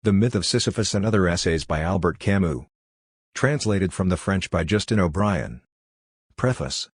The Myth of Sisyphus and Other Essays by Albert Camus. Translated from the French by Justin O'Brien. Preface.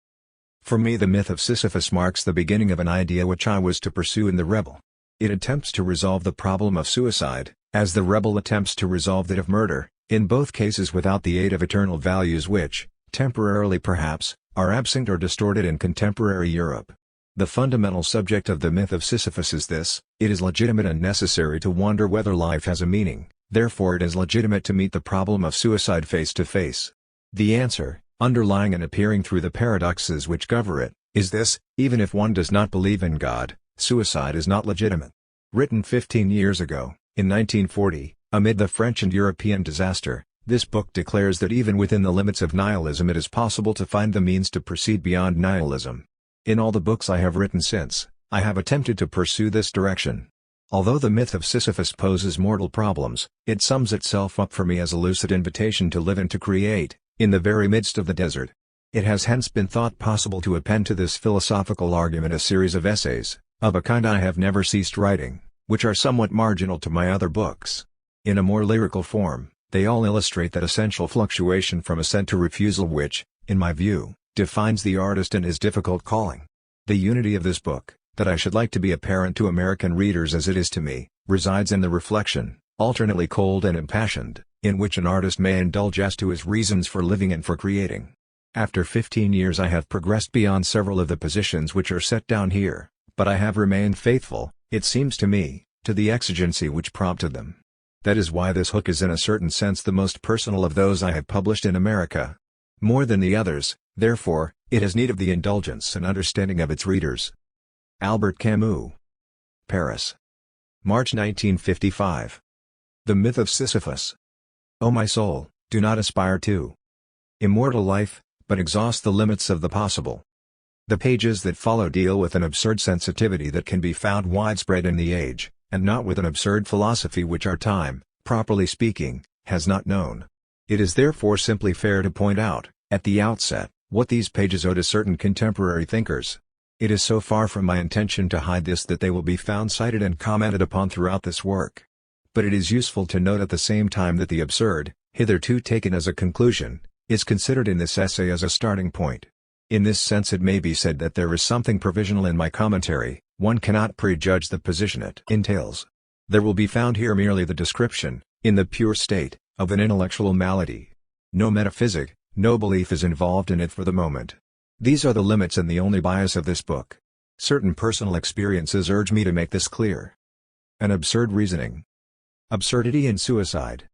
For me, the myth of Sisyphus marks the beginning of an idea which I was to pursue in The Rebel. It attempts to resolve the problem of suicide, as the rebel attempts to resolve that of murder, in both cases without the aid of eternal values which, temporarily perhaps, are absent or distorted in contemporary Europe. The fundamental subject of the myth of Sisyphus is this: it is legitimate and necessary to wonder whether life has a meaning, therefore it is legitimate to meet the problem of suicide face to face. The answer, underlying and appearing through the paradoxes which cover it, is this: even if one does not believe in God, suicide is not legitimate. Written 15 years ago, in 1940, amid the French and European disaster, this book declares that even within the limits of nihilism it is possible to find the means to proceed beyond nihilism. In all the books I have written since, I have attempted to pursue this direction. Although the myth of Sisyphus poses mortal problems, it sums itself up for me as a lucid invitation to live and to create, in the very midst of the desert. It has hence been thought possible to append to this philosophical argument a series of essays, of a kind I have never ceased writing, which are somewhat marginal to my other books. In a more lyrical form, they all illustrate that essential fluctuation from assent to refusal which, in my view, defines the artist and his difficult calling. The unity of this book, that I should like to be apparent to American readers as it is to me, resides in the reflection, alternately cold and impassioned, in which an artist may indulge as to his reasons for living and for creating. After 15 years I have progressed beyond several of the positions which are set down here, but I have remained faithful, it seems to me, to the exigency which prompted them. That is why this book is in a certain sense the most personal of those I have published in America. More than the others, therefore, it has need of the indulgence and understanding of its readers. Albert Camus. Paris. March 1955. The Myth of Sisyphus. O my soul, do not aspire to immortal life, but exhaust the limits of the possible. The pages that follow deal with an absurd sensitivity that can be found widespread in the age, and not with an absurd philosophy which our time, properly speaking, has not known. It is therefore simply fair to point out, at the outset, what these pages owe to certain contemporary thinkers. It is so far from my intention to hide this that they will be found cited and commented upon throughout this work. But it is useful to note at the same time that the absurd, hitherto taken as a conclusion, is considered in this essay as a starting point. In this sense it may be said that there is something provisional in my commentary. One cannot prejudge the position it entails. There will be found here merely the description, in the pure state, of an intellectual malady. No metaphysic, no belief is involved in it for the moment. These are the limits and the only bias of this book. Certain personal experiences urge me to make this clear. An absurd reasoning. Absurdity in suicide.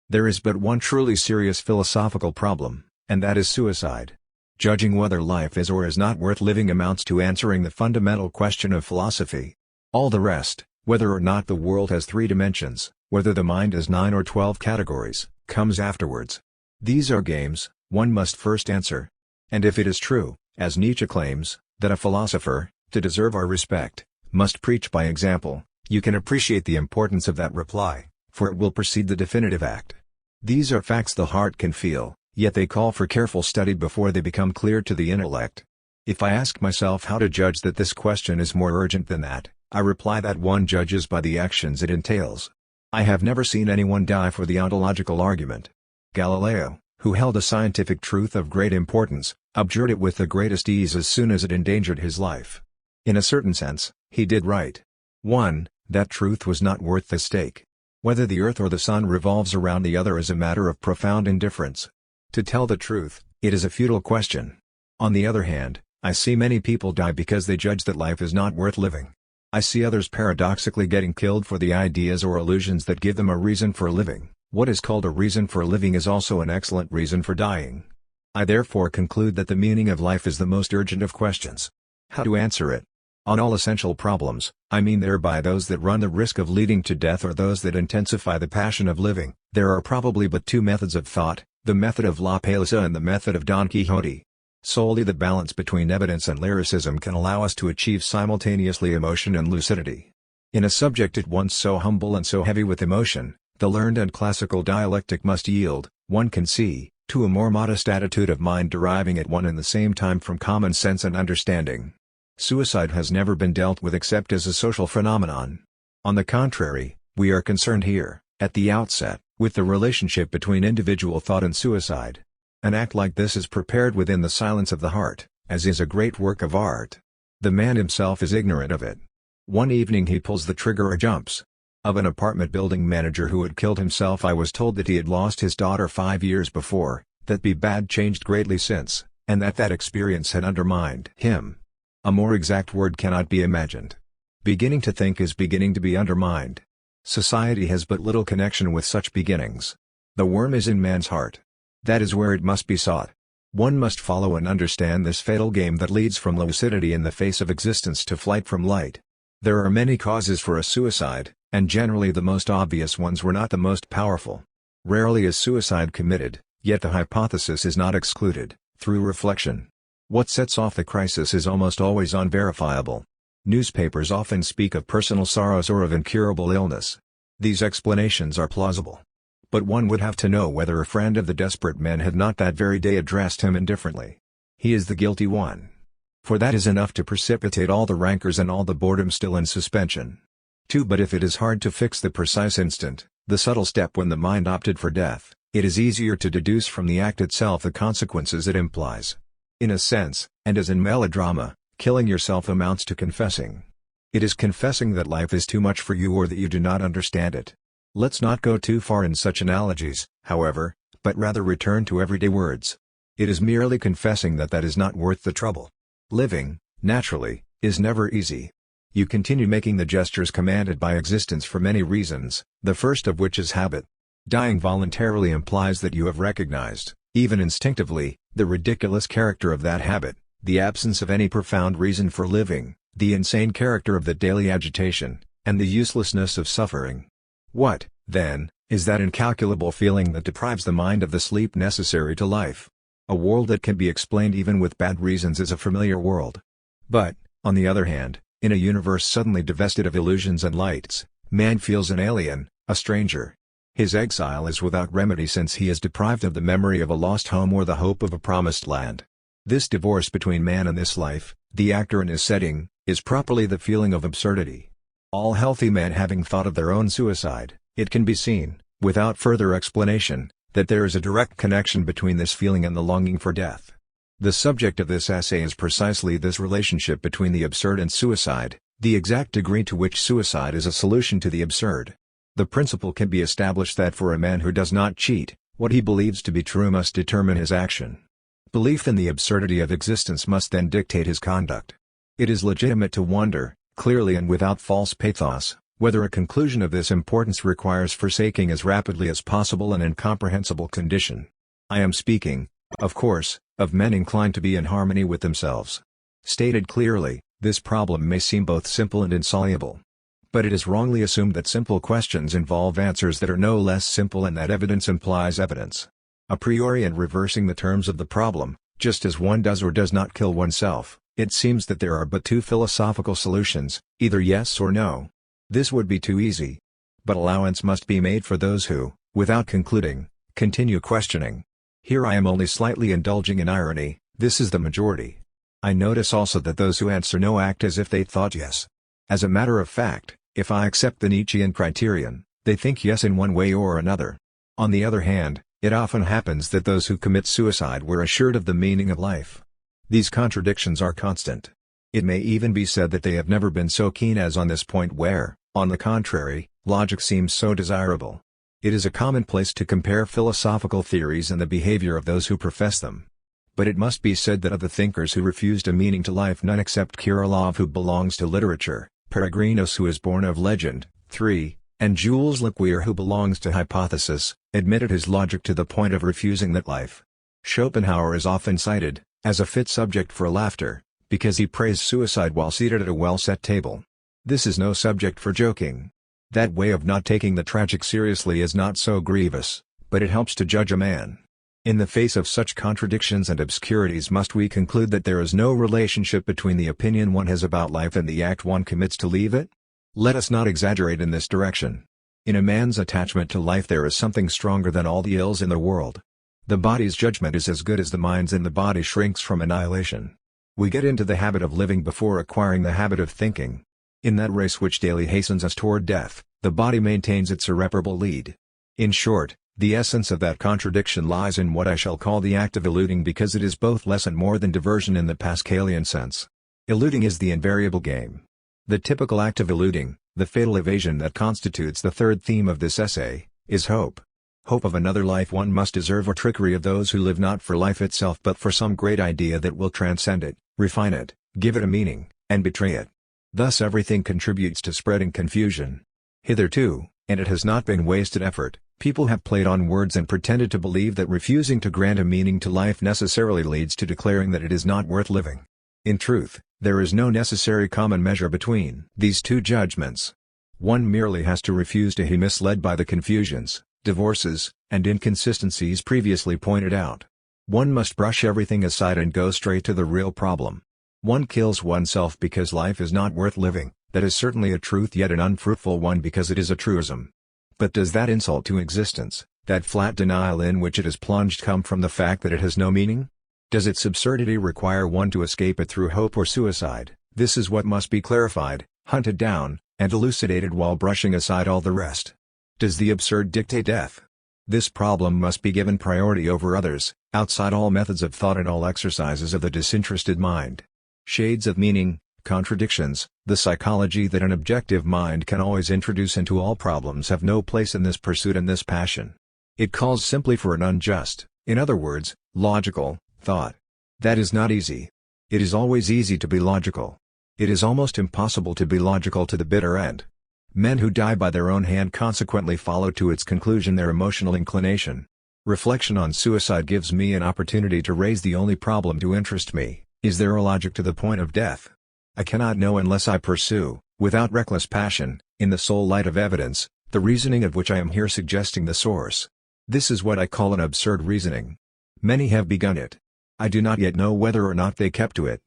There is but one truly serious philosophical problem, and that is suicide. Judging whether life is or is not worth living amounts to answering the fundamental question of philosophy. All the rest, whether or not the world has 3 dimensions, whether the mind has 9 or 12 categories, comes afterwards. These are games, one must first answer. And if it is true, as Nietzsche claims, that a philosopher, to deserve our respect, must preach by example, you can appreciate the importance of that reply, for it will precede the definitive act. These are facts the heart can feel, yet they call for careful study before they become clear to the intellect. If I ask myself how to judge that this question is more urgent than that, I reply that one judges by the actions it entails. I have never seen anyone die for the ontological argument. Galileo, who held a scientific truth of great importance, abjured it with the greatest ease as soon as it endangered his life. In a certain sense, he did right. 1. That truth was not worth the stake. Whether the earth or the sun revolves around the other is a matter of profound indifference. To tell the truth, it is a futile question. On the other hand, I see many people die because they judge that life is not worth living. I see others paradoxically getting killed for the ideas or illusions that give them a reason for living. What is called a reason for living is also an excellent reason for dying. I therefore conclude that the meaning of life is the most urgent of questions. How to answer it? On all essential problems, I mean thereby those that run the risk of leading to death or those that intensify the passion of living, there are probably but 2 methods of thought, the method of La Palisa and the method of Don Quixote. Solely the balance between evidence and lyricism can allow us to achieve simultaneously emotion and lucidity. In a subject at once so humble and so heavy with emotion, the learned and classical dialectic must yield, one can see, to a more modest attitude of mind deriving at one and the same time from common sense and understanding. Suicide has never been dealt with except as a social phenomenon. On the contrary, we are concerned here, at the outset, with the relationship between individual thought and suicide. An act like this is prepared within the silence of the heart, as is a great work of art. The man himself is ignorant of it. One evening he pulls the trigger or jumps. Of an apartment building manager who had killed himself I was told that he had lost his daughter 5 years before, that be bad changed greatly since, and that experience had undermined him. A more exact word cannot be imagined. Beginning to think is beginning to be undermined. Society has but little connection with such beginnings. The worm is in man's heart. That is where it must be sought. One must follow and understand this fatal game that leads from lucidity in the face of existence to flight from light. There are many causes for a suicide, and generally the most obvious ones were not the most powerful. Rarely is suicide committed, yet the hypothesis is not excluded, through reflection. What sets off the crisis is almost always unverifiable. Newspapers often speak of personal sorrows or of incurable illness. These explanations are plausible. But one would have to know whether a friend of the desperate man had not that very day addressed him indifferently. He is the guilty one. For that is enough to precipitate all the rancors and all the boredom still in suspension. 2. But if it is hard to fix the precise instant, the subtle step when the mind opted for death, it is easier to deduce from the act itself the consequences it implies. In a sense, and as in melodrama, killing yourself amounts to confessing. It is confessing that life is too much for you or that you do not understand it. Let's not go too far in such analogies, however, but rather return to everyday words. It is merely confessing that is not worth the trouble. Living, naturally, is never easy. You continue making the gestures commanded by existence for many reasons, the first of which is habit. Dying voluntarily implies that you have recognized, even instinctively, the ridiculous character of that habit, the absence of any profound reason for living, the insane character of the daily agitation, and the uselessness of suffering. What, then, is that incalculable feeling that deprives the mind of the sleep necessary to life? A world that can be explained even with bad reasons is a familiar world. But, on the other hand, in a universe suddenly divested of illusions and lights, man feels an alien, a stranger. His exile is without remedy since he is deprived of the memory of a lost home or the hope of a promised land. This divorce between man and this life, the actor and his setting, is properly the feeling of absurdity. All healthy men having thought of their own suicide, it can be seen, without further explanation, that there is a direct connection between this feeling and the longing for death. The subject of this essay is precisely this relationship between the absurd and suicide, the exact degree to which suicide is a solution to the absurd. The principle can be established that for a man who does not cheat, what he believes to be true must determine his action. Belief in the absurdity of existence must then dictate his conduct. It is legitimate to wonder, clearly and without false pathos, whether a conclusion of this importance requires forsaking as rapidly as possible an incomprehensible condition. I am speaking, of course, of men inclined to be in harmony with themselves. Stated clearly, this problem may seem both simple and insoluble. But it is wrongly assumed that simple questions involve answers that are no less simple and that evidence implies evidence. A priori and reversing the terms of the problem, just as one does or does not kill oneself, it seems that there are but two philosophical solutions, either yes or no. This would be too easy. But allowance must be made for those who, without concluding, continue questioning. Here I am only slightly indulging in irony, this is the majority. I notice also that those who answer no act as if they thought yes. As a matter of fact, if I accept the Nietzschean criterion, they think yes in one way or another. On the other hand, it often happens that those who commit suicide were assured of the meaning of life. These contradictions are constant. It may even be said that they have never been so keen as on this point where, on the contrary, logic seems so desirable. It is a commonplace to compare philosophical theories and the behavior of those who profess them. But it must be said that of the thinkers who refused a meaning to life none except Kirillov who belongs to literature, Peregrinus who is born of legend, 3, and Jules Lequire who belongs to hypothesis, admitted his logic to the point of refusing that life. Schopenhauer is often cited, as a fit subject for laughter, because he praised suicide while seated at a well-set table. This is no subject for joking. That way of not taking the tragic seriously is not so grievous, but it helps to judge a man. In the face of such contradictions and obscurities must we conclude that there is no relationship between the opinion one has about life and the act one commits to leave it? Let us not exaggerate in this direction. In a man's attachment to life there is something stronger than all the ills in the world. The body's judgment is as good as the mind's and the body shrinks from annihilation. We get into the habit of living before acquiring the habit of thinking. In that race which daily hastens us toward death, the body maintains its irreparable lead. In short, the essence of that contradiction lies in what I shall call the act of eluding, because it is both less and more than diversion in the Pascalian sense. Eluding is the invariable game. The typical act of eluding, the fatal evasion that constitutes the third theme of this essay, is hope. Hope of another life one must deserve, or trickery of those who live not for life itself but for some great idea that will transcend it, refine it, give it a meaning, and betray it. Thus everything contributes to spreading confusion. Hitherto, and it has not been wasted effort, people have played on words and pretended to believe that refusing to grant a meaning to life necessarily leads to declaring that it is not worth living. In truth, there is no necessary common measure between these two judgments. One merely has to refuse to be misled by the confusions, divorces, and inconsistencies previously pointed out. One must brush everything aside and go straight to the real problem. One kills oneself because life is not worth living. That is certainly a truth, yet an unfruitful one because it is a truism. But does that insult to existence, that flat denial in which it is plunged, come from the fact that it has no meaning? Does its absurdity require one to escape it through hope or suicide? This is what must be clarified, hunted down, and elucidated while brushing aside all the rest. Does the absurd dictate death? This problem must be given priority over others, outside all methods of thought and all exercises of the disinterested mind. Shades of meaning, contradictions, the psychology that an objective mind can always introduce into all problems have no place in this pursuit and this passion. It calls simply for an unjust, in other words, logical, thought. That is not easy. It is always easy to be logical. It is almost impossible to be logical to the bitter end. Men who die by their own hand consequently follow to its conclusion their emotional inclination. Reflection on suicide gives me an opportunity to raise the only problem to interest me: is there a logic to the point of death? I cannot know unless I pursue, without reckless passion, in the sole light of evidence, the reasoning of which I am here suggesting the source. This is what I call an absurd reasoning. Many have begun it. I do not yet know whether or not they kept to it.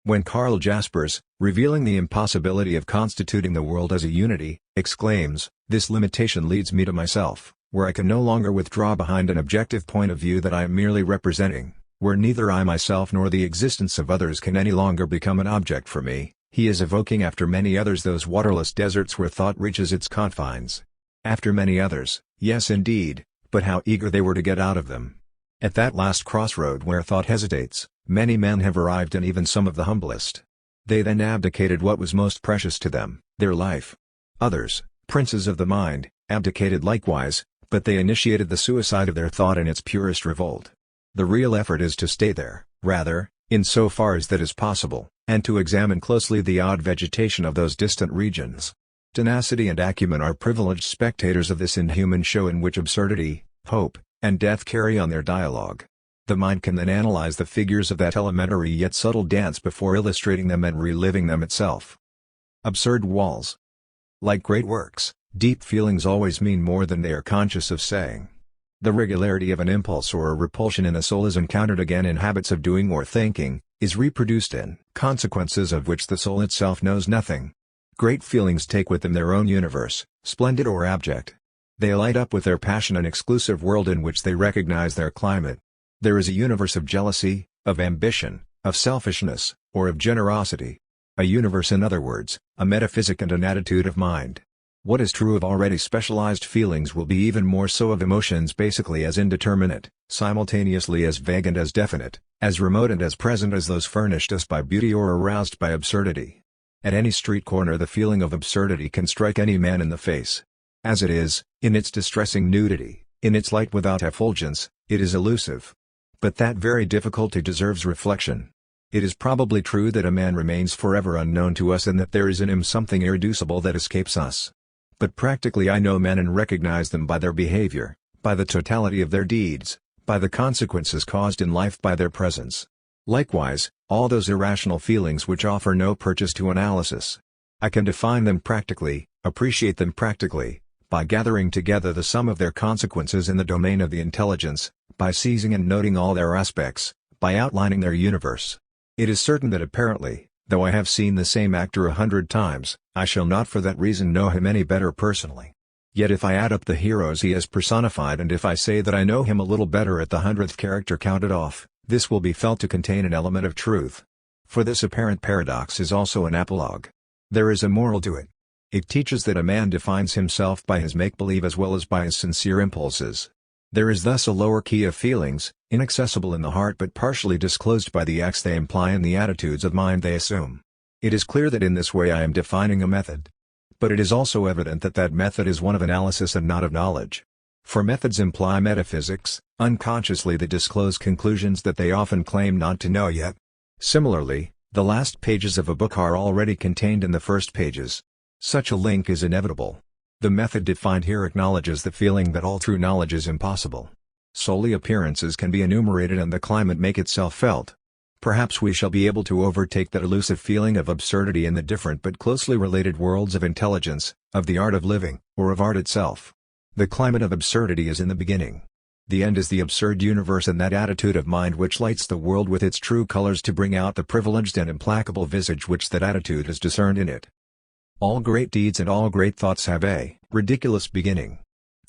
When Karl Jaspers, revealing the impossibility of constituting the world as a unity, exclaims, "This limitation leads me to myself, where I can no longer withdraw behind an objective point of view that I am merely representing, where neither I myself nor the existence of others can any longer become an object for me," he is evoking after many others those waterless deserts where thought reaches its confines. After many others, yes indeed, but how eager they were to get out of them. At that last crossroad where thought hesitates, many men have arrived, and even some of the humblest. They then abdicated what was most precious to them, their life. Others, princes of the mind, abdicated likewise, but they initiated the suicide of their thought in its purest revolt. The real effort is to stay there, rather, in so far as that is possible, and to examine closely the odd vegetation of those distant regions. Tenacity and acumen are privileged spectators of this inhuman show in which absurdity, hope, and death carry on their dialogue. The mind can then analyze the figures of that elementary yet subtle dance before illustrating them and reliving them itself. Absurd walls. Like great works, deep feelings always mean more than they are conscious of saying. The regularity of an impulse or a repulsion in a soul is encountered again in habits of doing or thinking, is reproduced in consequences of which the soul itself knows nothing. Great feelings take with them their own universe, splendid or abject. They light up with their passion an exclusive world in which they recognize their climate. There is a universe of jealousy, of ambition, of selfishness, or of generosity. A universe, in other words, a metaphysic and an attitude of mind. What is true of already specialized feelings will be even more so of emotions, basically as indeterminate, simultaneously as vague and as definite, as remote and as present as those furnished us by beauty or aroused by absurdity. At any street corner the feeling of absurdity can strike any man in the face. As it is, in its distressing nudity, in its light without effulgence, it is elusive. But that very difficulty deserves reflection. It is probably true that a man remains forever unknown to us and that there is in him something irreducible that escapes us. But practically I know men and recognize them by their behavior, by the totality of their deeds, by the consequences caused in life by their presence. Likewise, all those irrational feelings which offer no purchase to analysis. I can define them practically, appreciate them practically, by gathering together the sum of their consequences in the domain of the intelligence, by seizing and noting all their aspects, by outlining their universe. It is certain that apparently, though I have seen the same actor 100 times, I shall not for that reason know him any better personally. Yet if I add up the heroes he has personified, and if I say that I know him a little better at the 100th character counted off, this will be felt to contain an element of truth. For this apparent paradox is also an apologue. There is a moral to it. It teaches that a man defines himself by his make-believe as well as by his sincere impulses. There is thus a lower key of feelings, inaccessible in the heart but partially disclosed by the acts they imply and the attitudes of mind they assume. It is clear that in this way I am defining a method. But it is also evident that that method is one of analysis and not of knowledge. For methods imply metaphysics, unconsciously they disclose conclusions that they often claim not to know yet. Similarly, the last pages of a book are already contained in the first pages. Such a link is inevitable. The method defined here acknowledges the feeling that all true knowledge is impossible. Solely appearances can be enumerated and the climate make itself felt. Perhaps we shall be able to overtake that elusive feeling of absurdity in the different but closely related worlds of intelligence, of the art of living, or of art itself. The climate of absurdity is in the beginning. The end is the absurd universe and that attitude of mind which lights the world with its true colors to bring out the privileged and implacable visage which that attitude has discerned in it. All great deeds and all great thoughts have a ridiculous beginning.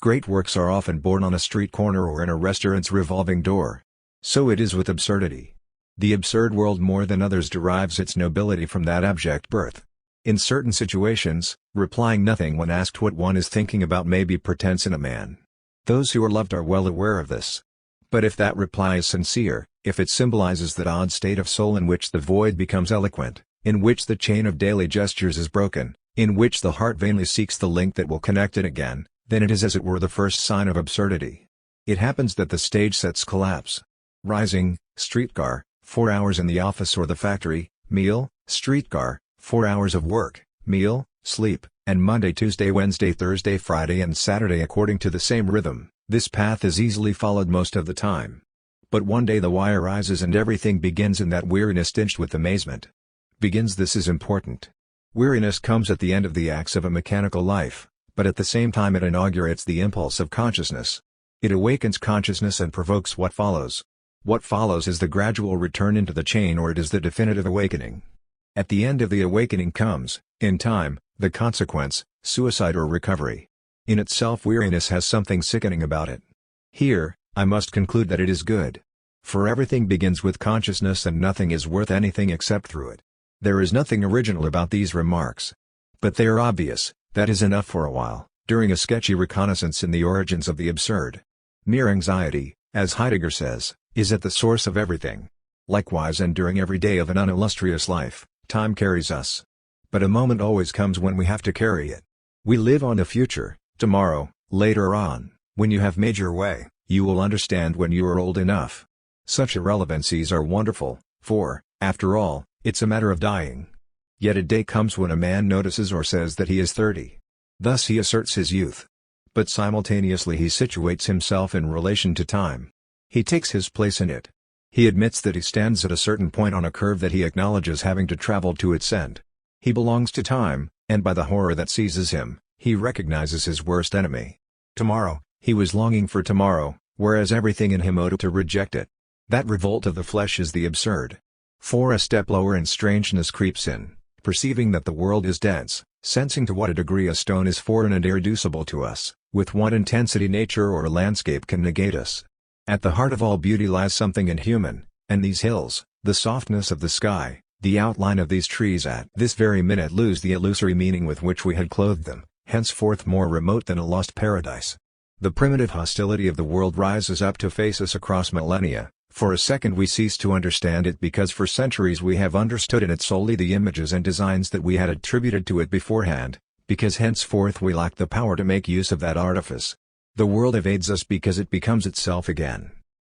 Great works are often born on a street corner or in a restaurant's revolving door. So it is with absurdity. The absurd world more than others derives its nobility from that abject birth. In certain situations, replying nothing when asked what one is thinking about may be pretense in a man. Those who are loved are well aware of this. But if that reply is sincere, if it symbolizes that odd state of soul in which the void becomes eloquent, in which the chain of daily gestures is broken, in which the heart vainly seeks the link that will connect it again, then it is as it were the first sign of absurdity. It happens that the stage sets collapse. Rising, streetcar, 4 hours in the office or the factory, meal, streetcar, 4 hours of work, meal, sleep, and Monday, Tuesday, Wednesday, Thursday, Friday and Saturday according to the same rhythm. This path is easily followed most of the time. But one day the wire rises and everything begins in that weariness tinged with amazement. This is important. Weariness comes at the end of the acts of a mechanical life, but at the same time it inaugurates the impulse of consciousness. It awakens consciousness and provokes what follows. What follows is the gradual return into the chain or it is the definitive awakening. At the end of the awakening comes, in time, the consequence, suicide or recovery. In itself weariness has something sickening about it. Here, I must conclude that it is good. For everything begins with consciousness and nothing is worth anything except through it. There is nothing original about these remarks. But they are obvious, that is enough for a while, during a sketchy reconnaissance in the origins of the absurd. Mere anxiety, as Heidegger says, is at the source of everything. Likewise and during every day of an unillustrious life, time carries us. But a moment always comes when we have to carry it. We live on the future, tomorrow, later on. When you have made your way, you will understand when you are old enough. Such irrelevancies are wonderful, for, after all, it's a matter of dying. Yet a day comes when a man notices or says that he is 30. Thus he asserts his youth. But simultaneously he situates himself in relation to time. He takes his place in it. He admits that he stands at a certain point on a curve that he acknowledges having to travel to its end. He belongs to time, and by the horror that seizes him, he recognizes his worst enemy. Tomorrow, he was longing for tomorrow, whereas everything in him owed to reject it. That revolt of the flesh is the absurd. For a step lower and strangeness creeps in, perceiving that the world is dense, sensing to what a degree a stone is foreign and irreducible to us, with what intensity nature or a landscape can negate us. At the heart of all beauty lies something inhuman, and these hills, the softness of the sky, the outline of these trees at this very minute lose the illusory meaning with which we had clothed them, henceforth more remote than a lost paradise. The primitive hostility of the world rises up to face us across millennia. For a second we cease to understand it because for centuries we have understood in it solely the images and designs that we had attributed to it beforehand, because henceforth we lack the power to make use of that artifice. The world evades us because it becomes itself again.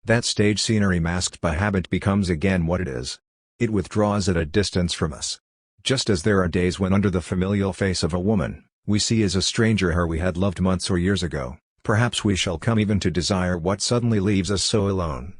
That stage scenery masked by habit becomes again what it is. It withdraws at a distance from us. Just as there are days when under the familial face of a woman, we see as a stranger her we had loved months or years ago, perhaps we shall come even to desire what suddenly leaves us so alone.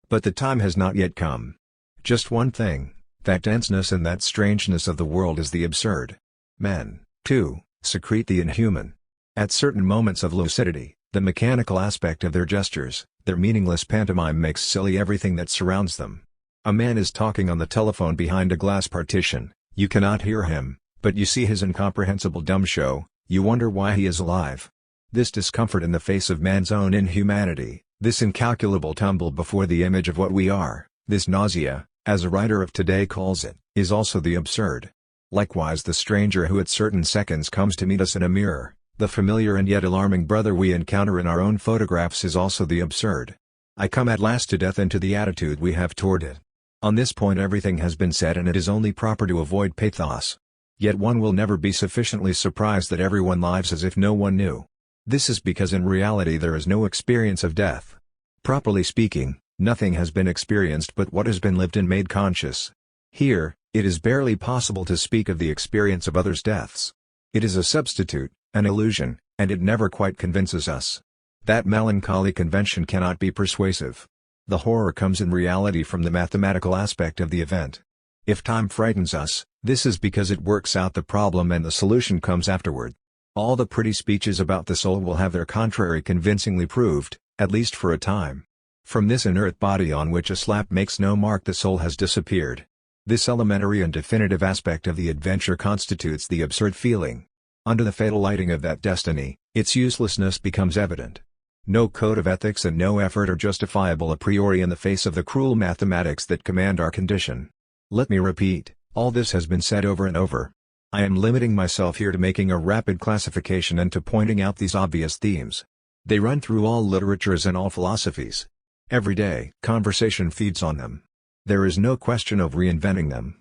But the time has not yet come. Just one thing, that denseness and that strangeness of the world is the absurd. Men, too, secrete the inhuman. At certain moments of lucidity, the mechanical aspect of their gestures, their meaningless pantomime makes silly everything that surrounds them. A man is talking on the telephone behind a glass partition, you cannot hear him, but you see his incomprehensible dumb show, you wonder why he is alive. This discomfort in the face of man's own inhumanity, this incalculable tumble before the image of what we are, this nausea, as a writer of today calls it, is also the absurd. Likewise the stranger who at certain seconds comes to meet us in a mirror, the familiar and yet alarming brother we encounter in our own photographs is also the absurd. I come at last to death and to the attitude we have toward it. On this point everything has been said and it is only proper to avoid pathos. Yet one will never be sufficiently surprised that everyone lives as if no one knew. This is because in reality there is no experience of death. Properly speaking, nothing has been experienced but what has been lived and made conscious. Here, it is barely possible to speak of the experience of others' deaths. It is a substitute, an illusion, and it never quite convinces us. That melancholy convention cannot be persuasive. The horror comes in reality from the mathematical aspect of the event. If time frightens us, this is because it works out the problem and the solution comes afterward. All the pretty speeches about the soul will have their contrary convincingly proved, at least for a time. From this inert body on which a slap makes no mark the soul has disappeared. This elementary and definitive aspect of the adventure constitutes the absurd feeling. Under the fatal lighting of that destiny, its uselessness becomes evident. No code of ethics and no effort are justifiable a priori in the face of the cruel mathematics that command our condition. Let me repeat, all this has been said over and over. I am limiting myself here to making a rapid classification and to pointing out these obvious themes. They run through all literatures and all philosophies. Every day, conversation feeds on them. There is no question of reinventing them.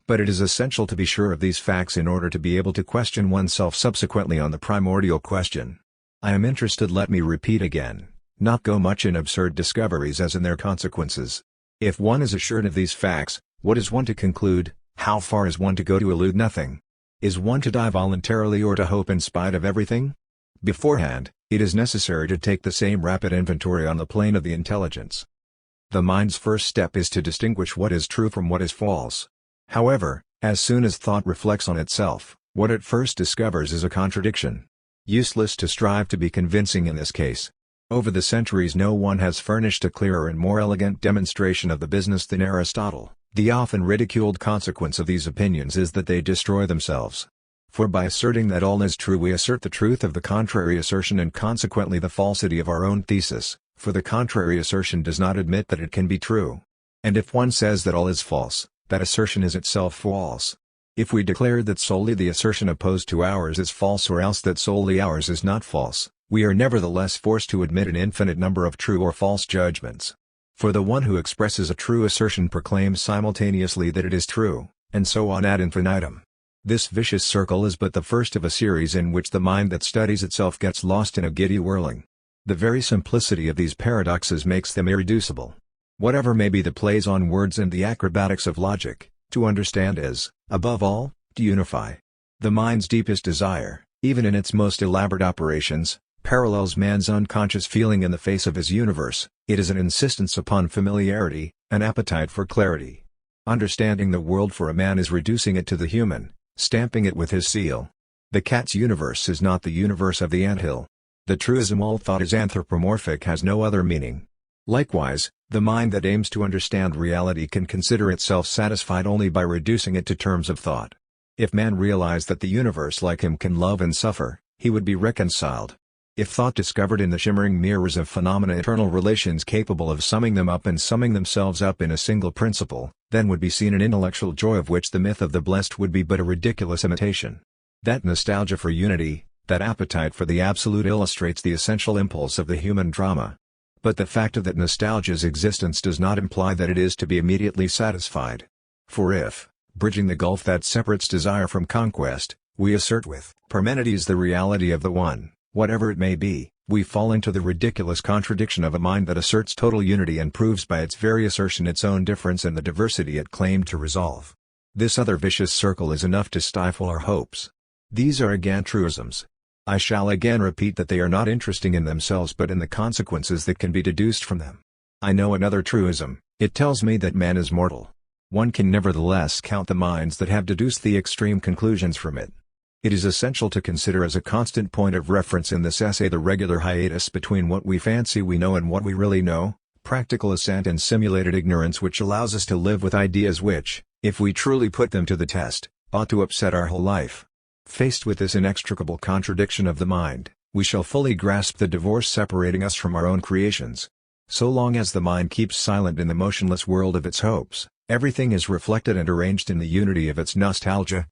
But it is essential to be sure of these facts in order to be able to question oneself subsequently on the primordial question. I am interested, let me repeat again, not go much in absurd discoveries as in their consequences. If one is assured of these facts, what is one to conclude, how far is one to go to elude nothing? Is one to die voluntarily or to hope in spite of everything? Beforehand, it is necessary to take the same rapid inventory on the plane of the intelligence. The mind's first step is to distinguish what is true from what is false. However, as soon as thought reflects on itself, what it first discovers is a contradiction. Useless to strive to be convincing in this case. Over the centuries no one has furnished a clearer and more elegant demonstration of the business than Aristotle. The often ridiculed consequence of these opinions is that they destroy themselves. For by asserting that all is true we assert the truth of the contrary assertion and consequently the falsity of our own thesis, for the contrary assertion does not admit that it can be true. And if one says that all is false, that assertion is itself false. If we declare that solely the assertion opposed to ours is false or else that solely ours is not false, we are nevertheless forced to admit an infinite number of true or false judgments. For the one who expresses a true assertion proclaims simultaneously that it is true, and so on ad infinitum. This vicious circle is but the first of a series in which the mind that studies itself gets lost in a giddy whirling. The very simplicity of these paradoxes makes them irreducible. Whatever may be the plays on words and the acrobatics of logic, to understand is, above all, to unify. The mind's deepest desire, even in its most elaborate operations, parallels man's unconscious feeling in the face of his universe. It is an insistence upon familiarity, an appetite for clarity. Understanding the world for a man is reducing it to the human, stamping it with his seal. The cat's universe is not the universe of the anthill. The truism all thought is anthropomorphic has no other meaning. Likewise, the mind that aims to understand reality can consider itself satisfied only by reducing it to terms of thought. If man realized that the universe like him can love and suffer, he would be reconciled. If thought discovered in the shimmering mirrors of phenomena eternal relations capable of summing them up and summing themselves up in a single principle, then would be seen an intellectual joy of which the myth of the blessed would be but a ridiculous imitation. That nostalgia for unity, that appetite for the absolute illustrates the essential impulse of the human drama. But the fact of that nostalgia's existence does not imply that it is to be immediately satisfied. For if, bridging the gulf that separates desire from conquest, we assert with Parmenides the reality of the one, whatever it may be, we fall into the ridiculous contradiction of a mind that asserts total unity and proves by its very assertion its own difference and the diversity it claimed to resolve. This other vicious circle is enough to stifle our hopes. These are again truisms. I shall again repeat that they are not interesting in themselves but in the consequences that can be deduced from them. I know another truism, it tells me that man is mortal. One can nevertheless count the minds that have deduced the extreme conclusions from it. It is essential to consider as a constant point of reference in this essay the regular hiatus between what we fancy we know and what we really know, practical assent and simulated ignorance which allows us to live with ideas which, if we truly put them to the test, ought to upset our whole life. Faced with this inextricable contradiction of the mind, we shall fully grasp the divorce separating us from our own creations. So long as the mind keeps silent in the motionless world of its hopes, everything is reflected and arranged in the unity of its nostalgia.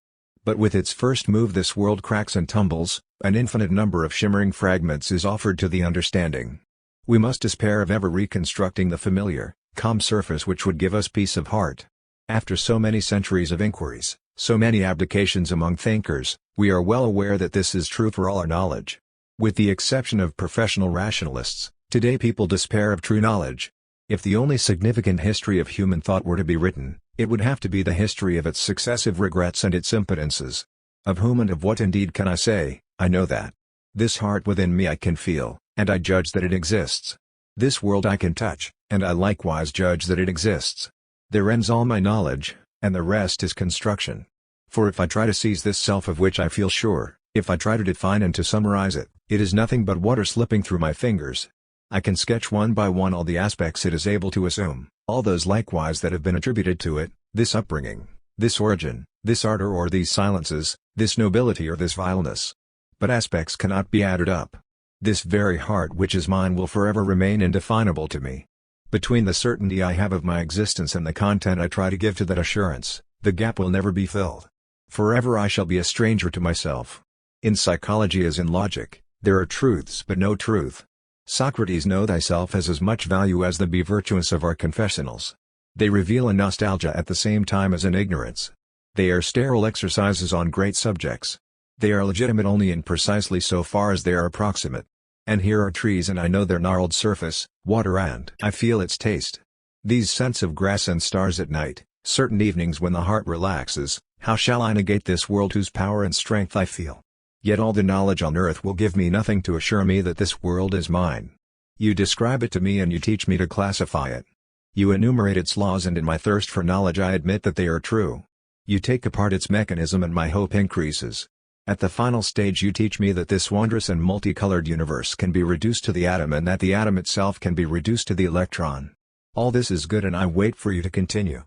But with its first move this world cracks and tumbles, an infinite number of shimmering fragments is offered to the understanding. We must despair of ever reconstructing the familiar, calm surface which would give us peace of heart. After so many centuries of inquiries, so many abdications among thinkers, we are well aware that this is true for all our knowledge. With the exception of professional rationalists, today people despair of true knowledge. If the only significant history of human thought were to be written, it would have to be the history of its successive regrets and its impotences. Of whom and of what indeed can I say? I know that. This heart within me I can feel, and I judge that it exists. This world I can touch, and I likewise judge that it exists. There ends all my knowledge, and the rest is construction. For if I try to seize this self of which I feel sure, if I try to define and to summarize it, it is nothing but water slipping through my fingers. I can sketch one by one all the aspects it is able to assume, all those likewise that have been attributed to it, this upbringing, this origin, this ardor or these silences, this nobility or this vileness. But aspects cannot be added up. This very heart which is mine will forever remain indefinable to me. Between the certainty I have of my existence and the content I try to give to that assurance, the gap will never be filled. Forever I shall be a stranger to myself. In psychology as in logic, there are truths but no truth. Socrates, know thyself has as much value as the be virtuous of our confessionals. They reveal a nostalgia at the same time as an ignorance. They are sterile exercises on great subjects. They are legitimate only in precisely so far as they are approximate. And here are trees and I know their gnarled surface, water and I feel its taste. These scents of grass and stars at night, certain evenings when the heart relaxes, how shall I negate this world whose power and strength I feel? Yet all the knowledge on earth will give me nothing to assure me that this world is mine. You describe it to me and you teach me to classify it. You enumerate its laws and in my thirst for knowledge I admit that they are true. You take apart its mechanism and my hope increases. At the final stage you teach me that this wondrous and multicolored universe can be reduced to the atom and that the atom itself can be reduced to the electron. All this is good and I wait for you to continue.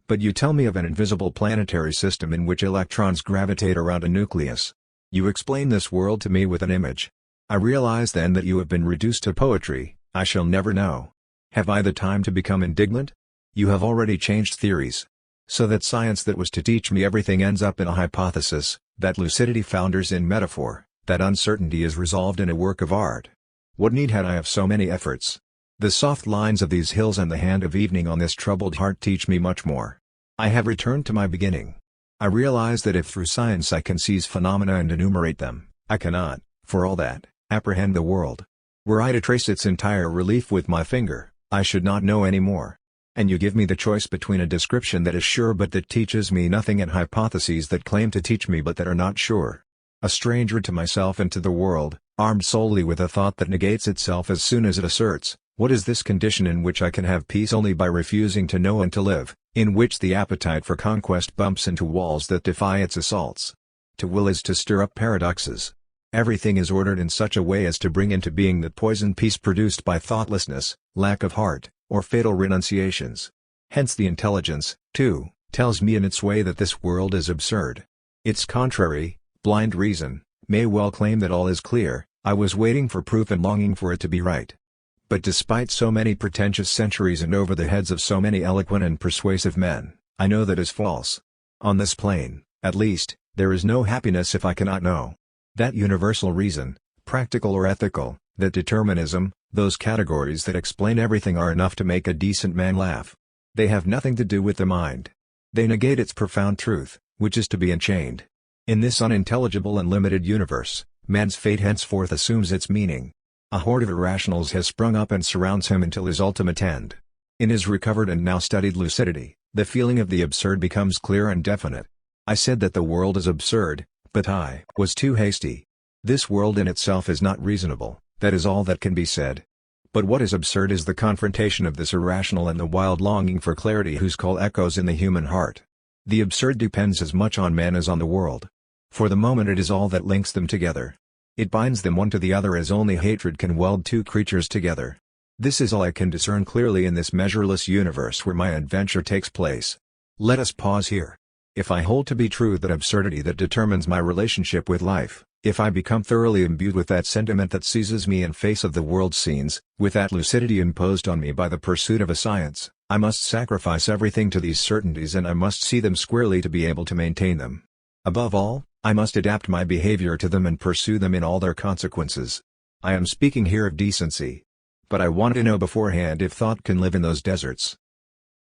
But you tell me of an invisible planetary system in which electrons gravitate around a nucleus. You explain this world to me with an image. I realize then that you have been reduced to poetry. I shall never know. Have I the time to become indignant? You have already changed theories. So that science that was to teach me everything ends up in a hypothesis, that lucidity founders in metaphor, that uncertainty is resolved in a work of art. What need had I of so many efforts? The soft lines of these hills and the hand of evening on this troubled heart teach me much more. I have returned to my beginning. I realize that if through science I can seize phenomena and enumerate them, I cannot, for all that, apprehend the world. Were I to trace its entire relief with my finger, I should not know any more. And you give me the choice between a description that is sure but that teaches me nothing and hypotheses that claim to teach me but that are not sure. A stranger to myself and to the world, armed solely with a thought that negates itself as soon as it asserts, what is this condition in which I can have peace only by refusing to know and to live, in which the appetite for conquest bumps into walls that defy its assaults? To will is to stir up paradoxes. Everything is ordered in such a way as to bring into being the poison peace produced by thoughtlessness, lack of heart, or fatal renunciations. Hence the intelligence, too, tells me in its way that this world is absurd. Its contrary, blind reason, may well claim that all is clear. I was waiting for proof and longing for it to be right. But despite so many pretentious centuries and over the heads of so many eloquent and persuasive men, I know that is false. On this plane, at least, there is no happiness if I cannot know. That universal reason, practical or ethical, that determinism, those categories that explain everything are enough to make a decent man laugh. They have nothing to do with the mind. They negate its profound truth, which is to be enchained. In this unintelligible and limited universe, man's fate henceforth assumes its meaning. A horde of irrationals has sprung up and surrounds him until his ultimate end. In his recovered and now studied lucidity, the feeling of the absurd becomes clear and definite. I said that the world is absurd, but I was too hasty. This world in itself is not reasonable, that is all that can be said. But what is absurd is the confrontation of this irrational and the wild longing for clarity whose call echoes in the human heart. The absurd depends as much on man as on the world. For the moment it is all that links them together. It binds them one to the other as only hatred can weld two creatures together. This is all I can discern clearly in this measureless universe where my adventure takes place. Let us pause here. If I hold to be true that absurdity that determines my relationship with life, if I become thoroughly imbued with that sentiment that seizes me in face of the world's scenes, with that lucidity imposed on me by the pursuit of a science, I must sacrifice everything to these certainties and I must see them squarely to be able to maintain them. Above all, I must adapt my behavior to them and pursue them in all their consequences. I am speaking here of decency. But I want to know beforehand if thought can live in those deserts.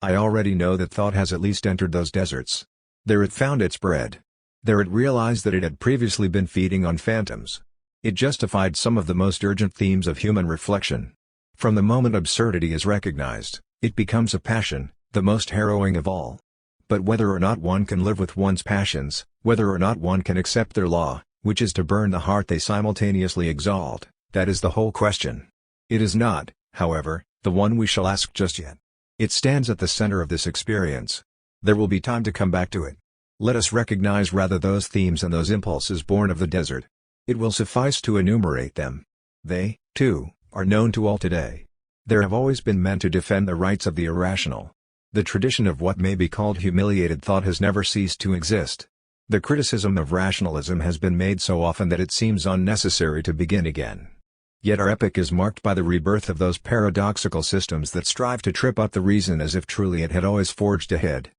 I already know that thought has at least entered those deserts. There it found its bread. There it realized that it had previously been feeding on phantoms. It justified some of the most urgent themes of human reflection. From the moment absurdity is recognized, it becomes a passion, the most harrowing of all. But whether or not one can live with one's passions, whether or not one can accept their law, which is to burn the heart they simultaneously exalt, that is the whole question. It is not, however, the one we shall ask just yet. It stands at the center of this experience. There will be time to come back to it. Let us recognize rather those themes and those impulses born of the desert. It will suffice to enumerate them. They, too, are known to all today. There have always been men to defend the rights of the irrational. The tradition of what may be called humiliated thought has never ceased to exist. The criticism of rationalism has been made so often that it seems unnecessary to begin again. Yet our epoch is marked by the rebirth of those paradoxical systems that strive to trip up the reason as if truly it had always forged ahead.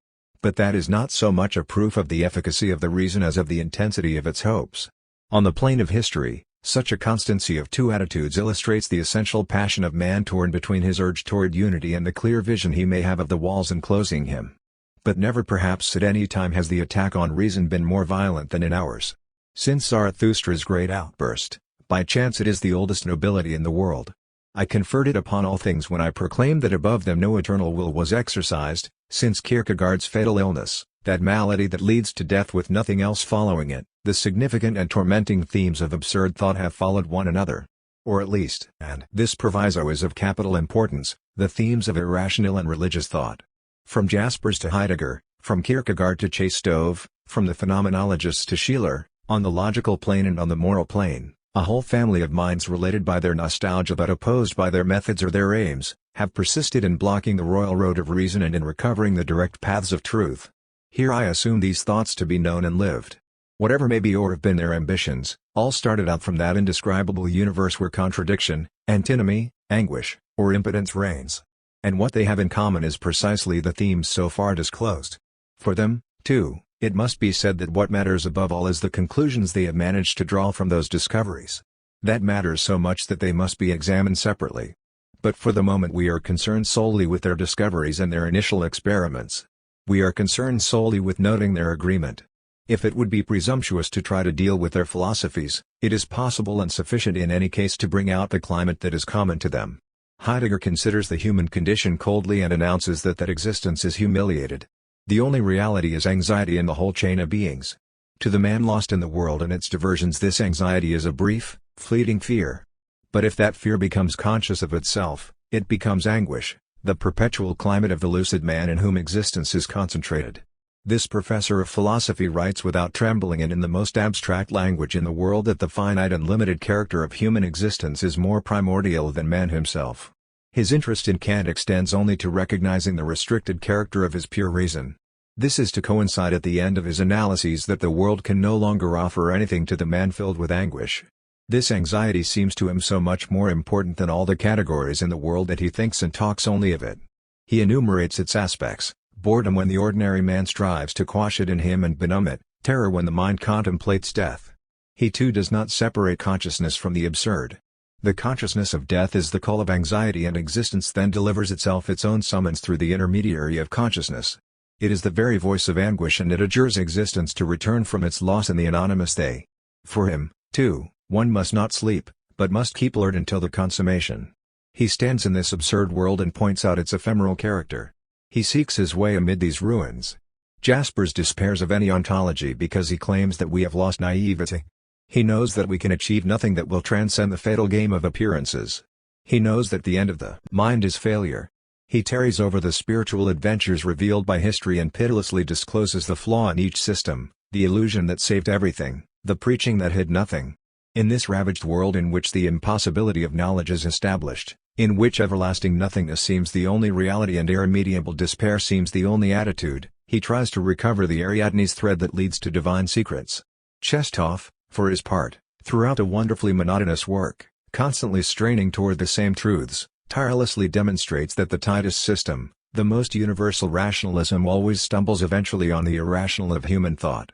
But that is not so much a proof of the efficacy of the reason as of the intensity of its hopes. On the plane of history, such a constancy of two attitudes illustrates the essential passion of man torn between his urge toward unity and the clear vision he may have of the walls enclosing him. But never perhaps at any time has the attack on reason been more violent than in ours. Since Zarathustra's great outburst, by chance it is the oldest nobility in the world. I conferred it upon all things when I proclaimed that above them no eternal will was exercised, since Kierkegaard's fatal illness, that malady that leads to death with nothing else following it, the significant and tormenting themes of absurd thought have followed one another. Or at least, and this proviso is of capital importance, the themes of irrational and religious thought. From Jaspers to Heidegger, from Kierkegaard to Chestov, from the phenomenologists to Schiller, on the logical plane and on the moral plane, a whole family of minds related by their nostalgia but opposed by their methods or their aims, have persisted in blocking the royal road of reason and in recovering the direct paths of truth. Here I assume these thoughts to be known and lived. Whatever may be or have been their ambitions, all started out from that indescribable universe where contradiction, antinomy, anguish, or impotence reigns. And what they have in common is precisely the themes so far disclosed. For them, too, it must be said that what matters above all is the conclusions they have managed to draw from those discoveries. That matters so much that they must be examined separately. But for the moment we are concerned solely with their discoveries and their initial experiments. We are concerned solely with noting their agreement. If it would be presumptuous to try to deal with their philosophies, it is possible and sufficient in any case to bring out the climate that is common to them. Heidegger considers the human condition coldly and announces that existence is humiliated. The only reality is anxiety in the whole chain of beings. To the man lost in the world and its diversions this anxiety is a brief, fleeting fear. But if that fear becomes conscious of itself, it becomes anguish, the perpetual climate of the lucid man in whom existence is concentrated. This professor of philosophy writes without trembling and in the most abstract language in the world that the finite and limited character of human existence is more primordial than man himself. His interest in Kant extends only to recognizing the restricted character of his pure reason. This is to coincide at the end of his analyses that the world can no longer offer anything to the man filled with anguish. This anxiety seems to him so much more important than all the categories in the world that he thinks and talks only of it. He enumerates its aspects: boredom when the ordinary man strives to quash it in him and benumb it, terror when the mind contemplates death. He too does not separate consciousness from the absurd. The consciousness of death is the call of anxiety and existence then delivers itself its own summons through the intermediary of consciousness. It is the very voice of anguish and it adjures existence to return from its loss in the anonymous they. For him, too, one must not sleep, but must keep alert until the consummation. He stands in this absurd world and points out its ephemeral character. He seeks his way amid these ruins. Jaspers despairs of any ontology because he claims that we have lost naivety. He knows that we can achieve nothing that will transcend the fatal game of appearances. He knows that the end of the mind is failure. He tarries over the spiritual adventures revealed by history and pitilessly discloses the flaw in each system, the illusion that saved everything, the preaching that hid nothing. In this ravaged world in which the impossibility of knowledge is established, in which everlasting nothingness seems the only reality and irremediable despair seems the only attitude, he tries to recover the Ariadne's thread that leads to divine secrets. Chestov, for his part, throughout a wonderfully monotonous work, constantly straining toward the same truths, tirelessly demonstrates that the tightest system, the most universal rationalism always stumbles eventually on the irrational of human thought.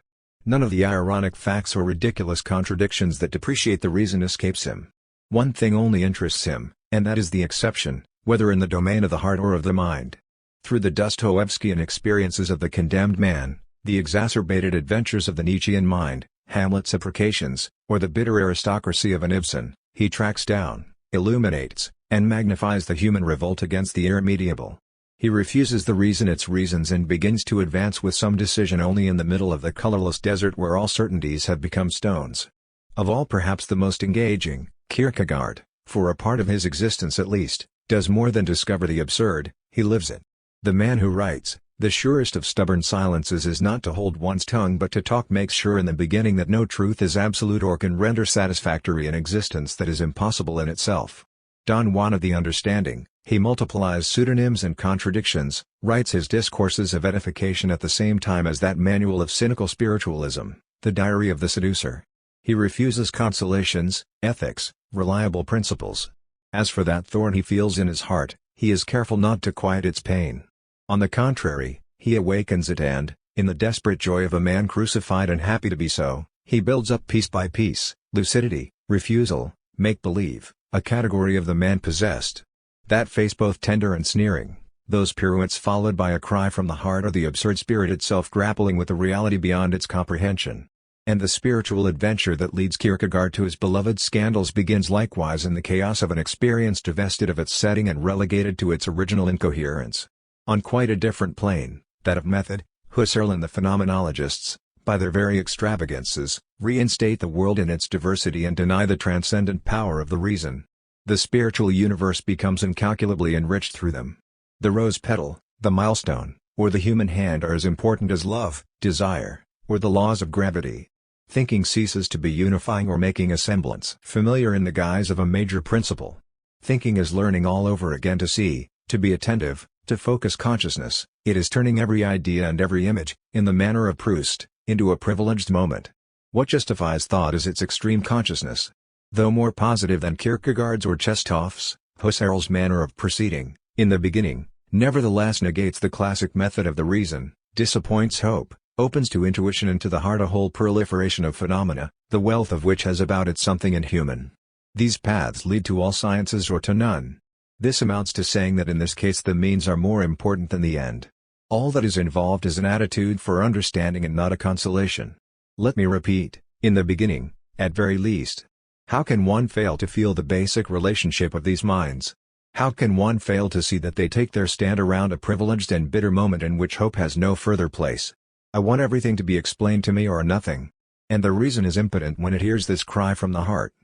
None of the ironic facts or ridiculous contradictions that depreciate the reason escapes him. One thing only interests him, and that is the exception, whether in the domain of the heart or of the mind. Through the Dostoevskian experiences of the condemned man, the exacerbated adventures of the Nietzschean mind, Hamlet's imprecations, or the bitter aristocracy of an Ibsen, he tracks down, illuminates, and magnifies the human revolt against the irremediable. He refuses the reason its reasons and begins to advance with some decision only in the middle of the colorless desert where all certainties have become stones. Of all perhaps the most engaging, Kierkegaard, for a part of his existence at least, does more than discover the absurd, he lives it. The man who writes, "The surest of stubborn silences is not to hold one's tongue but to talk," makes sure in the beginning that no truth is absolute or can render satisfactory an existence that is impossible in itself. Don Juan of the understanding, he multiplies pseudonyms and contradictions, writes his discourses of edification at the same time as that manual of cynical spiritualism, the diary of the seducer. He refuses consolations, ethics, reliable principles. As for that thorn he feels in his heart, he is careful not to quiet its pain. On the contrary, he awakens it and, in the desperate joy of a man crucified and happy to be so, he builds up piece by piece, lucidity, refusal, make-believe, a category of the man possessed. That face both tender and sneering, those pirouettes followed by a cry from the heart are the absurd spirit itself grappling with a reality beyond its comprehension. And the spiritual adventure that leads Kierkegaard to his beloved scandals begins likewise in the chaos of an experience divested of its setting and relegated to its original incoherence. On quite a different plane, that of method, Husserl and the phenomenologists, by their very extravagances, reinstate the world in its diversity and deny the transcendent power of the reason. The spiritual universe becomes incalculably enriched through them. The rose petal, the milestone, or the human hand are as important as love, desire, or the laws of gravity. Thinking ceases to be unifying or making a semblance familiar in the guise of a major principle. Thinking is learning all over again to see, to be attentive, to focus consciousness. It is turning every idea and every image, in the manner of Proust, into a privileged moment. What justifies thought is its extreme consciousness. Though more positive than Kierkegaard's or Chesthoff's, Husserl's manner of proceeding, in the beginning, nevertheless negates the classic method of the reason, disappoints hope, opens to intuition and to the heart a whole proliferation of phenomena, the wealth of which has about it something inhuman. These paths lead to all sciences or to none. This amounts to saying that in this case the means are more important than the end. All that is involved is an attitude for understanding and not a consolation. Let me repeat, in the beginning, at very least. How can one fail to feel the basic relationship of these minds? How can one fail to see that they take their stand around a privileged and bitter moment in which hope has no further place? I want everything to be explained to me or nothing. And the reason is impotent when it hears this cry from the heart.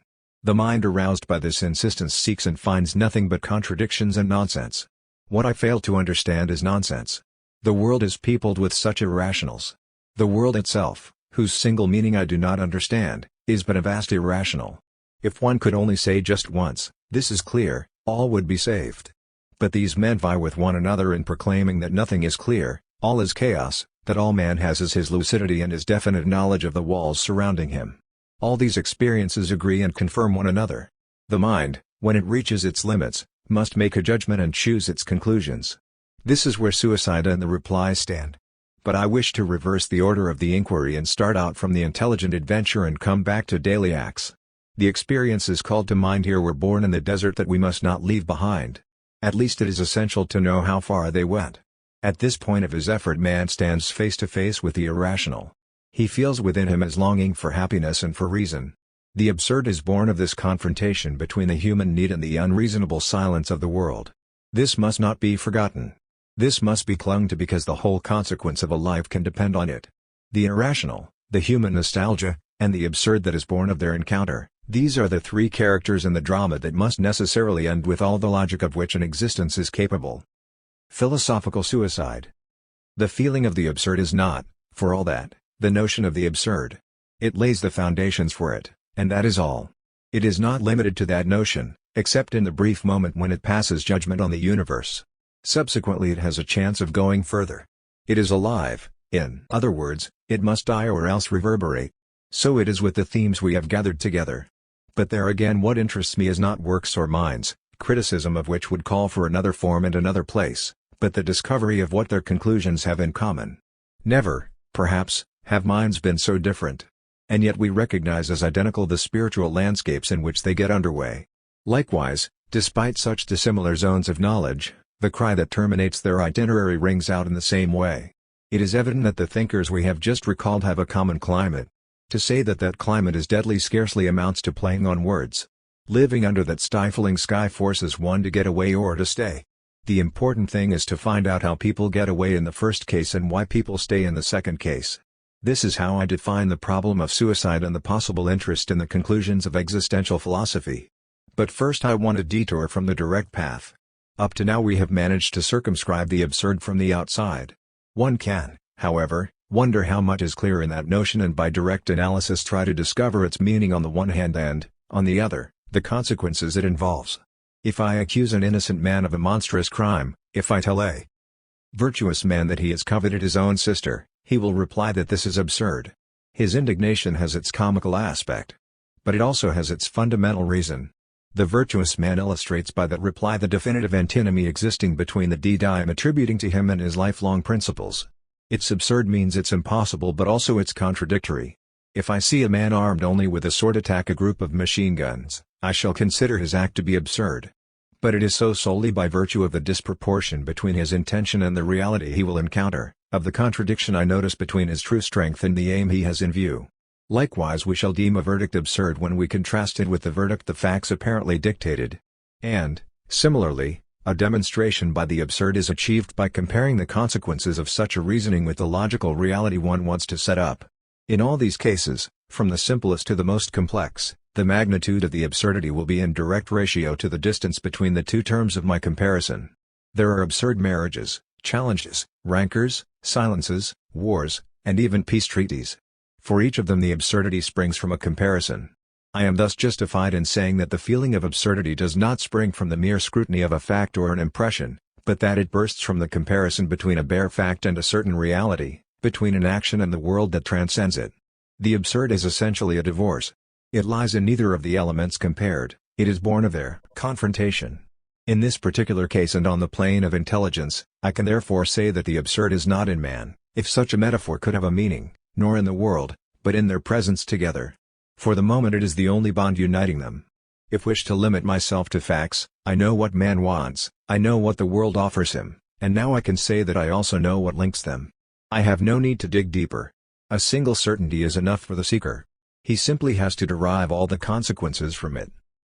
The mind aroused by this insistence seeks and finds nothing but contradictions and nonsense. What I fail to understand is nonsense. The world is peopled with such irrationals. The world itself, whose single meaning I do not understand, is but a vast irrational. If one could only say just once, "This is clear," all would be saved. But these men vie with one another in proclaiming that nothing is clear, all is chaos, that all man has is his lucidity and his definite knowledge of the walls surrounding him. All these experiences agree and confirm one another. The mind, when it reaches its limits, must make a judgment and choose its conclusions. This is where suicide and the reply stand. But I wish to reverse the order of the inquiry and start out from the intelligent adventure and come back to daily acts. The experiences called to mind here were born in the desert that we must not leave behind. At least it is essential to know how far they went. At this point of his effort man stands face to face with the irrational. He feels within him his longing for happiness and for reason. The absurd is born of this confrontation between the human need and the unreasonable silence of the world. This must not be forgotten. This must be clung to because the whole consequence of a life can depend on it. The irrational, the human nostalgia, and the absurd that is born of their encounter, these are the three characters in the drama that must necessarily end with all the logic of which an existence is capable. Philosophical suicide. The feeling of the absurd is not, for all that, the notion of the absurd. It lays the foundations for it, and that is all. It is not limited to that notion, except in the brief moment when it passes judgment on the universe. Subsequently it has a chance of going further. It is alive, in other words, it must die or else reverberate. So it is with the themes we have gathered together. But there again what interests me is not works or minds, criticism of which would call for another form and another place, but the discovery of what their conclusions have in common. Never, perhaps, have minds been so different? And yet we recognize as identical the spiritual landscapes in which they get underway. Likewise, despite such dissimilar zones of knowledge, the cry that terminates their itinerary rings out in the same way. It is evident that the thinkers we have just recalled have a common climate. To say that that climate is deadly scarcely amounts to playing on words. Living under that stifling sky forces one to get away or to stay. The important thing is to find out how people get away in the first case and why people stay in the second case. This is how I define the problem of suicide and the possible interest in the conclusions of existential philosophy. But first I want to detour from the direct path. Up to now we have managed to circumscribe the absurd from the outside. One can, however, wonder how much is clear in that notion and by direct analysis try to discover its meaning on the one hand and, on the other, the consequences it involves. If I accuse an innocent man of a monstrous crime, if I tell a virtuous man that he has coveted his own sister, he will reply that this is absurd. His indignation has its comical aspect. But it also has its fundamental reason. The virtuous man illustrates by that reply the definitive antinomy existing between the deed I am attributing to him and his lifelong principles. It's absurd means it's impossible but also it's contradictory. If I see a man armed only with a sword attack a group of machine guns, I shall consider his act to be absurd. But it is so solely by virtue of the disproportion between his intention and the reality he will encounter, of the contradiction I notice between his true strength and the aim he has in view. Likewise we shall deem a verdict absurd when we contrast it with the verdict the facts apparently dictated. And, similarly, a demonstration by the absurd is achieved by comparing the consequences of such a reasoning with the logical reality one wants to set up. In all these cases, from the simplest to the most complex, the magnitude of the absurdity will be in direct ratio to the distance between the two terms of my comparison. There are absurd marriages, challenges, rancors, silences, wars, and even peace treaties. For each of them the absurdity springs from a comparison. I am thus justified in saying that the feeling of absurdity does not spring from the mere scrutiny of a fact or an impression, but that it bursts from the comparison between a bare fact and a certain reality, between an action and the world that transcends it. The absurd is essentially a divorce. It lies in neither of the elements compared, it is born of their confrontation. In this particular case and on the plane of intelligence, I can therefore say that the absurd is not in man, if such a metaphor could have a meaning, nor in the world, but in their presence together. For the moment it is the only bond uniting them. If wish to limit myself to facts, I know what man wants, I know what the world offers him, and now I can say that I also know what links them. I have no need to dig deeper. A single certainty is enough for the seeker. He simply has to derive all the consequences from it.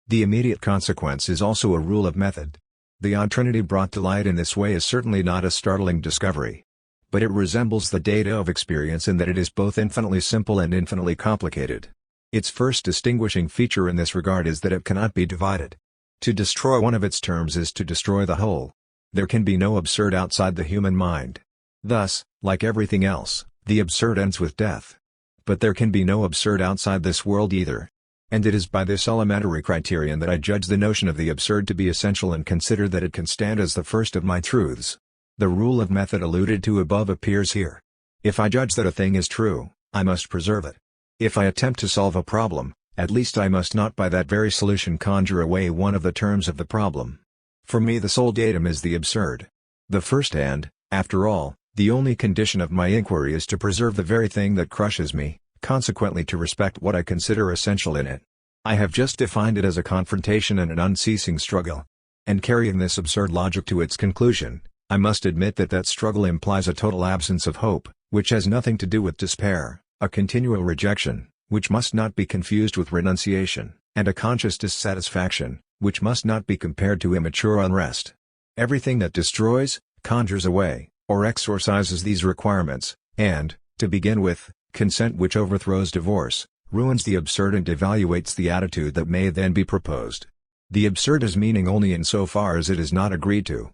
The immediate consequence is also a rule of method. The odd trinity brought to light in this way is certainly not a startling discovery. But it resembles the data of experience in that it is both infinitely simple and infinitely complicated. Its first distinguishing feature in this regard is that it cannot be divided. To destroy one of its terms is to destroy the whole. There can be no absurd outside the human mind. Thus, like everything else, the absurd ends with death. But there can be no absurd outside this world either. And it is by this elementary criterion that I judge the notion of the absurd to be essential and consider that it can stand as the first of my truths. The rule of method alluded to above appears here. If I judge that a thing is true, I must preserve it. If I attempt to solve a problem, at least I must not by that very solution conjure away one of the terms of the problem. For me the sole datum is the absurd. The first and, after all, the only condition of my inquiry is to preserve the very thing that crushes me, consequently to respect what I consider essential in it. I have just defined it as a confrontation and an unceasing struggle. And carrying this absurd logic to its conclusion, I must admit that that struggle implies a total absence of hope, which has nothing to do with despair, a continual rejection, which must not be confused with renunciation, and a conscious dissatisfaction, which must not be compared to immature unrest. Everything that destroys, conjures away, or exorcises these requirements, and, to begin with, consent which overthrows divorce, ruins the absurd and devaluates the attitude that may then be proposed. The absurd has meaning only in so far as it is not agreed to.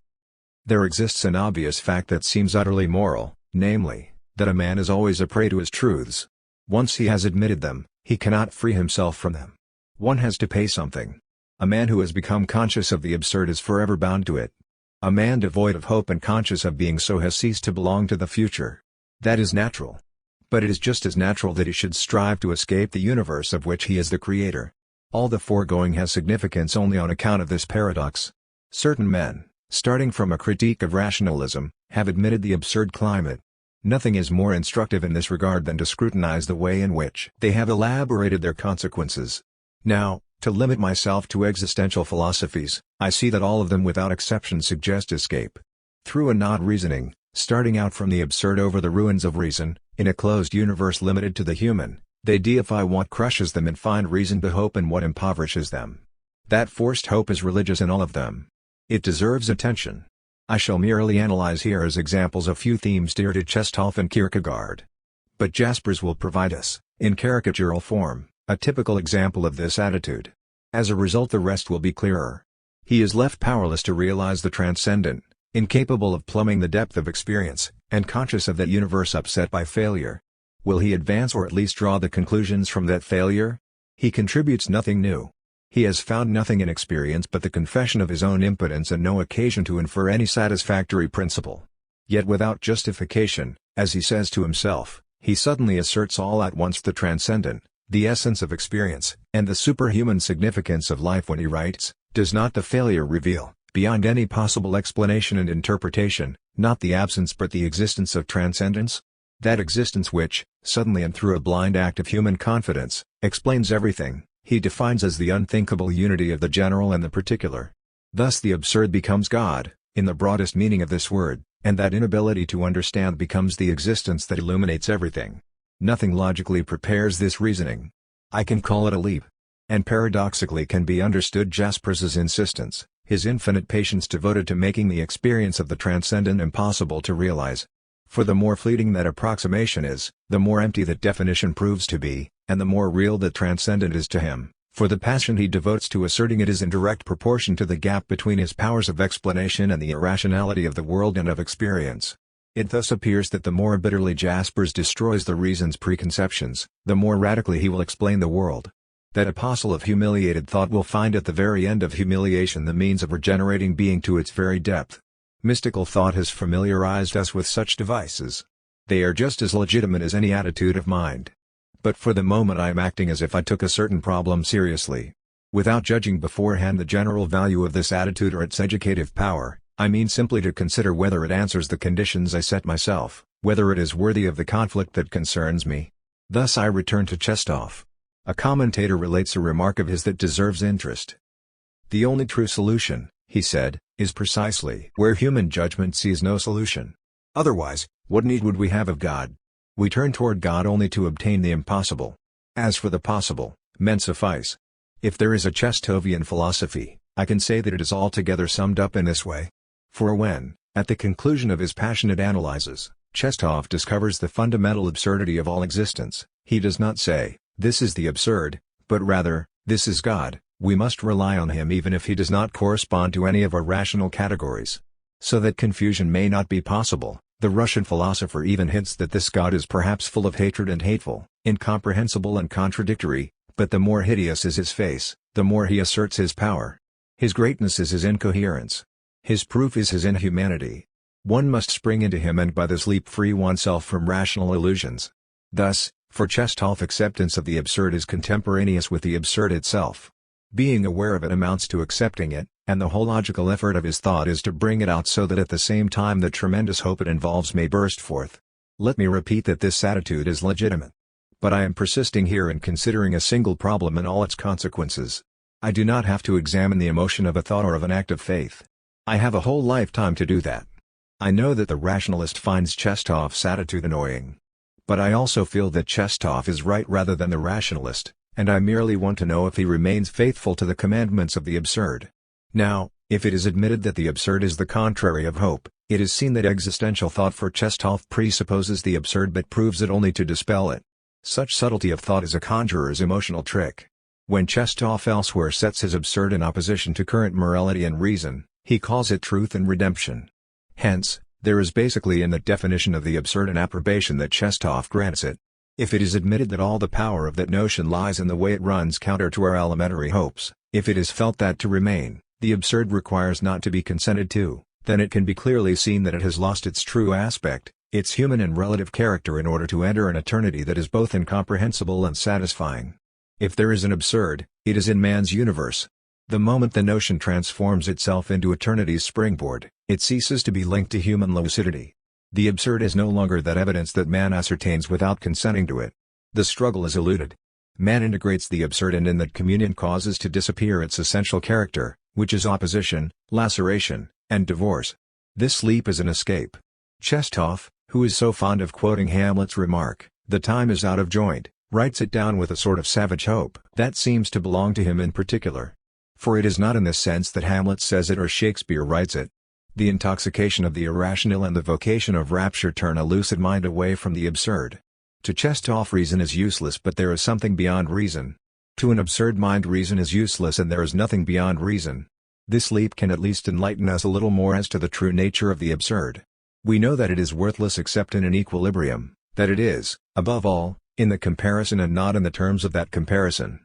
There exists an obvious fact that seems utterly moral, namely, that a man is always a prey to his truths. Once he has admitted them, he cannot free himself from them. One has to pay something. A man who has become conscious of the absurd is forever bound to it. A man devoid of hope and conscious of being so has ceased to belong to the future. That is natural. But it is just as natural that he should strive to escape the universe of which he is the creator. All the foregoing has significance only on account of this paradox. Certain men, starting from a critique of rationalism, have admitted the absurd climate. Nothing is more instructive in this regard than to scrutinize the way in which they have elaborated their consequences. Now, to limit myself to existential philosophies, I see that all of them without exception suggest escape. Through a not reasoning, starting out from the absurd over the ruins of reason, in a closed universe limited to the human, they deify what crushes them and find reason to hope in what impoverishes them. That forced hope is religious in all of them. It deserves attention. I shall merely analyze here as examples a few themes dear to Chekhov and Kierkegaard. But Jaspers will provide us, in caricatural form, a typical example of this attitude. As a result the rest will be clearer. He is left powerless to realize the transcendent, incapable of plumbing the depth of experience, and conscious of that universe upset by failure. Will he advance or at least draw the conclusions from that failure? He contributes nothing new. He has found nothing in experience but the confession of his own impotence and no occasion to infer any satisfactory principle. Yet without justification, as he says to himself, he suddenly asserts all at once the transcendent, the essence of experience, and the superhuman significance of life when he writes, "Does not the failure reveal, beyond any possible explanation and interpretation, not the absence but the existence of transcendence? That existence which, suddenly and through a blind act of human confidence, explains everything," he defines as the unthinkable unity of the general and the particular. Thus the absurd becomes God, in the broadest meaning of this word, and that inability to understand becomes the existence that illuminates everything. Nothing logically prepares this reasoning. I can call it a leap. And paradoxically can be understood Jaspers's insistence, his infinite patience devoted to making the experience of the transcendent impossible to realize. For the more fleeting that approximation is, the more empty that definition proves to be, and the more real that transcendent is to him, for the passion he devotes to asserting it is in direct proportion to the gap between his powers of explanation and the irrationality of the world and of experience. It thus appears that the more bitterly Jaspers destroys the reason's preconceptions, the more radically he will explain the world. That apostle of humiliated thought will find at the very end of humiliation the means of regenerating being to its very depth. Mystical thought has familiarized us with such devices. They are just as legitimate as any attitude of mind. But for the moment I am acting as if I took a certain problem seriously. Without judging beforehand the general value of this attitude or its educative power, I mean simply to consider whether it answers the conditions I set myself, whether it is worthy of the conflict that concerns me. Thus I return to Chekhov. A commentator relates a remark of his that deserves interest. "The only true solution," he said, "is precisely where human judgment sees no solution. Otherwise, what need would we have of God? We turn toward God only to obtain the impossible. As for the possible, men suffice." If there is a Chekhovian philosophy, I can say that it is altogether summed up in this way. For when, at the conclusion of his passionate analyses, Chekhov discovers the fundamental absurdity of all existence, he does not say, "This is the absurd," but rather, "This is God, we must rely on him even if he does not correspond to any of our rational categories." So that confusion may not be possible, the Russian philosopher even hints that this God is perhaps full of hatred and hateful, incomprehensible and contradictory, but the more hideous is his face, the more he asserts his power. His greatness is his incoherence. His proof is his inhumanity. One must spring into him and by this leap free oneself from rational illusions. Thus, for Chekhov acceptance of the absurd is contemporaneous with the absurd itself. Being aware of it amounts to accepting it, and the whole logical effort of his thought is to bring it out so that at the same time the tremendous hope it involves may burst forth. Let me repeat that this attitude is legitimate. But I am persisting here in considering a single problem and all its consequences. I do not have to examine the emotion of a thought or of an act of faith. I have a whole lifetime to do that. I know that the rationalist finds Chekhov's attitude annoying. But I also feel that Chekhov is right rather than the rationalist, and I merely want to know if he remains faithful to the commandments of the absurd. Now, if it is admitted that the absurd is the contrary of hope, it is seen that existential thought for Chekhov presupposes the absurd but proves it only to dispel it. Such subtlety of thought is a conjurer's emotional trick. When Chekhov elsewhere sets his absurd in opposition to current morality and reason, he calls it truth and redemption. Hence, there is basically in the definition of the absurd an approbation that Chekhov grants it. If it is admitted that all the power of that notion lies in the way it runs counter to our elementary hopes, if it is felt that to remain, the absurd requires not to be consented to, then it can be clearly seen that it has lost its true aspect, its human and relative character in order to enter an eternity that is both incomprehensible and satisfying. If there is an absurd, it is in man's universe. The moment the notion transforms itself into eternity's springboard, it ceases to be linked to human lucidity. The absurd is no longer that evidence that man ascertains without consenting to it. The struggle is eluded. Man integrates the absurd, and in that communion causes to disappear its essential character, which is opposition, laceration, and divorce. This leap is an escape. Chestov, who is so fond of quoting Hamlet's remark, "The time is out of joint," writes it down with a sort of savage hope that seems to belong to him in particular. For it is not in this sense that Hamlet says it or Shakespeare writes it. The intoxication of the irrational and the vocation of rapture turn a lucid mind away from the absurd. To Chestov, reason is useless, but there is something beyond reason. To an absurd mind, reason is useless and there is nothing beyond reason. This leap can at least enlighten us a little more as to the true nature of the absurd. We know that it is worthless except in an equilibrium, that it is, above all, in the comparison and not in the terms of that comparison.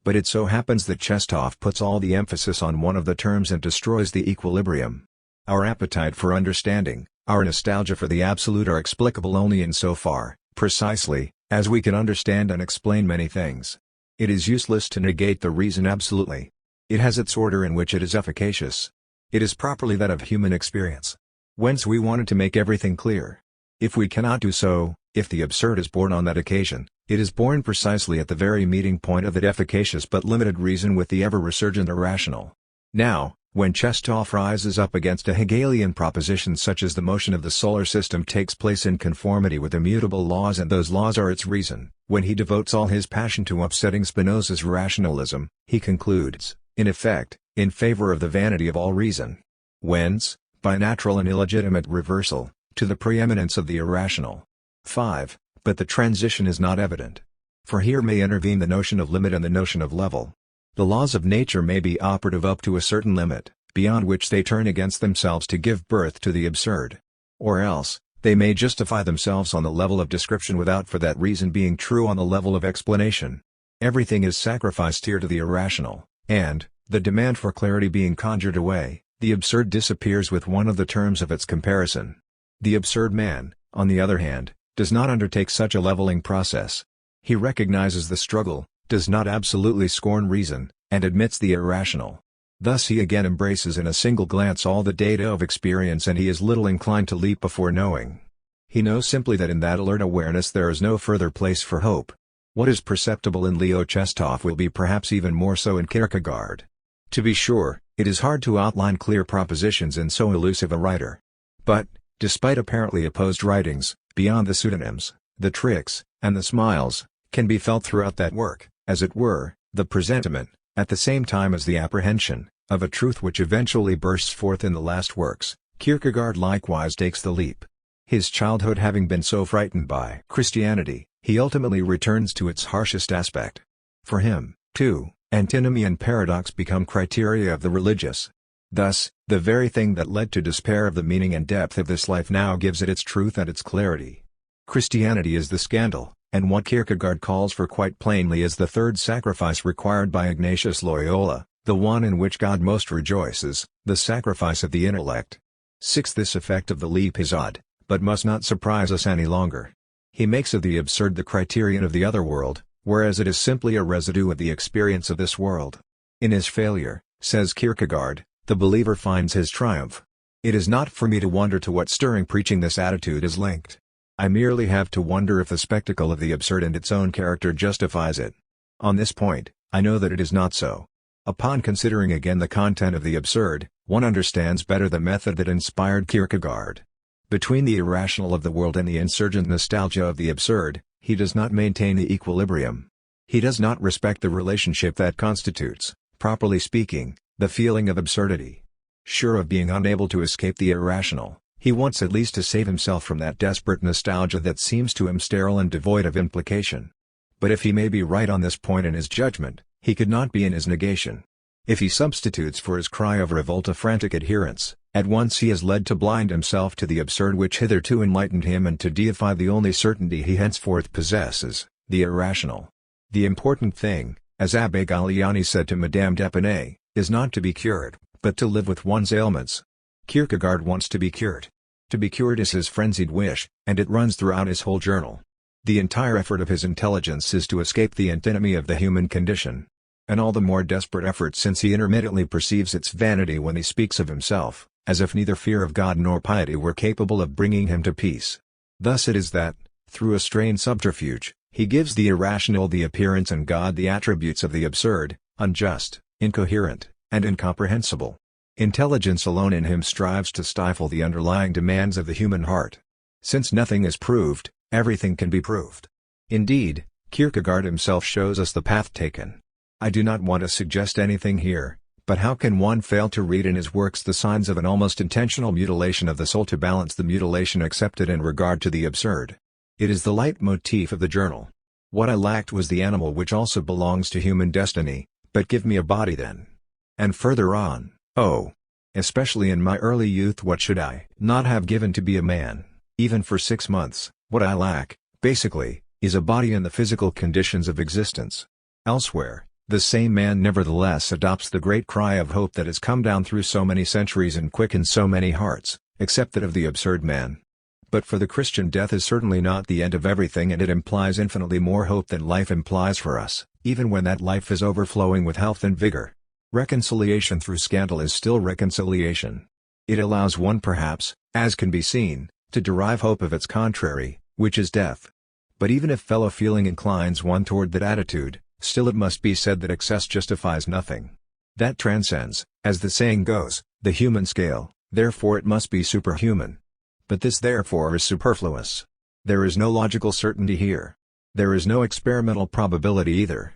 But it so happens that Chestov puts all the emphasis on one of the terms and destroys the equilibrium. Our appetite for understanding, our nostalgia for the absolute are explicable only in so far, precisely, as we can understand and explain many things. It is useless to negate the reason absolutely. It has its order in which it is efficacious. It is properly that of human experience. Whence we wanted to make everything clear. If we cannot do so, if the absurd is born on that occasion, it is born precisely at the very meeting point of that efficacious but limited reason with the ever-resurgent irrational. Now, when Chestov rises up against a Hegelian proposition such as the motion of the solar system takes place in conformity with immutable laws and those laws are its reason, when he devotes all his passion to upsetting Spinoza's rationalism, he concludes, in effect, in favor of the vanity of all reason. Whence, by natural and illegitimate reversal, to the preeminence of the irrational. 5. But the transition is not evident. For here may intervene the notion of limit and the notion of level. The laws of nature may be operative up to a certain limit, beyond which they turn against themselves to give birth to the absurd. Or else, they may justify themselves on the level of description without for that reason being true on the level of explanation. Everything is sacrificed here to the irrational, and, the demand for clarity being conjured away, the absurd disappears with one of the terms of its comparison. The absurd man, on the other hand, does not undertake such a leveling process. He recognizes the struggle, does not absolutely scorn reason, and admits the irrational. Thus he again embraces in a single glance all the data of experience, and he is little inclined to leap before knowing. He knows simply that in that alert awareness there is no further place for hope. What is perceptible in Leo Chestov will be perhaps even more so in Kierkegaard. To be sure, it is hard to outline clear propositions in so elusive a writer. But, despite apparently opposed writings, beyond the pseudonyms, the tricks, and the smiles, can be felt throughout that work, as it were, the presentiment, at the same time as the apprehension, of a truth which eventually bursts forth in the last works. Kierkegaard likewise takes the leap. His childhood having been so frightened by Christianity, he ultimately returns to its harshest aspect. For him, too, antinomy and paradox become criteria of the religious. Thus, the very thing that led to despair of the meaning and depth of this life now gives it its truth and its clarity. Christianity is the scandal, and what Kierkegaard calls for quite plainly is the third sacrifice required by Ignatius Loyola, the one in which God most rejoices, the sacrifice of the intellect. 6. This effect of the leap is odd, but must not surprise us any longer. He makes of the absurd the criterion of the other world, whereas it is simply a residue of the experience of this world. In his failure, says Kierkegaard, the believer finds his triumph. It is not for me to wonder to what stirring preaching this attitude is linked. I merely have to wonder if the spectacle of the absurd and its own character justifies it. On this point, I know that it is not so. Upon considering again the content of the absurd, one understands better the method that inspired Kierkegaard. Between the irrational of the world and the insurgent nostalgia of the absurd, he does not maintain the equilibrium. He does not respect the relationship that constitutes, properly speaking, the feeling of absurdity. Sure of being unable to escape the irrational, he wants at least to save himself from that desperate nostalgia that seems to him sterile and devoid of implication. But if he may be right on this point in his judgment, he could not be in his negation. If he substitutes for his cry of revolt a frantic adherence, at once he is led to blind himself to the absurd which hitherto enlightened him and to deify the only certainty he henceforth possesses, the irrational. The important thing, as Abbé Galiani said to Madame d'Épinay, is not to be cured, but to live with one's ailments. Kierkegaard wants to be cured. To be cured is his frenzied wish, and it runs throughout his whole journal. The entire effort of his intelligence is to escape the antinomy of the human condition. An all the more desperate effort since he intermittently perceives its vanity when he speaks of himself, as if neither fear of God nor piety were capable of bringing him to peace. Thus it is that, through a strange subterfuge, he gives the irrational the appearance and God the attributes of the absurd, unjust, incoherent, and incomprehensible. Intelligence alone in him strives to stifle the underlying demands of the human heart. Since nothing is proved, everything can be proved. Indeed, Kierkegaard himself shows us the path taken. I do not want to suggest anything here, but how can one fail to read in his works the signs of an almost intentional mutilation of the soul to balance the mutilation accepted in regard to the absurd? It is the leitmotif of the journal. What I lacked was the animal which also belongs to human destiny, but give me a body then. And further on, oh, especially in my early youth, what should I not have given to be a man, even for 6 months? What I lack, basically, is a body and the physical conditions of existence. Elsewhere, the same man nevertheless adopts the great cry of hope that has come down through so many centuries and quickened so many hearts, except that of the absurd man. But for the Christian, death is certainly not the end of everything, and it implies infinitely more hope than life implies for us, even when that life is overflowing with health and vigor. Reconciliation through scandal is still reconciliation. It allows one perhaps, as can be seen, to derive hope of its contrary, which is death. But even if fellow feeling inclines one toward that attitude, still it must be said that excess justifies nothing. That transcends, as the saying goes, the human scale, therefore it must be superhuman. But this therefore is superfluous. There is no logical certainty here. There is no experimental probability either.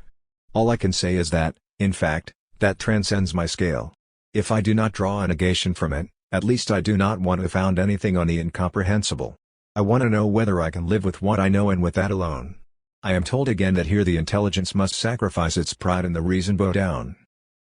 All I can say is that, in fact, that transcends my scale. If I do not draw a negation from it, at least I do not want to found anything on the incomprehensible. I want to know whether I can live with what I know and with that alone. I am told again that here the intelligence must sacrifice its pride and the reason bow down.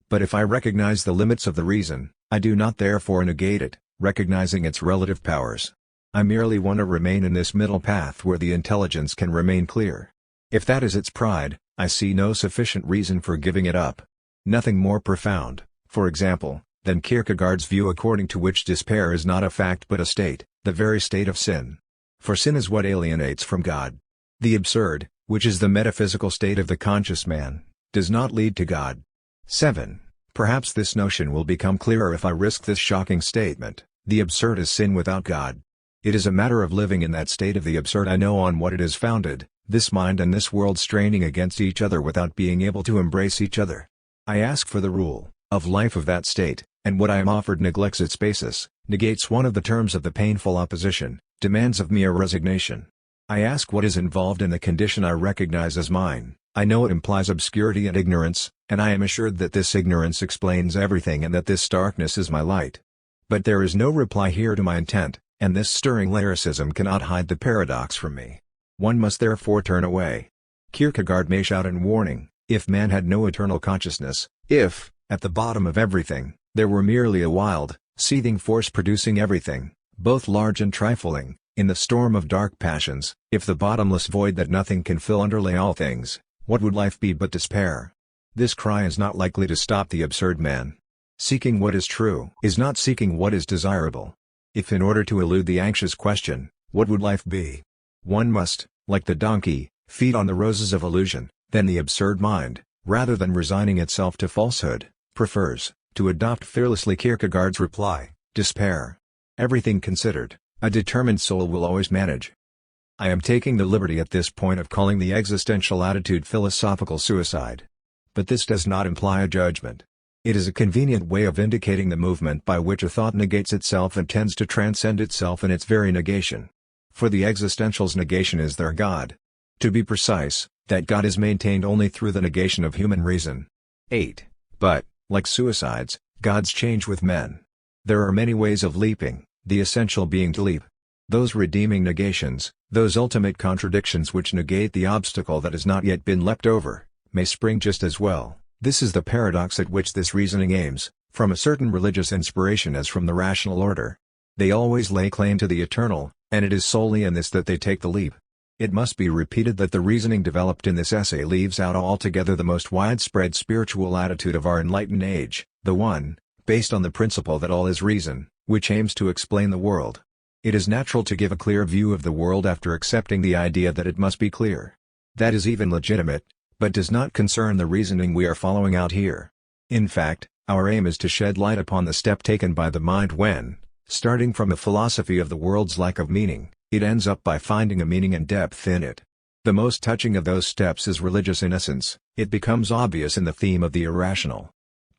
But if I recognize the limits of the reason, I do not therefore negate it, recognizing its relative powers. I merely want to remain in this middle path where the intelligence can remain clear. If that is its pride, I see no sufficient reason for giving it up. Nothing more profound, for example, than Kierkegaard's view according to which despair is not a fact but a state, the very state of sin. For sin is what alienates from God. The absurd, which is the metaphysical state of the conscious man, does not lead to God. 7. Perhaps this notion will become clearer if I risk this shocking statement: the absurd is sin without God. It is a matter of living in that state of the absurd I know on what it is founded, this mind and this world straining against each other without being able to embrace each other. I ask for the rule of life of that state, and what I am offered neglects its basis, negates one of the terms of the painful opposition, demands of me a resignation. I ask what is involved in the condition I recognize as mine. I know it implies obscurity and ignorance, and I am assured that this ignorance explains everything and that this darkness is my light. But there is no reply here to my intent, and this stirring lyricism cannot hide the paradox from me. One must therefore turn away. Kierkegaard may shout in warning, if man had no eternal consciousness, if, at the bottom of everything, there were merely a wild, seething force producing everything, both large and trifling, in the storm of dark passions, if the bottomless void that nothing can fill underlay all things, what would life be but despair? This cry is not likely to stop the absurd man. Seeking what is true is not seeking what is desirable. If in order to elude the anxious question, what would life be? One must, like the donkey, feed on the roses of illusion, then the absurd mind, rather than resigning itself to falsehood, prefers to adopt fearlessly Kierkegaard's reply: despair. Everything considered, a determined soul will always manage. I am taking the liberty at this point of calling the existential attitude philosophical suicide. But this does not imply a judgment. It is a convenient way of indicating the movement by which a thought negates itself and tends to transcend itself in its very negation. For the existential's negation is their God. To be precise, that God is maintained only through the negation of human reason. 8. But, like suicides, gods change with men. There are many ways of leaping, the essential being to leap. Those redeeming negations, those ultimate contradictions which negate the obstacle that has not yet been leapt over, may spring just as well. This is the paradox at which this reasoning aims, from a certain religious inspiration as from the rational order. They always lay claim to the eternal, and it is solely in this that they take the leap. It must be repeated that the reasoning developed in this essay leaves out altogether the most widespread spiritual attitude of our enlightened age, the one, based on the principle that all is reason, which aims to explain the world. It is natural to give a clear view of the world after accepting the idea that it must be clear. That is even legitimate, but does not concern the reasoning we are following out here. In fact, Our aim is to shed light upon the step taken by the mind when, starting from a philosophy of the world's lack of meaning, it ends up by finding a meaning and depth in it. The most touching of those steps is religious in essence. It becomes obvious in the theme of the irrational.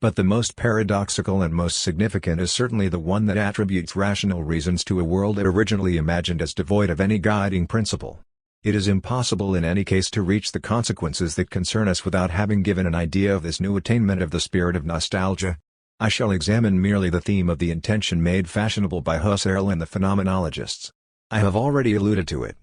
But the most paradoxical and most significant is certainly the one that attributes rational reasons to a world it originally imagined as devoid of any guiding principle. It is impossible in any case to reach the consequences that concern us without having given an idea of this new attainment of the spirit of nostalgia. I shall examine merely the theme of the intention made fashionable by Husserl and the phenomenologists. I have already alluded to it.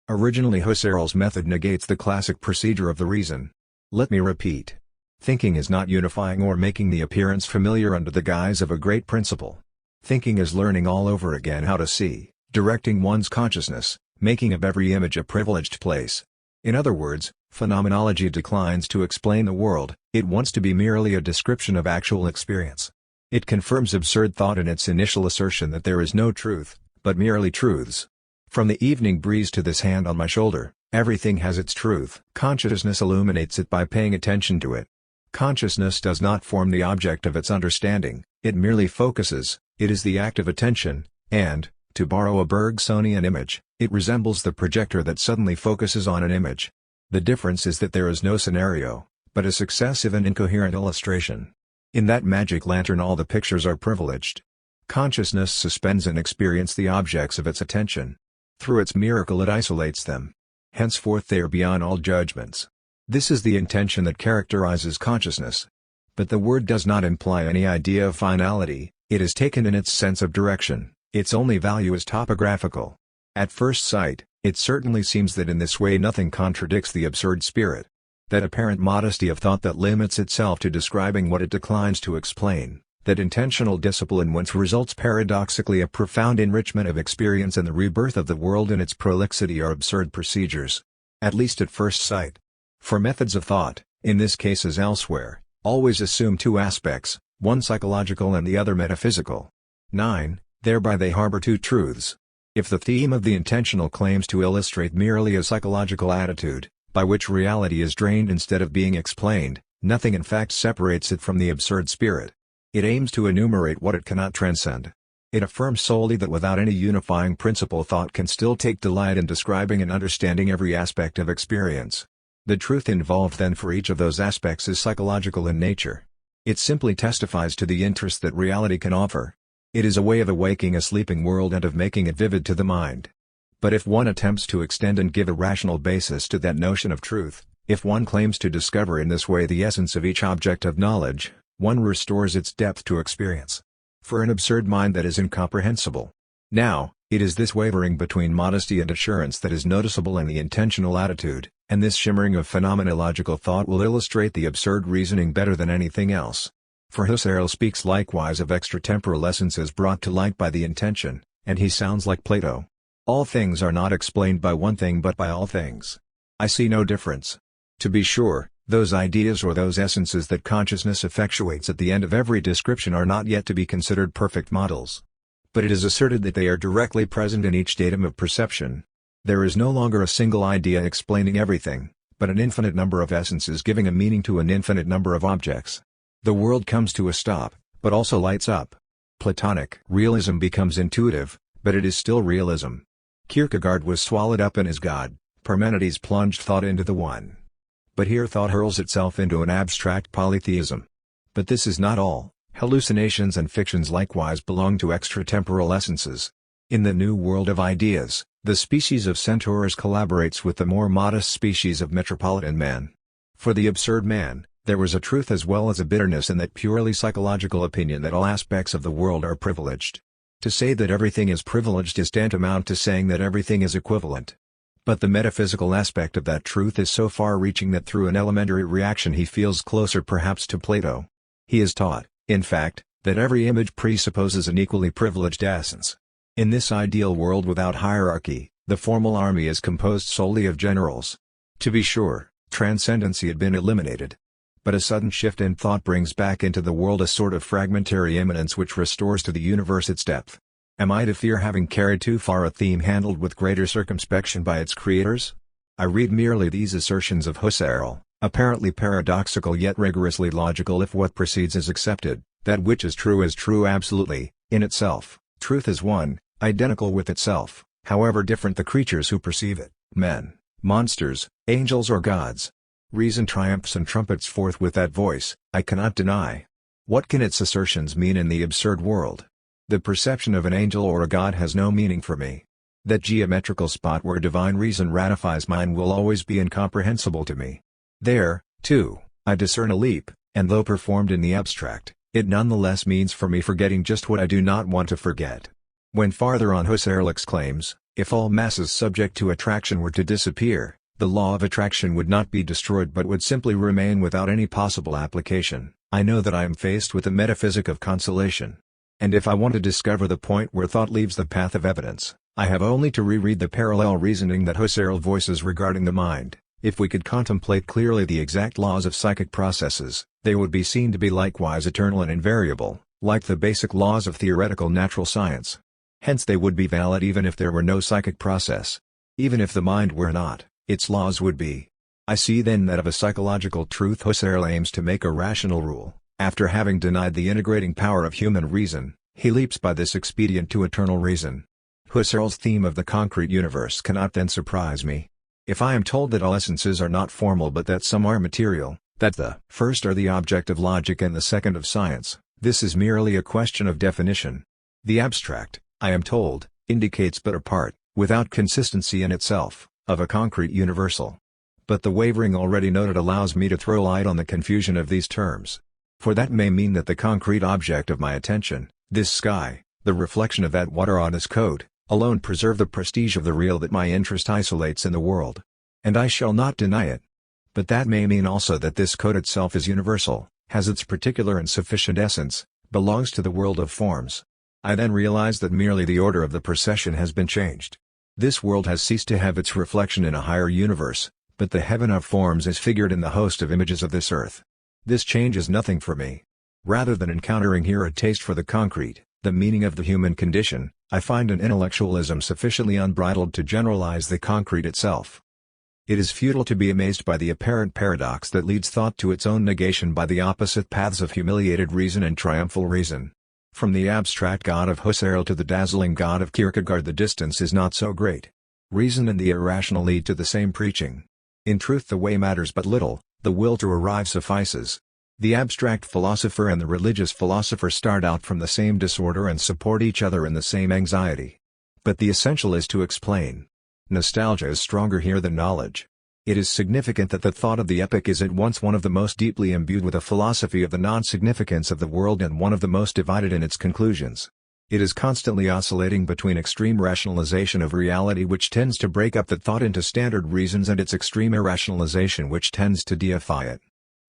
Originally Husserl's method negates the classic procedure of the reason. Let me repeat. Thinking is not unifying or making the appearance familiar under the guise of a great principle. Thinking is learning all over again how to see, directing one's consciousness, making of every image a privileged place. In other words, phenomenology declines to explain the world, it wants to be merely a description of actual experience. It confirms absurd thought in its initial assertion that there is no truth, but merely truths. From the evening breeze to this hand on my shoulder, everything has its truth. Consciousness illuminates it by paying attention to it. Consciousness does not form the object of its understanding, it merely focuses, it is the act of attention, and, to borrow a Bergsonian image, it resembles the projector that suddenly focuses on an image. The difference is that there is no scenario, but a successive and incoherent illustration. In that magic lantern all the pictures are privileged. Consciousness suspends in experience the objects of its attention. Through its miracle it isolates them. Henceforth they are beyond all judgments. This is the intention that characterizes consciousness. But the word does not imply any idea of finality, it is taken in its sense of direction, its only value is topographical. At first sight, it certainly seems that in this way nothing contradicts the absurd spirit. That apparent modesty of thought that limits itself to describing what it declines to explain, that intentional discipline whence results paradoxically a profound enrichment of experience and the rebirth of the world in its prolixity are absurd procedures. At least at first sight. For methods of thought, in this case as elsewhere, always assume two aspects, one psychological and the other metaphysical. 9. Thereby they harbor two truths. If the theme of the intentional claims to illustrate merely a psychological attitude, by which reality is drained instead of being explained, nothing in fact separates it from the absurd spirit. It aims to enumerate what it cannot transcend. It affirms solely that without any unifying principle thought can still take delight in describing and understanding every aspect of experience. The truth involved then for each of those aspects is psychological in nature. It simply testifies to the interest that reality can offer. It is a way of awaking a sleeping world and of making it vivid to the mind. But if one attempts to extend and give a rational basis to that notion of truth, if one claims to discover in this way the essence of each object of knowledge, one restores its depth to experience. For an absurd mind that is incomprehensible. Now, it is this wavering between modesty and assurance that is noticeable in the intentional attitude, and this shimmering of phenomenological thought will illustrate the absurd reasoning better than anything else. For Husserl speaks likewise of extratemporal essences brought to light by the intention, and he sounds like Plato. All things are not explained by one thing but by all things. I see no difference. To be sure, those ideas or those essences that consciousness effectuates at the end of every description are not yet to be considered perfect models. But it is asserted that they are directly present in each datum of perception. There is no longer a single idea explaining everything, but an infinite number of essences giving a meaning to an infinite number of objects. The world comes to a stop, but also lights up. Platonic realism becomes intuitive, but it is still realism. Kierkegaard was swallowed up in his God, Parmenides plunged thought into the One. But here thought hurls itself into an abstract polytheism. But this is not all, hallucinations and fictions likewise belong to extratemporal essences. In the new world of ideas, the species of centaurs collaborates with the more modest species of metropolitan man. For the absurd man, there was a truth as well as a bitterness in that purely psychological opinion that all aspects of the world are privileged. To say that everything is privileged is tantamount to saying that everything is equivalent. But the metaphysical aspect of that truth is so far-reaching that through an elementary reaction he feels closer perhaps to Plato. He is taught, in fact, that every image presupposes an equally privileged essence. In this ideal world without hierarchy, the formal army is composed solely of generals. To be sure, transcendency had been eliminated. But a sudden shift in thought brings back into the world a sort of fragmentary immanence which restores to the universe its depth. Am I to fear having carried too far a theme handled with greater circumspection by its creators? I read merely these assertions of Husserl, apparently paradoxical yet rigorously logical if what precedes is accepted, That which is true absolutely, in itself. Truth is one, identical with itself, however different the creatures who perceive it, men, monsters, angels or gods. Reason triumphs and trumpets forth with that voice, I cannot deny. What can its assertions mean in the absurd world? The perception of an angel or a god has no meaning for me. That geometrical spot where divine reason ratifies mine will always be incomprehensible to me. There, too, I discern a leap, and though performed in the abstract, it nonetheless means for me forgetting just what I do not want to forget. When farther on Husserl exclaims, if all masses subject to attraction were to disappear, the law of attraction would not be destroyed but would simply remain without any possible application, I know that I am faced with the metaphysic of consolation. And if I want to discover the point where thought leaves the path of evidence, I have only to reread the parallel reasoning that Husserl voices regarding the mind. If we could contemplate clearly the exact laws of psychic processes, they would be seen to be likewise eternal and invariable, like the basic laws of theoretical natural science. Hence they would be valid even if there were no psychic process. Even if the mind were not, its laws would be. I see then that of a psychological truth Husserl aims to make a rational rule. After having denied the integrating power of human reason, he leaps by this expedient to eternal reason. Husserl's theme of the concrete universe cannot then surprise me. If I am told that all essences are not formal but that some are material, that the first are the object of logic and the second of science, this is merely a question of definition. The abstract, I am told, indicates but a part, without consistency in itself, of a concrete universal. But the wavering already noted allows me to throw light on the confusion of these terms. For that may mean that the concrete object of my attention, this sky, the reflection of that water on this coat, alone preserve the prestige of the real that my interest isolates in the world. And I shall not deny it. But that may mean also that this coat itself is universal, has its particular and sufficient essence, belongs to the world of forms. I then realize that merely the order of the procession has been changed. This world has ceased to have its reflection in a higher universe, but the heaven of forms is figured in the host of images of this earth. This change is nothing for me. Rather than encountering here a taste for the concrete, the meaning of the human condition, I find an intellectualism sufficiently unbridled to generalize the concrete itself. It is futile to be amazed by the apparent paradox that leads thought to its own negation by the opposite paths of humiliated reason and triumphal reason. From the abstract God of Husserl to the dazzling God of Kierkegaard the distance is not so great. Reason and the irrational lead to the same preaching. In truth the way matters but little, the will to arrive suffices. The abstract philosopher and the religious philosopher start out from the same disorder and support each other in the same anxiety. But the essential is to explain. Nostalgia is stronger here than knowledge. It is significant that the thought of the epic is at once one of the most deeply imbued with a philosophy of the non-significance of the world and one of the most divided in its conclusions. It is constantly oscillating between extreme rationalization of reality which tends to break up the thought into standard reasons and its extreme irrationalization which tends to deify it.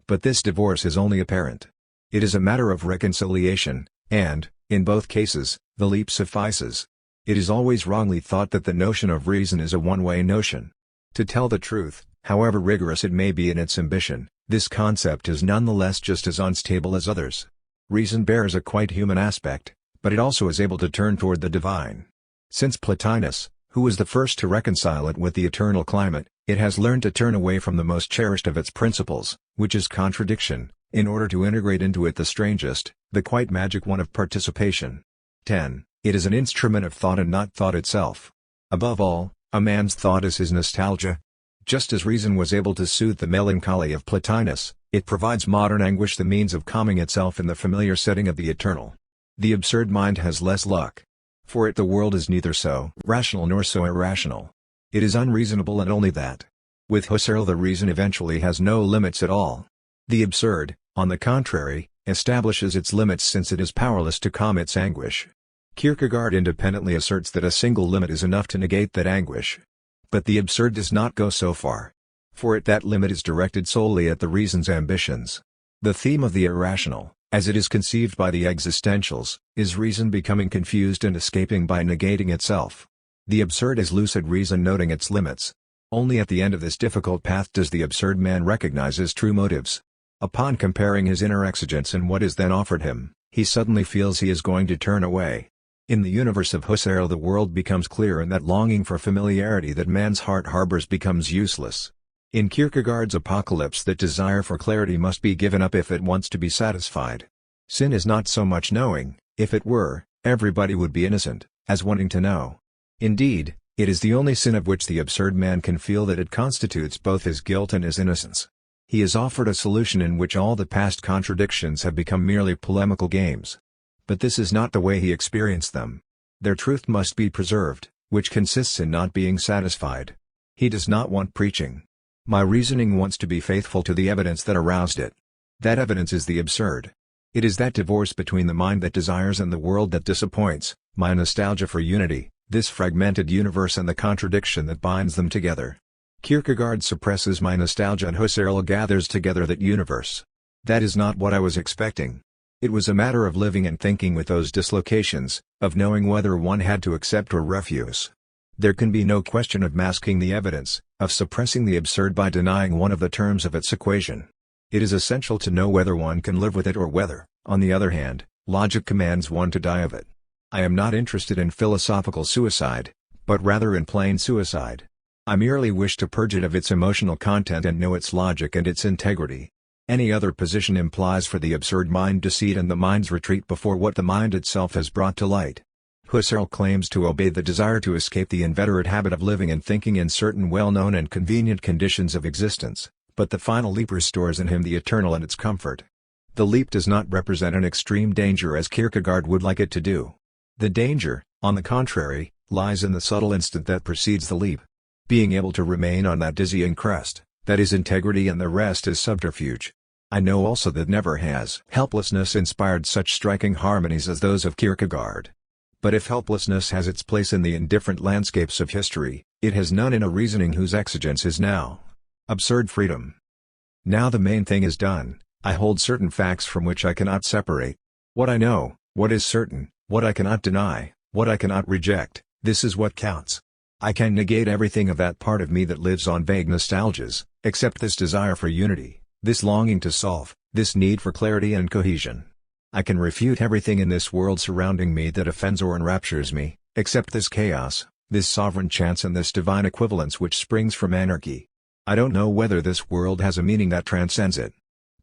But this divorce is only apparent. It is a matter of reconciliation, and, in both cases, the leap suffices. It is always wrongly thought that the notion of reason is a one-way notion. To tell the truth, however rigorous it may be in its ambition, this concept is nonetheless just as unstable as others. Reason bears a quite human aspect, but it also is able to turn toward the divine. Since Plotinus, who was the first to reconcile it with the eternal climate, it has learned to turn away from the most cherished of its principles, which is contradiction, in order to integrate into it the strangest, the quite magic one of participation. 10. It is an instrument of thought and not thought itself. Above all, a man's thought is his nostalgia. Just as reason was able to soothe the melancholy of Plotinus, it provides modern anguish the means of calming itself in the familiar setting of the eternal. The absurd mind has less luck. For it the world is neither so rational nor so irrational. It is unreasonable and only that. With Husserl the reason eventually has no limits at all. The absurd, on the contrary, establishes its limits since it is powerless to calm its anguish. Kierkegaard independently asserts that a single limit is enough to negate that anguish. But the absurd does not go so far. For it that limit is directed solely at the reason's ambitions. The theme of the irrational, as it is conceived by the existentials, is reason becoming confused and escaping by negating itself. The absurd is lucid reason noting its limits. Only at the end of this difficult path does the absurd man recognize his true motives. Upon comparing his inner exigence and what is then offered him, he suddenly feels he is going to turn away. In the universe of Husserl the world becomes clear and that longing for familiarity that man's heart harbors becomes useless. In Kierkegaard's apocalypse that desire for clarity must be given up if it wants to be satisfied. Sin is not so much knowing, if it were, everybody would be innocent, as wanting to know. Indeed, it is the only sin of which the absurd man can feel that it constitutes both his guilt and his innocence. He is offered a solution in which all the past contradictions have become merely polemical games. But this is not the way he experienced them. Their truth must be preserved, which consists in not being satisfied. He does not want preaching. My reasoning wants to be faithful to the evidence that aroused it. That evidence is the absurd. It is that divorce between the mind that desires and the world that disappoints, my nostalgia for unity, this fragmented universe and the contradiction that binds them together. Kierkegaard suppresses my nostalgia and Husserl gathers together that universe. That is not what I was expecting. It was a matter of living and thinking with those dislocations, of knowing whether one had to accept or refuse. There can be no question of masking the evidence, of suppressing the absurd by denying one of the terms of its equation. It is essential to know whether one can live with it or whether, on the other hand, logic commands one to die of it. I am not interested in philosophical suicide, but rather in plain suicide. I merely wish to purge it of its emotional content and know its logic and its integrity. Any other position implies for the absurd mind deceit and the mind's retreat before what the mind itself has brought to light. Husserl claims to obey the desire to escape the inveterate habit of living and thinking in certain well-known and convenient conditions of existence, but the final leap restores in him the eternal and its comfort. The leap does not represent an extreme danger as Kierkegaard would like it to do. The danger, on the contrary, lies in the subtle instant that precedes the leap. Being able to remain on that dizzying crest, that is integrity and the rest is subterfuge. I know also that never has helplessness inspired such striking harmonies as those of Kierkegaard. But if helplessness has its place in the indifferent landscapes of history, it has none in a reasoning whose exigence is now absurd freedom. Now the main thing is done. I hold certain facts from which I cannot separate. What I know, what is certain, what I cannot deny, what I cannot reject, this is what counts. I can negate everything of that part of me that lives on vague nostalgias, except this desire for unity, this longing to solve, this need for clarity and cohesion. I can refute everything in this world surrounding me that offends or enraptures me, except this chaos, this sovereign chance and this divine equivalence which springs from anarchy. I don't know whether this world has a meaning that transcends it.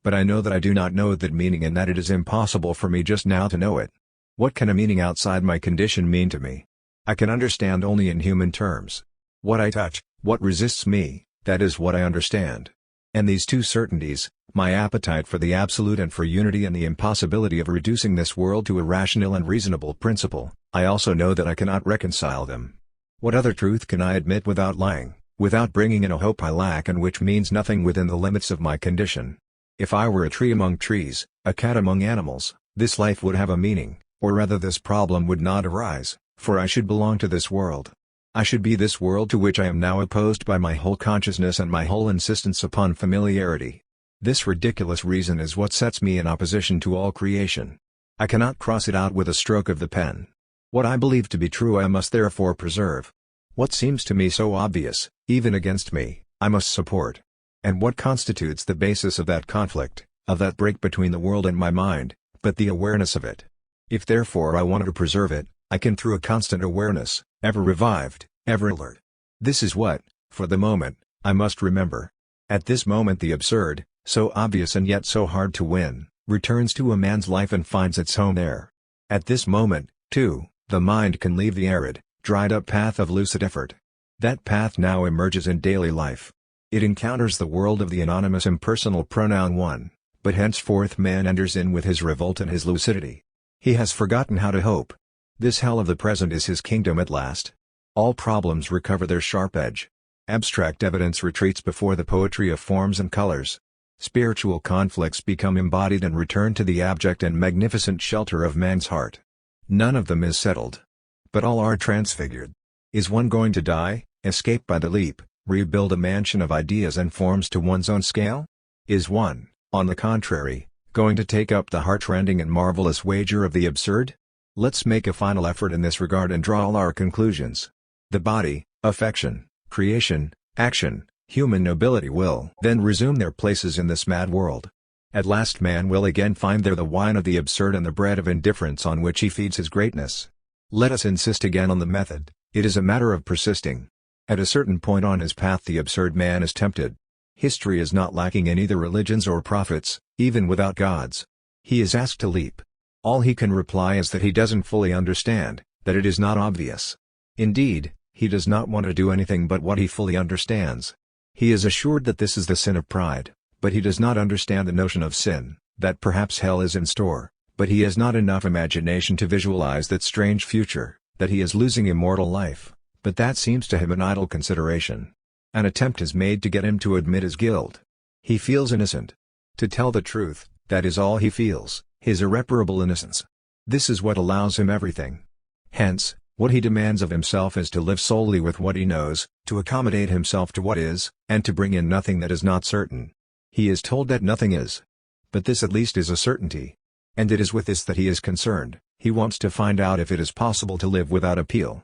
But I know that I do not know that meaning and that it is impossible for me just now to know it. What can a meaning outside my condition mean to me? I can understand only in human terms. What I touch, what resists me, that is what I understand. And these two certainties, my appetite for the absolute and for unity and the impossibility of reducing this world to a rational and reasonable principle, I also know that I cannot reconcile them. What other truth can I admit without lying, without bringing in a hope I lack and which means nothing within the limits of my condition? If I were a tree among trees, a cat among animals, this life would have a meaning, or rather this problem would not arise, for I should belong to this world. I should be this world to which I am now opposed by my whole consciousness and my whole insistence upon familiarity. This ridiculous reason is what sets me in opposition to all creation. I cannot cross it out with a stroke of the pen. What I believe to be true I must therefore preserve. What seems to me so obvious, even against me, I must support. And what constitutes the basis of that conflict, of that break between the world and my mind, but the awareness of it? If therefore I want to preserve it, I can through a constant awareness, ever revived, ever alert. This is what, for the moment, I must remember. At this moment the absurd, so obvious and yet so hard to win, returns to a man's life and finds its home there. At this moment, too, the mind can leave the arid, dried-up path of lucid effort. That path now emerges in daily life. It encounters the world of the anonymous impersonal pronoun one, but henceforth man enters in with his revolt and his lucidity. He has forgotten how to hope. This hell of the present is his kingdom at last. All problems recover their sharp edge. Abstract evidence retreats before the poetry of forms and colors. Spiritual conflicts become embodied and return to the abject and magnificent shelter of man's heart. None of them is settled. But all are transfigured. Is one going to die, escape by the leap, rebuild a mansion of ideas and forms to one's own scale? Is one, on the contrary, going to take up the heart-rending and marvelous wager of the absurd? Let's make a final effort in this regard and draw all our conclusions. The body, affection, creation, action, human nobility will then resume their places in this mad world. At last man will again find there the wine of the absurd and the bread of indifference on which he feeds his greatness. Let us insist again on the method. It is a matter of persisting. At a certain point on his path the absurd man is tempted. History is not lacking in either religions or prophets, even without gods. He is asked to leap. All he can reply is that he doesn't fully understand, that it is not obvious. Indeed, he does not want to do anything but what he fully understands. He is assured that this is the sin of pride, but he does not understand the notion of sin, that perhaps hell is in store, but he has not enough imagination to visualize that strange future, that he is losing immortal life, but that seems to him an idle consideration. An attempt is made to get him to admit his guilt. He feels innocent. To tell the truth, that is all he feels, his irreparable innocence. This is what allows him everything. Hence, what he demands of himself is to live solely with what he knows, to accommodate himself to what is, and to bring in nothing that is not certain. He is told that nothing is. But this at least is a certainty. And it is with this that he is concerned. He wants to find out if it is possible to live without appeal.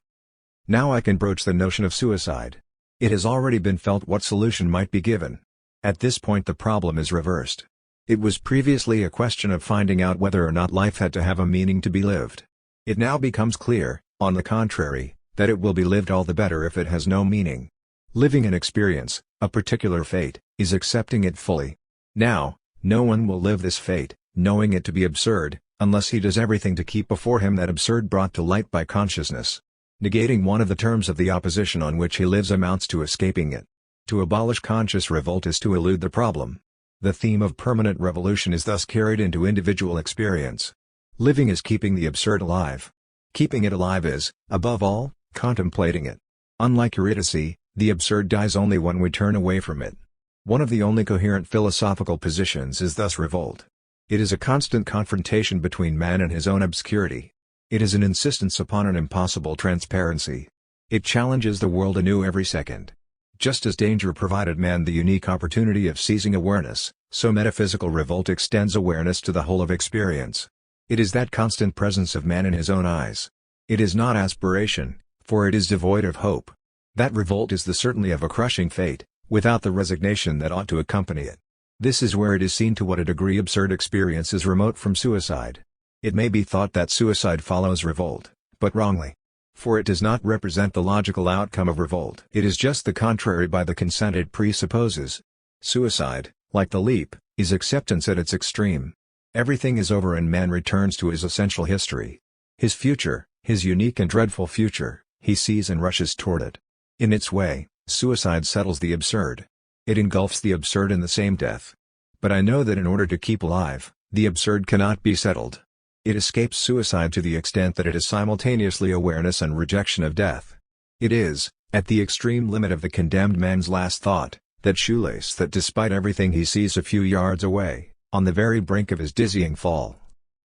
Now I can broach the notion of suicide. It has already been felt what solution might be given. At this point the problem is reversed. It was previously a question of finding out whether or not life had to have a meaning to be lived. It now becomes clear, on the contrary, that it will be lived all the better if it has no meaning. Living an experience, a particular fate, is accepting it fully. Now, no one will live this fate, knowing it to be absurd, unless he does everything to keep before him that absurd brought to light by consciousness. Negating one of the terms of the opposition on which he lives amounts to escaping it. To abolish conscious revolt is to elude the problem. The theme of permanent revolution is thus carried into individual experience. Living is keeping the absurd alive. Keeping it alive is, above all, contemplating it. Unlike Eurydice, the absurd dies only when we turn away from it. One of the only coherent philosophical positions is thus revolt. It is a constant confrontation between man and his own obscurity. It is an insistence upon an impossible transparency. It challenges the world anew every second. Just as danger provided man the unique opportunity of seizing awareness, so metaphysical revolt extends awareness to the whole of experience. It is that constant presence of man in his own eyes. It is not aspiration, for it is devoid of hope. That revolt is the certainty of a crushing fate, without the resignation that ought to accompany it. This is where it is seen to what a degree absurd experience is remote from suicide. It may be thought that suicide follows revolt, but wrongly. For it does not represent the logical outcome of revolt. It is just the contrary by the consent it presupposes. Suicide, like the leap, is acceptance at its extreme. Everything is over and man returns to his essential history. His future, his unique and dreadful future, he sees and rushes toward it. In its way, suicide settles the absurd. It engulfs the absurd in the same death. But I know that in order to keep alive, the absurd cannot be settled. It escapes suicide to the extent that it is simultaneously awareness and rejection of death. It is, at the extreme limit of the condemned man's last thought, that shoelace that despite everything he sees a few yards away, on the very brink of his dizzying fall.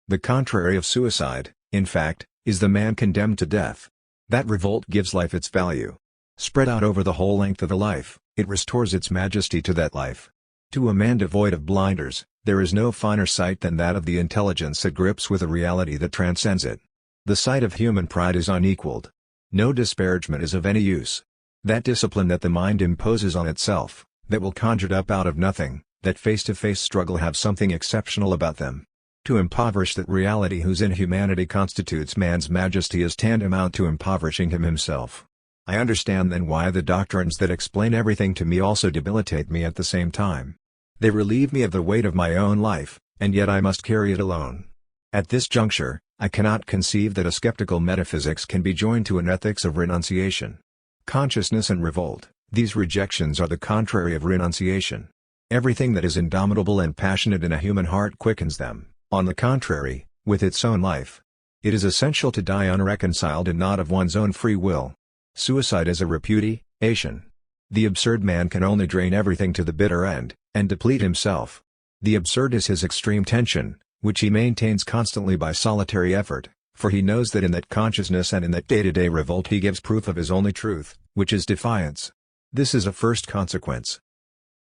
The contrary of suicide, in fact, is the man condemned to death. That revolt gives life its value. Spread out over the whole length of a life, it restores its majesty to that life. To a man devoid of blinders, there is no finer sight than that of the intelligence that grips with a reality that transcends it. The sight of human pride is unequaled. No disparagement is of any use. That discipline that the mind imposes on itself, that will conjured up out of nothing, that face-to-face struggle have something exceptional about them. To impoverish that reality whose inhumanity constitutes man's majesty is tantamount to impoverishing him himself. I understand then why the doctrines that explain everything to me also debilitate me at the same time. They relieve me of the weight of my own life, and yet I must carry it alone. At this juncture, I cannot conceive that a skeptical metaphysics can be joined to an ethics of renunciation. Consciousness and revolt, these rejections are the contrary of renunciation. Everything that is indomitable and passionate in a human heart quickens them, on the contrary, with its own life. It is essential to die unreconciled and not of one's own free will. Suicide is a repudiation. The absurd man can only drain everything to the bitter end, and deplete himself. The absurd is his extreme tension, which he maintains constantly by solitary effort, for he knows that in that consciousness and in that day-to-day revolt he gives proof of his only truth, which is defiance. This is a first consequence.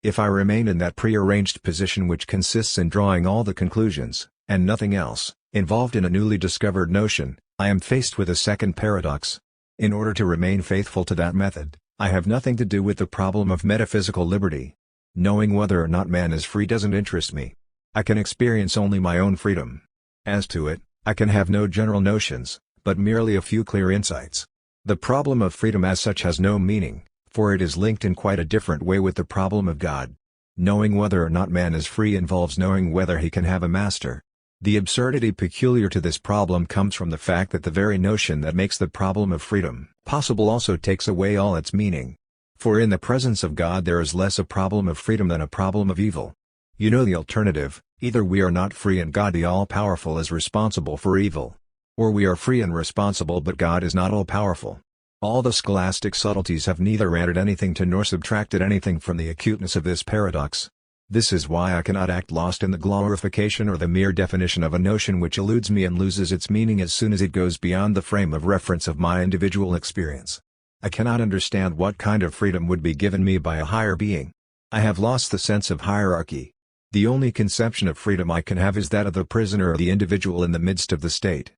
If I remain in that prearranged position which consists in drawing all the conclusions, and nothing else, involved in a newly discovered notion, I am faced with a second paradox. In order to remain faithful to that method, I have nothing to do with the problem of metaphysical liberty. Knowing whether or not man is free doesn't interest me. I can experience only my own freedom. As to it, I can have no general notions, but merely a few clear insights. The problem of freedom as such has no meaning, for it is linked in quite a different way with the problem of God. Knowing whether or not man is free involves knowing whether he can have a master. The absurdity peculiar to this problem comes from the fact that the very notion that makes the problem of freedom possible also takes away all its meaning. For in the presence of God there is less a problem of freedom than a problem of evil. You know the alternative: either we are not free and God the all-powerful is responsible for evil, or we are free and responsible but God is not all-powerful. All the scholastic subtleties have neither added anything to nor subtracted anything from the acuteness of this paradox. This is why I cannot act lost in the glorification or the mere definition of a notion which eludes me and loses its meaning as soon as it goes beyond the frame of reference of my individual experience. I cannot understand what kind of freedom would be given me by a higher being. I have lost the sense of hierarchy. The only conception of freedom I can have is that of the prisoner or the individual in the midst of the state.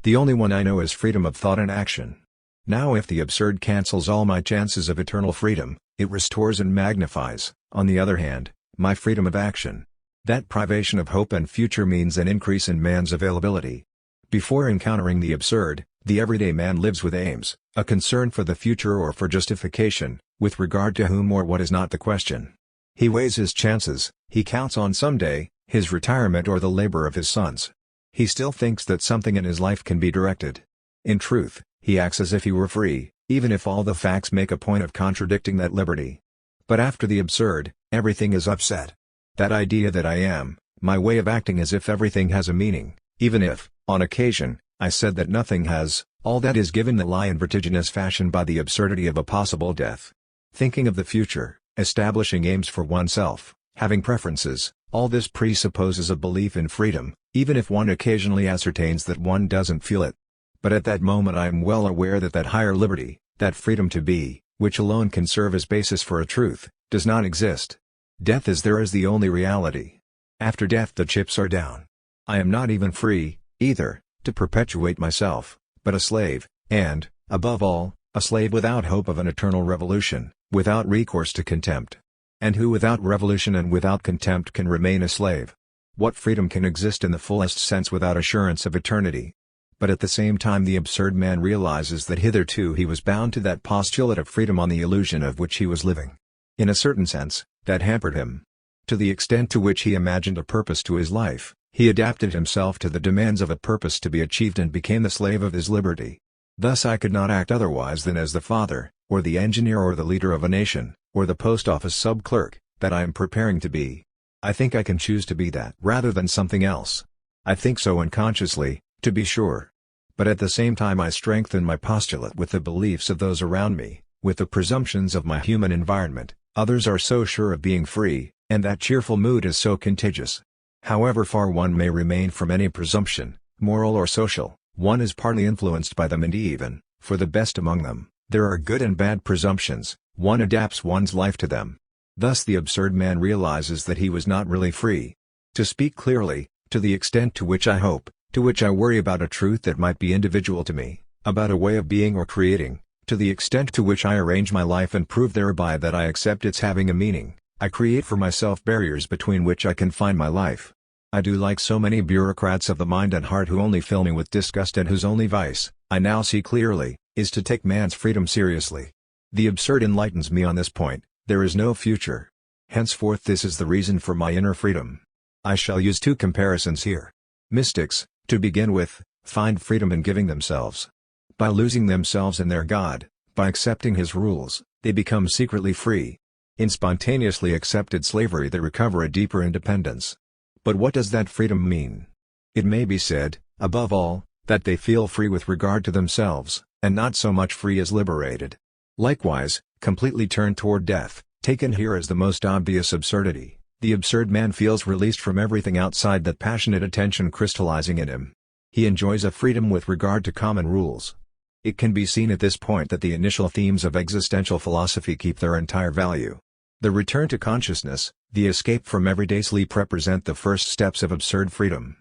The only one I know is freedom of thought and action. Now if the absurd cancels all my chances of eternal freedom, it restores and magnifies, on the other hand, my freedom of action. That privation of hope and future means an increase in man's availability. Before encountering the absurd, the everyday man lives with aims, a concern for the future or for justification, with regard to whom or what is not the question. He weighs his chances, he counts on someday, his retirement or the labor of his sons. He still thinks that something in his life can be directed. In truth, he acts as if he were free, even if all the facts make a point of contradicting that liberty. But after the absurd, everything is upset. That idea that I am, my way of acting as if everything has a meaning, even if, on occasion, I said that nothing has, all that is given the lie in vertiginous fashion by the absurdity of a possible death. Thinking of the future, establishing aims for oneself, having preferences, all this presupposes a belief in freedom, even if one occasionally ascertains that one doesn't feel it. But at that moment I am well aware that that higher liberty, that freedom to be, which alone can serve as basis for a truth, does not exist. Death is there as the only reality. After death the chips are down. I am not even free, either, to perpetuate myself, but a slave, and, above all, a slave without hope of an eternal revolution, without recourse to contempt. And who without revolution and without contempt can remain a slave? What freedom can exist in the fullest sense without assurance of eternity? But at the same time the absurd man realizes that hitherto he was bound to that postulate of freedom on the illusion of which he was living. In a certain sense, that hampered him. To the extent to which he imagined a purpose to his life, he adapted himself to the demands of a purpose to be achieved and became the slave of his liberty. Thus I could not act otherwise than as the father, or the engineer or the leader of a nation, or the post office sub-clerk, that I am preparing to be. I think I can choose to be that rather than something else. I think so unconsciously, to be sure. But at the same time I strengthen my postulate with the beliefs of those around me, with the presumptions of my human environment. Others are so sure of being free, and that cheerful mood is so contagious. However far one may remain from any presumption, moral or social, one is partly influenced by them, and even, for the best among them, there are good and bad presumptions, one adapts one's life to them. Thus the absurd man realizes that he was not really free. To speak clearly, to the extent to which I hope, to which I worry about a truth that might be individual to me, about a way of being or creating, to the extent to which I arrange my life and prove thereby that I accept its having a meaning, I create for myself barriers between which I confine my life. I do like so many bureaucrats of the mind and heart who only fill me with disgust and whose only vice, I now see clearly, is to take man's freedom seriously. The absurd enlightens me on this point: there is no future. Henceforth this is the reason for my inner freedom. I shall use two comparisons here. Mystics, to begin with, find freedom in giving themselves. By losing themselves in their God, by accepting his rules, they become secretly free. In spontaneously accepted slavery they recover a deeper independence. But what does that freedom mean? It may be said, above all, that they feel free with regard to themselves, and not so much free as liberated. Likewise, completely turned toward death, taken here as the most obvious absurdity, the absurd man feels released from everything outside that passionate attention crystallizing in him. He enjoys a freedom with regard to common rules. It can be seen at this point that the initial themes of existential philosophy keep their entire value. The return to consciousness, the escape from everyday sleep represent the first steps of absurd freedom.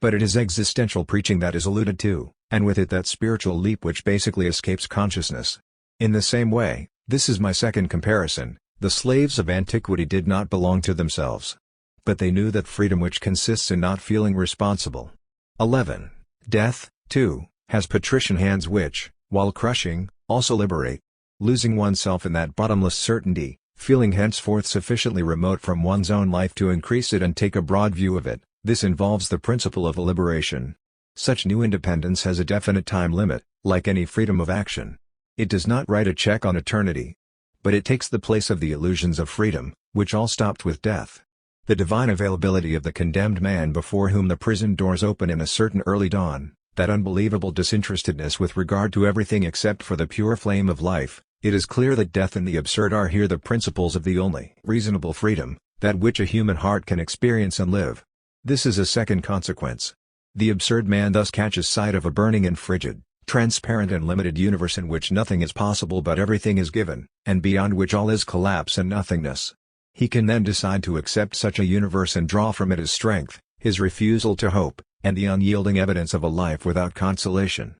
But it is existential preaching that is alluded to, and with it that spiritual leap which basically escapes consciousness. In the same way, this is my second comparison, the slaves of antiquity did not belong to themselves. But they knew that freedom which consists in not feeling responsible. 11. Death, too, has patrician hands which, while crushing, also liberate. Losing oneself in that bottomless certainty, feeling henceforth sufficiently remote from one's own life to increase it and take a broad view of it, This involves the principle of liberation. Such new independence has a definite time limit, like any freedom of action. It does not write a check on eternity. But it takes the place of the illusions of freedom, which all stopped with death. The divine availability of the condemned man before whom the prison doors open in a certain early dawn, that unbelievable disinterestedness with regard to everything except for the pure flame of life, it is clear that death and the absurd are here the principles of the only reasonable freedom, that which a human heart can experience and live. This is a second consequence. The absurd man thus catches sight of a burning and frigid, transparent and limited universe in which nothing is possible but everything is given, and beyond which all is collapse and nothingness. He can then decide to accept such a universe and draw from it his strength, his refusal to hope, and the unyielding evidence of a life without consolation.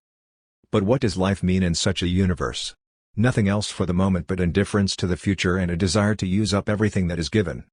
But what does life mean in such a universe? Nothing else for the moment but indifference to the future and a desire to use up everything that is given.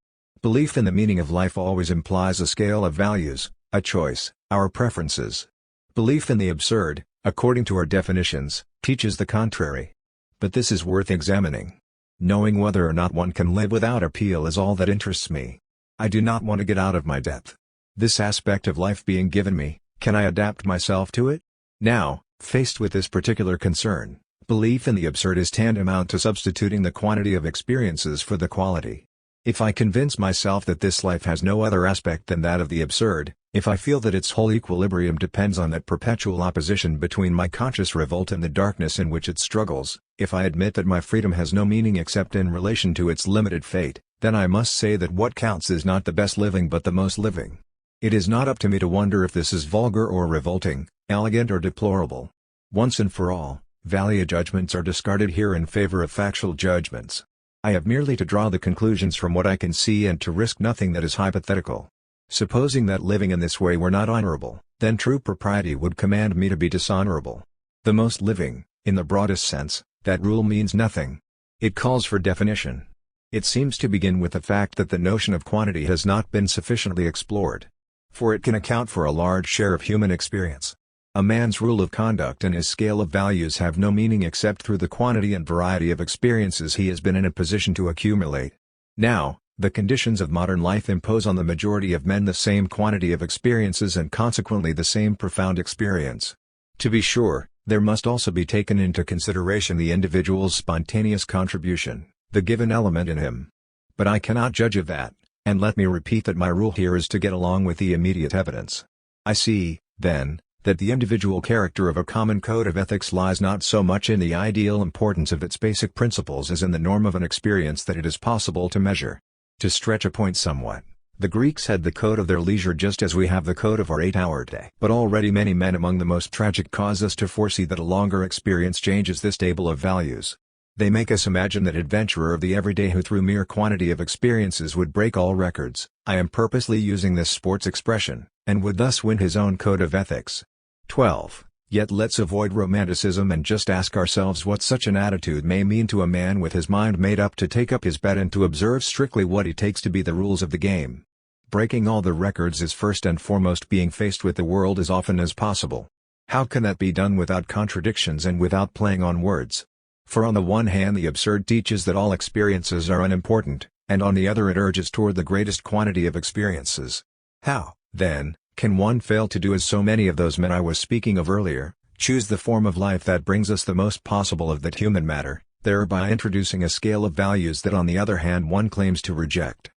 Belief in the meaning of life always implies a scale of values, a choice, our preferences. Belief in the absurd, according to our definitions, teaches the contrary. But this is worth examining. Knowing whether or not one can live without appeal is all that interests me. I do not want to get out of my depth. This aspect of life being given me, can I adapt myself to it? Now, faced with this particular concern, belief in the absurd is tantamount to substituting the quantity of experiences for the quality. If I convince myself that this life has no other aspect than that of the absurd, if I feel that its whole equilibrium depends on that perpetual opposition between my conscious revolt and the darkness in which it struggles, if I admit that my freedom has no meaning except in relation to its limited fate, then I must say that what counts is not the best living but the most living. It is not up to me to wonder if this is vulgar or revolting, elegant or deplorable. Once and for all, value judgments are discarded here in favor of factual judgments. I have merely to draw the conclusions from what I can see and to risk nothing that is hypothetical. Supposing that living in this way were not honorable, then true propriety would command me to be dishonorable. The most living, in the broadest sense, that rule means nothing. It calls for definition. It seems to begin with the fact that the notion of quantity has not been sufficiently explored. For it can account for a large share of human experience. A man's rule of conduct and his scale of values have no meaning except through the quantity and variety of experiences he has been in a position to accumulate. Now, the conditions of modern life impose on the majority of men the same quantity of experiences and consequently the same profound experience. To be sure, there must also be taken into consideration the individual's spontaneous contribution, the given element in him. But I cannot judge of that, and let me repeat that my rule here is to get along with the immediate evidence. I see, then, that the individual character of a common code of ethics lies not so much in the ideal importance of its basic principles as in the norm of an experience that it is possible to measure. To stretch a point somewhat, the Greeks had the code of their leisure just as we have the code of our 8-hour day. But already many men among the most tragic cause us to foresee that a longer experience changes this table of values. They make us imagine that adventurer of the everyday who through mere quantity of experiences would break all records, I am purposely using this sports expression, and would thus win his own code of ethics. 12. Yet let's avoid romanticism and just ask ourselves what such an attitude may mean to a man with his mind made up to take up his bet and to observe strictly what he takes to be the rules of the game. Breaking all the records is first and foremost being faced with the world as often as possible. How can that be done without contradictions and without playing on words? For on the one hand the absurd teaches that all experiences are unimportant, and on the other it urges toward the greatest quantity of experiences. How, then, can one fail to do as so many of those men I was speaking of earlier, choose the form of life that brings us the most possible of that human matter, thereby introducing a scale of values that on the other hand one claims to reject?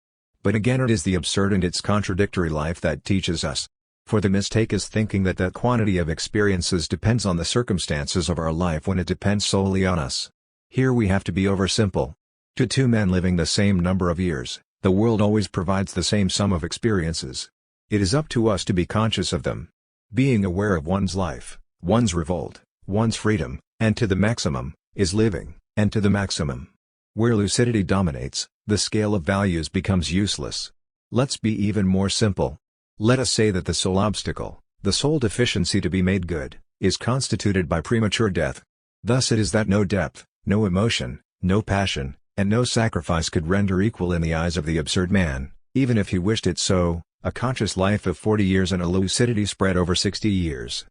But again it is the absurd and its contradictory life that teaches us. For the mistake is thinking that that quantity of experiences depends on the circumstances of our life when it depends solely on us. Here we have to be oversimple. To two men living the same number of years, the world always provides the same sum of experiences. It is up to us to be conscious of them. Being aware of one's life, one's revolt, one's freedom, and to the maximum, is living, and to the maximum. Where lucidity dominates, the scale of values becomes useless. Let's be even more simple. Let us say that the sole obstacle, the sole deficiency to be made good, is constituted by premature death. Thus it is that no depth, no emotion, no passion, and no sacrifice could render equal in the eyes of the absurd man, even if he wished it so, a conscious life of 40 years and a lucidity spread over 60 years.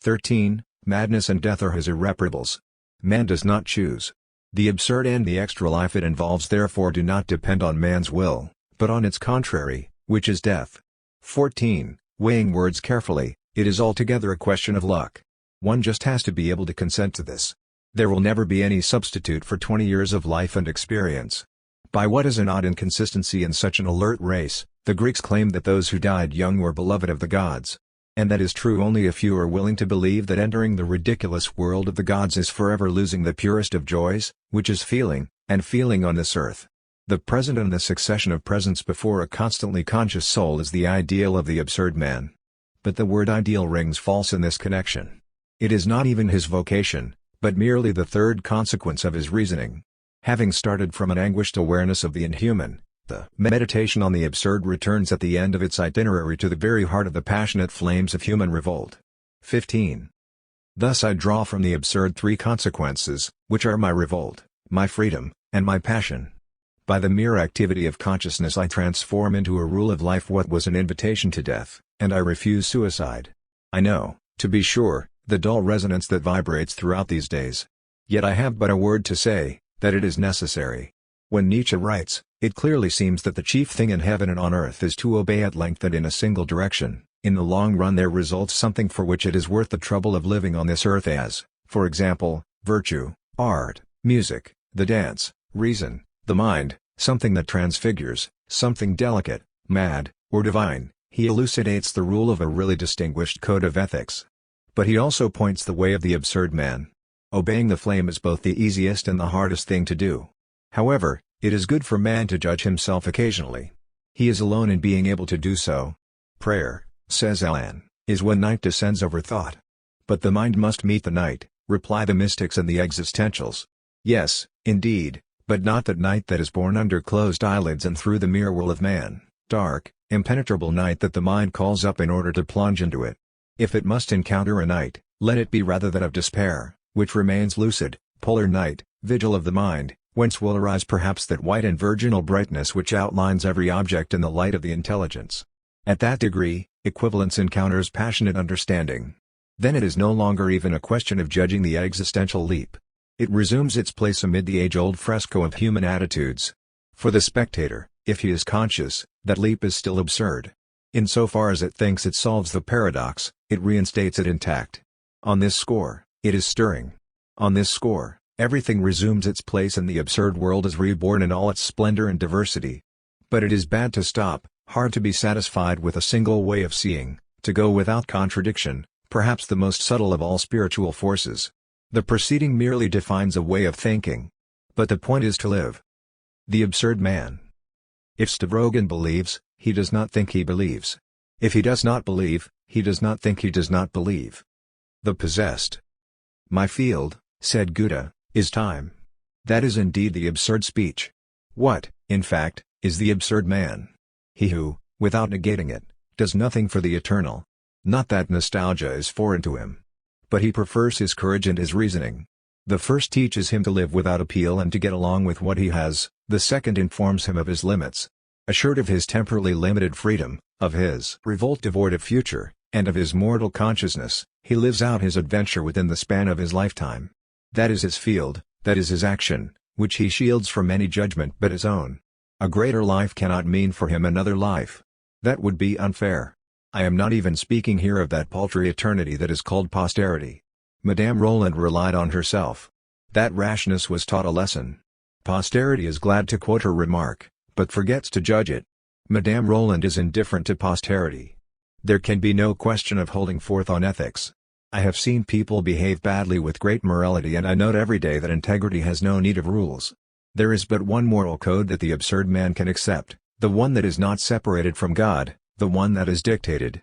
13. Madness and death are his irreparables. Man does not choose. The absurd and the extra life it involves therefore do not depend on man's will, but on its contrary, which is death. 14. Weighing words carefully, it is altogether a question of luck. One just has to be able to consent to this. There will never be any substitute for 20 years of life and experience. By what is an odd inconsistency in such an alert race, the Greeks claimed that those who died young were beloved of the gods. And that is true only if you are willing to believe that entering the ridiculous world of the gods is forever losing the purest of joys, which is feeling, and feeling on this earth. The present and the succession of presents before a constantly conscious soul is the ideal of the absurd man. But the word ideal rings false in this connection. It is not even his vocation, but merely the third consequence of his reasoning. Having started from an anguished awareness of the inhuman, the meditation on the absurd returns at the end of its itinerary to the very heart of the passionate flames of human revolt. 15. Thus I draw from the absurd three consequences, which are my revolt, my freedom, and my passion. By the mere activity of consciousness I transform into a rule of life what was an invitation to death, and I refuse suicide. I know, to be sure, the dull resonance that vibrates throughout these days. Yet I have but a word to say, that it is necessary. When Nietzsche writes, it clearly seems that the chief thing in heaven and on earth is to obey at length and in a single direction. In the long run there results something for which it is worth the trouble of living on this earth as, for example, virtue, art, music, the dance, reason, the mind, something that transfigures, something delicate, mad, or divine. He elucidates the rule of a really distinguished code of ethics. But he also points the way of the absurd man. Obeying the flame is both the easiest and the hardest thing to do. However, it is good for man to judge himself occasionally. He is alone in being able to do so. Prayer, says Alan, is when night descends over thought. But the mind must meet the night, reply the mystics and the existentials. Yes, indeed, but not that night that is born under closed eyelids and through the mere will of man, dark, impenetrable night that the mind calls up in order to plunge into it. If it must encounter a night, let it be rather that of despair, which remains lucid, polar night, vigil of the mind, whence will arise perhaps that white and virginal brightness which outlines every object in the light of the intelligence. At that degree, equivalence encounters passionate understanding. Then it is no longer even a question of judging the existential leap. It resumes its place amid the age-old fresco of human attitudes. For the spectator, if he is conscious, that leap is still absurd. In so far as it thinks it solves the paradox, it reinstates it intact. On this score, it is stirring. On this score, everything resumes its place and the absurd world is reborn in all its splendor and diversity. But it is bad to stop, hard to be satisfied with a single way of seeing, to go without contradiction, perhaps the most subtle of all spiritual forces. The preceding merely defines a way of thinking. But the point is to live. The absurd man. If Stavrogin believes, he does not think he believes. If he does not believe, he does not think he does not believe. The possessed. My field, said Goethe, is time. That is indeed the absurd speech. What, in fact, is the absurd man? He who, without negating it, does nothing for the eternal. Not that nostalgia is foreign to him. But he prefers his courage and his reasoning. The first teaches him to live without appeal and to get along with what he has, the second informs him of his limits. Assured of his temporally limited freedom, of his revolt devoid of future, and of his mortal consciousness, he lives out his adventure within the span of his lifetime. That is his field, that is his action, which he shields from any judgment but his own. A greater life cannot mean for him another life. That would be unfair. I am not even speaking here of that paltry eternity that is called posterity. Madame Roland relied on herself. That rashness was taught a lesson. Posterity is glad to quote her remark, but forgets to judge it. Madame Roland is indifferent to posterity. There can be no question of holding forth on ethics. I have seen people behave badly with great morality and I note every day that integrity has no need of rules. There is but one moral code that the absurd man can accept, the one that is not separated from God, the one that is dictated.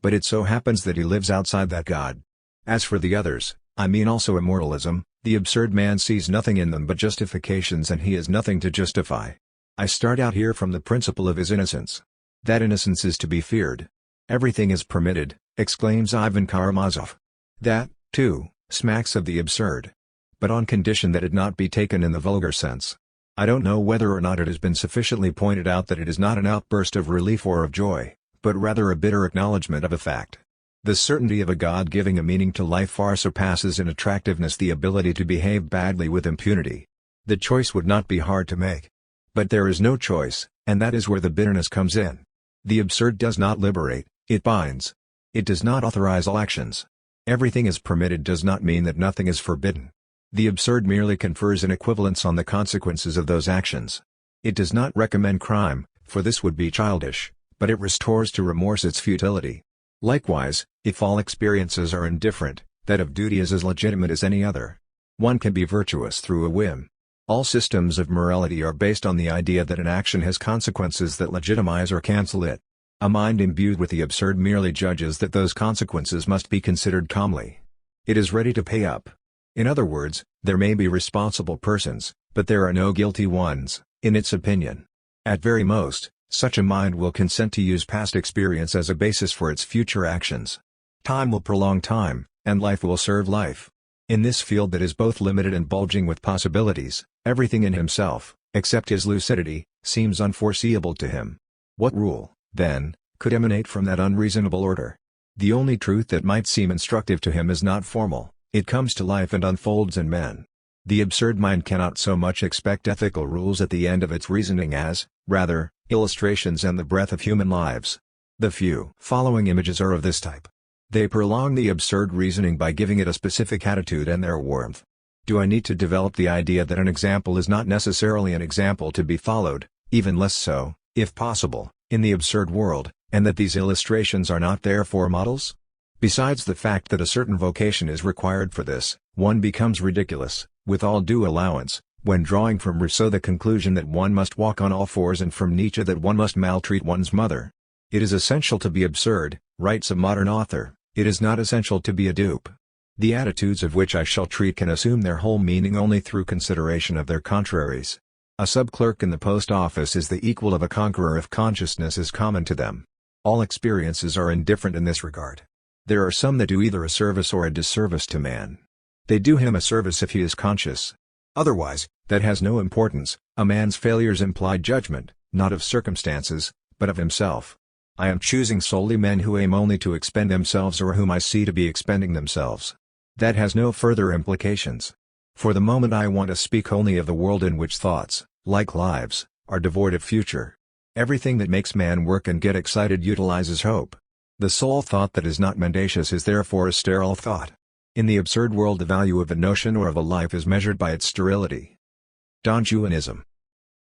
But it so happens that he lives outside that God. As for the others, I mean also immoralism, the absurd man sees nothing in them but justifications and he has nothing to justify. I start out here from the principle of his innocence. That innocence is to be feared. Everything is permitted, exclaims Ivan Karamazov. That, too, smacks of the absurd. But on condition that it not be taken in the vulgar sense. I don't know whether or not it has been sufficiently pointed out that it is not an outburst of relief or of joy, but rather a bitter acknowledgment of a fact. The certainty of a God giving a meaning to life far surpasses in attractiveness the ability to behave badly with impunity. The choice would not be hard to make. But there is no choice, and that is where the bitterness comes in. The absurd does not liberate, it binds. It does not authorize all actions. Everything is permitted does not mean that nothing is forbidden. The absurd merely confers an equivalence on the consequences of those actions. It does not recommend crime, for this would be childish, but it restores to remorse its futility. Likewise, if all experiences are indifferent, that of duty is as legitimate as any other. One can be virtuous through a whim. All systems of morality are based on the idea that an action has consequences that legitimize or cancel it. A mind imbued with the absurd merely judges that those consequences must be considered calmly. It is ready to pay up. In other words, there may be responsible persons, but there are no guilty ones, in its opinion. At very most, such a mind will consent to use past experience as a basis for its future actions. Time will prolong time, and life will serve life. In this field that is both limited and bulging with possibilities, everything in himself, except his lucidity, seems unforeseeable to him. What rule, then, could emanate from that unreasonable order? The only truth that might seem instructive to him is not formal, it comes to life and unfolds in men. The absurd mind cannot so much expect ethical rules at the end of its reasoning as, rather, illustrations and the breath of human lives. The few following images are of this type. They prolong the absurd reasoning by giving it a specific attitude and their warmth. Do I need to develop the idea that an example is not necessarily an example to be followed, even less so, if possible, in the absurd world, and that these illustrations are not therefore models? Besides the fact that a certain vocation is required for this, one becomes ridiculous, with all due allowance, when drawing from Rousseau the conclusion that one must walk on all fours and from Nietzsche that one must maltreat one's mother. It is essential to be absurd, writes a modern author, it is not essential to be a dupe. The attitudes of which I shall treat can assume their whole meaning only through consideration of their contraries. A sub-clerk in the post office is the equal of a conqueror if consciousness is common to them. All experiences are indifferent in this regard. There are some that do either a service or a disservice to man. They do him a service if he is conscious. Otherwise, that has no importance. A man's failures imply judgment, not of circumstances, but of himself. I am choosing solely men who aim only to expend themselves or whom I see to be expending themselves. That has no further implications. For the moment I want to speak only of the world in which thoughts, like lives, are devoid of future. Everything that makes man work and get excited utilizes hope. The sole thought that is not mendacious is therefore a sterile thought. In the absurd world the value of a notion or of a life is measured by its sterility. Don Juanism.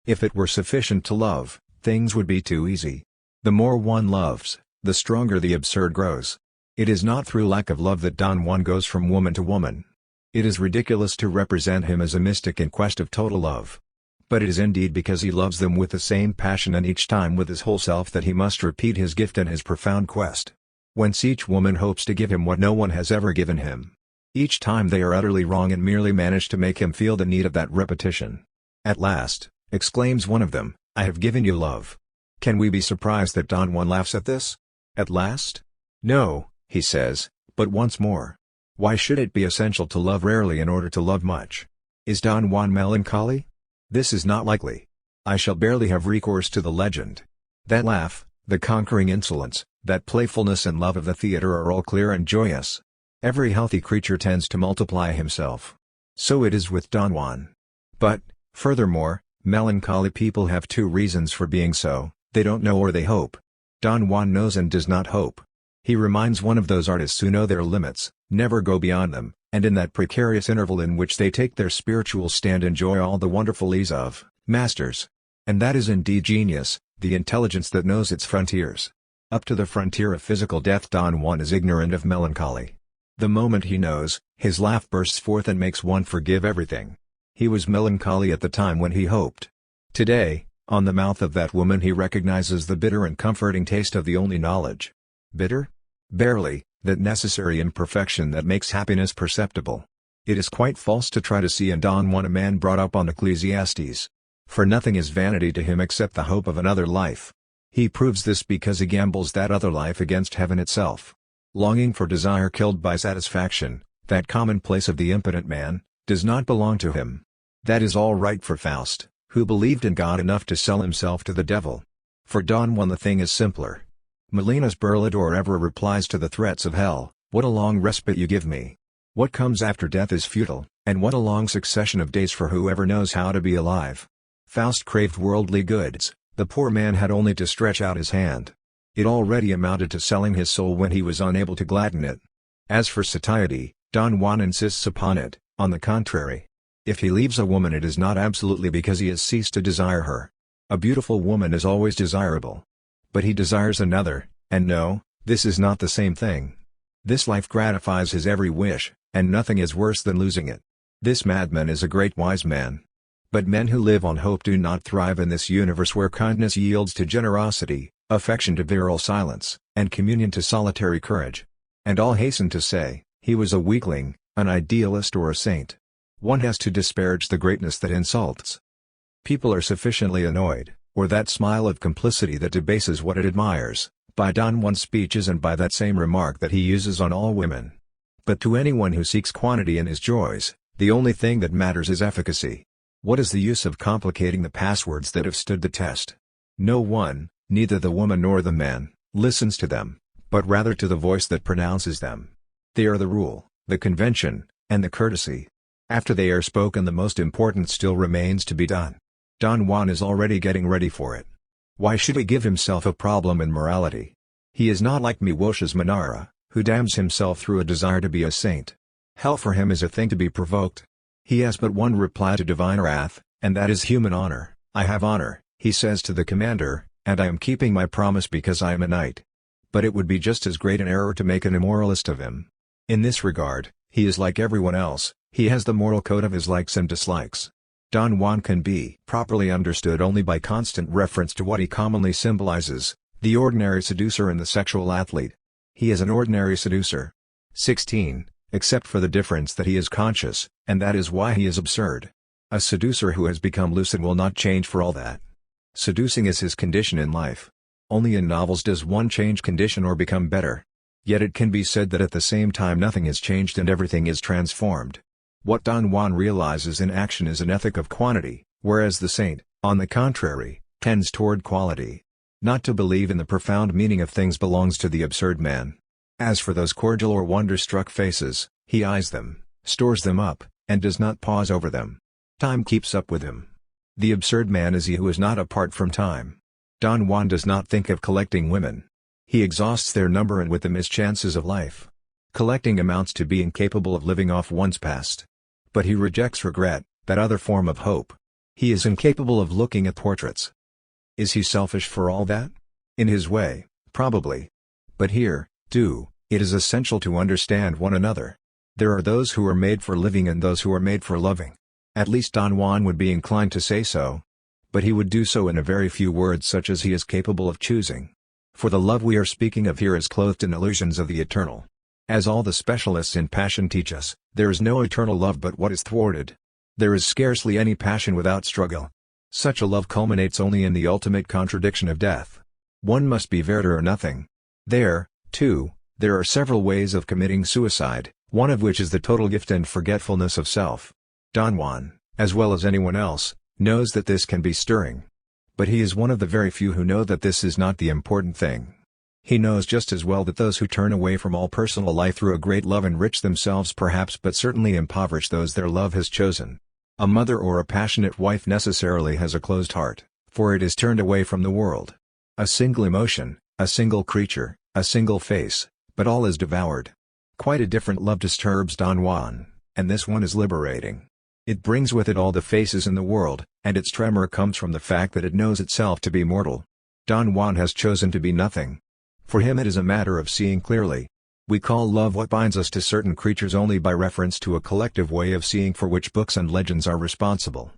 If it were sufficient to love, things would be too easy. The more one loves, the stronger the absurd grows. It is not through lack of love that Don Juan goes from woman to woman. It is ridiculous to represent him as a mystic in quest of total love. But it is indeed because he loves them with the same passion and each time with his whole self that he must repeat his gift and his profound quest. Whence each woman hopes to give him what no one has ever given him. Each time they are utterly wrong and merely manage to make him feel the need of that repetition. At last, exclaims one of them, I have given you love. Can we be surprised that Don Juan laughs at this? At last? No, he says, but once more. Why should it be essential to love rarely in order to love much? Is Don Juan melancholy? This is not likely. I shall barely have recourse to the legend. That laugh, the conquering insolence, that playfulness and love of the theatre are all clear and joyous. Every healthy creature tends to multiply himself. So it is with Don Juan. But, furthermore, melancholy people have two reasons for being so, they don't know or they hope. Don Juan knows and does not hope. He reminds one of those artists who know their limits, never go beyond them, and in that precarious interval in which they take their spiritual stand enjoy all the wonderful ease of masters. And that is indeed genius, the intelligence that knows its frontiers. Up to the frontier of physical death Don Juan is ignorant of melancholy. The moment he knows, his laugh bursts forth and makes one forgive everything. He was melancholy at the time when he hoped. Today, on the mouth of that woman he recognizes the bitter and comforting taste of the only knowledge. Bitter? Barely, that necessary imperfection that makes happiness perceptible. It is quite false to try to see in Don Juan a man brought up on Ecclesiastes. For nothing is vanity to him except the hope of another life. He proves this because he gambles that other life against heaven itself. Longing for desire killed by satisfaction, that commonplace of the impotent man, does not belong to him. That is all right for Faust, who believed in God enough to sell himself to the devil. For Don Juan the thing is simpler. Melina's Burlador ever replies to the threats of hell, what a long respite you give me. What comes after death is futile, and what a long succession of days for whoever knows how to be alive. Faust craved worldly goods, the poor man had only to stretch out his hand. It already amounted to selling his soul when he was unable to gladden it. As for satiety, Don Juan insists upon it, on the contrary. If he leaves a woman, it is not absolutely because he has ceased to desire her. A beautiful woman is always desirable. But he desires another, and no, this is not the same thing. This life gratifies his every wish, and nothing is worse than losing it. This madman is a great wise man. But men who live on hope do not thrive in this universe where kindness yields to generosity, affection to virile silence, and communion to solitary courage. And all hasten to say, he was a weakling, an idealist or a saint. One has to disparage the greatness that insults. People are sufficiently annoyed, or that smile of complicity that debases what it admires, by Don Juan's speeches and by that same remark that he uses on all women. But to anyone who seeks quantity in his joys, the only thing that matters is efficacy. What is the use of complicating the passwords that have stood the test? No one, neither the woman nor the man, listens to them, but rather to the voice that pronounces them. They are the rule, the convention, and the courtesy. After they are spoken, the most important still remains to be done. Don Juan is already getting ready for it. Why should he give himself a problem in morality? He is not like Miłosier's Manara, who damns himself through a desire to be a saint. Hell for him is a thing to be provoked. He has but one reply to divine wrath, and that is human honor. I have honor, he says to the commander, and I am keeping my promise because I am a knight. But it would be just as great an error to make an immoralist of him. In this regard, he is like everyone else, he has the moral code of his likes and dislikes. Don Juan can be properly understood only by constant reference to what he commonly symbolizes, the ordinary seducer and the sexual athlete. He is an ordinary seducer. 16. Except for the difference that he is conscious, and that is why he is absurd. A seducer who has become lucid will not change for all that. Seducing is his condition in life. Only in novels does one change condition or become better. Yet it can be said that at the same time nothing is changed and everything is transformed. What Don Juan realizes in action is an ethic of quantity, whereas the saint, on the contrary, tends toward quality. Not to believe in the profound meaning of things belongs to the absurd man. As for those cordial or wonder-struck faces, he eyes them, stores them up, and does not pause over them. Time keeps up with him. The absurd man is he who is not apart from time. Don Juan does not think of collecting women. He exhausts their number and with them his chances of life. Collecting amounts to being capable of living off one's past. But he rejects regret, that other form of hope. He is incapable of looking at portraits. Is he selfish for all that? In his way, probably. But here, too, it is essential to understand one another. There are those who are made for living and those who are made for loving. At least Don Juan would be inclined to say so. But he would do so in a very few words such as he is capable of choosing. For the love we are speaking of here is clothed in illusions of the eternal. As all the specialists in passion teach us, there is no eternal love but what is thwarted. There is scarcely any passion without struggle. Such a love culminates only in the ultimate contradiction of death. One must be Werther or nothing. There, too, there are several ways of committing suicide, one of which is the total gift and forgetfulness of self. Don Juan, as well as anyone else, knows that this can be stirring. But he is one of the very few who know that this is not the important thing. He knows just as well that those who turn away from all personal life through a great love enrich themselves perhaps but certainly impoverish those their love has chosen. A mother or a passionate wife necessarily has a closed heart, for it is turned away from the world. A single emotion, a single creature, a single face, but all is devoured. Quite a different love disturbs Don Juan, and this one is liberating. It brings with it all the faces in the world, and its tremor comes from the fact that it knows itself to be mortal. Don Juan has chosen to be nothing. For him it is a matter of seeing clearly. We call love what binds us to certain creatures only by reference to a collective way of seeing for which books and legends are responsible.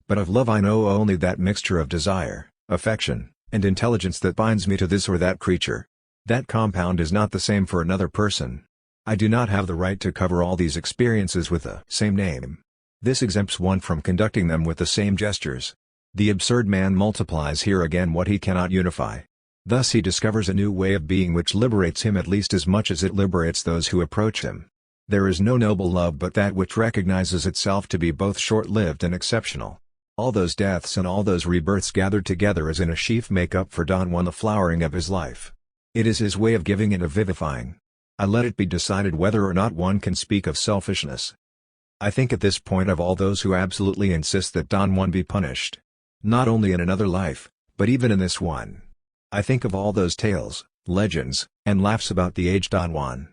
But of love I know only that mixture of desire, affection, and intelligence that binds me to this or that creature. That compound is not the same for another person. I do not have the right to cover all these experiences with the same name. This exempts one from conducting them with the same gestures. The absurd man multiplies here again what he cannot unify. Thus he discovers a new way of being which liberates him at least as much as it liberates those who approach him. There is no noble love but that which recognizes itself to be both short-lived and exceptional. All those deaths and all those rebirths gathered together as in a sheaf make up for Don Juan the flowering of his life. It is his way of giving and of vivifying. I let it be decided whether or not one can speak of selfishness. I think at this point of all those who absolutely insist that Don Juan be punished. Not only in another life, but even in this one. I think of all those tales, legends, and laughs about the aged Don Juan.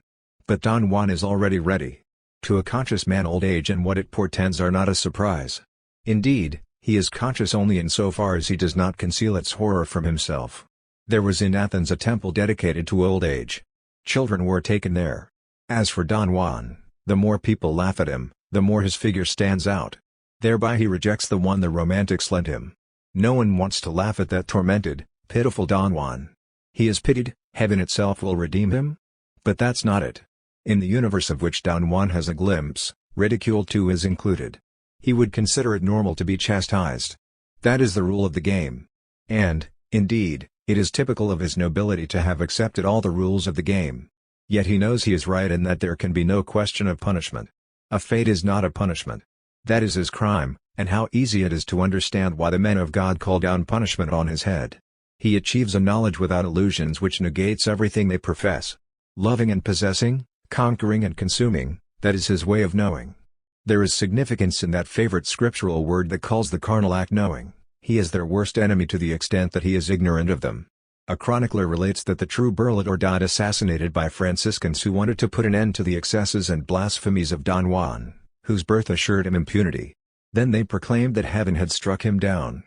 But Don Juan is already ready. To a conscious man, old age and what it portends are not a surprise. Indeed, he is conscious only insofar as he does not conceal its horror from himself. There was in Athens a temple dedicated to old age. Children were taken there. As for Don Juan, the more people laugh at him, the more his figure stands out. Thereby he rejects the one the romantics lent him. No one wants to laugh at that tormented, pitiful Don Juan. He is pitied, heaven itself will redeem him? But that's not it. In the universe of which Don Juan has a glimpse, ridicule too is included. He would consider it normal to be chastised. That is the rule of the game. And, indeed, it is typical of his nobility to have accepted all the rules of the game. Yet he knows he is right and that there can be no question of punishment. A fate is not a punishment. That is his crime, and how easy it is to understand why the men of God call down punishment on his head. He achieves a knowledge without illusions which negates everything they profess. Loving and possessing, conquering and consuming, that is his way of knowing. There is significance in that favorite scriptural word that calls the carnal act knowing. He is their worst enemy to the extent that he is ignorant of them. A chronicler relates that the true Burlador died assassinated by Franciscans who wanted to put an end to the excesses and blasphemies of Don Juan, whose birth assured him impunity. Then they proclaimed that heaven had struck him down.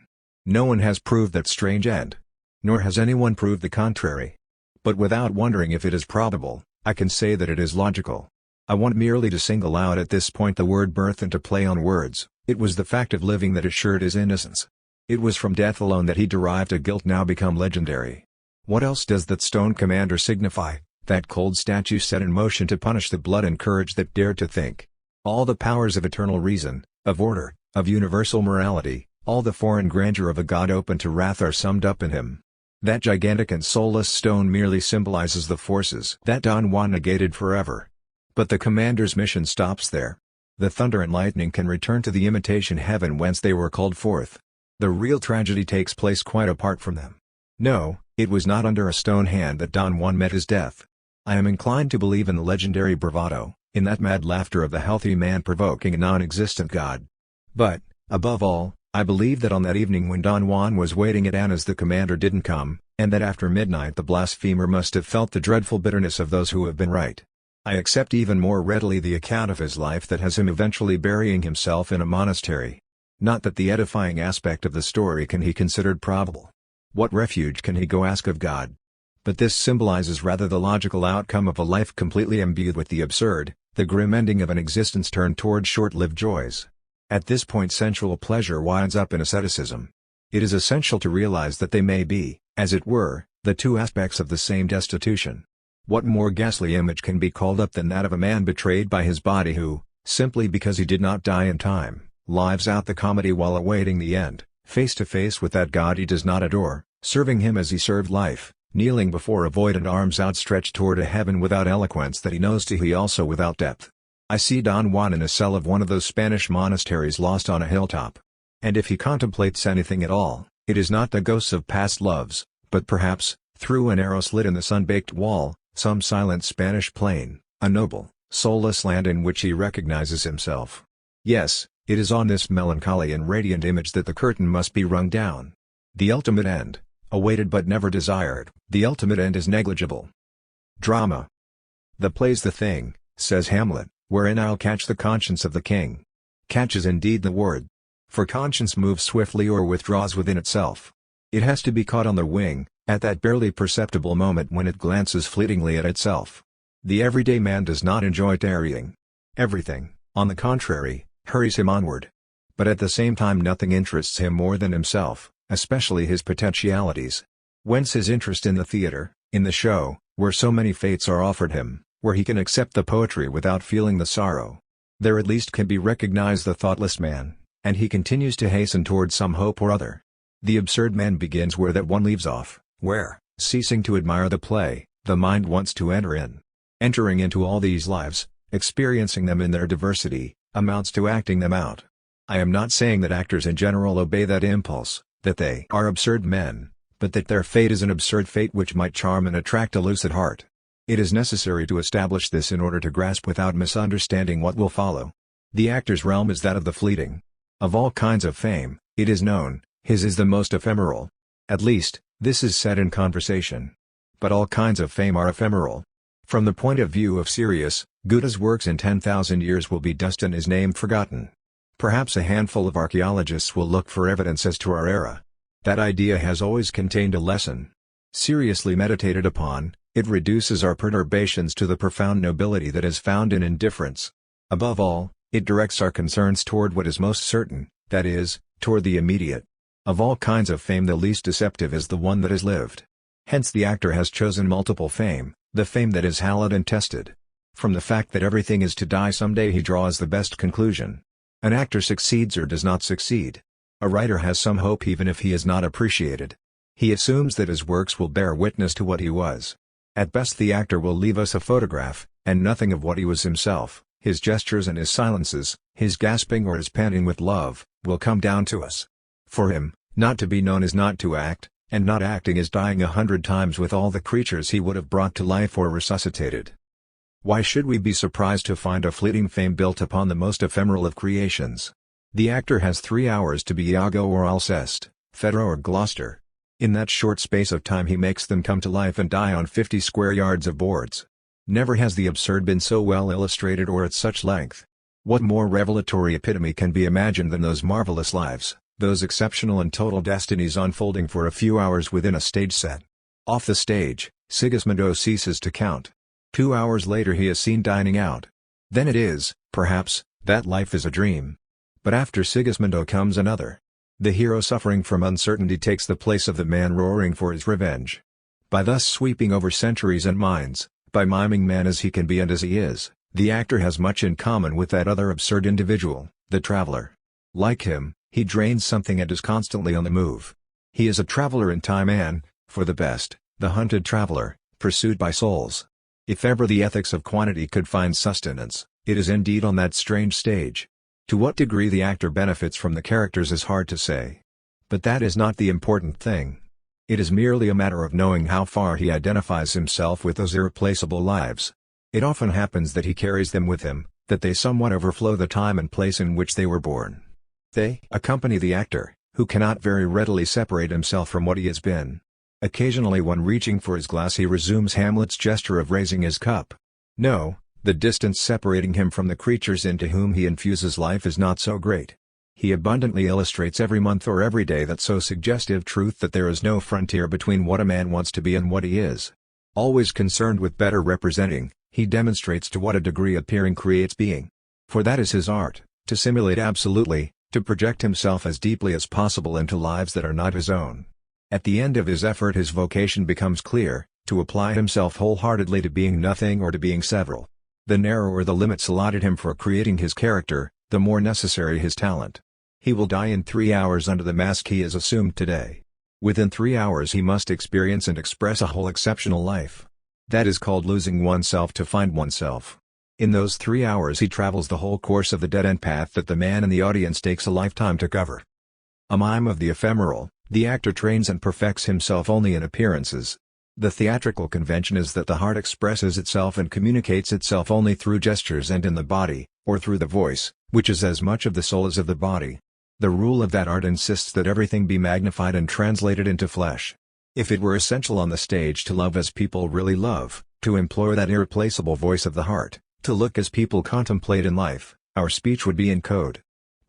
No one has proved that strange end. Nor has anyone proved the contrary. But without wondering if it is probable, I can say that it is logical. I want merely to single out at this point the word birth and to play on words. It was the fact of living that assured his innocence. It was from death alone that he derived a guilt now become legendary. What else does that stone commander signify, that cold statue set in motion to punish the blood and courage that dared to think? All the powers of eternal reason, of order, of universal morality, all the foreign grandeur of a god open to wrath are summed up in him. That gigantic and soulless stone merely symbolizes the forces that Don Juan negated forever. But the commander's mission stops there. The thunder and lightning can return to the imitation heaven whence they were called forth. The real tragedy takes place quite apart from them. No, it was not under a stone hand that Don Juan met his death. I am inclined to believe in the legendary bravado, in that mad laughter of the healthy man provoking a non-existent god. But, above all, I believe that on that evening when Don Juan was waiting at Anna's the commander didn't come, and that after midnight the blasphemer must have felt the dreadful bitterness of those who have been right. I accept even more readily the account of his life that has him eventually burying himself in a monastery. Not that the edifying aspect of the story can he considered probable. What refuge can he go ask of God? But this symbolizes rather the logical outcome of a life completely imbued with the absurd, the grim ending of an existence turned toward short-lived joys. At this point sensual pleasure winds up in asceticism. It is essential to realize that they may be, as it were, the two aspects of the same destitution. What more ghastly image can be called up than that of a man betrayed by his body who, simply because he did not die in time, lives out the comedy while awaiting the end, face to face with that God he does not adore, serving him as he served life, kneeling before a void and arms outstretched toward a heaven without eloquence that he knows to he also without depth. I see Don Juan in a cell of one of those Spanish monasteries lost on a hilltop. And if he contemplates anything at all, it is not the ghosts of past loves, but perhaps, through an arrow slit in the sun-baked wall, some silent Spanish plain, a noble, soulless land in which he recognizes himself. Yes, it is on this melancholy and radiant image that the curtain must be rung down. The ultimate end, awaited but never desired, the ultimate end is negligible. Drama. The play's the thing, says Hamlet, wherein I'll catch the conscience of the king. Catch is indeed the word. For conscience moves swiftly or withdraws within itself. It has to be caught on the wing, at that barely perceptible moment when it glances fleetingly at itself. The everyday man does not enjoy tarrying. Everything, on the contrary, hurries him onward. But at the same time nothing interests him more than himself, especially his potentialities. Whence his interest in the theater, in the show, where so many fates are offered him, where he can accept the poetry without feeling the sorrow. There at least can be recognized the thoughtless man, and he continues to hasten toward some hope or other. The absurd man begins where that one leaves off, where, ceasing to admire the play, the mind wants to enter in. Entering into all these lives, experiencing them in their diversity, amounts to acting them out. I am not saying that actors in general obey that impulse, that they are absurd men, but that their fate is an absurd fate which might charm and attract a lucid heart. It is necessary to establish this in order to grasp without misunderstanding what will follow. The actor's realm is that of the fleeting. Of all kinds of fame, it is known, his is the most ephemeral. At least, this is said in conversation. But all kinds of fame are ephemeral. From the point of view of serious, Goethe's works in 10,000 years will be dust and his name forgotten. Perhaps a handful of archaeologists will look for evidence as to our era. That idea has always contained a lesson. Seriously meditated upon, it reduces our perturbations to the profound nobility that is found in indifference. Above all, it directs our concerns toward what is most certain, that is, toward the immediate. Of all kinds of fame the least deceptive is the one that is lived. Hence the actor has chosen multiple fame, the fame that is hallowed and tested. From the fact that everything is to die someday he draws the best conclusion. An actor succeeds or does not succeed. A writer has some hope even if he is not appreciated. He assumes that his works will bear witness to what he was. At best the actor will leave us a photograph, and nothing of what he was himself. His gestures and his silences, his gasping or his panting with love, will come down to us. For him, not to be known is not to act, and not acting is dying 100 times with all the creatures he would have brought to life or resuscitated. Why should we be surprised to find a fleeting fame built upon the most ephemeral of creations? The actor has 3 hours to be Iago or Alceste, Phaedra or Gloucester. In that short space of time he makes them come to life and die on 50 square yards of boards. Never has the absurd been so well illustrated or at such length. What more revelatory epitome can be imagined than those marvelous lives, those exceptional and total destinies unfolding for a few hours within a stage set? Off the stage, Sigismundo ceases to count. 2 hours later he is seen dining out. Then it is, perhaps, that life is a dream. But after Sigismundo comes another. The hero suffering from uncertainty takes the place of the man roaring for his revenge. By thus sweeping over centuries and minds, by miming man as he can be and as he is, the actor has much in common with that other absurd individual, the traveler. Like him, he drains something and is constantly on the move. He is a traveler in time and, for the best, the hunted traveler, pursued by souls. If ever the ethics of quantity could find sustenance, it is indeed on that strange stage. To what degree the actor benefits from the characters is hard to say. But that is not the important thing. It is merely a matter of knowing how far he identifies himself with those irreplaceable lives. It often happens that he carries them with him, that they somewhat overflow the time and place in which they were born. They accompany the actor, who cannot very readily separate himself from what he has been. Occasionally when reaching for his glass he resumes Hamlet's gesture of raising his cup. No, the distance separating him from the creatures into whom he infuses life is not so great. He abundantly illustrates every month or every day that so suggestive truth that there is no frontier between what a man wants to be and what he is. Always concerned with better representing, he demonstrates to what a degree appearing creates being. For that is his art, to simulate absolutely, to project himself as deeply as possible into lives that are not his own. At the end of his effort his vocation becomes clear, to apply himself wholeheartedly to being nothing or to being several. The narrower the limits allotted him for creating his character, the more necessary his talent. He will die in 3 hours under the mask he has assumed today. Within 3 hours he must experience and express a whole exceptional life. That is called losing oneself to find oneself. In those 3 hours he travels the whole course of the dead-end path that the man in the audience takes a lifetime to cover. A mime of the ephemeral, the actor trains and perfects himself only in appearances. The theatrical convention is that the heart expresses itself and communicates itself only through gestures and in the body, or through the voice, which is as much of the soul as of the body. The rule of that art insists that everything be magnified and translated into flesh. If it were essential on the stage to love as people really love, to employ that irreplaceable voice of the heart, to look as people contemplate in life, our speech would be in code.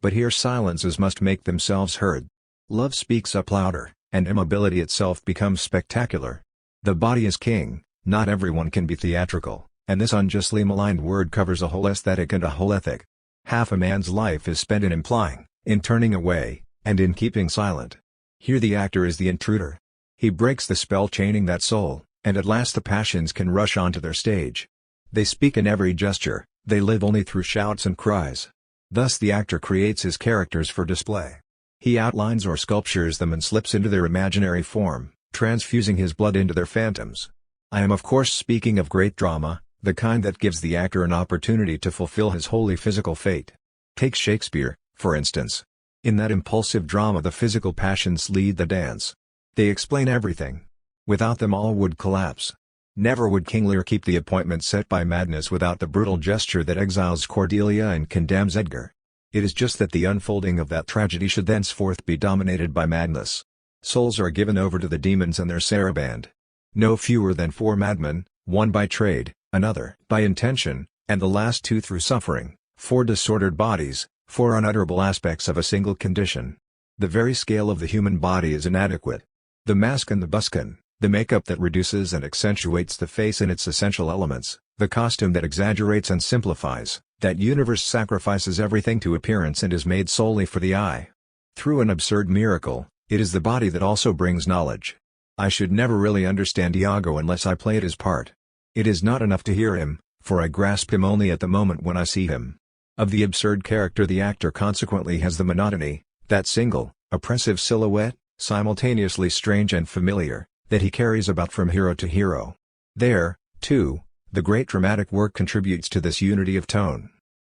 But here silences must make themselves heard. Love speaks up louder, and immobility itself becomes spectacular. The body is king, not everyone can be theatrical, and this unjustly maligned word covers a whole aesthetic and a whole ethic. Half a man's life is spent in implying, in turning away, and in keeping silent. Here the actor is the intruder. He breaks the spell chaining that soul, and at last the passions can rush onto their stage. They speak in every gesture, they live only through shouts and cries. Thus the actor creates his characters for display. He outlines or sculptures them and slips into their imaginary form, transfusing his blood into their phantoms. I am of course speaking of great drama, the kind that gives the actor an opportunity to fulfill his wholly physical fate. Take Shakespeare, for instance. In that impulsive drama the physical passions lead the dance. They explain everything. Without them all would collapse. Never would King Lear keep the appointment set by madness without the brutal gesture that exiles Cordelia and condemns Edgar. It is just that the unfolding of that tragedy should thenceforth be dominated by madness. Souls are given over to the demons and their saraband. no fewer than 4 madmen, one by trade, another by intention, and the last 2 through suffering, 4 disordered bodies, 4 unutterable aspects of a single condition. The very scale of the human body is inadequate. The mask and the buskin, the makeup that reduces and accentuates the face in its essential elements, the costume that exaggerates and simplifies, that universe sacrifices everything to appearance and is made solely for the eye. Through an absurd miracle, it is the body that also brings knowledge. I should never really understand Iago unless I played his part. It is not enough to hear him, for I grasp him only at the moment when I see him. Of the absurd character the actor consequently has the monotony, that single, oppressive silhouette, simultaneously strange and familiar, that he carries about from hero to hero. There, too, the great dramatic work contributes to this unity of tone.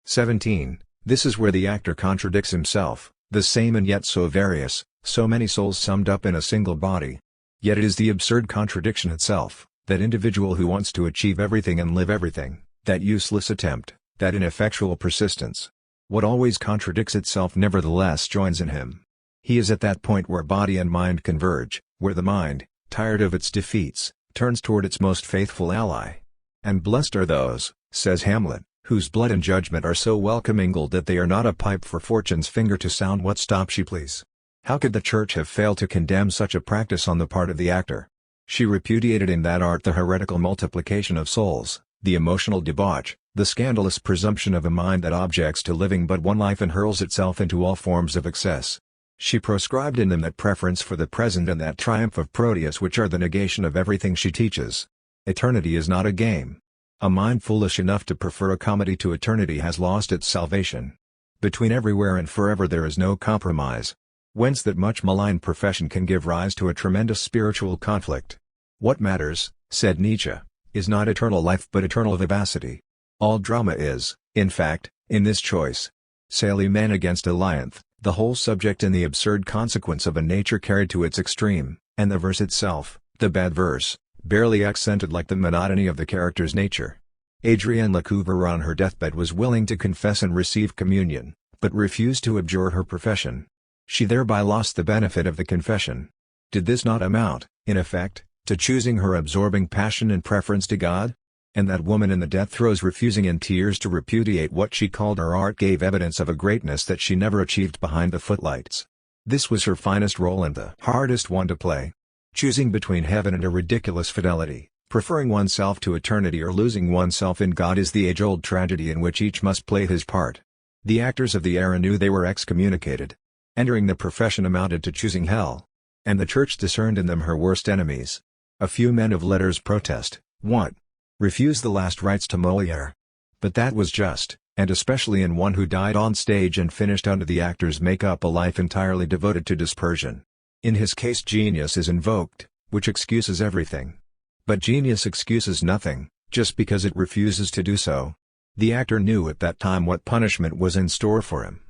17. This is where the actor contradicts himself, the same and yet so various, so many souls summed up in a single body. Yet it is the absurd contradiction itself, that individual who wants to achieve everything and live everything, that useless attempt, that ineffectual persistence. What always contradicts itself nevertheless joins in him. He is at that point where body and mind converge, where the mind, tired of its defeats, turns toward its most faithful ally. And blessed are those, says Hamlet, whose blood and judgment are so well commingled that they are not a pipe for fortune's finger to sound what stop she please. How could the Church have failed to condemn such a practice on the part of the actor? She repudiated in that art the heretical multiplication of souls, the emotional debauch, the scandalous presumption of a mind that objects to living but one life and hurls itself into all forms of excess. She proscribed in them that preference for the present and that triumph of Proteus which are the negation of everything she teaches. Eternity is not a game. A mind foolish enough to prefer a comedy to eternity has lost its salvation. Between everywhere and forever there is no compromise. Whence that much maligned profession can give rise to a tremendous spiritual conflict. What matters, said Nietzsche, is not eternal life but eternal vivacity. All drama is, in fact, in this choice. Sallie men against Elianth, the whole subject in the absurd consequence of a nature carried to its extreme, and the verse itself, the bad verse, barely accented like the monotony of the character's nature. Adrienne Lecouvreur on her deathbed was willing to confess and receive communion, but refused to abjure her profession. She thereby lost the benefit of the confession. Did this not amount, in effect, to choosing her absorbing passion in preference to God? And that woman in the death throes refusing in tears to repudiate what she called her art gave evidence of a greatness that she never achieved behind the footlights. This was her finest role and the hardest one to play. Choosing between heaven and a ridiculous fidelity, preferring oneself to eternity or losing oneself in God is the age-old tragedy in which each must play his part. The actors of the era knew they were excommunicated. Entering the profession amounted to choosing hell. And the Church discerned in them her worst enemies. A few men of letters protest, what? Refuse the last rites to Molière. But that was just, and especially in one who died on stage and finished under the actor's make-up a life entirely devoted to dispersion. In his case genius is invoked, which excuses everything. But genius excuses nothing, just because it refuses to do so. The actor knew at that time what punishment was in store for him.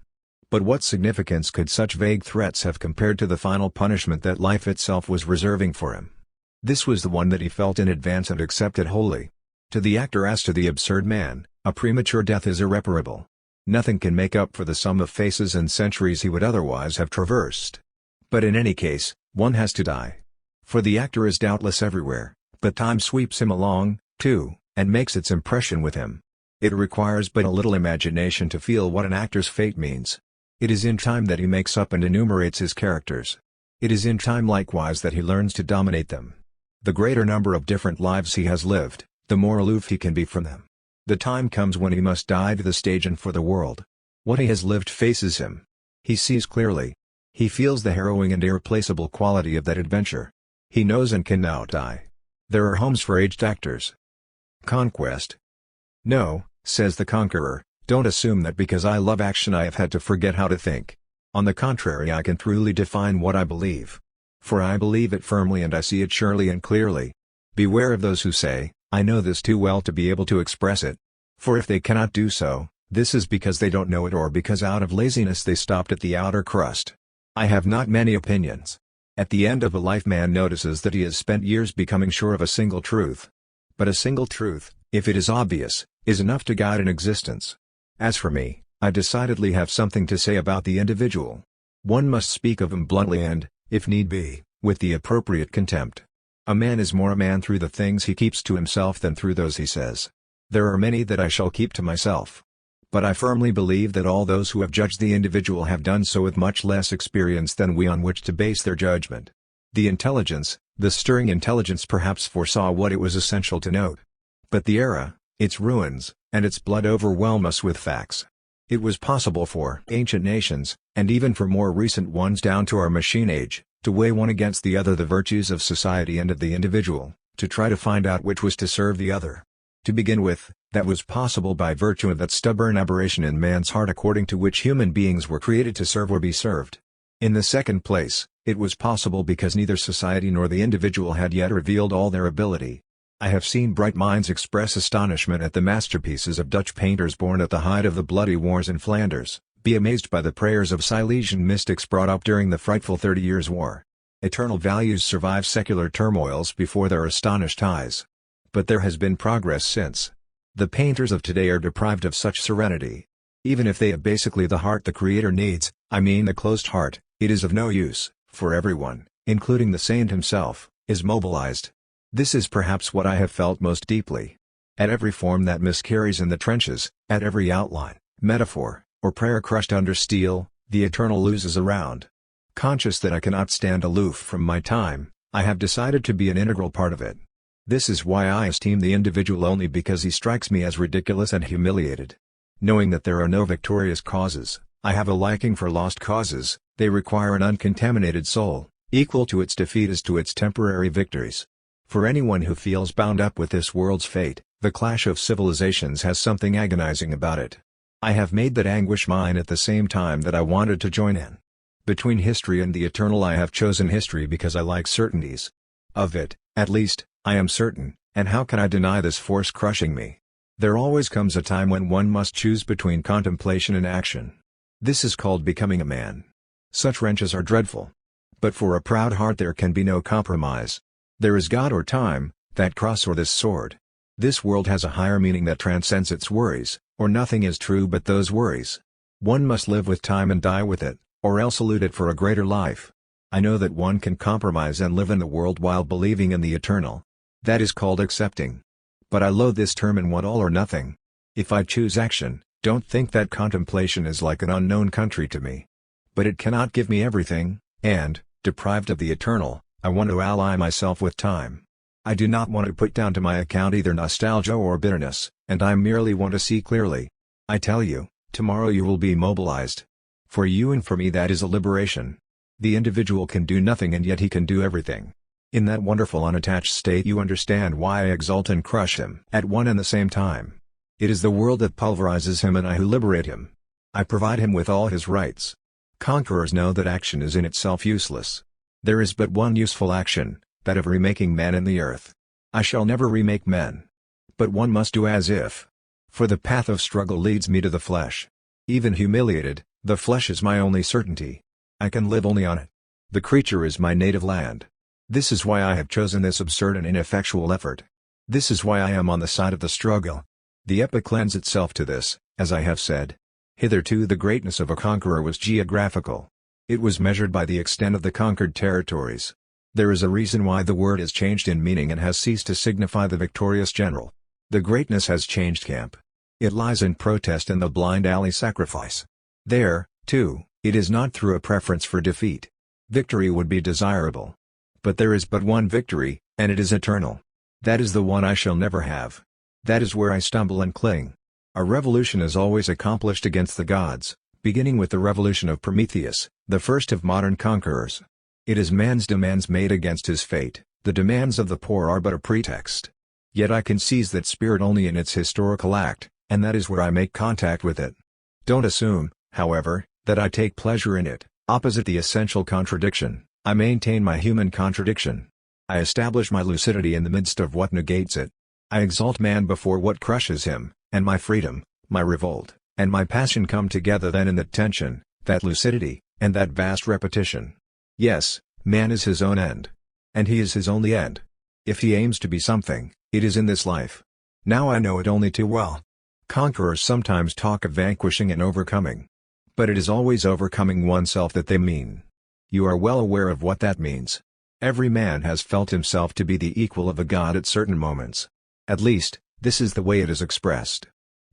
But what significance could such vague threats have compared to the final punishment that life itself was reserving for him? This was the one that he felt in advance and accepted wholly. To the actor as to the absurd man, a premature death is irreparable. Nothing can make up for the sum of phases and centuries he would otherwise have traversed. But in any case, one has to die. For the actor is doubtless everywhere, but time sweeps him along, too, and makes its impression with him. It requires but a little imagination to feel what an actor's fate means. It is in time that he makes up and enumerates his characters. It is in time likewise that he learns to dominate them. The greater number of different lives he has lived, the more aloof he can be from them. The time comes when he must die to the stage and for the world. What he has lived faces him. He sees clearly. He feels the harrowing and irreplaceable quality of that adventure. He knows and can now die. There are homes for aged actors. Conquest. No, says the conqueror, don't assume that because I love action I have had to forget how to think. On the contrary, I can truly define what I believe. For I believe it firmly and I see it surely and clearly. Beware of those who say, I know this too well to be able to express it. For if they cannot do so, this is because they don't know it or because out of laziness they stopped at the outer crust. I have not many opinions. At the end of a life man notices that he has spent years becoming sure of a single truth. But a single truth, if it is obvious, is enough to guide an existence. As for me, I decidedly have something to say about the individual. One must speak of him bluntly and, if need be, with the appropriate contempt. A man is more a man through the things he keeps to himself than through those he says. There are many that I shall keep to myself. But I firmly believe that all those who have judged the individual have done so with much less experience than we on which to base their judgment. The intelligence, the stirring intelligence perhaps foresaw what it was essential to note. But the era, its ruins, and its blood overwhelm us with facts. It was possible for ancient nations, and even for more recent ones down to our machine age, to weigh one against the other the virtues of society and of the individual, to try to find out which was to serve the other. To begin with, that was possible by virtue of that stubborn aberration in man's heart according to which human beings were created to serve or be served. In the second place, it was possible because neither society nor the individual had yet revealed all their ability. I have seen bright minds express astonishment at the masterpieces of Dutch painters born at the height of the bloody wars in Flanders, be amazed by the prayers of Silesian mystics brought up during the frightful 30 Years' War. Eternal values survive secular turmoils before their astonished eyes. But there has been progress since. The painters of today are deprived of such serenity. Even if they have basically the heart the Creator needs, I mean the closed heart, it is of no use, for everyone, including the saint himself, is mobilized. This is perhaps what I have felt most deeply. At every form that miscarries in the trenches, at every outline, metaphor, or prayer crushed under steel, the eternal loses around. Conscious that I cannot stand aloof from my time, I have decided to be an integral part of it. This is why I esteem the individual only because he strikes me as ridiculous and humiliated. Knowing that there are no victorious causes, I have a liking for lost causes. They require an uncontaminated soul, equal to its defeat as to its temporary victories. For anyone who feels bound up with this world's fate, the clash of civilizations has something agonizing about it. I have made that anguish mine at the same time that I wanted to join in. Between history and the eternal I have chosen history because I like certainties. Of it, at least, I am certain, and how can I deny this force crushing me? There always comes a time when one must choose between contemplation and action. This is called becoming a man. Such wrenches are dreadful. But for a proud heart there can be no compromise. There is God or time, that cross or this sword. This world has a higher meaning that transcends its worries, or nothing is true but those worries. One must live with time and die with it, or else elude it for a greater life. I know that one can compromise and live in the world while believing in the eternal. That is called accepting. But I loathe this term and want all or nothing. If I choose action, don't think that contemplation is like an unknown country to me. But it cannot give me everything, and, deprived of the eternal, I want to ally myself with time. I do not want to put down to my account either nostalgia or bitterness, and I merely want to see clearly. I tell you, tomorrow you will be mobilized. For you and for me that is a liberation. The individual can do nothing and yet he can do everything. In that wonderful unattached state you understand why I exalt and crush him at one and the same time. It is the world that pulverizes him and I who liberate him. I provide him with all his rights. Conquerors know that action is in itself useless. There is but one useful action, that of remaking man in the earth. I shall never remake men. But one must do as if. For the path of struggle leads me to the flesh. Even humiliated, the flesh is my only certainty. I can live only on it. The creature is my native land. This is why I have chosen this absurd and ineffectual effort. This is why I am on the side of the struggle. The epic lends itself to this, as I have said. Hitherto the greatness of a conqueror was geographical. It was measured by the extent of the conquered territories. There is a reason why the word has changed in meaning and has ceased to signify the victorious general. The greatness has changed camp. It lies in protest and the blind alley sacrifice. There, too, it is not through a preference for defeat. Victory would be desirable. But there is but one victory, and it is eternal. That is the one I shall never have. That is where I stumble and cling. A revolution is always accomplished against the gods, beginning with the revolution of Prometheus, the first of modern conquerors. It is man's demands made against his fate. The demands of the poor are but a pretext. Yet I can seize that spirit only in its historical act, and that is where I make contact with it. Don't assume, however, that I take pleasure in it. Opposite the essential contradiction, I maintain my human contradiction. I establish my lucidity in the midst of what negates it. I exalt man before what crushes him, and my freedom, my revolt, and my passion come together then in that tension, that lucidity, and that vast repetition. Yes, man is his own end. And he is his only end. If he aims to be something, it is in this life. Now I know it only too well. Conquerors sometimes talk of vanquishing and overcoming. But it is always overcoming oneself that they mean. You are well aware of what that means. Every man has felt himself to be the equal of a god at certain moments. At least, this is the way it is expressed.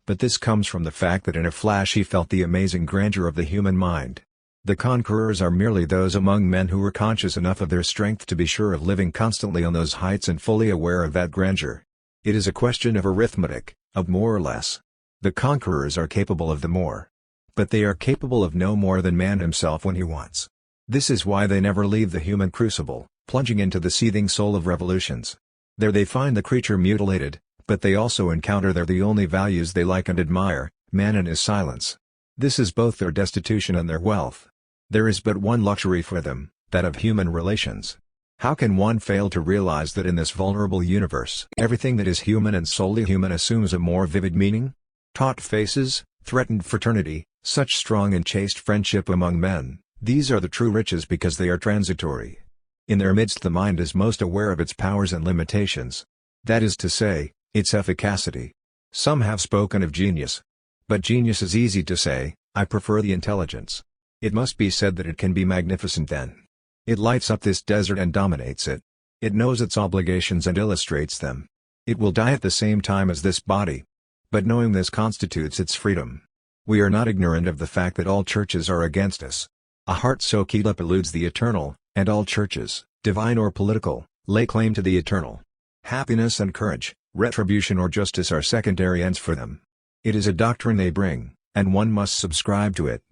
But this comes from the fact that in a flash he felt the amazing grandeur of the human mind. The conquerors are merely those among men who are conscious enough of their strength to be sure of living constantly on those heights and fully aware of that grandeur. It is a question of arithmetic, of more or less. The conquerors are capable of the more. But they are capable of no more than man himself when he wants. This is why they never leave the human crucible, plunging into the seething soul of revolutions. There they find the creature mutilated, but they also encounter there the only values they like and admire, man and his silence. This is both their destitution and their wealth. There is but one luxury for them, that of human relations. How can one fail to realize that in this vulnerable universe everything that is human and solely human assumes a more vivid meaning? Taut faces, threatened fraternity, such strong and chaste friendship among men, these are the true riches because they are transitory. In their midst the mind is most aware of its powers and limitations. That is to say, its efficacity. Some have spoken of genius. But genius is easy to say, I prefer the intelligence. It must be said that it can be magnificent then. It lights up this desert and dominates it. It knows its obligations and illustrates them. It will die at the same time as this body. But knowing this constitutes its freedom. We are not ignorant of the fact that all churches are against us. A heart so keyed up eludes the eternal, and all churches, divine or political, lay claim to the eternal. Happiness and courage, retribution or justice are secondary ends for them. It is a doctrine they bring, and one must subscribe to it.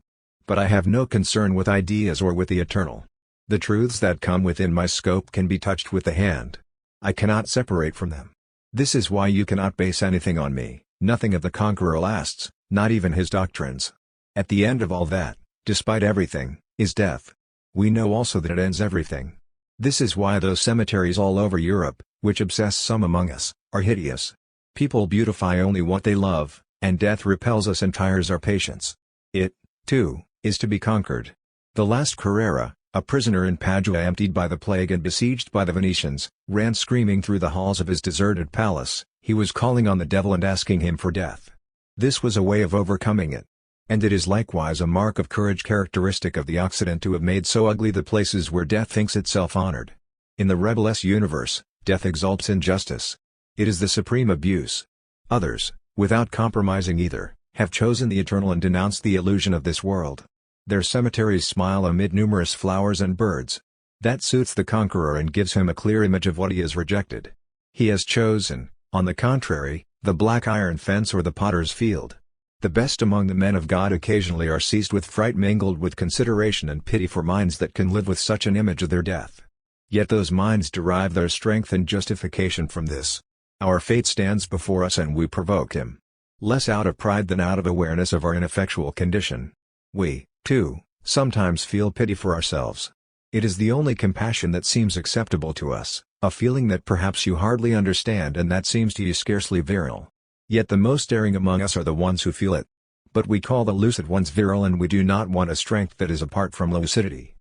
But I have no concern with ideas or with the eternal. The truths that come within my scope can be touched with the hand. I cannot separate from them. This is why you cannot base anything on me. Nothing of the conqueror lasts, not even his doctrines. At the end of all that, despite everything, is death. We know also that it ends everything. This is why those cemeteries all over Europe, which obsess some among us, are hideous. People beautify only what they love, and death repels us and tires our patience. It, too, is to be conquered. The last Carrera, a prisoner in Padua emptied by the plague and besieged by the Venetians, ran screaming through the halls of his deserted palace. He was calling on the devil and asking him for death. This was a way of overcoming it. And it is likewise a mark of courage characteristic of the Occident to have made so ugly the places where death thinks itself honored. In the rebellious universe, death exalts injustice. It is the supreme abuse. Others, without compromising either, have chosen the eternal and denounced the illusion of this world. Their cemeteries smile amid numerous flowers and birds. That suits the conqueror and gives him a clear image of what he has rejected. He has chosen, on the contrary, the black iron fence or the potter's field. The best among the men of God occasionally are seized with fright mingled with consideration and pity for minds that can live with such an image of their death. Yet those minds derive their strength and justification from this. Our fate stands before us and we provoke him. Less out of pride than out of awareness of our ineffectual condition. We, too, sometimes feel pity for ourselves. It is the only compassion that seems acceptable to us, a feeling that perhaps you hardly understand and that seems to you scarcely virile. Yet the most daring among us are the ones who feel it. But we call the lucid ones virile and we do not want a strength that is apart from lucidity.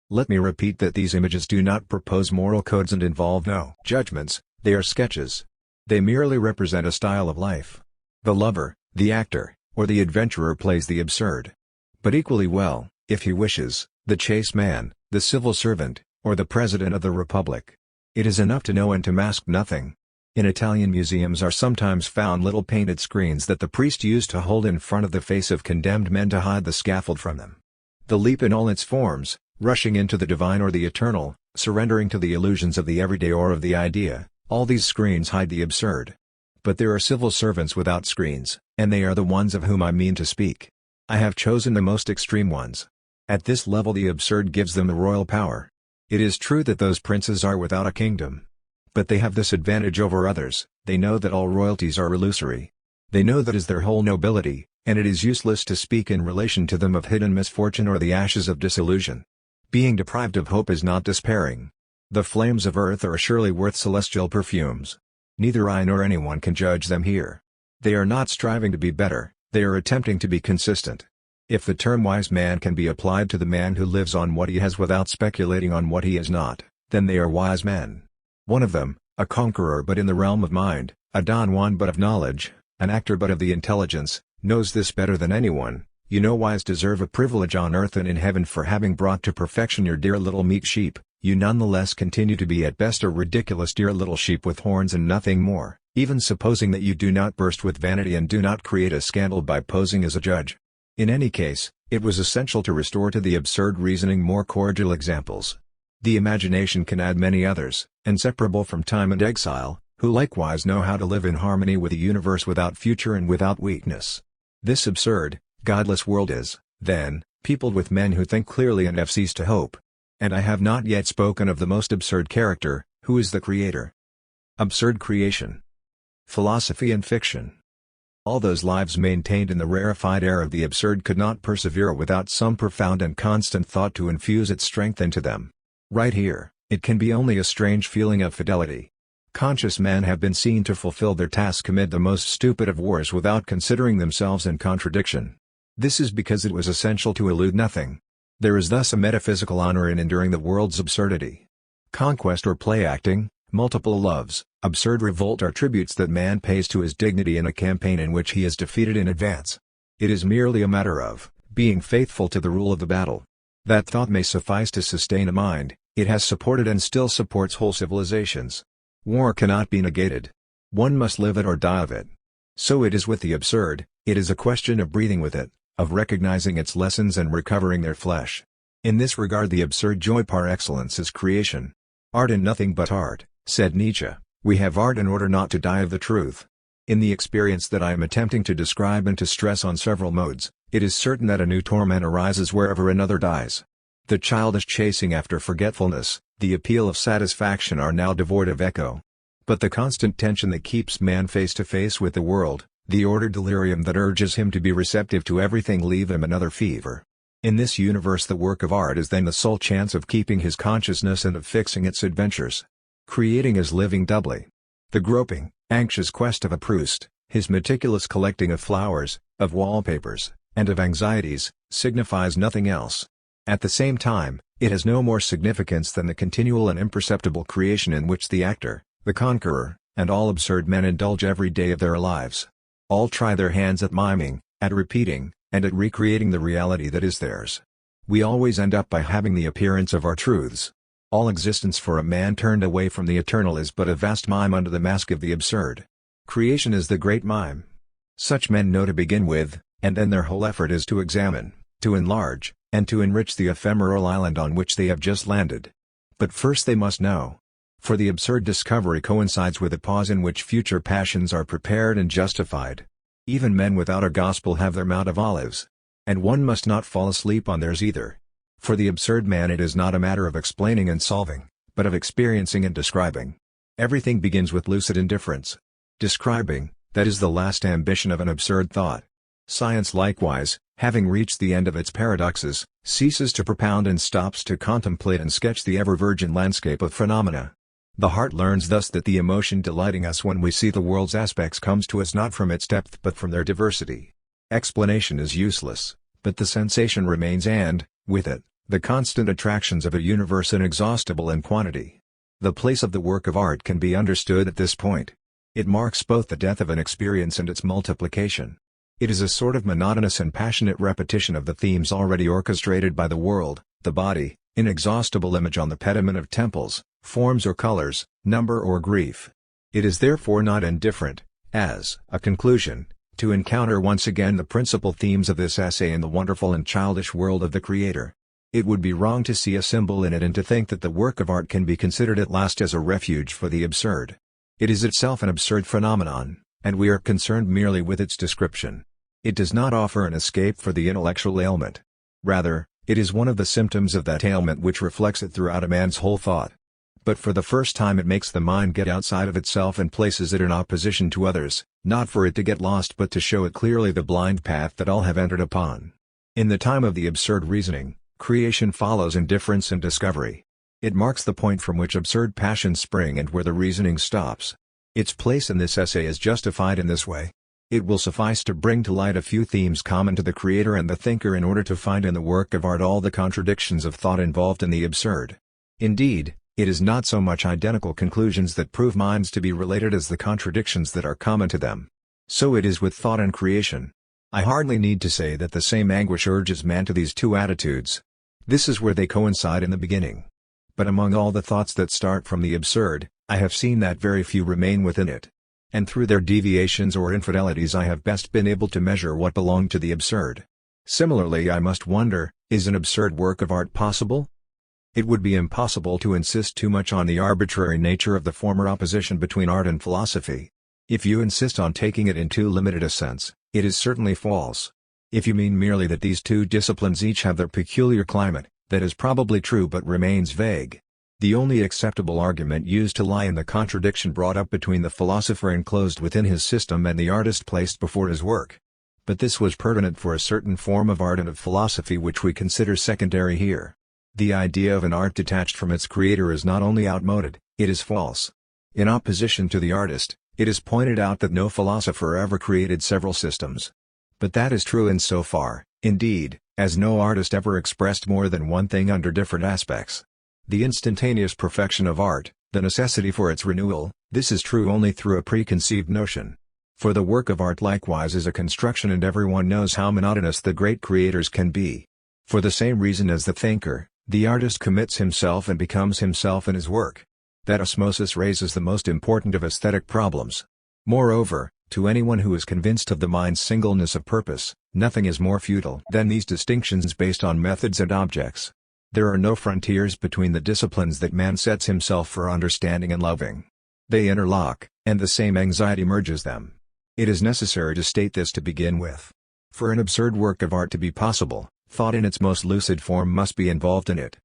Let me repeat that these images do not propose moral codes and involve no judgments, they are sketches. They merely represent a style of life. The lover, the actor, or the adventurer plays the absurd. But equally well, if he wishes, the chaste man, the civil servant, or the president of the republic. It is enough to know and to mask nothing. In Italian museums are sometimes found little painted screens that the priest used to hold in front of the face of condemned men to hide the scaffold from them. The leap in all its forms, rushing into the divine or the eternal, surrendering to the illusions of the everyday or of the idea, all these screens hide the absurd. But there are civil servants without screens, and they are the ones of whom I mean to speak. I have chosen the most extreme ones. At this level the absurd gives them the royal power. It is true that those princes are without a kingdom. But they have this advantage over others, they know that all royalties are illusory. They know that is their whole nobility, and it is useless to speak in relation to them of hidden misfortune or the ashes of disillusion. Being deprived of hope is not despairing. The flames of earth are surely worth celestial perfumes. Neither I nor anyone can judge them here. They are not striving to be better, they are attempting to be consistent. If the term wise man can be applied to the man who lives on what he has without speculating on what he has not, then they are wise men. One of them, a conqueror but in the realm of mind, a Don Juan but of knowledge, an actor but of the intelligence, knows this better than anyone. You know wise deserve a privilege on earth and in heaven for having brought to perfection your dear little meek sheep, you nonetheless continue to be at best a ridiculous dear little sheep with horns and nothing more, even supposing that you do not burst with vanity and do not create a scandal by posing as a judge. In any case, it was essential to restore to the absurd reasoning more cordial examples. The imagination can add many others, inseparable from time and exile, who likewise know how to live in harmony with the universe without future and without weakness. This absurd, godless world is, then, peopled with men who think clearly and have ceased to hope. And I have not yet spoken of the most absurd character, who is the creator. Absurd creation. Philosophy and fiction. All those lives maintained in the rarefied air of the absurd could not persevere without some profound and constant thought to infuse its strength into them. Right here, it can be only a strange feeling of fidelity. Conscious men have been seen to fulfill their task amid the most stupid of wars without considering themselves in contradiction. This is because it was essential to elude nothing. There is thus a metaphysical honor in enduring the world's absurdity. Conquest or play-acting, multiple loves, absurd revolt are tributes that man pays to his dignity in a campaign in which he is defeated in advance. It is merely a matter of being faithful to the rule of the battle. That thought may suffice to sustain a mind. It has supported and still supports whole civilizations. War cannot be negated. One must live it or die of it. So it is with the absurd. It is a question of breathing with it, of recognizing its lessons and recovering their flesh. In this regard the absurd joy par excellence is creation. Art and nothing but art, said Nietzsche. We have art in order not to die of the truth. In the experience that I am attempting to describe and to stress on several modes, it is certain that a new torment arises wherever another dies. The childish chasing after forgetfulness, the appeal of satisfaction are now devoid of echo. But the constant tension that keeps man face to face with the world, the ordered delirium that urges him to be receptive to everything leave him another fever. In this universe the work of art is then the sole chance of keeping his consciousness and of fixing its adventures. Creating is living doubly. The groping, anxious quest of a Proust, his meticulous collecting of flowers, of wallpapers, and of anxieties, signifies nothing else. At the same time, it has no more significance than the continual and imperceptible creation in which the actor, the conqueror, and all absurd men indulge every day of their lives. All try their hands at miming, at repeating, and at recreating the reality that is theirs. We always end up by having the appearance of our truths. All existence for a man turned away from the eternal is but a vast mime under the mask of the absurd. Creation is the great mime. Such men know to begin with, and then their whole effort is to examine, to enlarge, and to enrich the ephemeral island on which they have just landed. But first they must know. For the absurd discovery coincides with a pause in which future passions are prepared and justified. Even men without a gospel have their Mount of Olives. And one must not fall asleep on theirs either. For the absurd man it is not a matter of explaining and solving, but of experiencing and describing. Everything begins with lucid indifference. Describing, that is the last ambition of an absurd thought. Science likewise, having reached the end of its paradoxes, ceases to propound and stops to contemplate and sketch the ever-virgin landscape of phenomena. The heart learns thus that the emotion delighting us when we see the world's aspects comes to us not from its depth but from their diversity. Explanation is useless, but the sensation remains and, with it, the constant attractions of a universe inexhaustible in quantity. The place of the work of art can be understood at this point. It marks both the death of an experience and its multiplication. It is a sort of monotonous and passionate repetition of the themes already orchestrated by the world, the body, inexhaustible image on the pediment of temples, forms or colors, number or grief. It is therefore not indifferent, as a conclusion, to encounter once again the principal themes of this essay in the wonderful and childish world of the Creator. It would be wrong to see a symbol in it and to think that the work of art can be considered at last as a refuge for the absurd. It is itself an absurd phenomenon, and we are concerned merely with its description. It does not offer an escape for the intellectual ailment. Rather, it is one of the symptoms of that ailment which reflects it throughout a man's whole thought. But for the first time it makes the mind get outside of itself and places it in opposition to others, not for it to get lost but to show it clearly the blind path that all have entered upon. In the time of the absurd reasoning, creation follows indifference and discovery. It marks the point from which absurd passions spring and where the reasoning stops. Its place in this essay is justified in this way. It will suffice to bring to light a few themes common to the creator and the thinker in order to find in the work of art all the contradictions of thought involved in the absurd. Indeed, it is not so much identical conclusions that prove minds to be related as the contradictions that are common to them. So it is with thought and creation. I hardly need to say that the same anguish urges man to these two attitudes. This is where they coincide in the beginning. But among all the thoughts that start from the absurd, I have seen that very few remain within it. And through their deviations or infidelities I have best been able to measure what belonged to the absurd. Similarly, I must wonder, is an absurd work of art possible? It would be impossible to insist too much on the arbitrary nature of the former opposition between art and philosophy. If you insist on taking it in too limited a sense, it is certainly false. If you mean merely that these two disciplines each have their peculiar climate, that is probably true but remains vague. The only acceptable argument used to lie in the contradiction brought up between the philosopher enclosed within his system and the artist placed before his work. But this was pertinent for a certain form of art and of philosophy which we consider secondary here. The idea of an art detached from its creator is not only outmoded, it is false. In opposition to the artist, it is pointed out that no philosopher ever created several systems. But that is true in so far, indeed, as no artist ever expressed more than one thing under different aspects. The instantaneous perfection of art, the necessity for its renewal, this is true only through a preconceived notion. For the work of art likewise is a construction, and everyone knows how monotonous the great creators can be. For the same reason as the thinker, the artist commits himself and becomes himself in his work. That osmosis raises the most important of aesthetic problems. Moreover, to anyone who is convinced of the mind's singleness of purpose, nothing is more futile than these distinctions based on methods and objects. There are no frontiers between the disciplines that man sets himself for understanding and loving. They interlock, and the same anxiety merges them. It is necessary to state this to begin with. For an absurd work of art to be possible, thought in its most lucid form must be involved in it.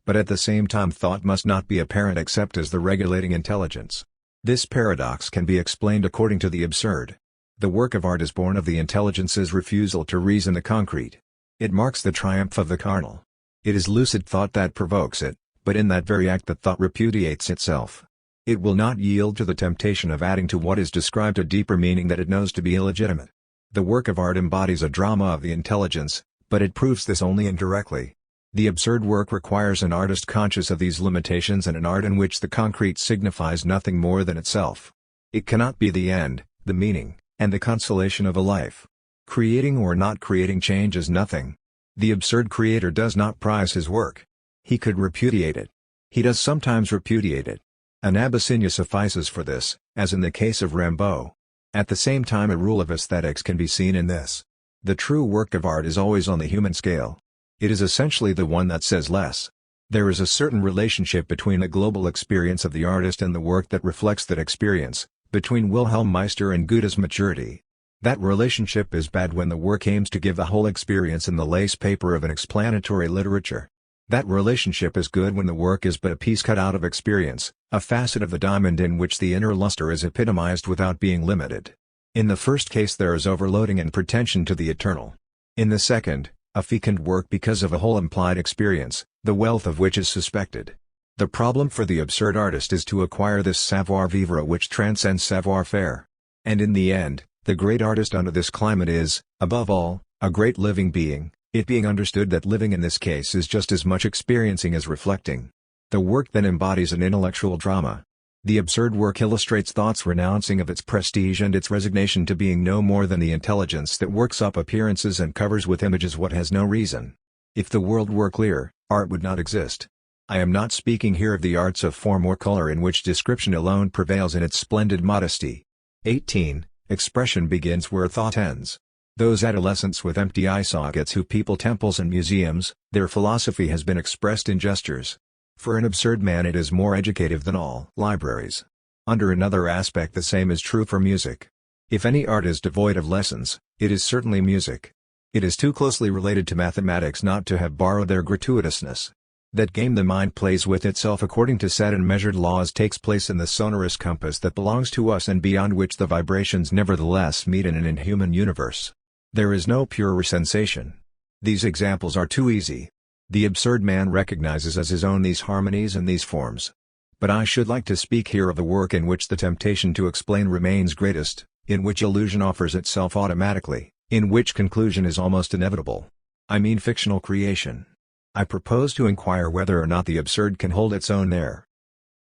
But at the same time thought must not be apparent except as the regulating intelligence. This paradox can be explained according to the absurd. The work of art is born of the intelligence's refusal to reason the concrete. It marks the triumph of the carnal. It is lucid thought that provokes it, but in that very act that thought repudiates itself. It will not yield to the temptation of adding to what is described a deeper meaning that it knows to be illegitimate. The work of art embodies a drama of the intelligence, but it proves this only indirectly. The absurd work requires an artist conscious of these limitations and an art in which the concrete signifies nothing more than itself. It cannot be the end, the meaning, and the consolation of a life. Creating or not creating changes nothing. The absurd creator does not prize his work. He could repudiate it. He does sometimes repudiate it. An Abyssinia suffices for this, as in the case of Rimbaud. At the same time a rule of aesthetics can be seen in this. The true work of art is always on the human scale. It is essentially the one that says less. There is a certain relationship between a global experience of the artist and the work that reflects that experience, between Wilhelm Meister and Goethe's maturity. That relationship is bad when the work aims to give the whole experience in the lace paper of an explanatory literature. That relationship is good when the work is but a piece cut out of experience, a facet of the diamond in which the inner luster is epitomized without being limited. In the first case there is overloading and pretension to the eternal. In the second, a fecund work because of a whole implied experience, the wealth of which is suspected. The problem for the absurd artist is to acquire this savoir-vivre which transcends savoir-faire. And in the end, the great artist under this climate is, above all, a great living being, it being understood that living in this case is just as much experiencing as reflecting. The work then embodies an intellectual drama. The absurd work illustrates thought's renouncing of its prestige and its resignation to being no more than the intelligence that works up appearances and covers with images what has no reason. If the world were clear, art would not exist. I am not speaking here of the arts of form or color in which description alone prevails in its splendid modesty. 18. Expression begins where thought ends. Those adolescents with empty eye sockets who people temples and museums, their philosophy has been expressed in gestures. For an absurd man it is more educative than all libraries. Under another aspect the same is true for music. If any art is devoid of lessons, it is certainly music. It is too closely related to mathematics not to have borrowed their gratuitousness. That game the mind plays with itself according to set and measured laws takes place in the sonorous compass that belongs to us and beyond which the vibrations nevertheless meet in an inhuman universe. There is no purer sensation. These examples are too easy. The absurd man recognizes as his own these harmonies and these forms. But I should like to speak here of the work in which the temptation to explain remains greatest, in which illusion offers itself automatically, in which conclusion is almost inevitable. I mean fictional creation. I propose to inquire whether or not the absurd can hold its own there.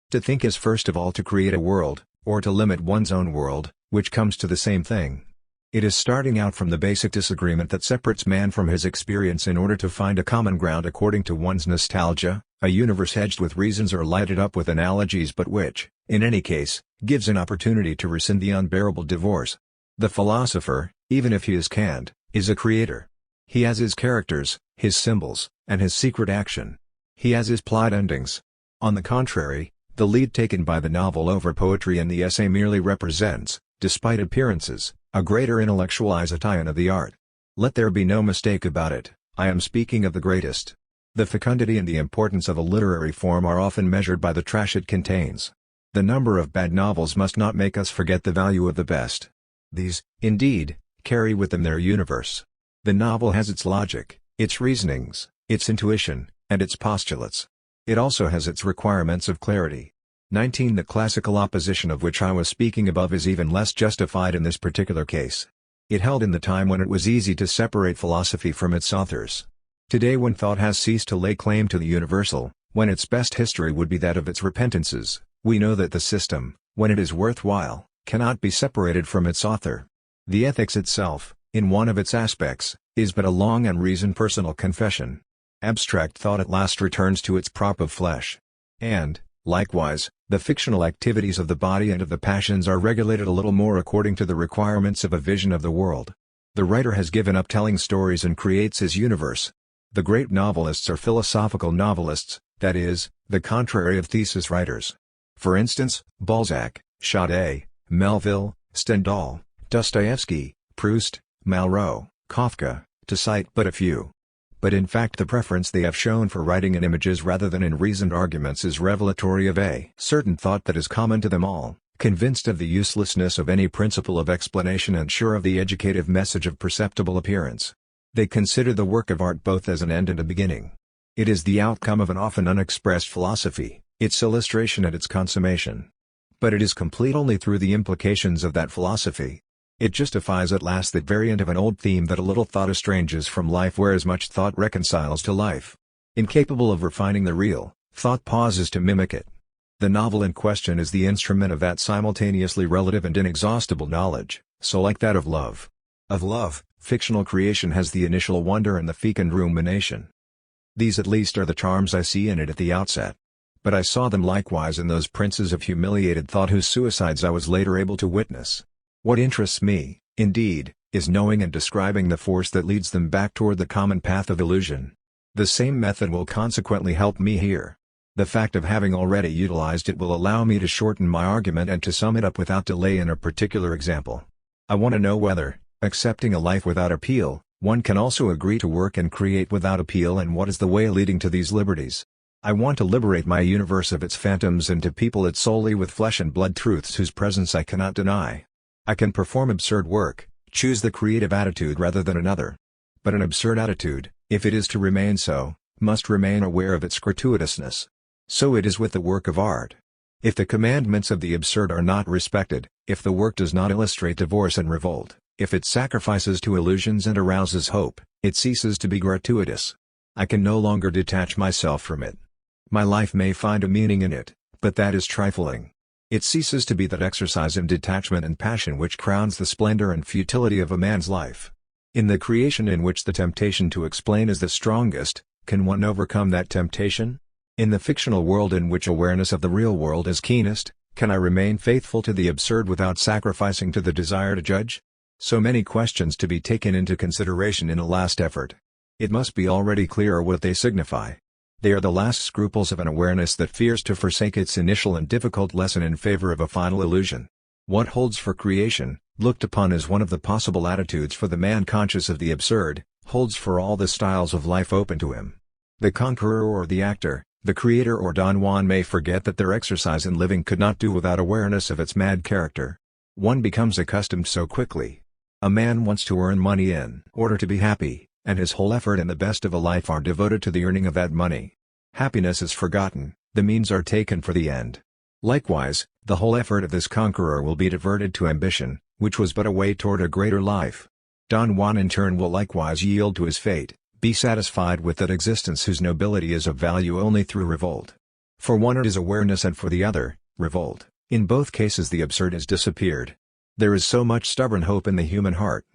To think is first of all to create a world, or to limit one's own world, which comes to the same thing. It is starting out from the basic disagreement that separates man from his experience in order to find a common ground according to one's nostalgia, a universe edged with reasons or lighted up with analogies but which, in any case, gives an opportunity to rescind the unbearable divorce. The philosopher, even if he is canned, is a creator. He has his characters, his symbols, and his secret action. He has his plot endings. On the contrary, the lead taken by the novel over poetry and the essay merely represents, despite appearances, a greater intellectual isottion of the art. Let there be no mistake about it, I am speaking of the greatest. The fecundity and the importance of a literary form are often measured by the trash it contains. The number of bad novels must not make us forget the value of the best. These, indeed, carry with them their universe. The novel has its logic, its reasonings, its intuition, and its postulates. It also has its requirements of clarity. 19. The classical opposition of which I was speaking above is even less justified in this particular case. It held in the time when it was easy to separate philosophy from its authors. Today, when thought has ceased to lay claim to the universal, when its best history would be that of its repentances, we know that the system, when it is worthwhile, cannot be separated from its author. The ethics itself, in one of its aspects, is but a long and reasoned personal confession. Abstract thought at last returns to its prop of flesh. And, likewise, the fictional activities of the body and of the passions are regulated a little more according to the requirements of a vision of the world. The writer has given up telling stories and creates his universe. The great novelists are philosophical novelists, that is, the contrary of thesis writers. For instance, Balzac, Sade, Melville, Stendhal, Dostoevsky, Proust, Malraux, Kafka, to cite but a few. But in fact the preference they have shown for writing in images rather than in reasoned arguments is revelatory of a certain thought that is common to them all, convinced of the uselessness of any principle of explanation and sure of the educative message of perceptible appearance. They consider the work of art both as an end and a beginning. It is the outcome of an often unexpressed philosophy, its illustration and its consummation. But it is complete only through the implications of that philosophy. It justifies at last that variant of an old theme that a little thought estranges from life whereas much thought reconciles to life. Incapable of refining the real, thought pauses to mimic it. The novel in question is the instrument of that simultaneously relative and inexhaustible knowledge, so like that of love. Of love, fictional creation has the initial wonder and the fecund rumination. These at least are the charms I see in it at the outset. But I saw them likewise in those princes of humiliated thought whose suicides I was later able to witness. What interests me, indeed, is knowing and describing the force that leads them back toward the common path of illusion. The same method will consequently help me here. The fact of having already utilized it will allow me to shorten my argument and to sum it up without delay in a particular example. I want to know whether, accepting a life without appeal, one can also agree to work and create without appeal, and what is the way leading to these liberties. I want to liberate my universe of its phantoms and to people it solely with flesh and blood truths whose presence I cannot deny. I can perform absurd work, choose the creative attitude rather than another. But an absurd attitude, if it is to remain so, must remain aware of its gratuitousness. So it is with the work of art. If the commandments of the absurd are not respected, if the work does not illustrate divorce and revolt, if it sacrifices to illusions and arouses hope, it ceases to be gratuitous. I can no longer detach myself from it. My life may find a meaning in it, but that is trifling. It ceases to be that exercise in detachment and passion which crowns the splendor and futility of a man's life. In the creation in which the temptation to explain is the strongest, can one overcome that temptation? In the fictional world in which awareness of the real world is keenest, can I remain faithful to the absurd without sacrificing to the desire to judge? So many questions to be taken into consideration in a last effort. It must be already clear what they signify. They are the last scruples of an awareness that fears to forsake its initial and difficult lesson in favor of a final illusion. What holds for creation, looked upon as one of the possible attitudes for the man conscious of the absurd, holds for all the styles of life open to him. The conqueror or the actor, the creator or Don Juan may forget that their exercise in living could not do without awareness of its mad character. One becomes accustomed so quickly. A man wants to earn money in order to be happy, and his whole effort and the best of a life are devoted to the earning of that money. Happiness is forgotten, the means are taken for the end. Likewise, the whole effort of this conqueror will be diverted to ambition, which was but a way toward a greater life. Don Juan in turn will likewise yield to his fate, be satisfied with that existence whose nobility is of value only through revolt. For one it is awareness and for the other, revolt. In both cases the absurd has disappeared. There is so much stubborn hope in the human heart.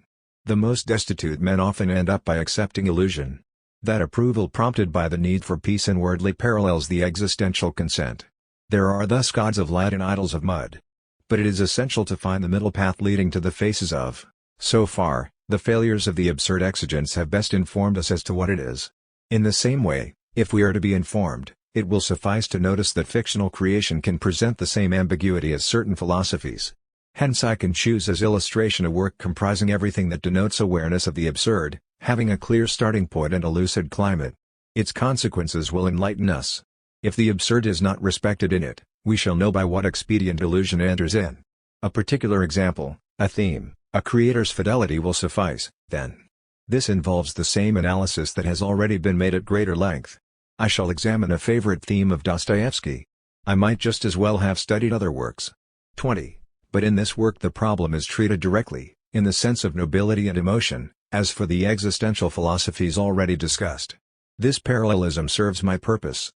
The most destitute men often end up by accepting illusion. That approval prompted by the need for peace inwardly parallels the existential consent. There are thus gods of light and idols of mud. But it is essential to find the middle path leading to the faces of. So far, the failures of the absurd exigence have best informed us as to what it is. In the same way, if we are to be informed, it will suffice to notice that fictional creation can present the same ambiguity as certain philosophies. Hence I can choose as illustration a work comprising everything that denotes awareness of the absurd, having a clear starting point and a lucid climate. Its consequences will enlighten us. If the absurd is not respected in it, we shall know by what expedient illusion enters in. A particular example, a theme, a creator's fidelity will suffice, then. This involves the same analysis that has already been made at greater length. I shall examine a favorite theme of Dostoevsky. I might just as well have studied other works. 20. But in this work the problem is treated directly, in the sense of nobility and emotion, as for the existential philosophies already discussed. This parallelism serves my purpose.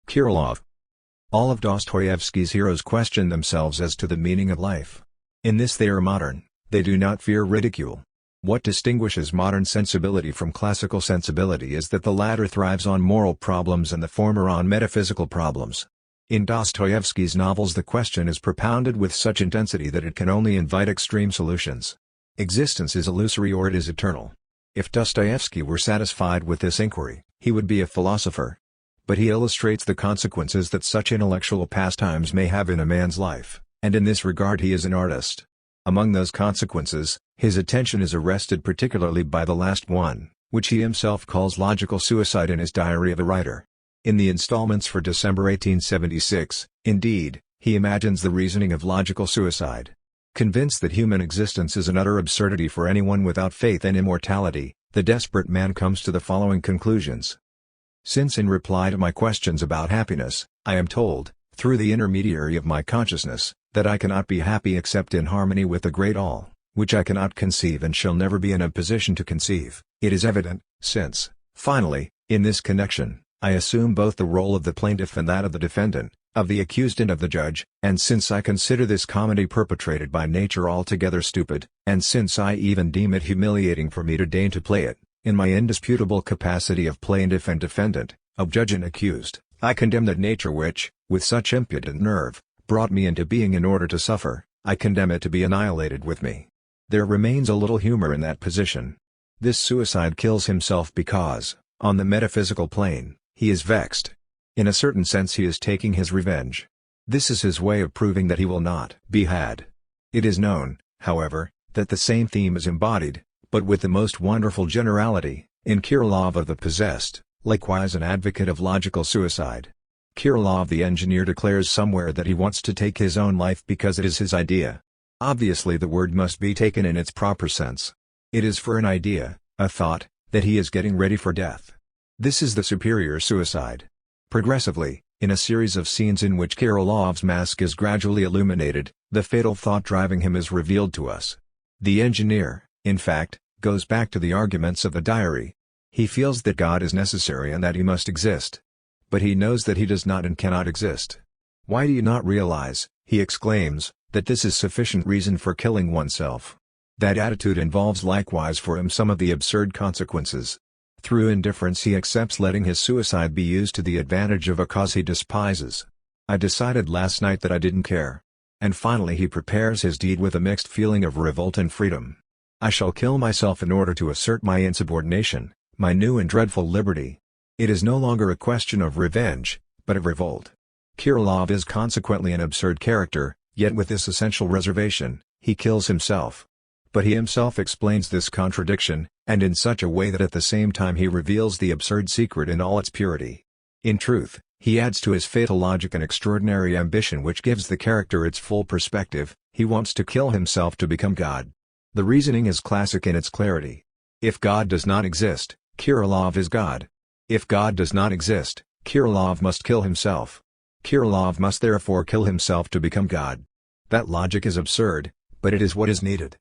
Kirillov. All of Dostoevsky's heroes question themselves as to the meaning of life. In this they are modern, they do not fear ridicule. What distinguishes modern sensibility from classical sensibility is that the latter thrives on moral problems and the former on metaphysical problems. In Dostoevsky's novels the question is propounded with such intensity that it can only invite extreme solutions. Existence is illusory or it is eternal. If Dostoevsky were satisfied with this inquiry, he would be a philosopher. But he illustrates the consequences that such intellectual pastimes may have in a man's life, and in this regard he is an artist. Among those consequences, his attention is arrested particularly by the last one, which he himself calls logical suicide in his Diary of a Writer. In the installments for December 1876, indeed, he imagines the reasoning of logical suicide. Convinced that human existence is an utter absurdity for anyone without faith in immortality, the desperate man comes to the following conclusions. Since in reply to my questions about happiness, I am told, through the intermediary of my consciousness, that I cannot be happy except in harmony with the great all, which I cannot conceive and shall never be in a position to conceive, it is evident, since, finally, in this connection, I assume both the role of the plaintiff and that of the defendant, of the accused and of the judge, and since I consider this comedy perpetrated by nature altogether stupid, and since I even deem it humiliating for me to deign to play it, in my indisputable capacity of plaintiff and defendant, of judge and accused, I condemn that nature which, with such impudent nerve, brought me into being in order to suffer, I condemn it to be annihilated with me. There remains a little humor in that position. This suicide kills himself because, on the metaphysical plane, he is vexed. In a certain sense he is taking his revenge. This is his way of proving that he will not be had. It is known, however, that the same theme is embodied, but with the most wonderful generality, in Kirillov of the Possessed, likewise an advocate of logical suicide. Kirillov the engineer declares somewhere that he wants to take his own life because it is his idea. Obviously the word must be taken in its proper sense. It is for an idea, a thought, that he is getting ready for death. This is the superior suicide. Progressively, in a series of scenes in which Kirillov's mask is gradually illuminated, the fatal thought driving him is revealed to us. The engineer, in fact, goes back to the arguments of the diary. He feels that God is necessary and that he must exist. But he knows that he does not and cannot exist. Why do you not realize, he exclaims, that this is sufficient reason for killing oneself? That attitude involves likewise for him some of the absurd consequences. Through indifference he accepts letting his suicide be used to the advantage of a cause he despises. I decided last night that I didn't care. And finally he prepares his deed with a mixed feeling of revolt and freedom. I shall kill myself in order to assert my insubordination, my new and dreadful liberty. It is no longer a question of revenge, but of revolt. Kirillov is consequently an absurd character, yet with this essential reservation, he kills himself. But he himself explains this contradiction, and in such a way that at the same time he reveals the absurd secret in all its purity. In truth, he adds to his fatal logic an extraordinary ambition which gives the character its full perspective. He wants to kill himself to become God. The reasoning is classic in its clarity. If God does not exist, Kirillov is God. If God does not exist, Kirillov must kill himself. Kirillov must therefore kill himself to become God. That logic is absurd, but it is what is needed.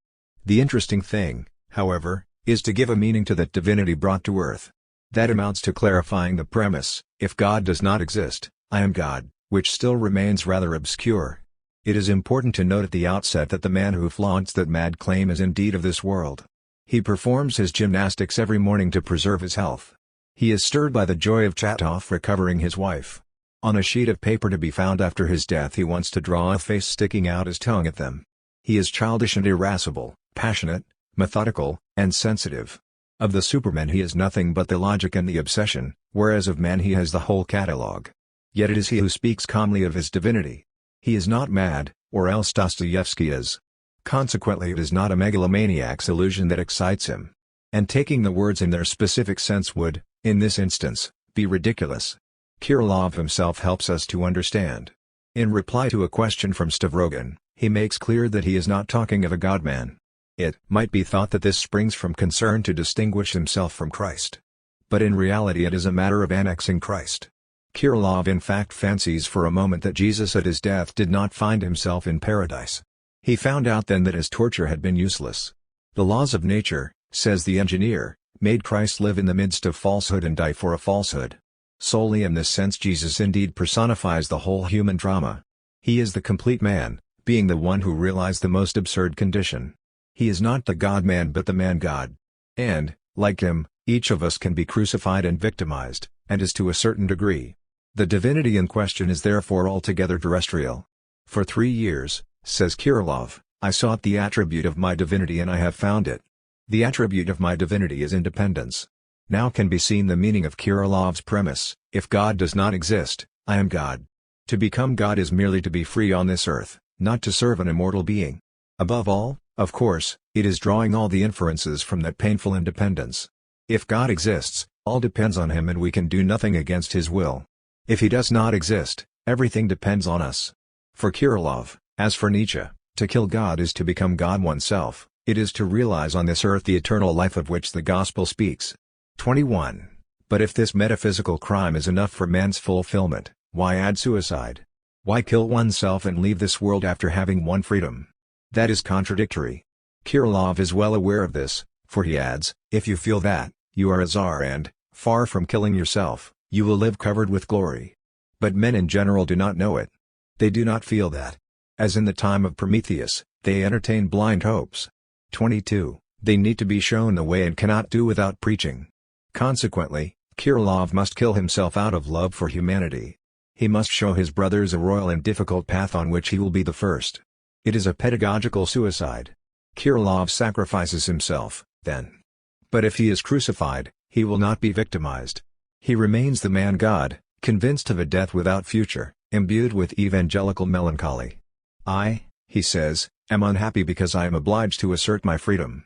The interesting thing, however, is to give a meaning to that divinity brought to earth. That amounts to clarifying the premise, if God does not exist, I am God, which still remains rather obscure. It is important to note at the outset that the man who flaunts that mad claim is indeed of this world. He performs his gymnastics every morning to preserve his health. He is stirred by the joy of Chattoff recovering his wife. On a sheet of paper to be found after his death he wants to draw a face sticking out his tongue at them. He is childish and irascible, passionate, methodical, and sensitive. Of the Superman he is nothing but the logic and the obsession, whereas of man he has the whole catalogue. Yet it is he who speaks calmly of his divinity. He is not mad, or else Dostoevsky is. Consequently it is not a megalomaniac's illusion that excites him. And taking the words in their specific sense would, in this instance, be ridiculous. Kirillov himself helps us to understand. In reply to a question from Stavrogin, he makes clear that he is not talking of a God-man. It might be thought that this springs from concern to distinguish himself from Christ. But in reality it is a matter of annexing Christ. Kirillov in fact fancies for a moment that Jesus at his death did not find himself in paradise. He found out then that his torture had been useless. The laws of nature, says the engineer, made Christ live in the midst of falsehood and die for a falsehood. Solely in this sense Jesus indeed personifies the whole human drama. He is the complete man, being the one who realized the most absurd condition. He is not the God-man but the man-God. And, like him, each of us can be crucified and victimized, and is to a certain degree. The divinity in question is therefore altogether terrestrial. For 3 years, says Kirillov, I sought the attribute of my divinity and I have found it. The attribute of my divinity is independence. Now can be seen the meaning of Kirillov's premise, if God does not exist, I am God. To become God is merely to be free on this earth, not to serve an immortal being. Above all, of course, it is drawing all the inferences from that painful independence. If God exists, all depends on him and we can do nothing against his will. If he does not exist, everything depends on us. For Kirillov, as for Nietzsche, to kill God is to become God oneself, it is to realize on this earth the eternal life of which the Gospel speaks. 21. But if this metaphysical crime is enough for man's fulfillment, why add suicide? Why kill oneself and leave this world after having won freedom? That is contradictory. Kirillov is well aware of this, for he adds, if you feel that, you are a czar and, far from killing yourself, you will live covered with glory. But men in general do not know it. They do not feel that. As in the time of Prometheus, they entertain blind hopes. 22. They need to be shown the way and cannot do without preaching. Consequently, Kirillov must kill himself out of love for humanity. He must show his brothers a royal and difficult path on which he will be the first. It is a pedagogical suicide. Kirillov sacrifices himself, then. But if he is crucified, he will not be victimized. He remains the man-God, convinced of a death without future, imbued with evangelical melancholy. I, he says, am unhappy because I am obliged to assert my freedom.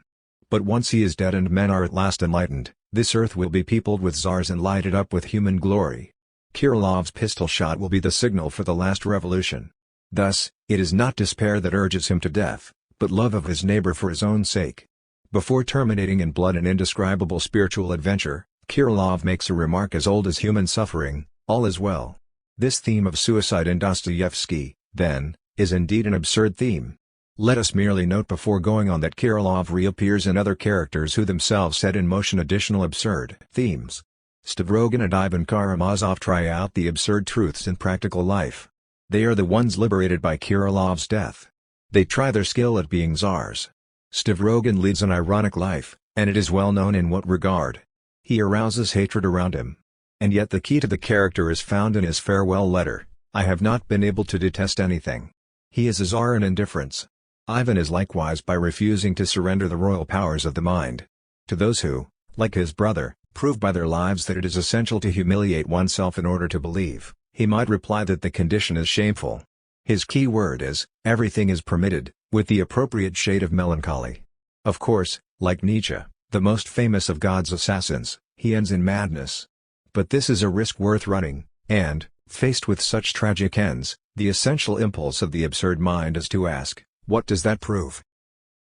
But once he is dead and men are at last enlightened, this earth will be peopled with czars and lighted up with human glory. Kirillov's pistol shot will be the signal for the last revolution. Thus, it is not despair that urges him to death, but love of his neighbor for his own sake. Before terminating in blood an indescribable spiritual adventure, Kirillov makes a remark as old as human suffering, all is well. This theme of suicide in Dostoevsky, then, is indeed an absurd theme. Let us merely note before going on that Kirillov reappears in other characters who themselves set in motion additional absurd themes. Stavrogin and Ivan Karamazov try out the absurd truths in practical life. They are the ones liberated by Kirillov's death. They try their skill at being czars. Stavrogin leads an ironic life, and it is well known in what regard. He arouses hatred around him. And yet the key to the character is found in his farewell letter, I have not been able to detest anything. He is a czar in indifference. Ivan is likewise by refusing to surrender the royal powers of the mind. To those who, like his brother, prove by their lives that it is essential to humiliate oneself in order to believe, he might reply that the condition is shameful. His key word is, everything is permitted, with the appropriate shade of melancholy. Of course, like Nietzsche, the most famous of God's assassins, he ends in madness. But this is a risk worth running, and, faced with such tragic ends, the essential impulse of the absurd mind is to ask, what does that prove?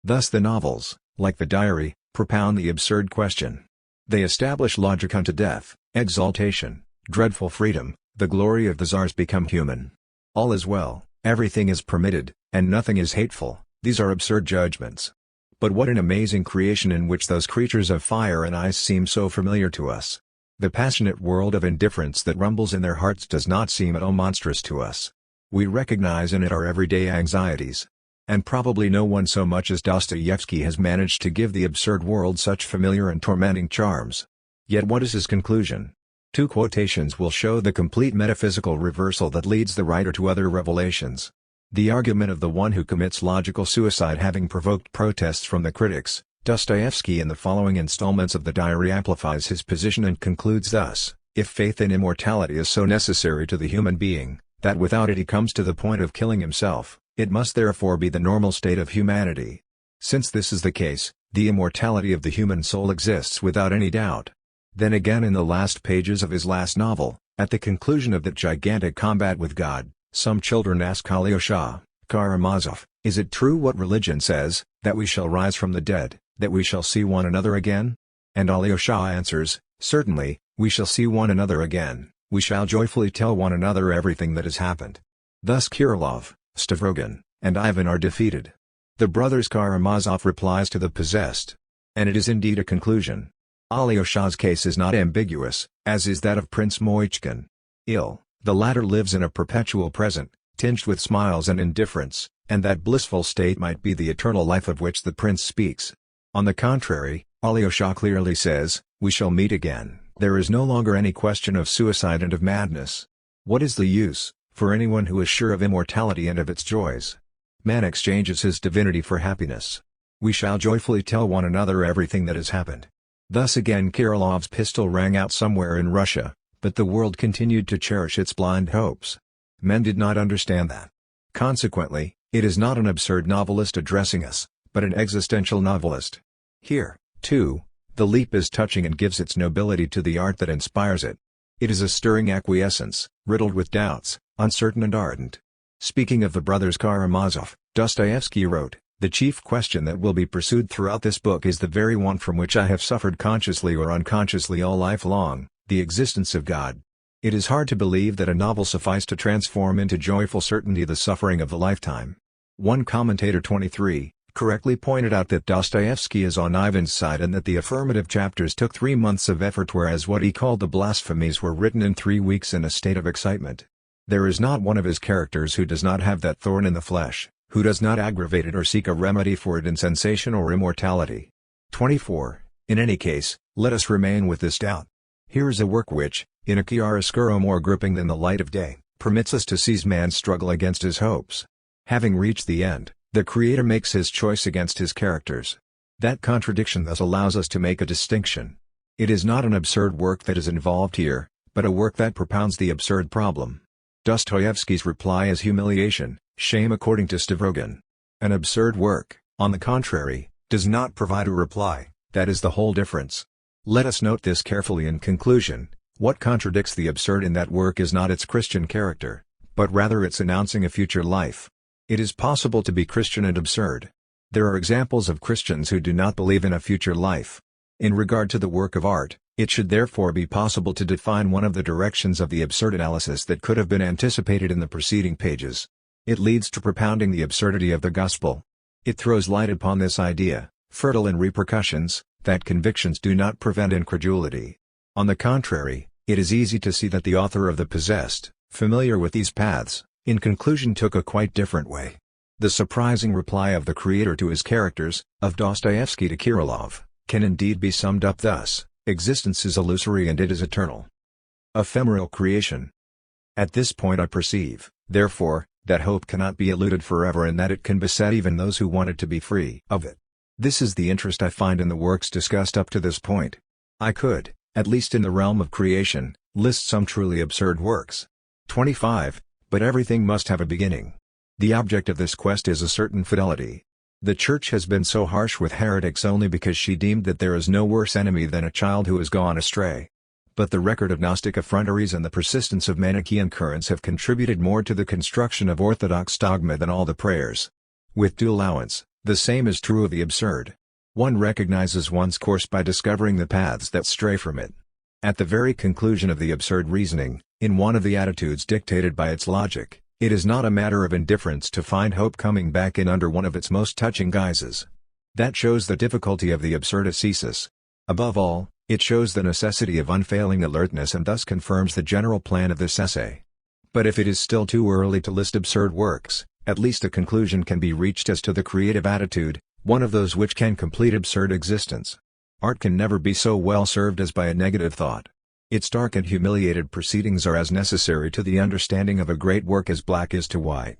Thus the novels, like the diary, propound the absurd question. They establish logic unto death, exaltation, dreadful freedom, the glory of the czars become human. All is well, everything is permitted, and nothing is hateful, these are absurd judgments. But what an amazing creation in which those creatures of fire and ice seem so familiar to us. The passionate world of indifference that rumbles in their hearts does not seem at all monstrous to us. We recognize in it our everyday anxieties. And probably no one so much as Dostoevsky has managed to give the absurd world such familiar and tormenting charms. Yet what is his conclusion? Two quotations will show the complete metaphysical reversal that leads the writer to other revelations. The argument of the one who commits logical suicide having provoked protests from the critics, Dostoevsky in the following installments of the diary amplifies his position and concludes thus: if faith in immortality is so necessary to the human being, that without it he comes to the point of killing himself, it must therefore be the normal state of humanity. Since this is the case, the immortality of the human soul exists without any doubt. Then again in the last pages of his last novel, at the conclusion of that gigantic combat with God, some children ask Alyosha, Karamazov, is it true what religion says, that we shall rise from the dead, that we shall see one another again? And Alyosha answers, certainly, we shall see one another again, we shall joyfully tell one another everything that has happened. Thus Kirillov, Stavrogin, and Ivan are defeated. The brothers Karamazov replies to the possessed. And it is indeed a conclusion. Alyosha's case is not ambiguous, as is that of Prince Moichkin. The latter lives in a perpetual present, tinged with smiles and indifference, and that blissful state might be the eternal life of which the prince speaks. On the contrary, Alyosha clearly says, we shall meet again. There is no longer any question of suicide and of madness. What is the use, for anyone who is sure of immortality and of its joys? Man exchanges his divinity for happiness. We shall joyfully tell one another everything that has happened. Thus again Kirillov's pistol rang out somewhere in Russia, but the world continued to cherish its blind hopes. Men did not understand that. Consequently, it is not an absurd novelist addressing us, but an existential novelist. Here, too, the leap is touching and gives its nobility to the art that inspires it. It is a stirring acquiescence, riddled with doubts, uncertain and ardent. Speaking of the brothers Karamazov, Dostoevsky wrote, the chief question that will be pursued throughout this book is the very one from which I have suffered consciously or unconsciously all life long, the existence of God. It is hard to believe that a novel sufficed to transform into joyful certainty the suffering of a lifetime. One commentator 23, correctly pointed out that Dostoevsky is on Ivan's side and that the affirmative chapters took 3 months of effort whereas what he called the blasphemies were written in 3 weeks in a state of excitement. There is not one of his characters who does not have that thorn in the flesh, who does not aggravate it or seek a remedy for it in sensation or immortality. 24. In any case, let us remain with this doubt. Here is a work which, in a chiaroscuro more gripping than the light of day, permits us to seize man's struggle against his hopes. Having reached the end, the creator makes his choice against his characters. That contradiction thus allows us to make a distinction. It is not an absurd work that is involved here, but a work that propounds the absurd problem. Dostoevsky's reply is humiliation, shame according to Stavrogin. An absurd work, on the contrary, does not provide a reply, that is the whole difference. Let us note this carefully in conclusion. What contradicts the absurd in that work is not its Christian character, but rather its announcing a future life. It is possible to be Christian and absurd. There are examples of Christians who do not believe in a future life. In regard to the work of art, it should therefore be possible to define one of the directions of the absurd analysis that could have been anticipated in the preceding pages. It leads to propounding the absurdity of the gospel. It throws light upon this idea, fertile in repercussions, that convictions do not prevent incredulity. On the contrary, it is easy to see that the author of The Possessed, familiar with these paths, in conclusion took a quite different way. The surprising reply of the creator to his characters, of Dostoevsky to Kirillov, can indeed be summed up thus: existence is illusory and it is eternal. Ephemeral creation. At this point I perceive, therefore, that hope cannot be eluded forever and that it can beset even those who want it to be free of it. This is the interest I find in the works discussed up to this point. I could, at least in the realm of creation, list some truly absurd works. 25. But everything must have a beginning. The object of this quest is a certain fidelity. The Church has been so harsh with heretics only because she deemed that there is no worse enemy than a child who has gone astray. But the record of Gnostic effronteries and the persistence of Manichaean currents have contributed more to the construction of orthodox dogma than all the prayers. With due allowance, the same is true of the absurd. One recognizes one's course by discovering the paths that stray from it. At the very conclusion of the absurd reasoning, in one of the attitudes dictated by its logic, it is not a matter of indifference to find hope coming back in under one of its most touching guises. That shows the difficulty of the absurd ascesis. Above all, it shows the necessity of unfailing alertness and thus confirms the general plan of this essay. But if it is still too early to list absurd works, at least a conclusion can be reached as to the creative attitude, one of those which can complete absurd existence. Art can never be so well served as by a negative thought. Its dark and humiliated proceedings are as necessary to the understanding of a great work as black is to white.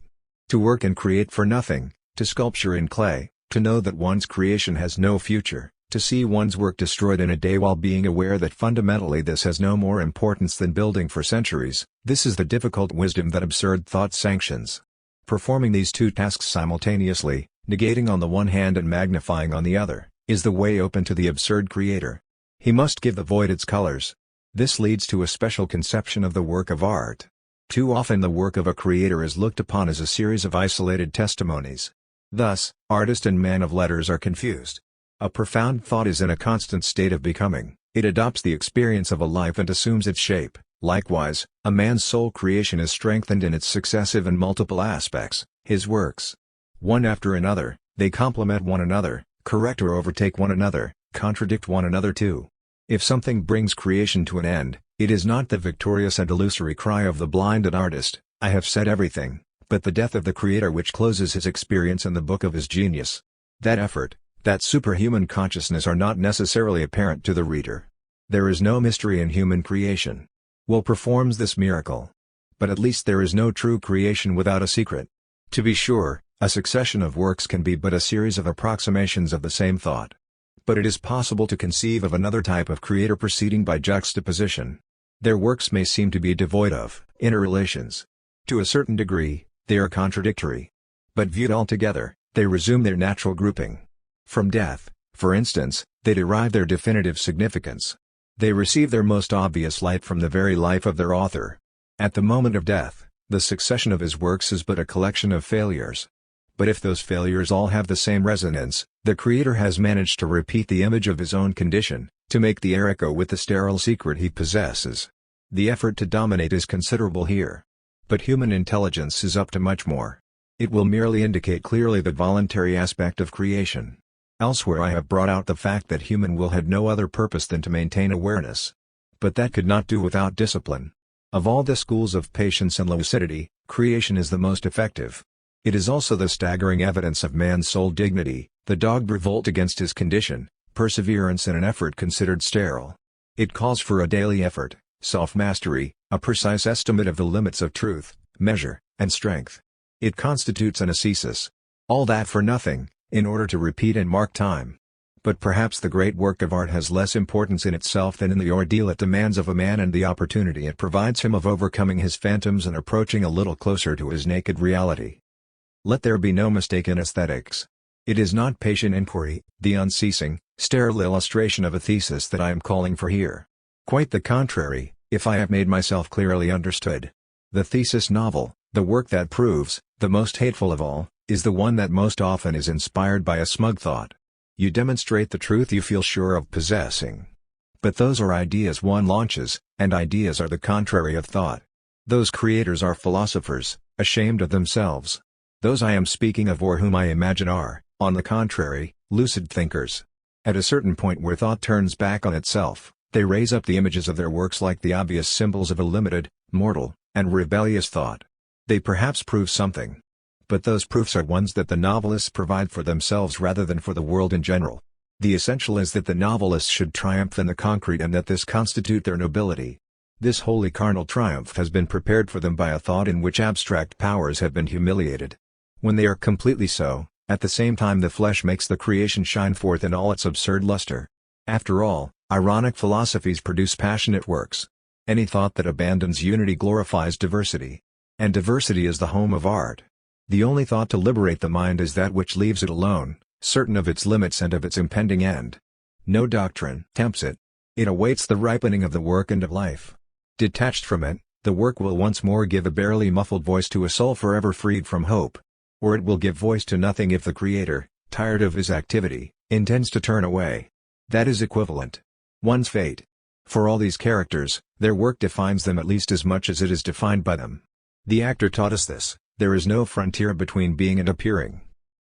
To work and create for nothing, to sculpture in clay, to know that one's creation has no future, to see one's work destroyed in a day while being aware that fundamentally this has no more importance than building for centuries, this is the difficult wisdom that absurd thought sanctions. Performing these two tasks simultaneously, negating on the one hand and magnifying on the other, is the way open to the absurd creator. He must give the void its colors. This leads to a special conception of the work of art. Too often the work of a creator is looked upon as a series of isolated testimonies. Thus, artist and man of letters are confused. A profound thought is in a constant state of becoming, it adopts the experience of a life and assumes its shape. Likewise, a man's soul creation is strengthened in its successive and multiple aspects, his works. One after another, they complement one another, correct or overtake one another, contradict one another too. If something brings creation to an end, it is not the victorious and illusory cry of the blinded artist, "I have said everything," but the death of the creator which closes his experience in the book of his genius. That effort, that superhuman consciousness are not necessarily apparent to the reader. There is no mystery in human creation. Will performs this miracle. But at least there is no true creation without a secret. To be sure, a succession of works can be but a series of approximations of the same thought. But it is possible to conceive of another type of creator proceeding by juxtaposition. Their works may seem to be devoid of interrelations. To a certain degree, they are contradictory. But viewed altogether, they resume their natural grouping. From death, for instance, they derive their definitive significance. They receive their most obvious light from the very life of their author. At the moment of death, the succession of his works is but a collection of failures. But if those failures all have the same resonance, the creator has managed to repeat the image of his own condition, to make the air echo with the sterile secret he possesses. The effort to dominate is considerable here. But human intelligence is up to much more. It will merely indicate clearly the voluntary aspect of creation. Elsewhere I have brought out the fact that human will had no other purpose than to maintain awareness. But that could not do without discipline. Of all the schools of patience and lucidity, creation is the most effective. It is also the staggering evidence of man's soul dignity, the dogged revolt against his condition, perseverance in an effort considered sterile. It calls for a daily effort, self-mastery, a precise estimate of the limits of truth, measure, and strength. It constitutes an ascesis. All that for nothing, in order to repeat and mark time. But perhaps the great work of art has less importance in itself than in the ordeal it demands of a man and the opportunity it provides him of overcoming his phantoms and approaching a little closer to his naked reality. Let there be no mistake in aesthetics. It is not patient inquiry, the unceasing, sterile illustration of a thesis that I am calling for here. Quite the contrary, if I have made myself clearly understood. The thesis novel, the work that proves, the most hateful of all, is the one that most often is inspired by a smug thought. You demonstrate the truth you feel sure of possessing. But those are ideas one launches, and ideas are the contrary of thought. Those creators are philosophers, ashamed of themselves. Those I am speaking of or whom I imagine are, on the contrary, lucid thinkers. At a certain point where thought turns back on itself, they raise up the images of their works like the obvious symbols of a limited, mortal, and rebellious thought. They perhaps prove something. But those proofs are ones that the novelists provide for themselves rather than for the world in general. The essential is that the novelists should triumph in the concrete and that this constitute their nobility. This wholly carnal triumph has been prepared for them by a thought in which abstract powers have been humiliated. When they are completely so, at the same time the flesh makes the creation shine forth in all its absurd luster. After all, ironic philosophies produce passionate works. Any thought that abandons unity glorifies diversity. And diversity is the home of art. The only thought to liberate the mind is that which leaves it alone, certain of its limits and of its impending end. No doctrine tempts it. It awaits the ripening of the work and of life. Detached from it, the work will once more give a barely muffled voice to a soul forever freed from hope. Or it will give voice to nothing if the creator, tired of his activity, intends to turn away. That is equivalent. One's fate. For all these characters, their work defines them at least as much as it is defined by them. The actor taught us this, there is no frontier between being and appearing.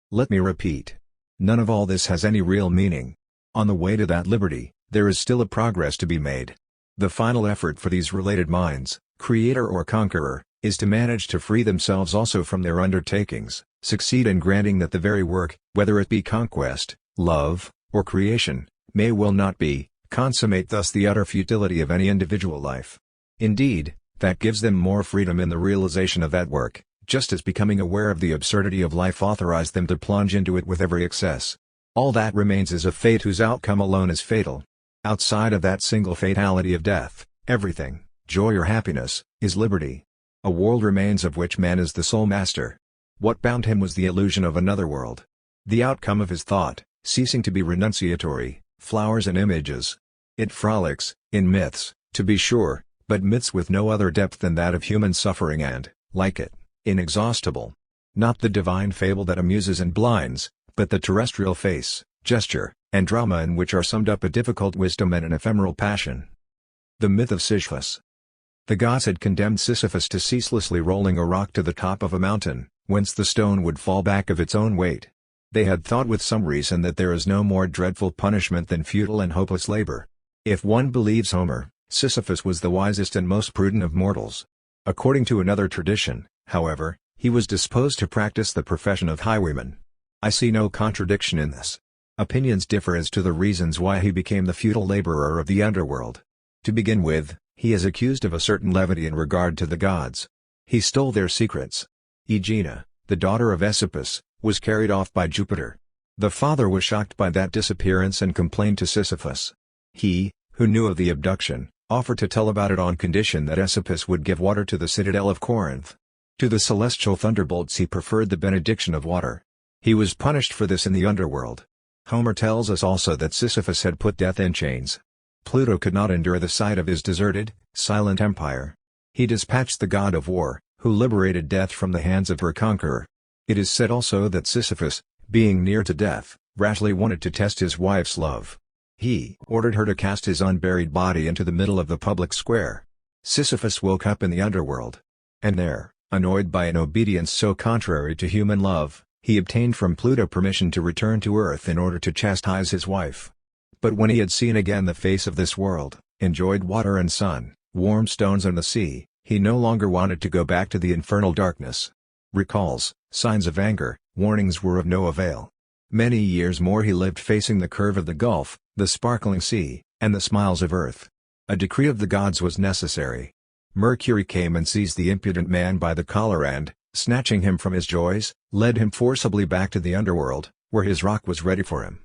Let me repeat. None of all this has any real meaning. On the way to that liberty, there is still a progress to be made. The final effort for these related minds, creator or conqueror, is to manage to free themselves also from their undertakings, succeed in granting that the very work, whether it be conquest, love, or creation, may will not be, consummate thus the utter futility of any individual life. Indeed, that gives them more freedom in the realization of that work, just as becoming aware of the absurdity of life authorized them to plunge into it with every excess. All that remains is a fate whose outcome alone is fatal. Outside of that single fatality of death, everything, joy or happiness, is liberty. A world remains of which man is the sole master. What bound him was the illusion of another world. The outcome of his thought, ceasing to be renunciatory, flowers and images. It frolics, in myths, to be sure, but myths with no other depth than that of human suffering and, like it, inexhaustible. Not the divine fable that amuses and blinds, but the terrestrial face, gesture, and drama in which are summed up a difficult wisdom and an ephemeral passion. The myth of Sisyphus. The gods had condemned Sisyphus to ceaselessly rolling a rock to the top of a mountain, whence the stone would fall back of its own weight. They had thought with some reason that there is no more dreadful punishment than futile and hopeless labor. If one believes Homer, Sisyphus was the wisest and most prudent of mortals. According to another tradition, however, he was disposed to practice the profession of highwayman. I see no contradiction in this. Opinions differ as to the reasons why he became the futile laborer of the underworld. To begin with, he is accused of a certain levity in regard to the gods. He stole their secrets. Aegina, the daughter of Sisyphus, was carried off by Jupiter. The father was shocked by that disappearance and complained to Sisyphus. He, who knew of the abduction, offered to tell about it on condition that Sisyphus would give water to the citadel of Corinth. To the celestial thunderbolts he preferred the benediction of water. He was punished for this in the underworld. Homer tells us also that Sisyphus had put death in chains. Pluto could not endure the sight of his deserted, silent empire. He dispatched the god of war, who liberated death from the hands of her conqueror. It is said also that Sisyphus, being near to death, rashly wanted to test his wife's love. He ordered her to cast his unburied body into the middle of the public square. Sisyphus woke up in the underworld. And there, annoyed by an obedience so contrary to human love, he obtained from Pluto permission to return to earth in order to chastise his wife. But when he had seen again the face of this world, enjoyed water and sun, warm stones and the sea, he no longer wanted to go back to the infernal darkness. Recalls, signs of anger, warnings were of no avail. Many years more he lived facing the curve of the gulf, the sparkling sea, and the smiles of earth. A decree of the gods was necessary. Mercury came and seized the impudent man by the collar and, snatching him from his joys, led him forcibly back to the underworld, where his rock was ready for him.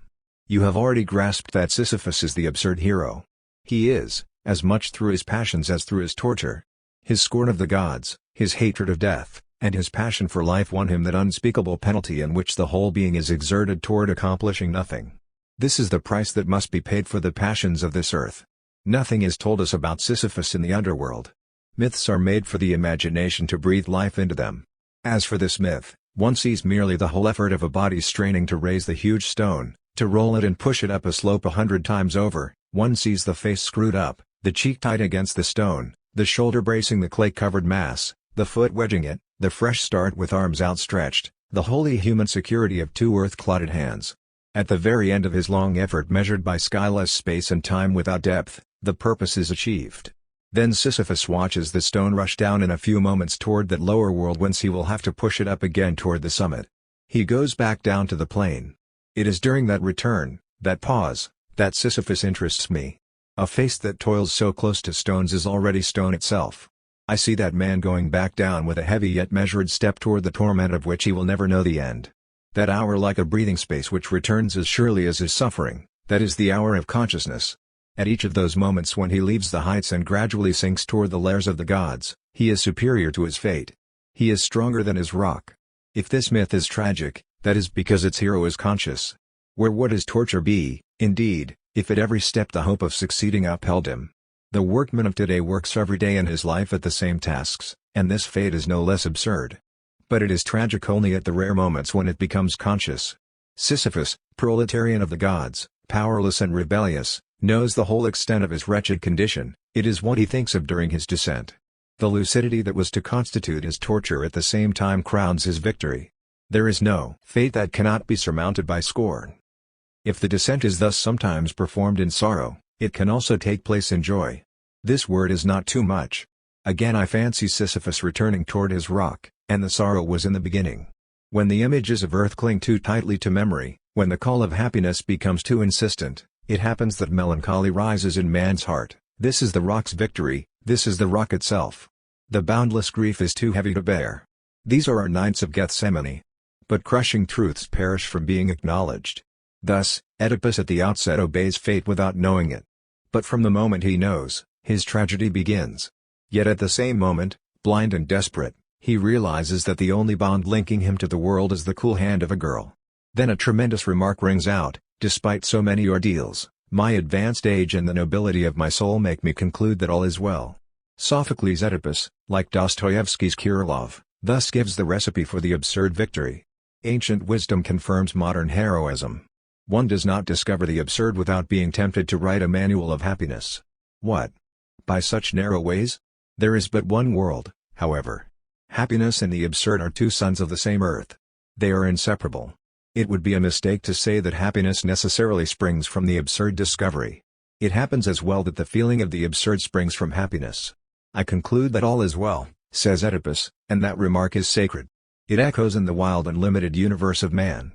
You have already grasped that Sisyphus is the absurd hero. He is, as much through his passions as through his torture. His scorn of the gods, his hatred of death, and his passion for life won him that unspeakable penalty in which the whole being is exerted toward accomplishing nothing. This is the price that must be paid for the passions of this earth. Nothing is told us about Sisyphus in the underworld. Myths are made for the imagination to breathe life into them. As for this myth, one sees merely the whole effort of a body straining to raise the huge stone, to roll it and push it up a slope 100 times over. One sees the face screwed up, the cheek tight against the stone, the shoulder bracing the clay-covered mass, the foot wedging it, the fresh start with arms outstretched, the wholly human security of two earth-clotted hands. At the very end of his long effort measured by skyless space and time without depth, the purpose is achieved. Then Sisyphus watches the stone rush down in a few moments toward that lower world whence he will have to push it up again toward the summit. He goes back down to the plain. It is during that return, that pause, that Sisyphus interests me. A face that toils so close to stones is already stone itself. I see that man going back down with a heavy yet measured step toward the torment of which he will never know the end. That hour like a breathing space which returns as surely as his suffering, that is the hour of consciousness. At each of those moments when he leaves the heights and gradually sinks toward the lairs of the gods, he is superior to his fate. He is stronger than his rock. If this myth is tragic, that is because its hero is conscious. Where would his torture be, indeed, if at every step the hope of succeeding upheld him? The workman of today works every day in his life at the same tasks, and this fate is no less absurd. But it is tragic only at the rare moments when it becomes conscious. Sisyphus, proletarian of the gods, powerless and rebellious, knows the whole extent of his wretched condition. It is what he thinks of during his descent. The lucidity that was to constitute his torture at the same time crowns his victory. There is no fate that cannot be surmounted by scorn. If the descent is thus sometimes performed in sorrow, it can also take place in joy. This word is not too much. Again I fancy Sisyphus returning toward his rock, and the sorrow was in the beginning. When the images of earth cling too tightly to memory, when the call of happiness becomes too insistent, it happens that melancholy rises in man's heart. This is the rock's victory, this is the rock itself. The boundless grief is too heavy to bear. These are our nights of Gethsemane. But crushing truths perish from being acknowledged. Thus, Oedipus at the outset obeys fate without knowing it. But from the moment he knows, his tragedy begins. Yet at the same moment, blind and desperate, he realizes that the only bond linking him to the world is the cool hand of a girl. Then a tremendous remark rings out, "Despite so many ordeals, my advanced age and the nobility of my soul make me conclude that all is well." Sophocles' Oedipus, like Dostoevsky's Kirillov, thus gives the recipe for the absurd victory. Ancient wisdom confirms modern heroism. One does not discover the absurd without being tempted to write a manual of happiness. What? By such narrow ways? There is but one world, however. Happiness and the absurd are two sons of the same earth. They are inseparable. It would be a mistake to say that happiness necessarily springs from the absurd discovery. It happens as well that the feeling of the absurd springs from happiness. "I conclude that all is well," says Oedipus, and that remark is sacred. It echoes in the wild and limited universe of man.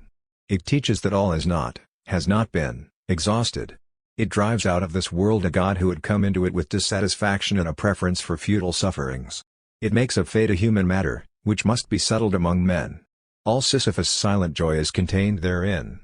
It teaches that all is not, has not been, exhausted. It drives out of this world a god who had come into it with dissatisfaction and a preference for futile sufferings. It makes of fate a human matter, which must be settled among men. All Sisyphus' silent joy is contained therein.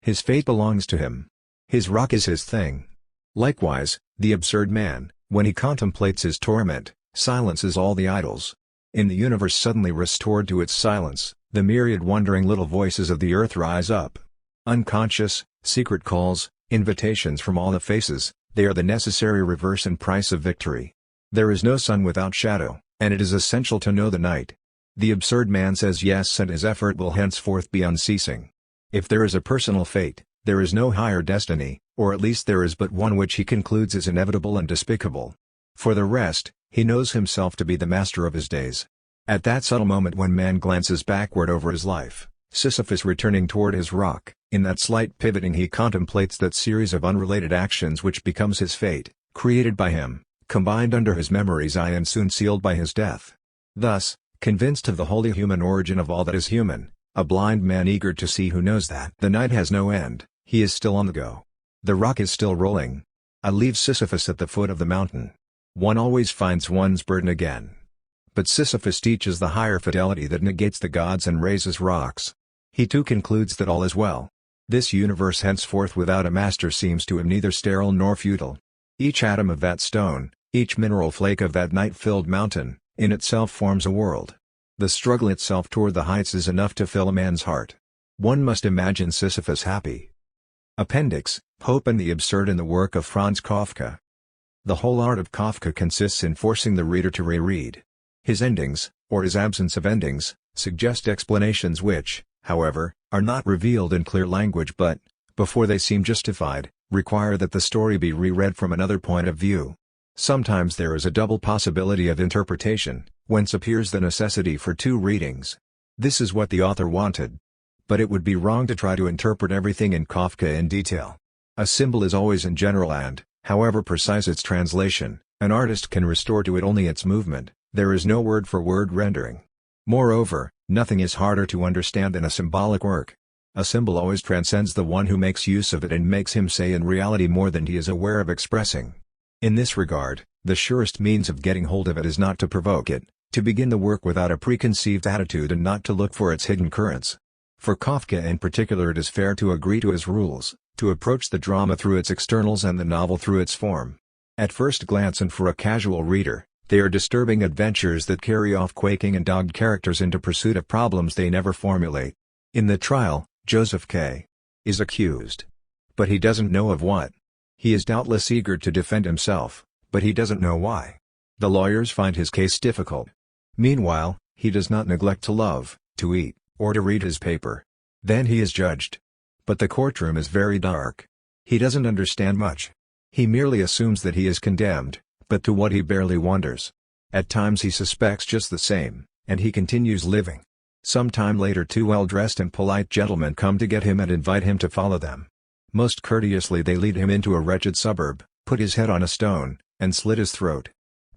His fate belongs to him. His rock is his thing. Likewise, the absurd man, when he contemplates his torment, silences all the idols. In the universe suddenly restored to its silence, the myriad wondering little voices of the earth rise up. Unconscious, secret calls, invitations from all the faces, they are the necessary reverse and price of victory. There is no sun without shadow, and it is essential to know the night. The absurd man says yes, and his effort will henceforth be unceasing. If there is a personal fate, there is no higher destiny, or at least there is but one which he concludes is inevitable and despicable. For the rest, he knows himself to be the master of his days. At that subtle moment when man glances backward over his life, Sisyphus returning toward his rock, in that slight pivoting he contemplates that series of unrelated actions which becomes his fate, created by him, combined under his memory's eye and soon sealed by his death. Thus, convinced of the wholly human origin of all that is human, a blind man eager to see who knows that the night has no end, he is still on the go. The rock is still rolling. I leave Sisyphus at the foot of the mountain. One always finds one's burden again. But Sisyphus teaches the higher fidelity that negates the gods and raises rocks. He too concludes that all is well. This universe henceforth without a master seems to him neither sterile nor futile. Each atom of that stone, each mineral flake of that night-filled mountain, in itself forms a world. The struggle itself toward the heights is enough to fill a man's heart. One must imagine Sisyphus happy. Appendix: Hope and the Absurd in the work of Franz Kafka. The whole art of Kafka consists in forcing the reader to reread. His endings, or his absence of endings, suggest explanations which, however, are not revealed in clear language but, before they seem justified, require that the story be reread from another point of view. Sometimes there is a double possibility of interpretation, whence appears the necessity for two readings. This is what the author wanted. But it would be wrong to try to interpret everything in Kafka in detail. A symbol is always in general and, however precise its translation, an artist can restore to it only its movement. There is no word-for-word rendering. Moreover, nothing is harder to understand than a symbolic work. A symbol always transcends the one who makes use of it and makes him say in reality more than he is aware of expressing. In this regard, the surest means of getting hold of it is not to provoke it, to begin the work without a preconceived attitude and not to look for its hidden currents. For Kafka in particular it is fair to agree to his rules, to approach the drama through its externals and the novel through its form. At first glance and for a casual reader, they are disturbing adventures that carry off quaking and dogged characters into pursuit of problems they never formulate. In the trial, Joseph K. is accused. But he doesn't know of what. He is doubtless eager to defend himself, but he doesn't know why. The lawyers find his case difficult. Meanwhile, he does not neglect to love, to eat, or to read his paper. Then he is judged. But the courtroom is very dark. He doesn't understand much. He merely assumes that he is condemned, but to what he barely wonders. At times he suspects just the same, and he continues living. Some time later two well-dressed and polite gentlemen come to get him and invite him to follow them. Most courteously they lead him into a wretched suburb, put his head on a stone, and slit his throat.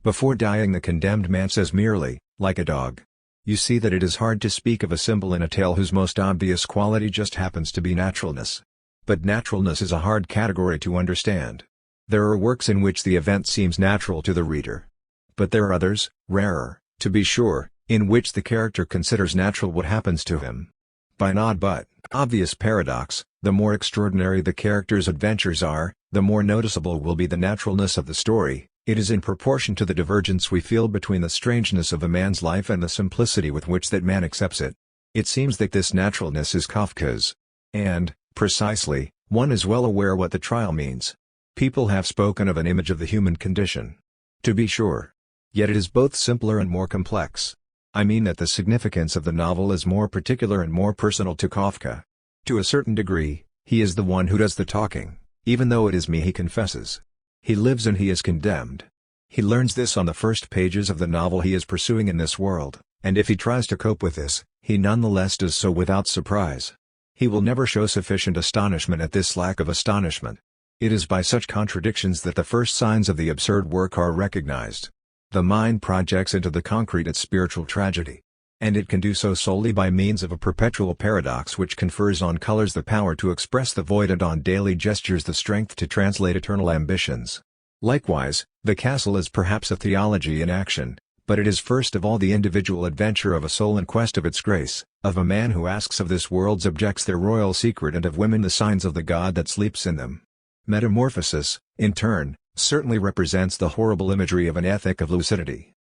Before dying the condemned man says merely, like a dog. You see that it is hard to speak of a symbol in a tale whose most obvious quality just happens to be naturalness. But naturalness is a hard category to understand. There are works in which the event seems natural to the reader. But there are others, rarer, to be sure, in which the character considers natural what happens to him. By an odd but obvious paradox, the more extraordinary the character's adventures are, the more noticeable will be the naturalness of the story. It is in proportion to the divergence we feel between the strangeness of a man's life and the simplicity with which that man accepts it. It seems that this naturalness is Kafka's. And, precisely, one is well aware what the trial means. People have spoken of an image of the human condition. To be sure. Yet it is both simpler and more complex. I mean that the significance of the novel is more particular and more personal to Kafka. To a certain degree, he is the one who does the talking, even though it is me he confesses. He lives and he is condemned. He learns this on the first pages of the novel he is pursuing in this world, and if he tries to cope with this, he nonetheless does so without surprise. He will never show sufficient astonishment at this lack of astonishment. It is by such contradictions that the first signs of the absurd work are recognized. The mind projects into the concrete its spiritual tragedy. And it can do so solely by means of a perpetual paradox which confers on colors the power to express the void and on daily gestures the strength to translate eternal ambitions. Likewise, the castle is perhaps a theology in action, but it is first of all the individual adventure of a soul in quest of its grace, of a man who asks of this world's objects their royal secret and of women the signs of the God that sleeps in them. Metamorphosis, in turn, certainly represents the horrible imagery of an ethic of lucidity.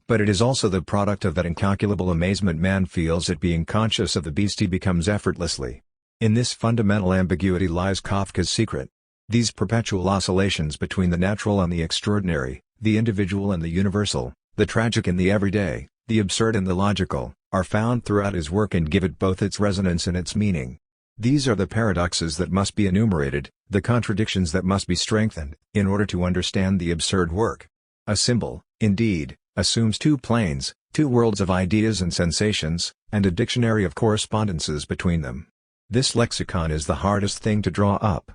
But it is also the product of that incalculable amazement man feels at being conscious of the beast he becomes effortlessly. In this fundamental ambiguity lies Kafka's secret. These perpetual oscillations between the natural and the extraordinary, the individual and the universal, the tragic and the everyday, the absurd and the logical, are found throughout his work and give it both its resonance and its meaning. These are the paradoxes that must be enumerated, the contradictions that must be strengthened, in order to understand the absurd work. A symbol, indeed, assumes two planes, two worlds of ideas and sensations, and a dictionary of correspondences between them. This lexicon is the hardest thing to draw up.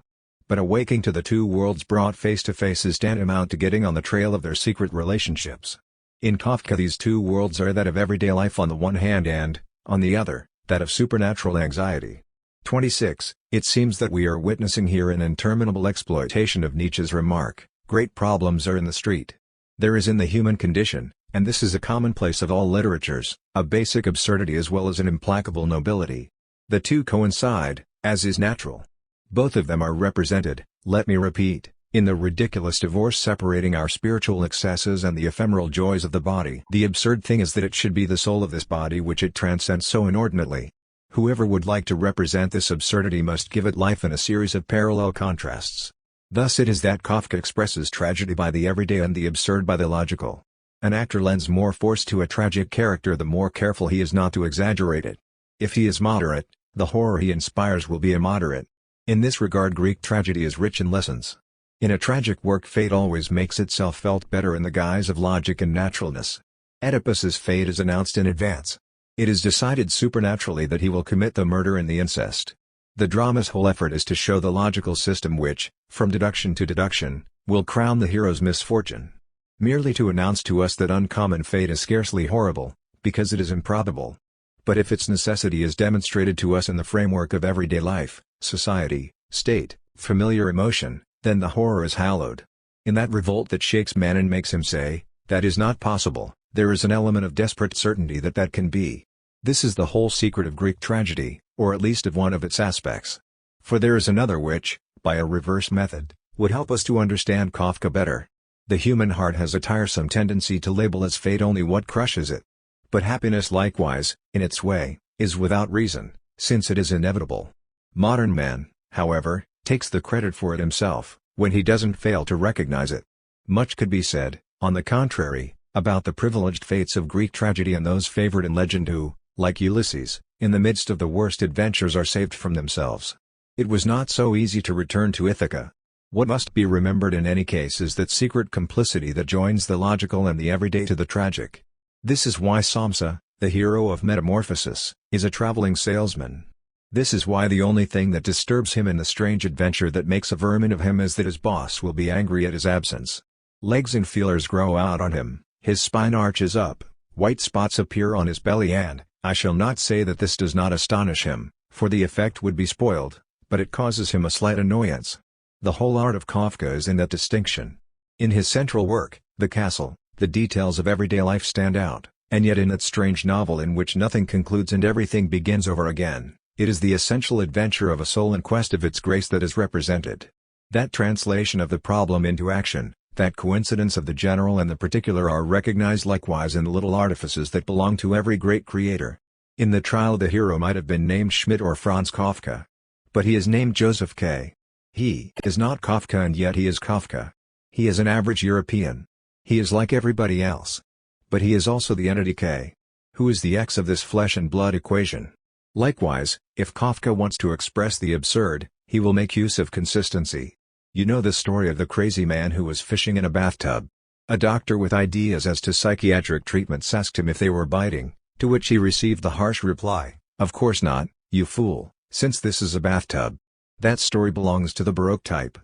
But awaking to the two worlds brought face to face is tantamount to getting on the trail of their secret relationships. In Kafka these two worlds are that of everyday life on the one hand and, on the other, that of supernatural anxiety. 26. It seems that we are witnessing here an interminable exploitation of Nietzsche's remark, "Great problems are in the street." There is in the human condition, and this is a commonplace of all literatures, a basic absurdity as well as an implacable nobility. The two coincide, as is natural. Both of them are represented, let me repeat, in the ridiculous divorce separating our spiritual excesses and the ephemeral joys of the body. The absurd thing is that it should be the soul of this body which it transcends so inordinately. Whoever would like to represent this absurdity must give it life in a series of parallel contrasts. Thus it is that Kafka expresses tragedy by the everyday and the absurd by the logical. An actor lends more force to a tragic character the more careful he is not to exaggerate it. If he is moderate, the horror he inspires will be immoderate. In this regard Greek tragedy is rich in lessons. In a tragic work fate always makes itself felt better in the guise of logic and naturalness. Oedipus's fate is announced in advance. It is decided supernaturally that he will commit the murder and the incest. The drama's whole effort is to show the logical system which, from deduction to deduction, will crown the hero's misfortune. Merely to announce to us that uncommon fate is scarcely horrible, because it is improbable. But if its necessity is demonstrated to us in the framework of everyday life, society, state, familiar emotion, then the horror is hallowed. In that revolt that shakes man and makes him say, "That is not possible," there is an element of desperate certainty that that can be. This is the whole secret of Greek tragedy, or at least of one of its aspects. For there is another which, by a reverse method, would help us to understand Kafka better. The human heart has a tiresome tendency to label as fate only what crushes it. But happiness likewise, in its way, is without reason, since it is inevitable. Modern man, however, takes the credit for it himself, when he doesn't fail to recognize it. Much could be said, on the contrary, about the privileged fates of Greek tragedy and those favored in legend who, like Ulysses, in the midst of the worst adventures are saved from themselves. It was not so easy to return to Ithaca. What must be remembered in any case is that secret complicity that joins the logical and the everyday to the tragic. This is why Samsa, the hero of Metamorphosis, is a traveling salesman. This is why the only thing that disturbs him in the strange adventure that makes a vermin of him is that his boss will be angry at his absence. Legs and feelers grow out on him, his spine arches up, white spots appear on his belly, and, I shall not say that this does not astonish him, for the effect would be spoiled, but it causes him a slight annoyance. The whole art of Kafka is in that distinction. In his central work, The Castle, the details of everyday life stand out, and yet in that strange novel in which nothing concludes and everything begins over again, it is the essential adventure of a soul in quest of its grace that is represented. That translation of the problem into action, that coincidence of the general and the particular are recognized likewise in the little artifices that belong to every great creator. In the trial the hero might have been named Schmidt or Franz Kafka. But he is named Joseph K. He is not Kafka, and yet he is Kafka. He is an average European. He is like everybody else. But he is also the entity K. Who is the X of this flesh and blood equation. Likewise, if Kafka wants to express the absurd, he will make use of consistency. You know the story of the crazy man who was fishing in a bathtub. A doctor with ideas as to psychiatric treatments asked him if they were biting, to which he received the harsh reply, "Of course not, you fool, since this is a bathtub." That story belongs to the Baroque type.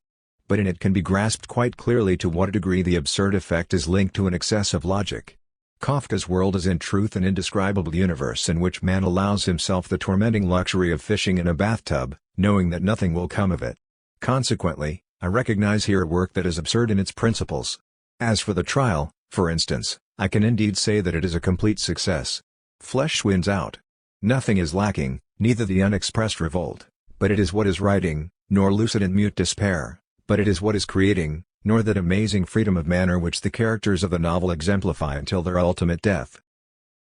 But in it can be grasped quite clearly to what a degree the absurd effect is linked to an excess of logic. Kafka's world is in truth an indescribable universe in which man allows himself the tormenting luxury of fishing in a bathtub, knowing that nothing will come of it. Consequently, I recognize here a work that is absurd in its principles. As for the trial, for instance, I can indeed say that it is a complete success. Flesh wins out. Nothing is lacking, neither the unexpressed revolt, but it is what is writing, nor lucid and mute despair, but it is what is creating, nor that amazing freedom of manner which the characters of the novel exemplify until their ultimate death.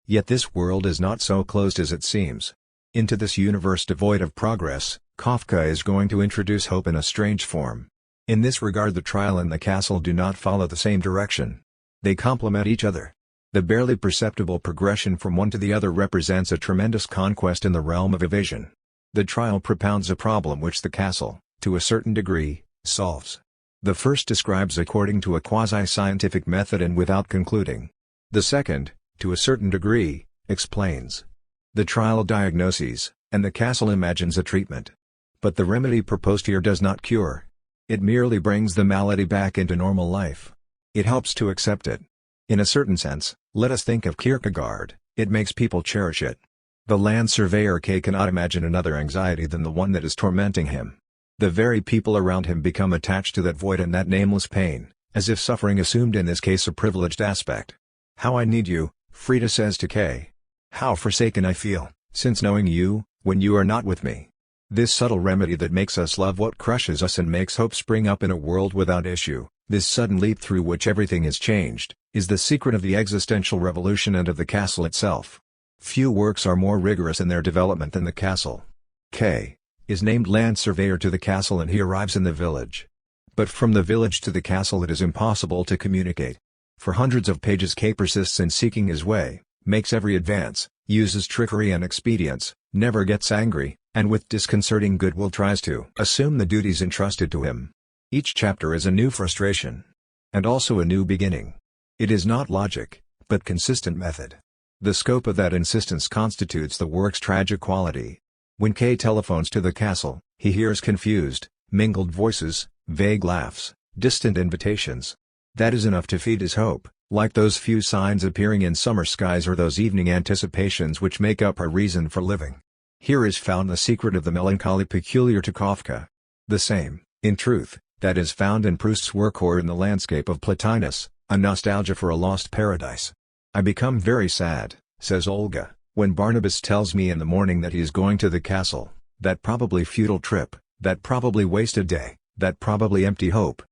Yet this world is not so closed as it seems. Into this universe devoid of progress, Kafka is going to introduce hope in a strange form. In this regard the trial and the castle do not follow the same direction. They complement each other. The barely perceptible progression from one to the other represents a tremendous conquest in the realm of evasion. The trial propounds a problem which the castle, to a certain degree, solves. The first describes according to a quasi-scientific method and without concluding. The second, to a certain degree, explains. The trial diagnoses, and the castle imagines a treatment. But the remedy proposed here does not cure. It merely brings the malady back into normal life. It helps to accept it. In a certain sense, let us think of Kierkegaard, it makes people cherish it. The land surveyor K cannot imagine another anxiety than the one that is tormenting him. The very people around him become attached to that void and that nameless pain, as if suffering assumed in this case a privileged aspect. "How I need you," Frida says to K. "How forsaken I feel, since knowing you, when you are not with me." This subtle remedy that makes us love what crushes us and makes hope spring up in a world without issue, this sudden leap through which everything is changed, is the secret of the existential revolution and of the castle itself. Few works are more rigorous in their development than the castle. K. is named land surveyor to the castle and he arrives in the village. But from the village to the castle it is impossible to communicate. For hundreds of pages K persists in seeking his way, makes every advance, uses trickery and expedients, never gets angry, and with disconcerting goodwill tries to assume the duties entrusted to him. Each chapter is a new frustration. And also a new beginning. It is not logic, but consistent method. The scope of that insistence constitutes the work's tragic quality. When K telephones to the castle, he hears confused, mingled voices, vague laughs, distant invitations. That is enough to feed his hope, like those few signs appearing in summer skies or those evening anticipations which make up our reason for living. Here is found the secret of the melancholy peculiar to Kafka. The same, in truth, that is found in Proust's work or in the landscape of Plotinus, a nostalgia for a lost paradise. "I become very sad," says Olga, "when Barnabas tells me in the morning that he is going to the castle, that probably futile trip, that probably wasted day, that probably empty hope."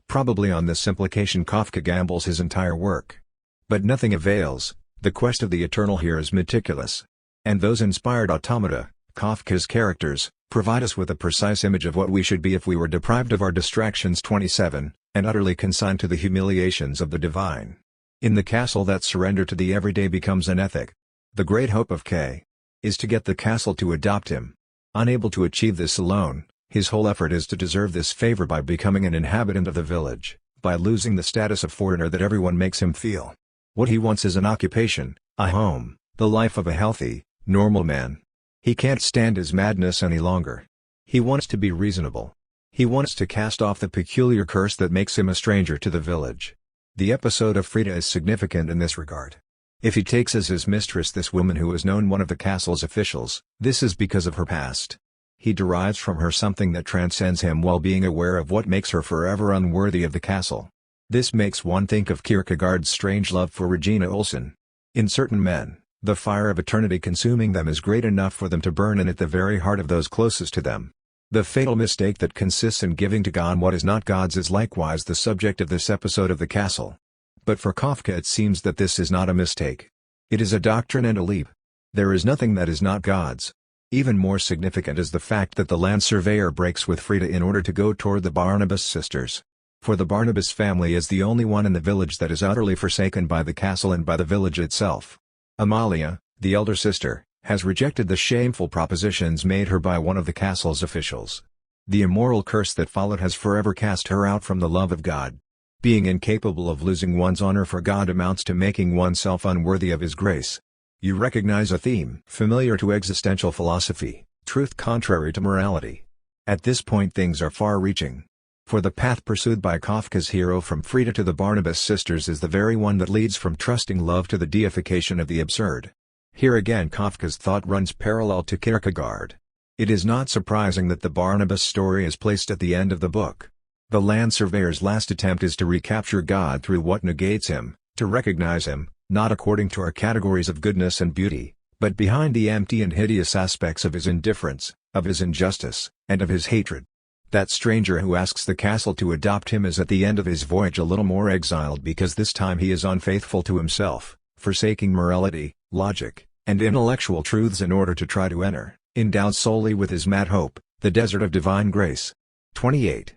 Probably on this implication Kafka gambles his entire work. But nothing avails, the quest of the eternal here is meticulous. And those inspired automata, Kafka's characters, provide us with a precise image of what we should be if we were deprived of our distractions 27, and utterly consigned to the humiliations of the divine. In the castle that surrender to the everyday becomes an ethic. The great hope of K. is to get the castle to adopt him. Unable to achieve this alone, his whole effort is to deserve this favor by becoming an inhabitant of the village, by losing the status of foreigner that everyone makes him feel. What he wants is an occupation, a home, the life of a healthy, normal man. He can't stand his madness any longer. He wants to be reasonable. He wants to cast off the peculiar curse that makes him a stranger to the village. The episode of Frida is significant in this regard. If he takes as his mistress this woman who is known one of the castle's officials, this is because of her past. He derives from her something that transcends him while being aware of what makes her forever unworthy of the castle. This makes one think of Kierkegaard's strange love for Regina Olsen. In certain men, the fire of eternity consuming them is great enough for them to burn in at the very heart of those closest to them. The fatal mistake that consists in giving to God what is not God's is likewise the subject of this episode of the castle. But for Kafka it seems that this is not a mistake. It is a doctrine and a leap. There is nothing that is not God's. Even more significant is the fact that the land surveyor breaks with Frida in order to go toward the Barnabas sisters. For the Barnabas family is the only one in the village that is utterly forsaken by the castle and by the village itself. Amalia, the elder sister, has rejected the shameful propositions made her by one of the castle's officials. The immoral curse that followed has forever cast her out from the love of God. Being incapable of losing one's honor for God amounts to making oneself unworthy of His grace. You recognize a theme familiar to existential philosophy, truth contrary to morality. At this point things are far-reaching. For the path pursued by Kafka's hero from Frida to the Barnabas sisters is the very one that leads from trusting love to the deification of the absurd. Here again Kafka's thought runs parallel to Kierkegaard. It is not surprising that the Barnabas story is placed at the end of the book. The land surveyor's last attempt is to recapture God through what negates Him, to recognize Him, not according to our categories of goodness and beauty, but behind the empty and hideous aspects of His indifference, of His injustice, and of His hatred. That stranger who asks the castle to adopt him is at the end of his voyage a little more exiled because this time he is unfaithful to himself, forsaking morality, logic, and intellectual truths in order to try to enter, endowed solely with his mad hope, the desert of divine grace. 28.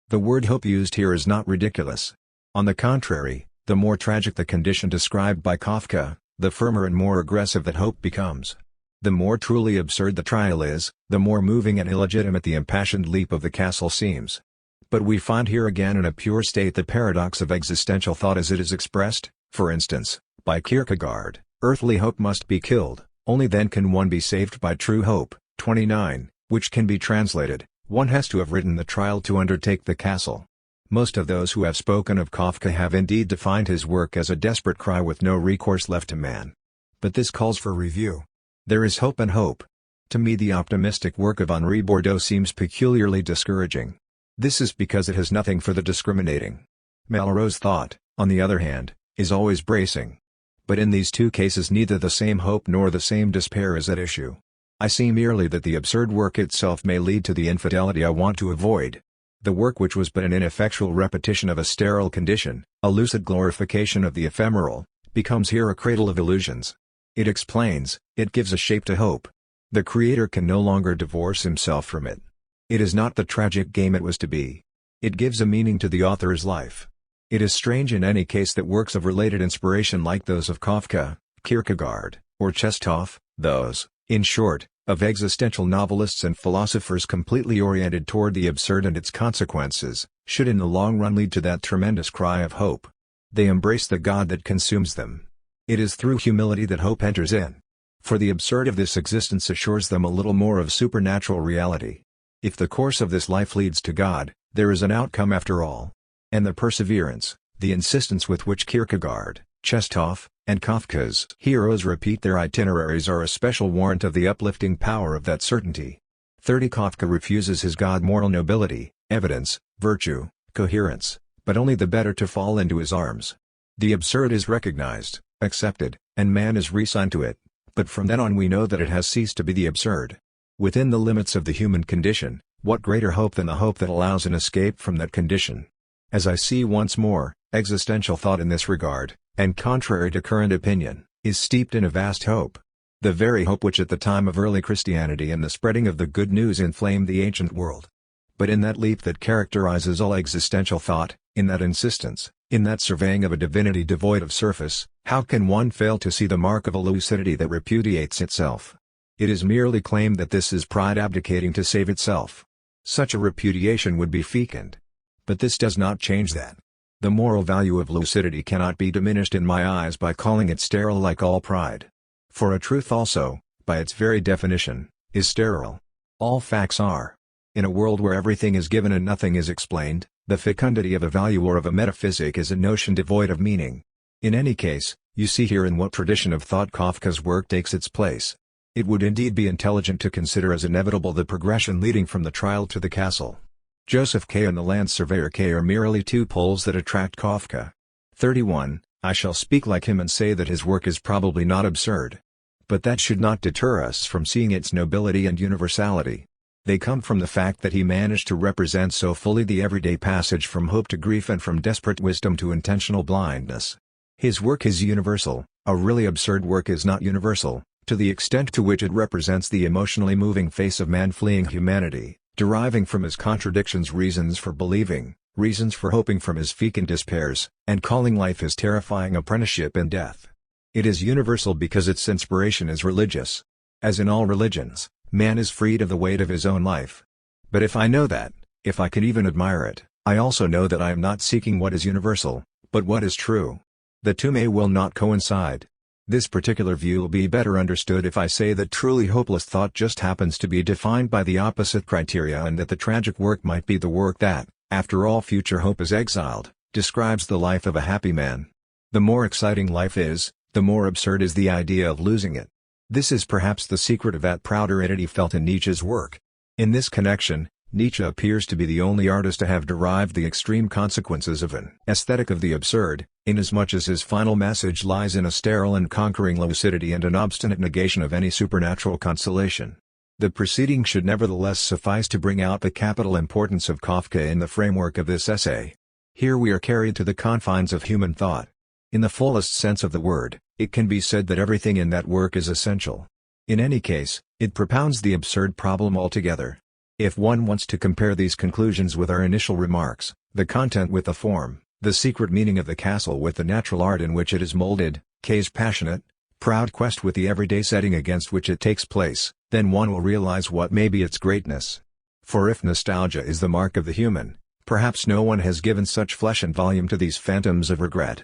The word hope used here is not ridiculous. On the contrary, the more tragic the condition described by Kafka, the firmer and more aggressive that hope becomes. The more truly absurd the trial is, the more moving and illegitimate the impassioned leap of the castle seems. But we find here again in a pure state the paradox of existential thought as it is expressed, for instance, by Kierkegaard. Earthly hope must be killed, only then can one be saved by true hope. 29, which can be translated, one has to have ridden the trial to undertake the castle. Most of those who have spoken of Kafka have indeed defined his work as a desperate cry with no recourse left to man. But this calls for review. There is hope and hope. To me the optimistic work of Henri Bordeaux seems peculiarly discouraging. This is because it has nothing for the discriminating. Malraux's thought, on the other hand, is always bracing. But in these two cases neither the same hope nor the same despair is at issue. I see merely that the absurd work itself may lead to the infidelity I want to avoid. The work which was but an ineffectual repetition of a sterile condition, a lucid glorification of the ephemeral, becomes here a cradle of illusions. It explains, it gives a shape to hope. The creator can no longer divorce himself from it. It is not the tragic game it was to be. It gives a meaning to the author's life. It is strange in any case that works of related inspiration like those of Kafka, Kierkegaard, or Chestov, those, in short, of existential novelists and philosophers completely oriented toward the absurd and its consequences, should in the long run lead to that tremendous cry of hope. They embrace the God that consumes them. It is through humility that hope enters in. For the absurd of this existence assures them a little more of supernatural reality. If the course of this life leads to God, there is an outcome after all. And the perseverance, the insistence with which Kierkegaard, Chestov, and Kafka's heroes repeat their itineraries are a special warrant of the uplifting power of that certainty. 30 Kafka refuses his God moral nobility, evidence, virtue, coherence, but only the better to fall into his arms. The absurd is recognized, accepted, and man is resigned to it, but from then on we know that it has ceased to be the absurd. Within the limits of the human condition, what greater hope than the hope that allows an escape from that condition? As I see once more, existential thought in this regard, and contrary to current opinion, is steeped in a vast hope. The very hope which at the time of early Christianity and the spreading of the good news inflamed the ancient world. But in that leap that characterizes all existential thought, in that insistence, in that surveying of a divinity devoid of surface, how can one fail to see the mark of a lucidity that repudiates itself? It is merely claimed that this is pride abdicating to save itself. Such a repudiation would be fecund. But this does not change that. The moral value of lucidity cannot be diminished in my eyes by calling it sterile like all pride. For a truth also, by its very definition, is sterile. All facts are. In a world where everything is given and nothing is explained, The fecundity of a value or of a metaphysic is a notion devoid of meaning. In any case, you see here in what tradition of thought Kafka's work takes its place. It would indeed be intelligent to consider as inevitable the progression leading from the trial to the castle. Joseph K. and the land surveyor K. are merely two poles that attract Kafka. 31. I shall speak like him and say that his work is probably not absurd. But that should not deter us from seeing its nobility and universality. They come from the fact that he managed to represent so fully the everyday passage from hope to grief and from desperate wisdom to intentional blindness. His work is universal. A really absurd work is not universal, to the extent to which it represents the emotionally moving face of man fleeing humanity, deriving from his contradictions reasons for believing, reasons for hoping from his fecund despairs, and calling life his terrifying apprenticeship in death. It is universal because its inspiration is religious. As in all religions, man is freed of the weight of his own life. But if I know that, if I can even admire it, I also know that I am not seeking what is universal, but what is true. The two may well not coincide. This particular view will be better understood if I say that truly hopeless thought just happens to be defined by the opposite criteria and that the tragic work might be the work that, after all future hope is exiled, describes the life of a happy man. The more exciting life is, the more absurd is the idea of losing it. This is perhaps the secret of that proud aridity felt in Nietzsche's work. In this connection, Nietzsche appears to be the only artist to have derived the extreme consequences of an aesthetic of the absurd, inasmuch as his final message lies in a sterile and conquering lucidity and an obstinate negation of any supernatural consolation. The preceding should nevertheless suffice to bring out the capital importance of Kafka in the framework of this essay. Here we are carried to the confines of human thought. In the fullest sense of the word, it can be said that everything in that work is essential. In any case, it propounds the absurd problem altogether. If one wants to compare these conclusions with our initial remarks, the content with the form, the secret meaning of the castle with the natural art in which it is molded, K's passionate, proud quest with the everyday setting against which it takes place, then one will realize what may be its greatness. For if nostalgia is the mark of the human, perhaps no one has given such flesh and volume to these phantoms of regret.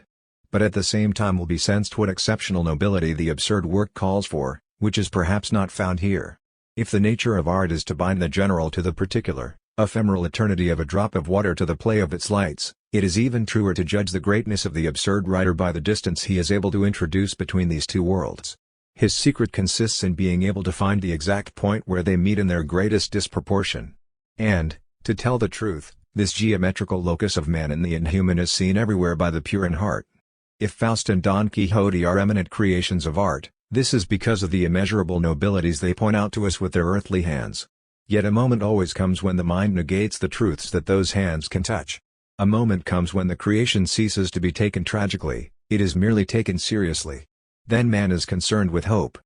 But at the same time will be sensed what exceptional nobility the absurd work calls for, which is perhaps not found here. If the nature of art is to bind the general to the particular, ephemeral eternity of a drop of water to the play of its lights, it is even truer to judge the greatness of the absurd writer by the distance he is able to introduce between these two worlds. His secret consists in being able to find the exact point where they meet in their greatest disproportion. And, to tell the truth, this geometrical locus of man and the inhuman is seen everywhere by the pure in heart. If Faust and Don Quixote are eminent creations of art, this is because of the immeasurable nobilities they point out to us with their earthly hands. Yet a moment always comes when the mind negates the truths that those hands can touch. A moment comes when the creation ceases to be taken tragically, it is merely taken seriously. Then man is concerned with hope.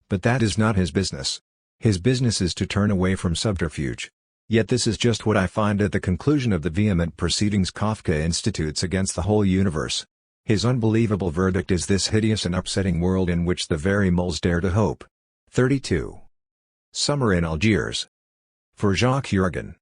But that is not his business. His business is to turn away from subterfuge. Yet this is just what I find at the conclusion of the vehement proceedings Kafka institutes against the whole universe. His unbelievable verdict is this hideous and upsetting world in which the very moles dare to hope. 32. Summer in Algiers. For Jacques Jurgen.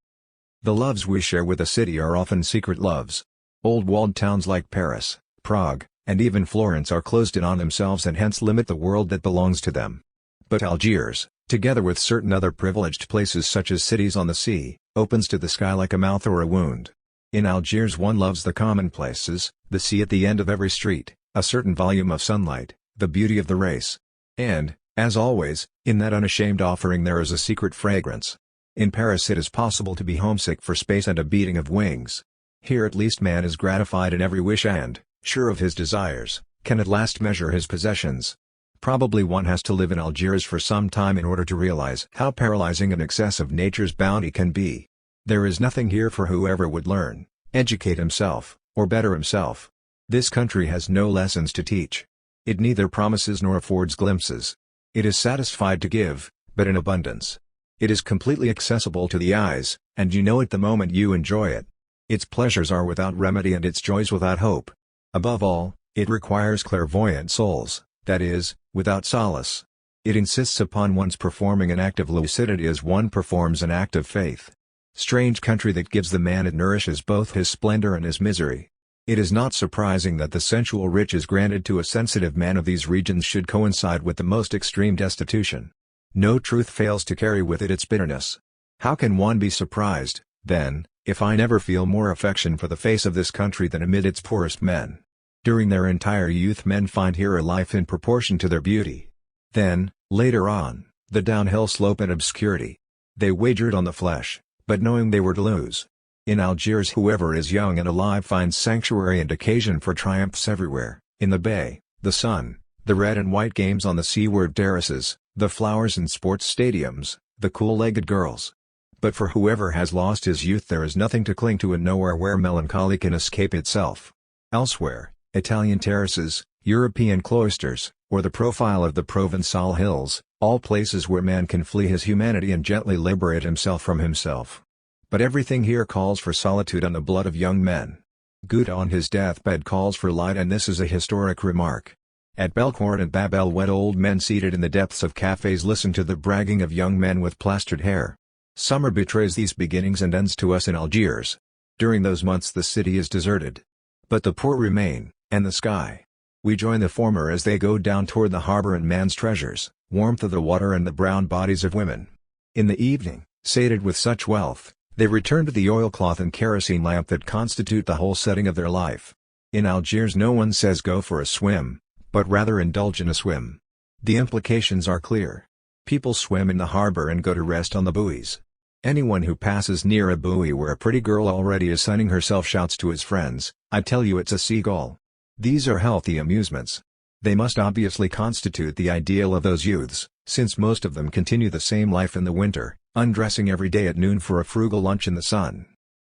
The loves we share with a city are often secret loves. Old walled towns like Paris, Prague, and even Florence are closed in on themselves and hence limit the world that belongs to them. But Algiers, together with certain other privileged places such as cities on the sea, opens to the sky like a mouth or a wound. In Algiers one loves the commonplaces, the sea at the end of every street, a certain volume of sunlight, the beauty of the race. And, as always, in that unashamed offering there is a secret fragrance. In Paris it is possible to be homesick for space and a beating of wings. Here at least man is gratified in every wish and, sure of his desires, can at last measure his possessions. Probably one has to live in Algiers for some time in order to realize how paralyzing an excess of nature's bounty can be. There is nothing here for whoever would learn, educate himself, or better himself. This country has no lessons to teach. It neither promises nor affords glimpses. It is satisfied to give, but in abundance. It is completely accessible to the eyes, and you know it the moment you enjoy it. Its pleasures are without remedy and its joys without hope. Above all, it requires clairvoyant souls, that is, without solace. It insists upon one's performing an act of lucidity as one performs an act of faith. Strange country that gives the man it nourishes both his splendor and his misery. It is not surprising that the sensual riches granted to a sensitive man of these regions should coincide with the most extreme destitution. No truth fails to carry with it its bitterness. How can one be surprised, then, If I never feel more affection for the face of this country than amid its poorest men. During their entire youth men find here a life in proportion to their beauty. Then, later on, the downhill slope and obscurity. They wagered on the flesh, but knowing they were to lose. In Algiers whoever is young and alive finds sanctuary and occasion for triumphs everywhere, in the bay, the sun, the red and white games on the seaward terraces, the flowers and sports stadiums, the cool-legged girls. But for whoever has lost his youth there is nothing to cling to and nowhere where melancholy can escape itself. Elsewhere, Italian terraces, European cloisters, or the profile of the Provençal hills, all places where man can flee his humanity and gently liberate himself from himself. But everything here calls for solitude and the blood of young men. Goethe on his deathbed calls for light, and this is a historic remark. At Belcourt and Bab el-Oued old men seated in the depths of cafes listen to the bragging of young men with plastered hair. Summer betrays these beginnings and ends to us in Algiers. During those months the city is deserted. But the poor remain, and the sky. We join the former as they go down toward the harbor and man's treasures, warmth of the water and the brown bodies of women. In the evening, sated with such wealth, they return to the oilcloth and kerosene lamp that constitute the whole setting of their life. In Algiers no one says go for a swim, but rather indulge in a swim. The implications are clear. People swim in the harbor and go to rest on the buoys. Anyone who passes near a buoy where a pretty girl already is sunning herself shouts to his friends, "I tell you it's a seagull." These are healthy amusements. They must obviously constitute the ideal of those youths, since most of them continue the same life in the winter, undressing every day at noon for a frugal lunch in the sun.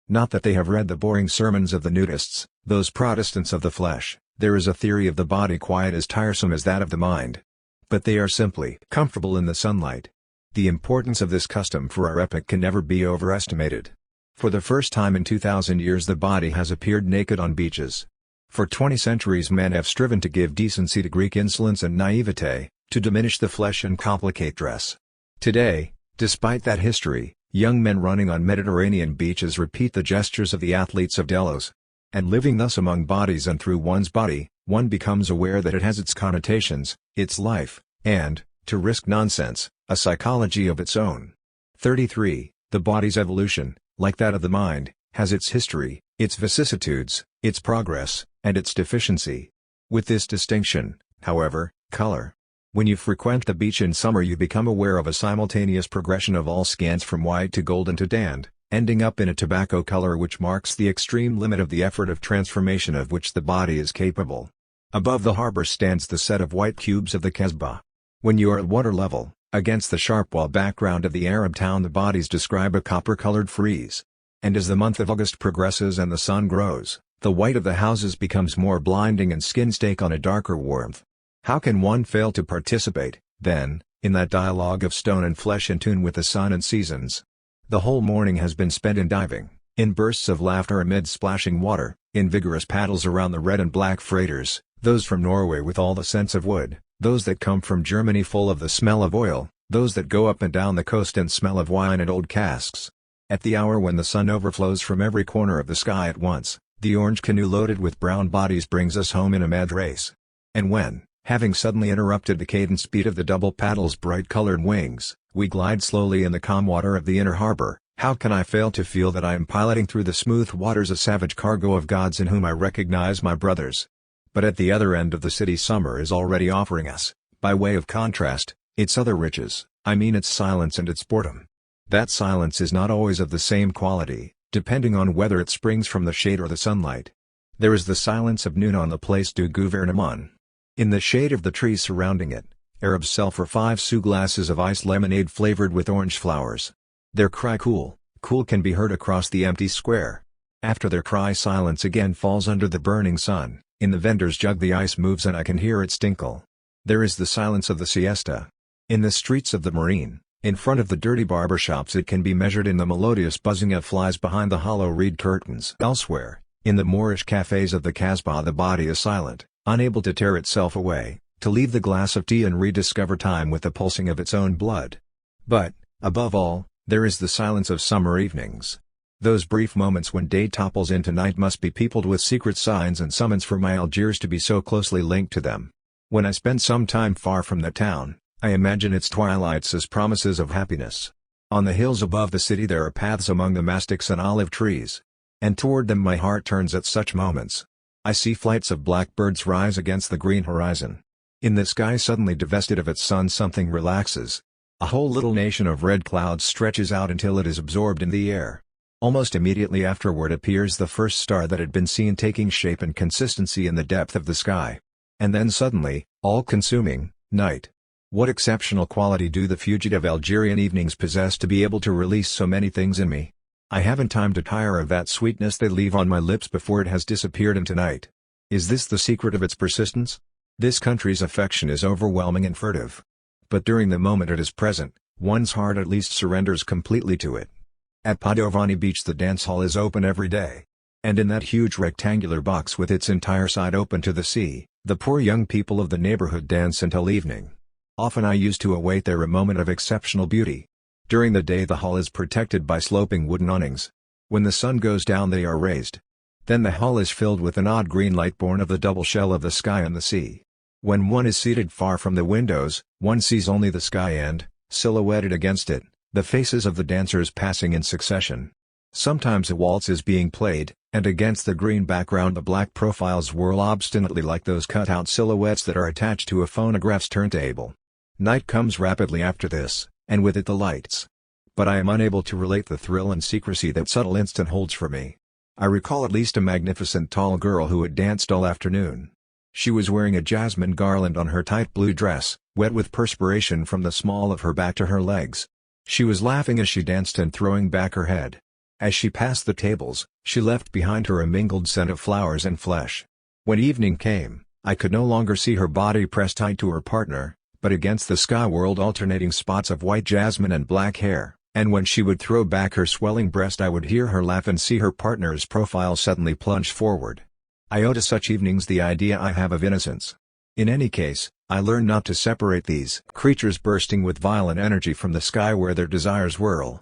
Not that they have read the boring sermons of the nudists, those Protestants of the flesh. There is a theory of the body quite as tiresome as that of the mind. But they are simply comfortable in the sunlight. The importance of this custom for our epoch can never be overestimated. For the first time in 2000 years the body has appeared naked on beaches. For 20 centuries men have striven to give decency to Greek insolence and naivete, to diminish the flesh and complicate dress. Today, despite that history, young men running on Mediterranean beaches repeat the gestures of the athletes of Delos. And living thus among bodies and through one's body, one becomes aware that it has its connotations, its life, and, to risk nonsense, a psychology of its own. 33. The body's evolution, like that of the mind, has its history, its vicissitudes, its progress, and its deficiency. With this distinction, however, color. When you frequent the beach in summer you become aware of a simultaneous progression of all scans from white to golden to tanned, ending up in a tobacco color which marks the extreme limit of the effort of transformation of which the body is capable. Above the harbor stands the set of white cubes of the Kasbah. When you are at water level, against the sharp wall background of the Arab town the bodies describe a copper-colored frieze. And as the month of August progresses and the sun grows, the white of the houses becomes more blinding and skins take on a darker warmth. How can one fail to participate, then, in that dialogue of stone and flesh in tune with the sun and seasons? The whole morning has been spent in diving, in bursts of laughter amid splashing water, in vigorous paddles around the red and black freighters, those from Norway with all the scents of wood, those that come from Germany full of the smell of oil, those that go up and down the coast and smell of wine and old casks. At the hour when the sun overflows from every corner of the sky at once, the orange canoe loaded with brown bodies brings us home in a mad race. And when, having suddenly interrupted the cadenced beat of the double paddle's bright-colored wings, we glide slowly in the calm water of the inner harbor, how can I fail to feel that I am piloting through the smooth waters a savage cargo of gods in whom I recognize my brothers? But at the other end of the city summer is already offering us, by way of contrast, its other riches, I mean its silence and its boredom. That silence is not always of the same quality, depending on whether it springs from the shade or the sunlight. There is the silence of noon on the Place du Gouvernement. In the shade of the trees surrounding it, Arabs sell for 5 sous glasses of iced lemonade flavored with orange flowers. Their cry cool, cool can be heard across the empty square. After their cry silence again falls under the burning sun. In the vendor's jug the ice moves and I can hear its tinkle. There is the silence of the siesta. In the streets of the Marine, in front of the dirty barber shops it can be measured in the melodious buzzing of flies behind the hollow reed curtains. Elsewhere, in the Moorish cafes of the Kasbah the body is silent, unable to tear itself away, to leave the glass of tea and rediscover time with the pulsing of its own blood. But, above all, there is the silence of summer evenings. Those brief moments when day topples into night must be peopled with secret signs and summons for my Algiers to be so closely linked to them. When I spend some time far from the town, I imagine its twilights as promises of happiness. On the hills above the city there are paths among the mastics and olive trees. And toward them my heart turns at such moments. I see flights of blackbirds rise against the green horizon. In the sky suddenly divested of its sun something relaxes. A whole little nation of red clouds stretches out until it is absorbed in the air. Almost immediately afterward appears the first star that had been seen taking shape and consistency in the depth of the sky. And then suddenly, all-consuming, night. What exceptional quality do the fugitive Algerian evenings possess to be able to release so many things in me? I haven't time to tire of that sweetness they leave on my lips before it has disappeared into night. Is this the secret of its persistence? This country's affection is overwhelming and furtive. But during the moment it is present, one's heart at least surrenders completely to it. At Padovani Beach the dance hall is open every day. And in that huge rectangular box with its entire side open to the sea, the poor young people of the neighborhood dance until evening. Often I used to await there a moment of exceptional beauty. During the day the hall is protected by sloping wooden awnings. When the sun goes down they are raised. Then the hall is filled with an odd green light born of the double shell of the sky and the sea. When one is seated far from the windows, one sees only the sky and, silhouetted against it, the faces of the dancers passing in succession. Sometimes a waltz is being played, and against the green background the black profiles whirl obstinately like those cut-out silhouettes that are attached to a phonograph's turntable. Night comes rapidly after this, and with it the lights. But I am unable to relate the thrill and secrecy that subtle instant holds for me. I recall at least a magnificent tall girl who had danced all afternoon. She was wearing a jasmine garland on her tight blue dress, wet with perspiration from the small of her back to her legs. She was laughing as she danced and throwing back her head. As she passed the tables, she left behind her a mingled scent of flowers and flesh. When evening came, I could no longer see her body pressed tight to her partner, but against the sky whirled alternating spots of white jasmine and black hair, and when she would throw back her swelling breast I would hear her laugh and see her partner's profile suddenly plunge forward. I owe to such evenings the idea I have of innocence. In any case, I learn not to separate these creatures bursting with violent energy from the sky where their desires whirl.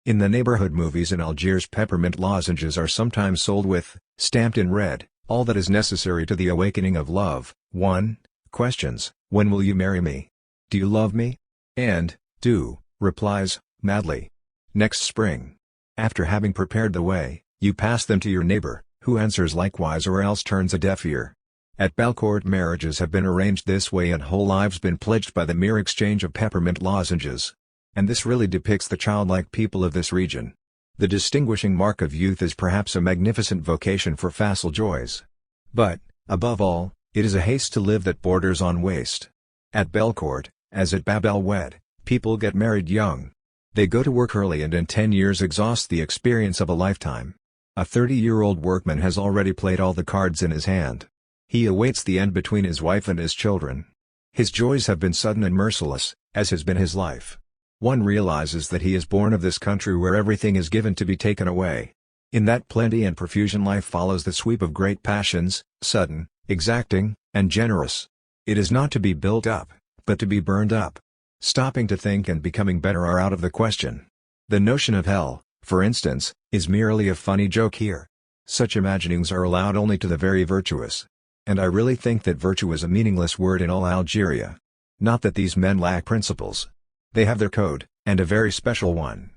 In the neighborhood movies in Algiers peppermint lozenges are sometimes sold with, stamped in red, all that is necessary to the awakening of love. 1. Questions: when will you marry me? Do you love me? And, do, replies, madly. Next spring. After having prepared the way, you pass them to your neighbor, who answers likewise or else turns a deaf ear. At Belcourt marriages have been arranged this way and whole lives been pledged by the mere exchange of peppermint lozenges. And this really depicts the childlike people of this region. The distinguishing mark of youth is perhaps a magnificent vocation for facile joys. But, above all, it is a haste to live that borders on waste. At Belcourt, as at Bab el Oued, people get married young. They go to work early and in 10 years exhaust the experience of a lifetime. A 30-year-old workman has already played all the cards in his hand. He awaits the end between his wife and his children. His joys have been sudden and merciless, as has been his life. One realizes that he is born of this country where everything is given to be taken away. In that plenty and profusion life follows the sweep of great passions, sudden, exacting, and generous. It is not to be built up, but to be burned up. Stopping to think and becoming better are out of the question. The notion of hell, for instance, is merely a funny joke here. Such imaginings are allowed only to the very virtuous. And I really think that virtue is a meaningless word in all Algeria. Not that these men lack principles. They have their code, and a very special one.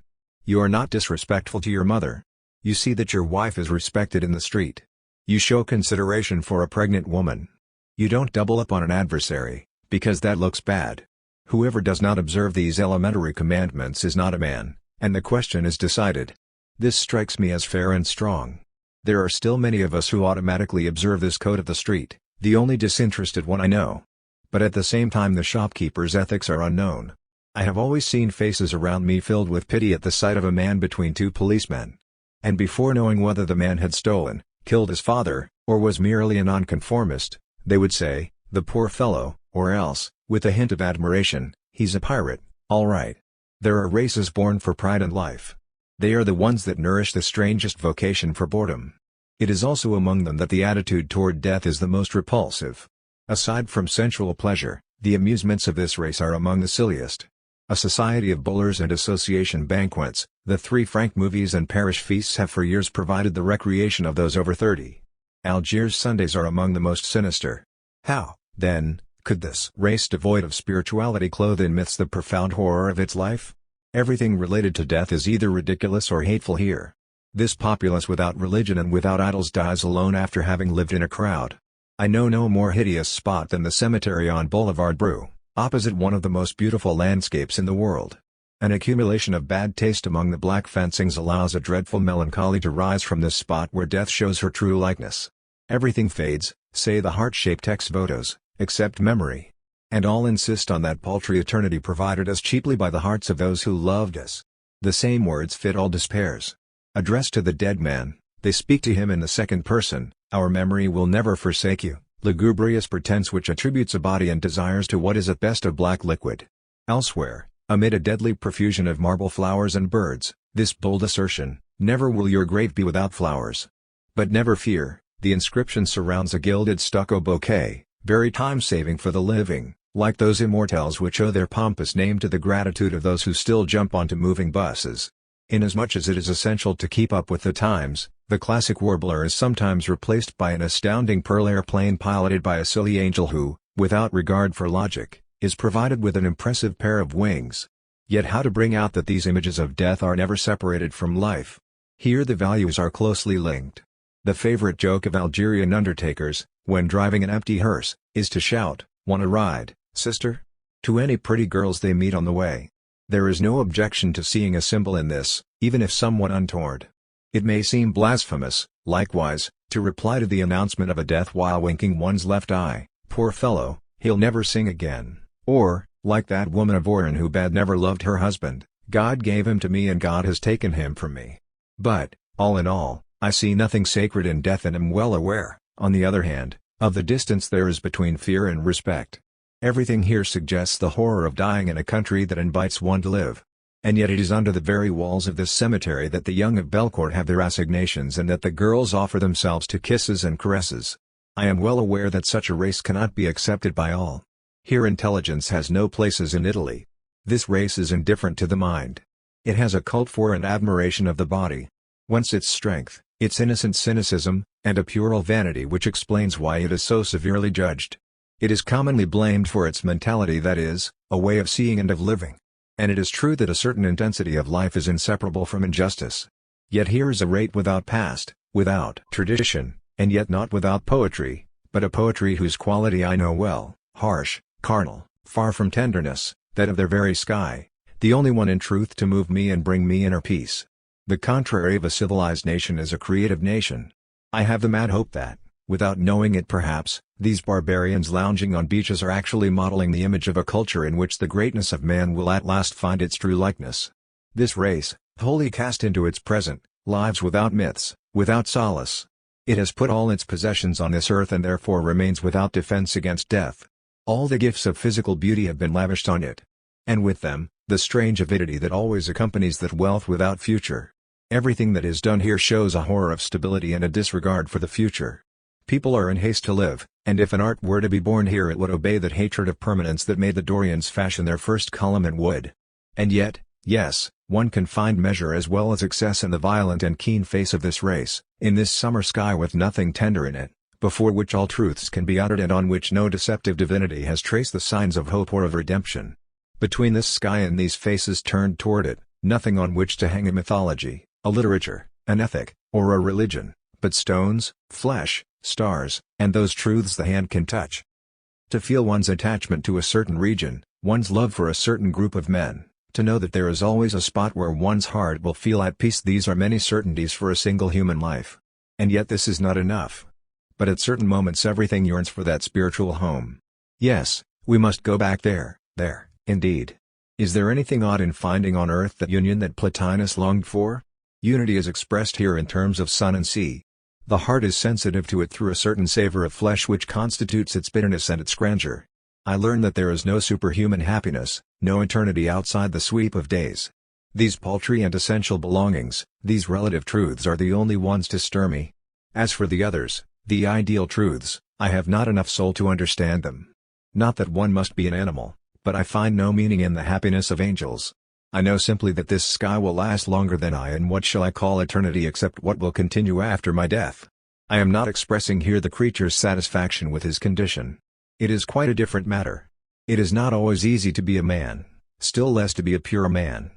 You are not disrespectful to your mother. You see that your wife is respected in the street. You show consideration for a pregnant woman. You don't double up on an adversary, because that looks bad. Whoever does not observe these elementary commandments is not a man, and the question is decided. This strikes me as fair and strong. There are still many of us who automatically observe this code of the street, the only disinterested one I know. But at the same time the shopkeeper's ethics are unknown. I have always seen faces around me filled with pity at the sight of a man between two policemen. And before knowing whether the man had stolen, killed his father, or was merely a nonconformist, they would say, "The poor fellow," or else, with a hint of admiration, "He's a pirate, all right." There are races born for pride and life. They are the ones that nourish the strangest vocation for boredom. It is also among them that the attitude toward death is the most repulsive. Aside from sensual pleasure, the amusements of this race are among the silliest. A society of bowlers and association banquets, the 3-franc movies and parish feasts have for years provided the recreation of those over 30. Algiers Sundays are among the most sinister. How, then, could this race devoid of spirituality clothe in myths the profound horror of its life? Everything related to death is either ridiculous or hateful here. This populace without religion and without idols dies alone after having lived in a crowd. I know no more hideous spot than the cemetery on Boulevard Bru, opposite one of the most beautiful landscapes in the world. An accumulation of bad taste among the black fencings allows a dreadful melancholy to rise from this spot where death shows her true likeness. Everything fades, say the heart-shaped ex-votos, except memory. And all insist on that paltry eternity provided us cheaply by the hearts of those who loved us. The same words fit all despairs. Addressed to the dead man, they speak to him in the second person: our memory will never forsake you, lugubrious pretense which attributes a body and desires to what is at best a black liquid. Elsewhere, amid a deadly profusion of marble flowers and birds, this bold assertion: never will your grave be without flowers. But never fear, the inscription surrounds a gilded stucco bouquet, very time-saving for the living, like those immortelles which owe their pompous name to the gratitude of those who still jump onto moving buses. Inasmuch as it is essential to keep up with the times, the classic warbler is sometimes replaced by an astounding pearl airplane piloted by a silly angel who, without regard for logic, is provided with an impressive pair of wings. Yet how to bring out that these images of death are never separated from life? Here the values are closely linked. The favorite joke of Algerian undertakers, when driving an empty hearse, is to shout, "Want a ride, sister?" to any pretty girls they meet on the way. There is no objection to seeing a symbol in this, even if somewhat untoward. It may seem blasphemous, likewise, to reply to the announcement of a death while winking one's left eye, "Poor fellow, he'll never sing again," or, like that woman of Oran who bad never loved her husband, "God gave him to me and God has taken him from me." But, all in all, I see nothing sacred in death and am well aware, on the other hand, of the distance there is between fear and respect. Everything here suggests the horror of dying in a country that invites one to live. And yet it is under the very walls of this cemetery that the young of Belcourt have their assignations and that the girls offer themselves to kisses and caresses. I am well aware that such a race cannot be accepted by all. Here intelligence has no places in Italy. This race is indifferent to the mind. It has a cult for and admiration of the body. Whence its strength, its innocent cynicism, and a puerile vanity which explains why it is so severely judged. It is commonly blamed for its mentality, that is, a way of seeing and of living. And it is true that a certain intensity of life is inseparable from injustice. Yet here is a rate without past, without tradition, and yet not without poetry, but a poetry whose quality I know well: harsh, carnal, far from tenderness, that of their very sky, the only one in truth to move me and bring me inner peace. The contrary of a civilized nation is a creative nation. I have the mad hope that, without knowing it perhaps, these barbarians lounging on beaches are actually modeling the image of a culture in which the greatness of man will at last find its true likeness. This race, wholly cast into its present, lives without myths, without solace. It has put all its possessions on this earth and therefore remains without defense against death. All the gifts of physical beauty have been lavished on it. And with them, the strange avidity that always accompanies that wealth without future. Everything that is done here shows a horror of stability and a disregard for the future. People are in haste to live, and if an art were to be born here it would obey that hatred of permanence that made the Dorians fashion their first column in wood. And yet, yes, one can find measure as well as excess in the violent and keen face of this race, in this summer sky with nothing tender in it, before which all truths can be uttered and on which no deceptive divinity has traced the signs of hope or of redemption. Between this sky and these faces turned toward it, nothing on which to hang a mythology, a literature, an ethic, or a religion, but stones, flesh, stars, and those truths the hand can touch. To feel one's attachment to a certain region, one's love for a certain group of men, to know that there is always a spot where one's heart will feel at peace, these are many certainties for a single human life. And yet this is not enough. But at certain moments everything yearns for that spiritual home. Yes, we must go back there, indeed. Is there anything odd in finding on earth that union that Plotinus longed for? Unity is expressed here in terms of sun and sea. The heart is sensitive to it through a certain savor of flesh which constitutes its bitterness and its grandeur. I learn that there is no superhuman happiness, no eternity outside the sweep of days. These paltry and essential belongings, these relative truths are the only ones to stir me. As for the others, the ideal truths, I have not enough soul to understand them. Not that one must be an animal, but I find no meaning in the happiness of angels. I know simply that this sky will last longer than I, and what shall I call eternity except what will continue after my death? I am not expressing here the creature's satisfaction with his condition. It is quite a different matter. It is not always easy to be a man, still less to be a pure man.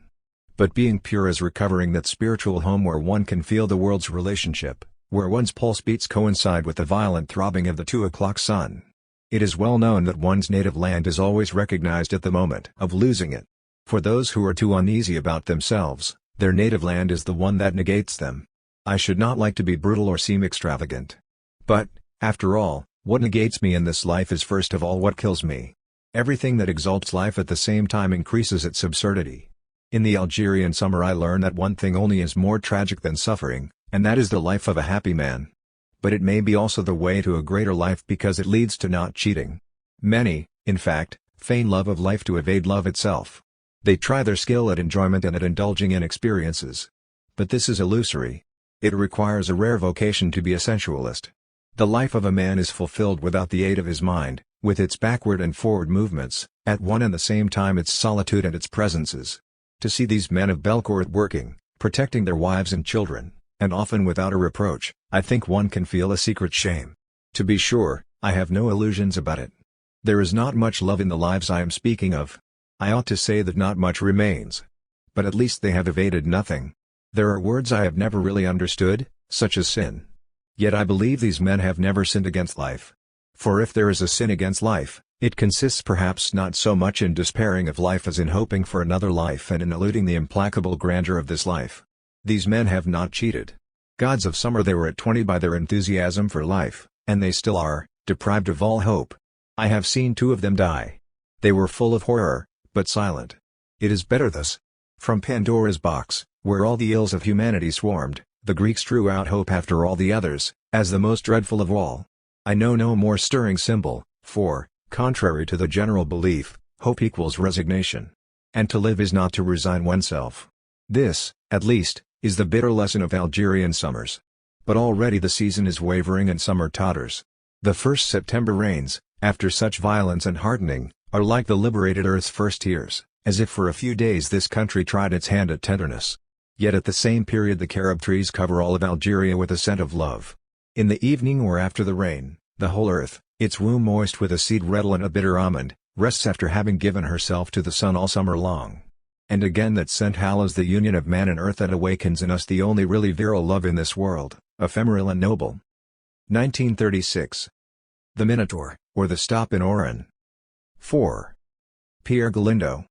But being pure is recovering that spiritual home where one can feel the world's relationship, where one's pulse beats coincide with the violent throbbing of the 2 o'clock sun. It is well known that one's native land is always recognized at the moment of losing it. For those who are too uneasy about themselves, their native land is the one that negates them. I should not like to be brutal or seem extravagant. But, after all, what negates me in this life is first of all what kills me. Everything that exalts life at the same time increases its absurdity. In the Algerian summer I learn that one thing only is more tragic than suffering, and that is the life of a happy man. But it may be also the way to a greater life because it leads to not cheating. Many, in fact, feign love of life to evade love itself. They try their skill at enjoyment and at indulging in experiences. But this is illusory. It requires a rare vocation to be a sensualist. The life of a man is fulfilled without the aid of his mind, with its backward and forward movements, at one and the same time its solitude and its presences. To see these men of Belcourt working, protecting their wives and children, and often without a reproach, I think one can feel a secret shame. To be sure, I have no illusions about it. There is not much love in the lives I am speaking of. I ought to say that not much remains. But at least they have evaded nothing. There are words I have never really understood, such as sin. Yet I believe these men have never sinned against life. For if there is a sin against life, it consists perhaps not so much in despairing of life as in hoping for another life and in eluding the implacable grandeur of this life. These men have not cheated. Gods of summer they were at 20 by their enthusiasm for life, and they still are, deprived of all hope. I have seen 2 of them die. They were full of horror, but silent. It is better thus. From Pandora's box, where all the ills of humanity swarmed, the Greeks drew out hope after all the others, as the most dreadful of all. I know no more stirring symbol, for, contrary to the general belief, hope equals resignation. And to live is not to resign oneself. This, at least, is the bitter lesson of Algerian summers. But already the season is wavering and summer totters. The first September rains, after such violence and hardening, are like the liberated earth's first tears, as if for a few days this country tried its hand at tenderness. Yet at the same period the carob trees cover all of Algeria with a scent of love. In the evening or after the rain, the whole earth, its womb moist with a seed redolent of bitter almond, rests after having given herself to the sun all summer long. And again that scent hallows the union of man and earth and awakens in us the only really virile love in this world, ephemeral and noble. 1936. The Minotaur, or the Stop in Oran. 4. Pierre Galindo.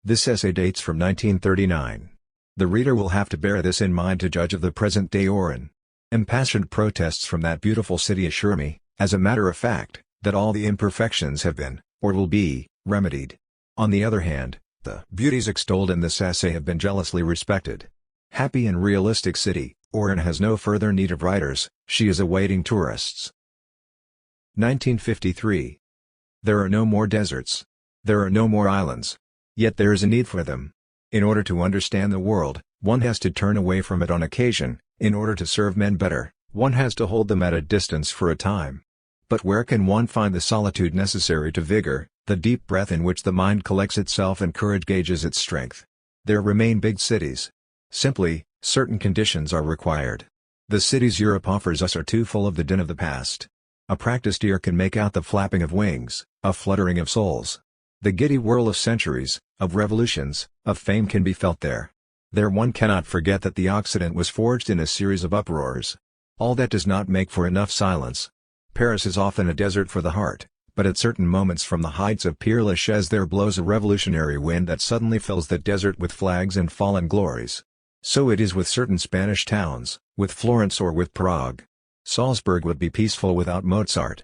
This essay dates from 1939. The reader will have to bear this in mind to judge of the present-day Oran. Impassioned protests from that beautiful city assure me, as a matter of fact, that all the imperfections have been, or will be, remedied. On the other hand, the beauties extolled in this essay have been jealously respected. Happy and realistic city, Oran has no further need of writers, she is awaiting tourists. 1953. There are no more deserts. There are no more islands. Yet there is a need for them. In order to understand the world, one has to turn away from it on occasion. In order to serve men better, one has to hold them at a distance for a time. But where can one find the solitude necessary to vigor, the deep breath in which the mind collects itself and courage gauges its strength? There remain big cities. Simply, certain conditions are required. The cities Europe offers us are too full of the din of the past. A practiced ear can make out the flapping of wings, a fluttering of souls. The giddy whirl of centuries, of revolutions, of fame can be felt there. There one cannot forget that the Occident was forged in a series of uproars. All that does not make for enough silence. Paris is often a desert for the heart, but at certain moments from the heights of Père Lachaise there blows a revolutionary wind that suddenly fills the desert with flags and fallen glories. So it is with certain Spanish towns, with Florence or with Prague. Salzburg would be peaceful without Mozart.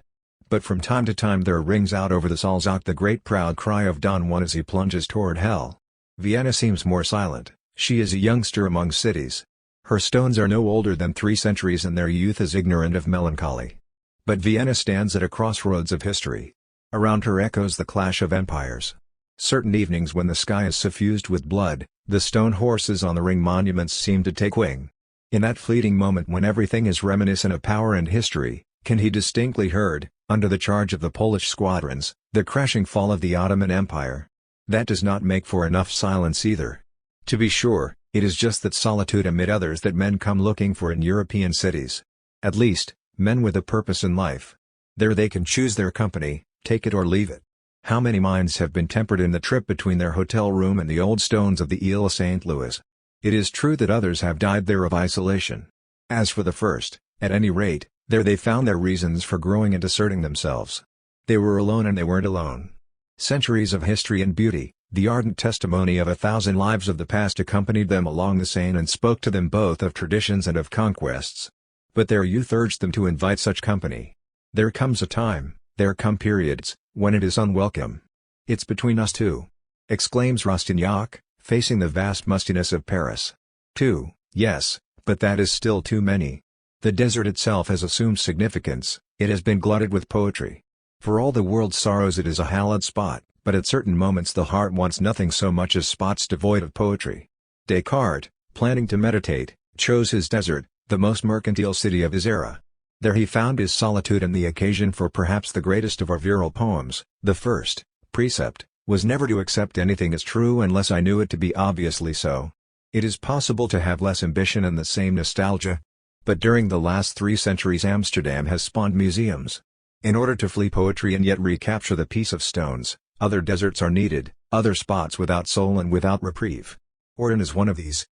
But from time to time there rings out over the Salzach the great proud cry of Don Juan as he plunges toward hell. Vienna seems more silent. She is a youngster among cities. Her stones are no older than 3 centuries and their youth is ignorant of melancholy. But Vienna stands at a crossroads of history. Around her echoes the clash of empires. Certain evenings when the sky is suffused with blood, the stone horses on the ring monuments seem to take wing. In that fleeting moment when everything is reminiscent of power and history, can he distinctly heard, under the charge of the Polish squadrons, the crashing fall of the Ottoman Empire? That does not make for enough silence either. To be sure, it is just that solitude amid others that men come looking for in European cities. At least, men with a purpose in life. There they can choose their company, take it or leave it. How many minds have been tempered in the trip between their hotel room and the old stones of the Ile St. Louis? It is true that others have died there of isolation. As for the first, at any rate, there they found their reasons for growing and asserting themselves. They were alone and they weren't alone. Centuries of history and beauty, the ardent testimony of 1,000 lives of the past accompanied them along the Seine and spoke to them both of traditions and of conquests. But their youth urged them to invite such company. There comes a time, there come periods, when it is unwelcome. "It's between us two," exclaims Rastignac, facing the vast mustiness of Paris. Two, yes, but that is still too many. The desert itself has assumed significance, it has been glutted with poetry. For all the world's sorrows it is a hallowed spot, but at certain moments the heart wants nothing so much as spots devoid of poetry. Descartes, planning to meditate, chose his desert, the most mercantile city of his era. There he found his solitude and the occasion for perhaps the greatest of our virile poems. The first precept was never to accept anything as true unless I knew it to be obviously so. It is possible to have less ambition and the same nostalgia. But during the last 3 centuries Amsterdam has spawned museums. In order to flee poetry and yet recapture the peace of stones, other deserts are needed, other spots without soul and without reprieve. Oran is one of these.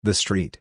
The street.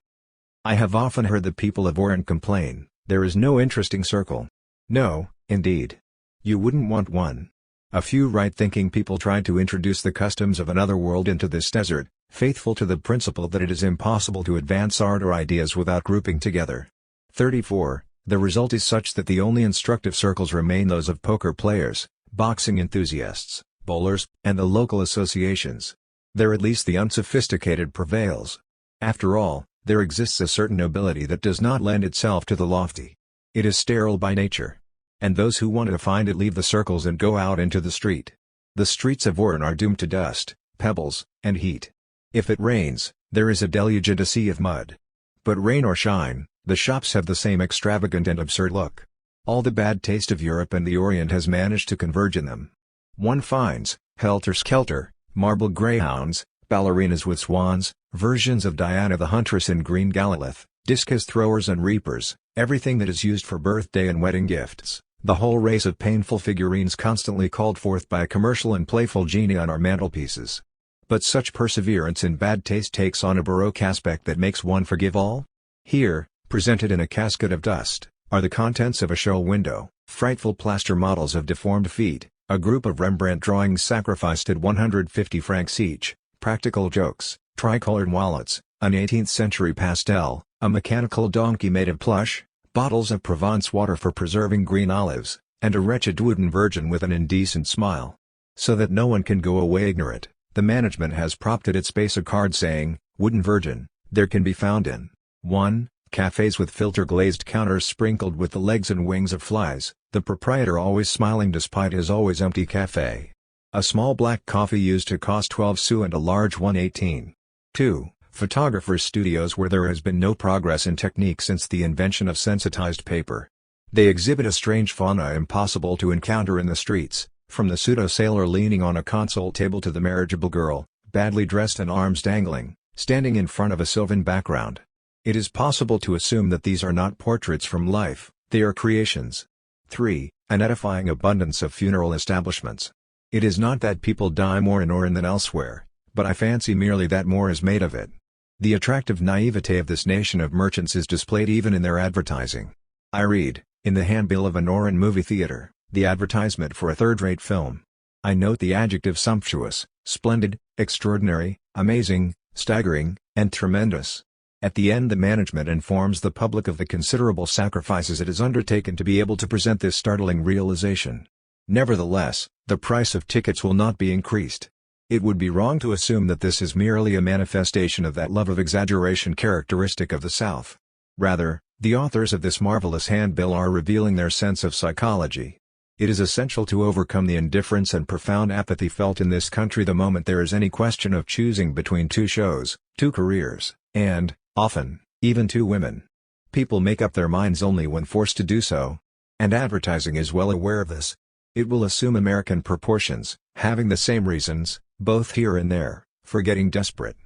I have often heard the people of Oran complain, there is no interesting circle. No, indeed. You wouldn't want one. A few right-thinking people tried to introduce the customs of another world into this desert, faithful to the principle that it is impossible to advance art or ideas without grouping together. 34. The result is such that the only instructive circles remain those of poker players, boxing enthusiasts, bowlers, and the local associations. There at least the unsophisticated prevails. After all, there exists a certain nobility that does not lend itself to the lofty. It is sterile by nature. And those who want to find it leave the circles and go out into the street. The streets of Oran are doomed to dust, pebbles, and heat. If it rains, there is a deluge and a sea of mud. But rain or shine, the shops have the same extravagant and absurd look. All the bad taste of Europe and the Orient has managed to converge in them. One finds, helter-skelter, marble greyhounds, ballerinas with swans, versions of Diana the Huntress in green Galilith, discus throwers and reapers, everything that is used for birthday and wedding gifts. The whole race of painful figurines constantly called forth by a commercial and playful genie on our mantelpieces. But such perseverance in bad taste takes on a baroque aspect that makes one forgive all. Here, presented in a casket of dust, are the contents of a show window, frightful plaster models of deformed feet, a group of Rembrandt drawings sacrificed at 150 francs each, practical jokes, tricolored wallets, an 18th-century pastel, a mechanical donkey made of plush, bottles of Provence water for preserving green olives, and a wretched wooden virgin with an indecent smile. So that no one can go away ignorant, the management has propped at its base a card saying, "Wooden Virgin." There can be found in 1. Cafes with filter-glazed counters sprinkled with the legs and wings of flies, the proprietor always smiling despite his always empty café. A small black coffee used to cost 12 sous and a large one 18. 2. Photographers' studios where there has been no progress in technique since the invention of sensitized paper. They exhibit a strange fauna impossible to encounter in the streets, from the pseudo-sailor leaning on a console table to the marriageable girl, badly dressed and arms dangling, standing in front of a sylvan background. It is possible to assume that these are not portraits from life, they are creations. 3. An edifying abundance of funeral establishments. It is not that people die more in Oran than elsewhere, but I fancy merely that more is made of it. The attractive naivete of this nation of merchants is displayed even in their advertising. I read, in the handbill of an Oran movie theater, the advertisement for a third-rate film. I note the adjectives sumptuous, splendid, extraordinary, amazing, staggering, and tremendous. At the end the management informs the public of the considerable sacrifices it has undertaken to be able to present this startling realization. Nevertheless, the price of tickets will not be increased. It would be wrong to assume that this is merely a manifestation of that love of exaggeration characteristic of the South. Rather, the authors of this marvelous handbill are revealing their sense of psychology. It is essential to overcome the indifference and profound apathy felt in this country the moment there is any question of choosing between 2 shows, 2 careers, and, often, even 2 women. People make up their minds only when forced to do so. And advertising is well aware of this. It will assume American proportions, having the same reasons, both here and there, for getting desperate.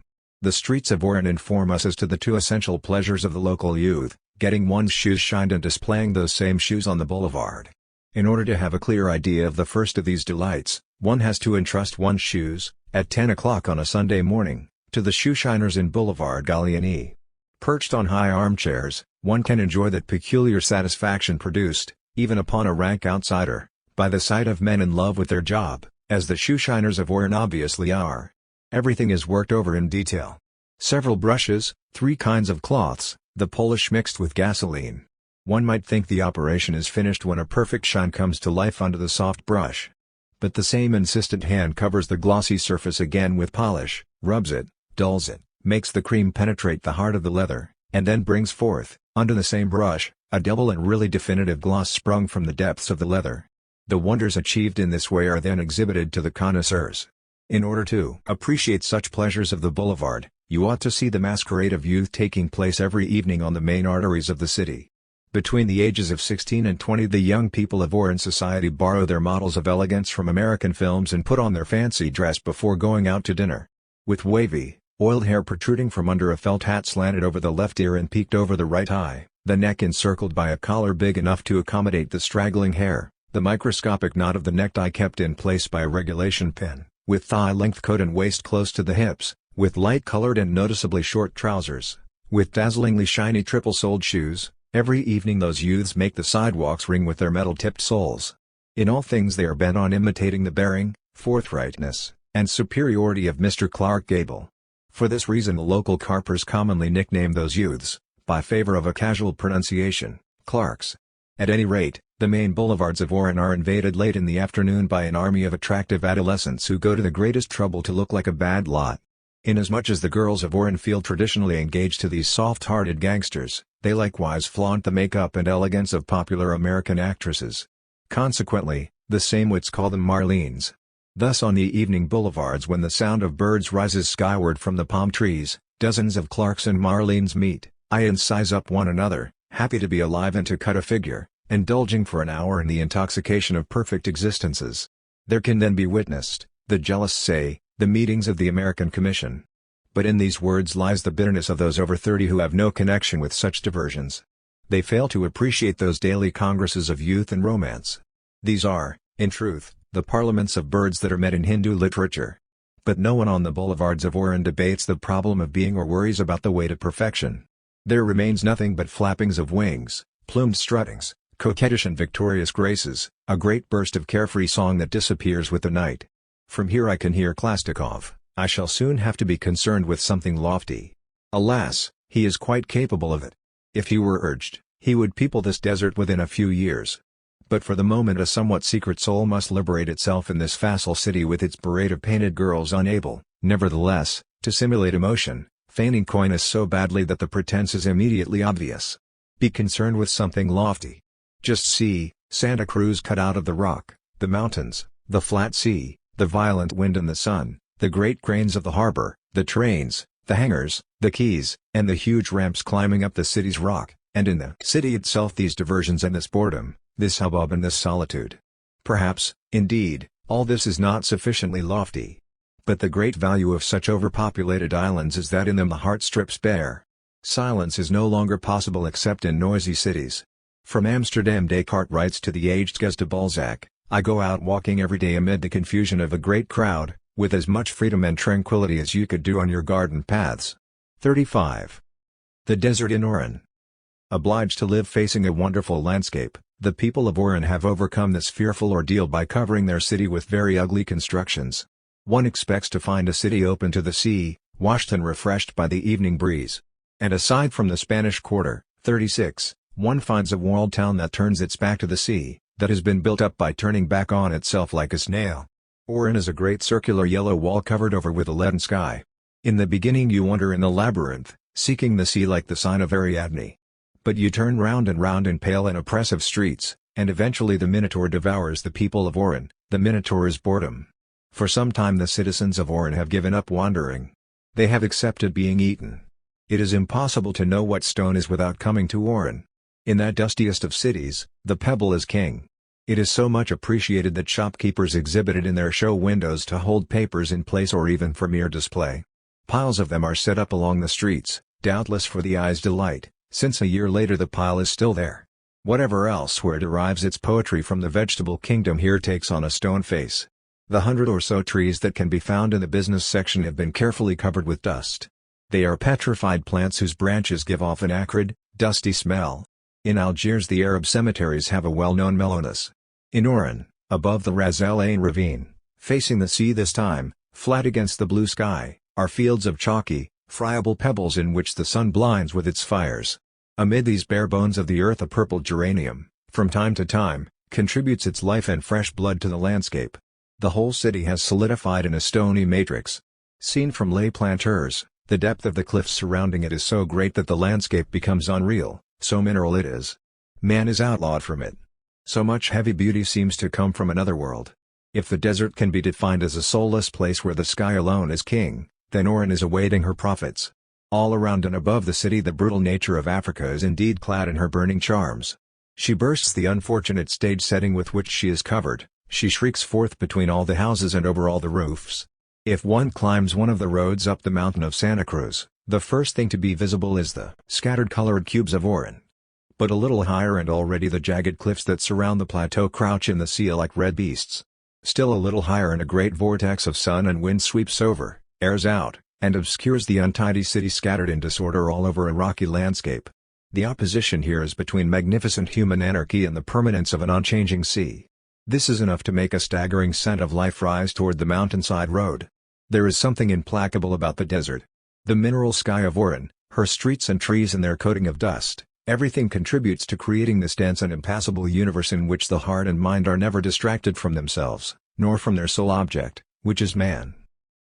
The streets of Oran inform us as to the 2 essential pleasures of the local youth, getting one's shoes shined and displaying those same shoes on the boulevard. In order to have a clear idea of the first of these delights, one has to entrust one's shoes, at 10 o'clock on a Sunday morning, to the shoeshiners in Boulevard Gallieni. Perched on high armchairs, one can enjoy that peculiar satisfaction produced, even upon a rank outsider, by the sight of men in love with their job, as the shoeshiners of Oran obviously are. Everything is worked over in detail. Several brushes, 3 kinds of cloths, the polish mixed with gasoline. One might think the operation is finished when a perfect shine comes to life under the soft brush. But the same insistent hand covers the glossy surface again with polish, rubs it, dulls it, makes the cream penetrate the heart of the leather, and then brings forth, under the same brush, a double and really definitive gloss sprung from the depths of the leather. The wonders achieved in this way are then exhibited to the connoisseurs. In order to appreciate such pleasures of the boulevard, you ought to see the masquerade of youth taking place every evening on the main arteries of the city. Between the ages of 16 and 20 the young people of Oran society borrow their models of elegance from American films and put on their fancy dress before going out to dinner. With wavy, oiled hair protruding from under a felt hat slanted over the left ear and peaked over the right eye, the neck encircled by a collar big enough to accommodate the straggling hair, the microscopic knot of the necktie kept in place by a regulation pin, with thigh-length coat and waist close to the hips, with light-colored and noticeably short trousers, with dazzlingly shiny triple-soled shoes. Every evening those youths make the sidewalks ring with their metal-tipped soles. In all things they are bent on imitating the bearing, forthrightness, and superiority of Mr. Clark Gable. For this reason the local carpers commonly nickname those youths, by favor of a casual pronunciation, Clarks. At any rate, the main boulevards of Oran are invaded late in the afternoon by an army of attractive adolescents who go to the greatest trouble to look like a bad lot. Inasmuch as the girls of Oran feel traditionally engaged to these soft-hearted gangsters, they likewise flaunt the make-up and elegance of popular American actresses. Consequently, the same wits call them Marlenes. Thus on the evening boulevards when the sound of birds rises skyward from the palm trees, dozens of Clarks and Marlenes meet, and size up one another, happy to be alive and to cut a figure, indulging for an hour in the intoxication of perfect existences. There can then be witnessed, the jealous say, the meetings of the American Commission. But in these words lies the bitterness of those over 30 who have no connection with such diversions. They fail to appreciate those daily congresses of youth and romance. These are, in truth, the parliaments of birds that are met in Hindu literature. But no one on the boulevards of Oran debates the problem of being or worries about the way to perfection. There remains nothing but flappings of wings, plumed struttings, coquettish and victorious graces, a great burst of carefree song that disappears with the night. From here I can hear Klastikov, I shall soon have to be concerned with something lofty. Alas, he is quite capable of it. If he were urged, he would people this desert within a few years. But for the moment a somewhat secret soul must liberate itself in this facile city with its parade of painted girls unable, nevertheless, to simulate emotion, feigning coyness so badly that the pretense is immediately obvious. Be concerned with something lofty. Just see, Santa Cruz cut out of the rock, the mountains, the flat sea, the violent wind and the sun, the great cranes of the harbor, the trains, the hangars, the quays, and the huge ramps climbing up the city's rock, and in the city itself these diversions and this boredom, this hubbub and this solitude. Perhaps, indeed, all this is not sufficiently lofty. But the great value of such overpopulated islands is that in them the heart strips bare. Silence is no longer possible except in noisy cities. From Amsterdam Descartes writes to the aged Geste Balzac, I go out walking every day amid the confusion of a great crowd, with as much freedom and tranquility as you could do on your garden paths. 35. The desert in Oran. Obliged to live facing a wonderful landscape, the people of Oran have overcome this fearful ordeal by covering their city with very ugly constructions. One expects to find a city open to the sea, washed and refreshed by the evening breeze. And aside from the Spanish Quarter, 36, one finds a walled town that turns its back to the sea, that has been built up by turning back on itself like a snail. Oran is a great circular yellow wall covered over with a leaden sky. In the beginning you wander in the labyrinth, seeking the sea like the sign of Ariadne. But you turn round in pale and oppressive streets, and eventually the Minotaur devours the people of Oran. The Minotaur is boredom. For some time the citizens of Oran have given up wandering. They have accepted being eaten. It is impossible to know what stone is without coming to Oran. In that dustiest of cities, the pebble is king. It is so much appreciated that shopkeepers exhibit it in their show windows to hold papers in place or even for mere display. Piles of them are set up along the streets, doubtless for the eye's delight, since a year later the pile is still there. Whatever elsewhere derives its poetry from the vegetable kingdom here takes on a stone face. The 100 or so trees that can be found in the business section have been carefully covered with dust. They are petrified plants whose branches give off an acrid, dusty smell. In Algiers the Arab cemeteries have a well-known mellowness. In Oran, above the Ras El Ain ravine, facing the sea this time, flat against the blue sky, are fields of chalky, friable pebbles in which the sun blinds with its fires. Amid these bare bones of the earth a purple geranium, from time to time, contributes its life and fresh blood to the landscape. The whole city has solidified in a stony matrix. Seen from Les Planteurs, the depth of the cliffs surrounding it is so great that the landscape becomes unreal, so mineral it is. Man is outlawed from it. So much heavy beauty seems to come from another world. If the desert can be defined as a soulless place where the sky alone is king, then Oran is awaiting her prophets. All around and above the city the brutal nature of Africa is indeed clad in her burning charms. She bursts the unfortunate stage setting with which she is covered, she shrieks forth between all the houses and over all the roofs. If one climbs one of the roads up the mountain of Santa Cruz, the first thing to be visible is the scattered colored cubes of Oran. But a little higher and already the jagged cliffs that surround the plateau crouch in the sea like red beasts. Still a little higher and a great vortex of sun and wind sweeps over, airs out, and obscures the untidy city scattered in disorder all over a rocky landscape. The opposition here is between magnificent human anarchy and the permanence of an unchanging sea. This is enough to make a staggering scent of life rise toward the mountainside road. There is something implacable about the desert. The mineral sky of Oran, her streets and trees and their coating of dust, everything contributes to creating this dense and impassable universe in which the heart and mind are never distracted from themselves, nor from their sole object, which is man.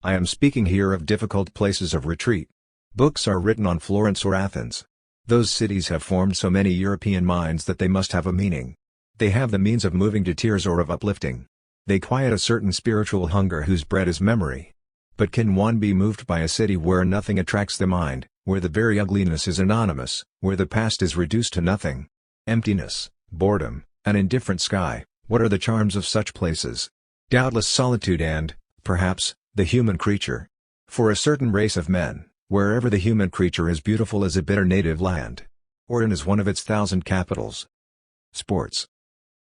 I am speaking here of difficult places of retreat. Books are written on Florence or Athens. Those cities have formed so many European minds that they must have a meaning. They have the means of moving to tears or of uplifting. They quiet a certain spiritual hunger whose bread is memory. But can one be moved by a city where nothing attracts the mind, where the very ugliness is anonymous, where the past is reduced to nothing? Emptiness, boredom, an indifferent sky, what are the charms of such places? Doubtless solitude and, perhaps, the human creature. For a certain race of men, wherever the human creature is beautiful is a bitter native land. Oran is one of its 1,000 capitals. Sports.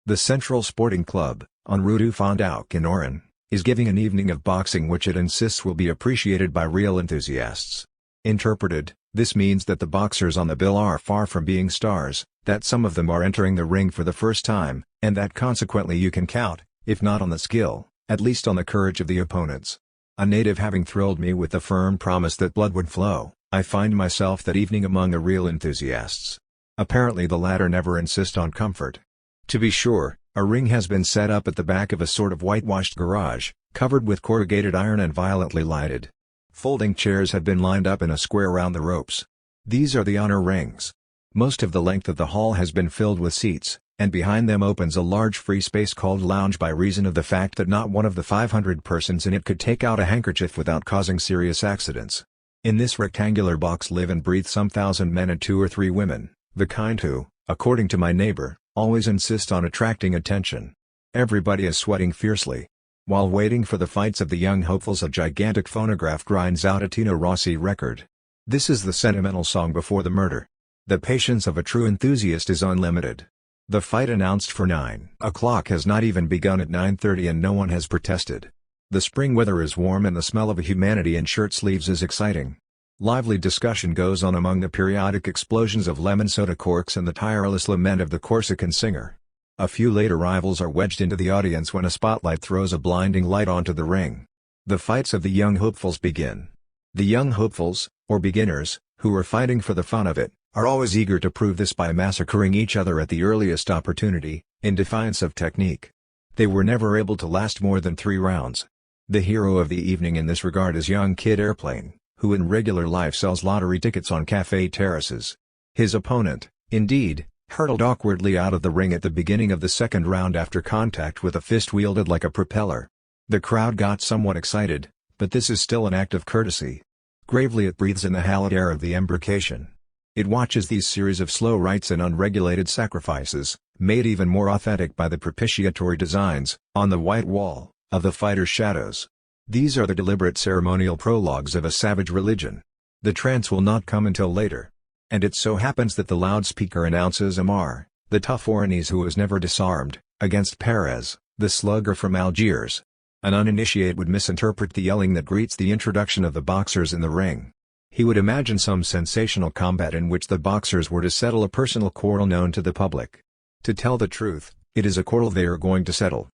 The Central Sporting Club, on Rue du Fondouc in Oran, is giving an evening of boxing which it insists will be appreciated by real enthusiasts. Interpreted, this means that the boxers on the bill are far from being stars, that some of them are entering the ring for the first time, and that consequently you can count, if not on the skill, at least on the courage of the opponents. A native having thrilled me with the firm promise that blood would flow, I find myself that evening among the real enthusiasts. Apparently the latter never insist on comfort. To be sure, a ring has been set up at the back of a sort of whitewashed garage, covered with corrugated iron and violently lighted. Folding chairs have been lined up in a square round the ropes. These are the honor rings. Most of the length of the hall has been filled with seats, and behind them opens a large free space called lounge by reason of the fact that not one of the 500 persons in it could take out a handkerchief without causing serious accidents. In this rectangular box live and breathe some 1,000 men and 2 or 3 women, the kind who, according to my neighbor, always insist on attracting attention. Everybody is sweating fiercely. While waiting for the fights of the young hopefuls a gigantic phonograph grinds out a Tino Rossi record. This is the sentimental song before the murder. The patience of a true enthusiast is unlimited. The fight announced for 9 o'clock has not even begun at 9:30 and no one has protested. The spring weather is warm and the smell of humanity in shirt sleeves is exciting. Lively discussion goes on among the periodic explosions of lemon soda corks and the tireless lament of the Corsican singer. A few late arrivals are wedged into the audience when a spotlight throws a blinding light onto the ring. The fights of the young hopefuls begin. The young hopefuls, or beginners, who are fighting for the fun of it, are always eager to prove this by massacring each other at the earliest opportunity, in defiance of technique. They were never able to last more than 3 rounds. The hero of the evening in this regard is young Kid Airplane, who in regular life sells lottery tickets on cafe terraces. His opponent, indeed, hurtled awkwardly out of the ring at the beginning of the second round after contact with a fist wielded like a propeller. The crowd got somewhat excited, but this is still an act of courtesy. Gravely it breathes in the hallowed air of the embarkation. It watches these series of slow rites and unregulated sacrifices, made even more authentic by the propitiatory designs, on the white wall, of the fighters' shadows. These are the deliberate ceremonial prologues of a savage religion. The trance will not come until later. And it so happens that the loudspeaker announces Amar, The tough Oranese who was never disarmed, against Perez, the slugger from Algiers. An uninitiated would misinterpret the yelling that greets the introduction of the boxers in the ring. He would imagine some sensational combat in which the boxers were to settle a personal quarrel known to the public. To tell the truth, it is a quarrel they are going to settle.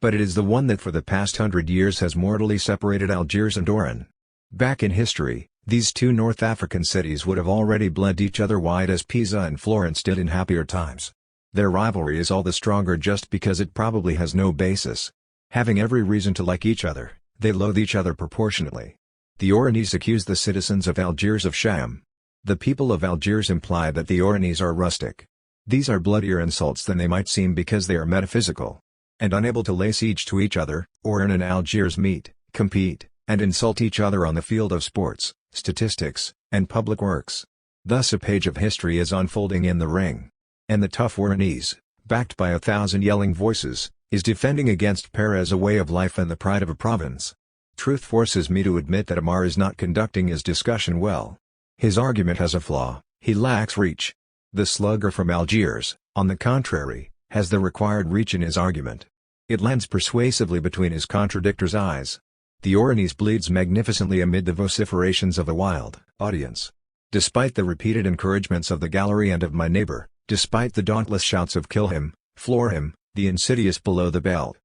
But it is the one that for the past 100 years has mortally separated Algiers and Oran. Back in history, these two North African cities would have already bled each other wide as Pisa and Florence did in happier times. Their rivalry is all the stronger just because it probably has no basis. Having every reason to like each other, they loathe each other proportionately. The Oranese accuse the citizens of Algiers of sham. The people of Algiers imply that the Oranese are rustic. These are bloodier insults than they might seem because they are metaphysical. And unable to lay siege to each other, Oran and Algiers meet, compete, and insult each other on the field of sports, statistics, and public works. Thus a page of history is unfolding in the ring. And the tough Oranese, backed by 1,000 yelling voices, is defending against Perez a way of life and the pride of a province. Truth forces me to admit that Amar is not conducting his discussion well. His argument has a flaw, he lacks reach. The slugger from Algiers, on the contrary, has the required reach in his argument. It lands persuasively between his contradictor's eyes. The Oranese bleeds magnificently amid the vociferations of a wild audience. Despite the repeated encouragements of the gallery and of my neighbor, despite the dauntless shouts of kill him, floor him, the insidious below the belt.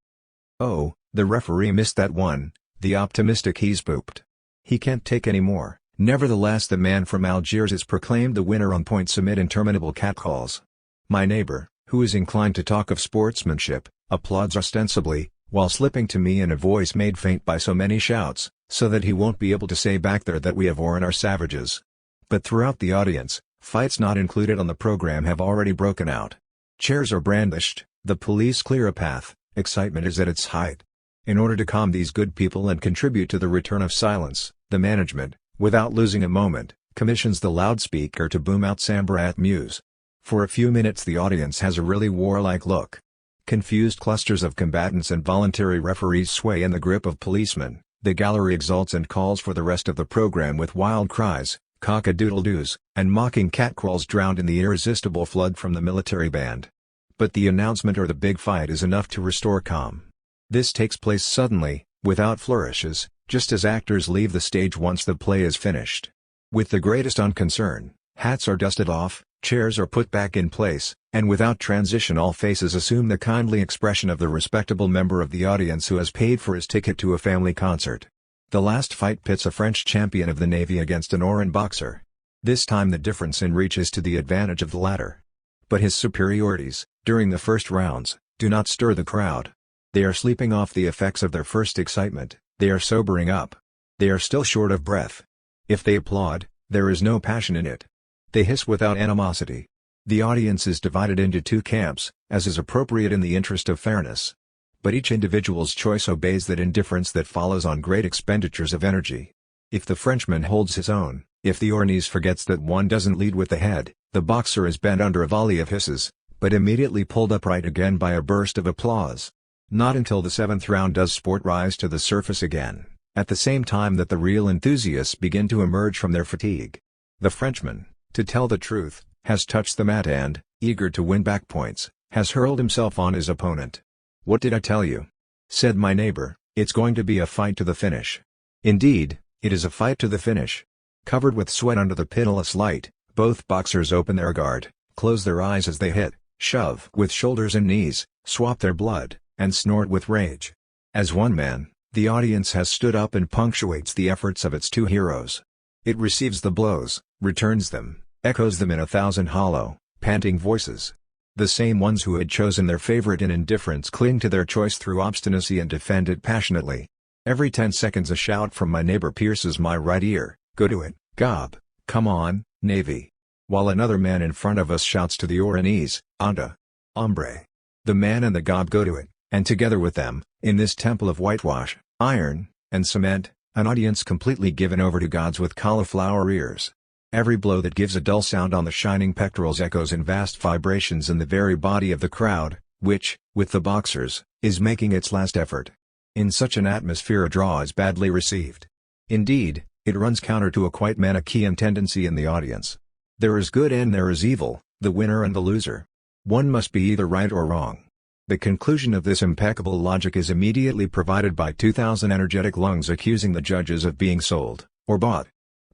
Oh, the referee missed that one, the optimistic he's pooped. He can't take any more. Nevertheless the man from Algiers is proclaimed the winner on points amid interminable catcalls. My neighbor, who is inclined to talk of sportsmanship, applauds ostensibly, while slipping to me in a voice made faint by so many shouts, so that he won't be able to say back there that we have Oran are savages. But throughout the audience, fights not included on the program have already broken out. Chairs are brandished, the police clear a path, excitement is at its height. In order to calm these good people and contribute to the return of silence, the management, without losing a moment, commissions the loudspeaker to boom out Sambarat Muse. For a few minutes the audience has a really warlike look. Confused clusters of combatants and voluntary referees sway in the grip of policemen. The gallery exults and calls for the rest of the program with wild cries, cock-a-doodle-doos, and mocking catcalls drowned in the irresistible flood from the military band. But the announcement or the big fight is enough to restore calm. This takes place suddenly, without flourishes, just as actors leave the stage once the play is finished. With the greatest unconcern, hats are dusted off, chairs are put back in place, and without transition all faces assume the kindly expression of the respectable member of the audience who has paid for his ticket to a family concert. The last fight pits a French champion of the Navy against an Oran boxer. This time the difference in reach is to the advantage of the latter. But his superiorities, during the first rounds, do not stir the crowd. They are sleeping off the effects of their first excitement, they are sobering up. They are still short of breath. If they applaud, there is no passion in it. They hiss without animosity. The audience is divided into two camps, as is appropriate in the interest of fairness. But each individual's choice obeys that indifference that follows on great expenditures of energy. If the Frenchman holds his own, if the Oranese forgets that one doesn't lead with the head, the boxer is bent under a volley of hisses, but immediately pulled upright again by a burst of applause. Not until the seventh round does sport rise to the surface again, at the same time that the real enthusiasts begin to emerge from their fatigue. The Frenchman, to tell the truth, has touched the mat and, eager to win back points, has hurled himself on his opponent. "What did I tell you?" said my neighbor, "it's going to be a fight to the finish." Indeed, it is a fight to the finish. Covered with sweat under the pitiless light, both boxers open their guard, close their eyes as they hit, shove with shoulders and knees, swap their blood, and snort with rage. As one man, the audience has stood up and punctuates the efforts of its two heroes. It receives the blows, returns them, echoes them in 1,000 hollow, panting voices. The same ones who had chosen their favorite in indifference cling to their choice through obstinacy and defend it passionately. Every 10 seconds a shout from my neighbor pierces my right ear, "Go to it, Gob, come on, Navy." While another man in front of us shouts to the Oranese, "Anda, hombre." The man and the Gob go to it, and together with them, in this temple of whitewash, iron, and cement, an audience completely given over to gods with cauliflower ears. Every blow that gives a dull sound on the shining pectorals echoes in vast vibrations in the very body of the crowd, which, with the boxers, is making its last effort. In such an atmosphere a draw is badly received. Indeed, it runs counter to a quite Manichaean tendency in the audience. There is good and there is evil, the winner and the loser. One must be either right or wrong. The conclusion of this impeccable logic is immediately provided by 2,000 energetic lungs accusing the judges of being sold, or bought.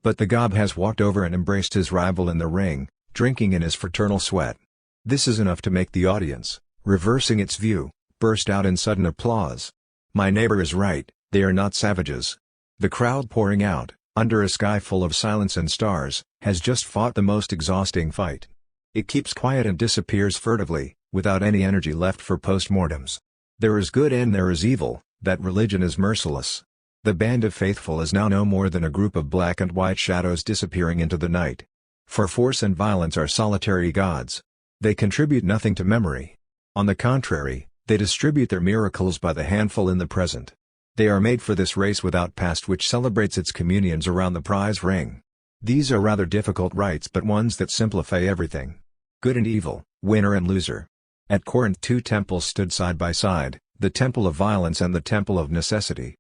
But the gob has walked over and embraced his rival in the ring, drinking in his fraternal sweat. This is enough to make the audience, reversing its view, burst out in sudden applause. My neighbor is right, they are not savages. The crowd pouring out, under a sky full of silence and stars, has just fought the most exhausting fight. It keeps quiet and disappears furtively, without any energy left for post-mortems. There is good and there is evil, that religion is merciless. The band of faithful is now no more than a group of black and white shadows disappearing into the night. For force and violence are solitary gods. They contribute nothing to memory. On the contrary, they distribute their miracles by the handful in the present. They are made for this race without past which celebrates its communions around the prize ring. These are rather difficult rites but ones that simplify everything. Good and evil, winner and loser. At Corinth two temples stood side by side, the temple of violence and the temple of necessity.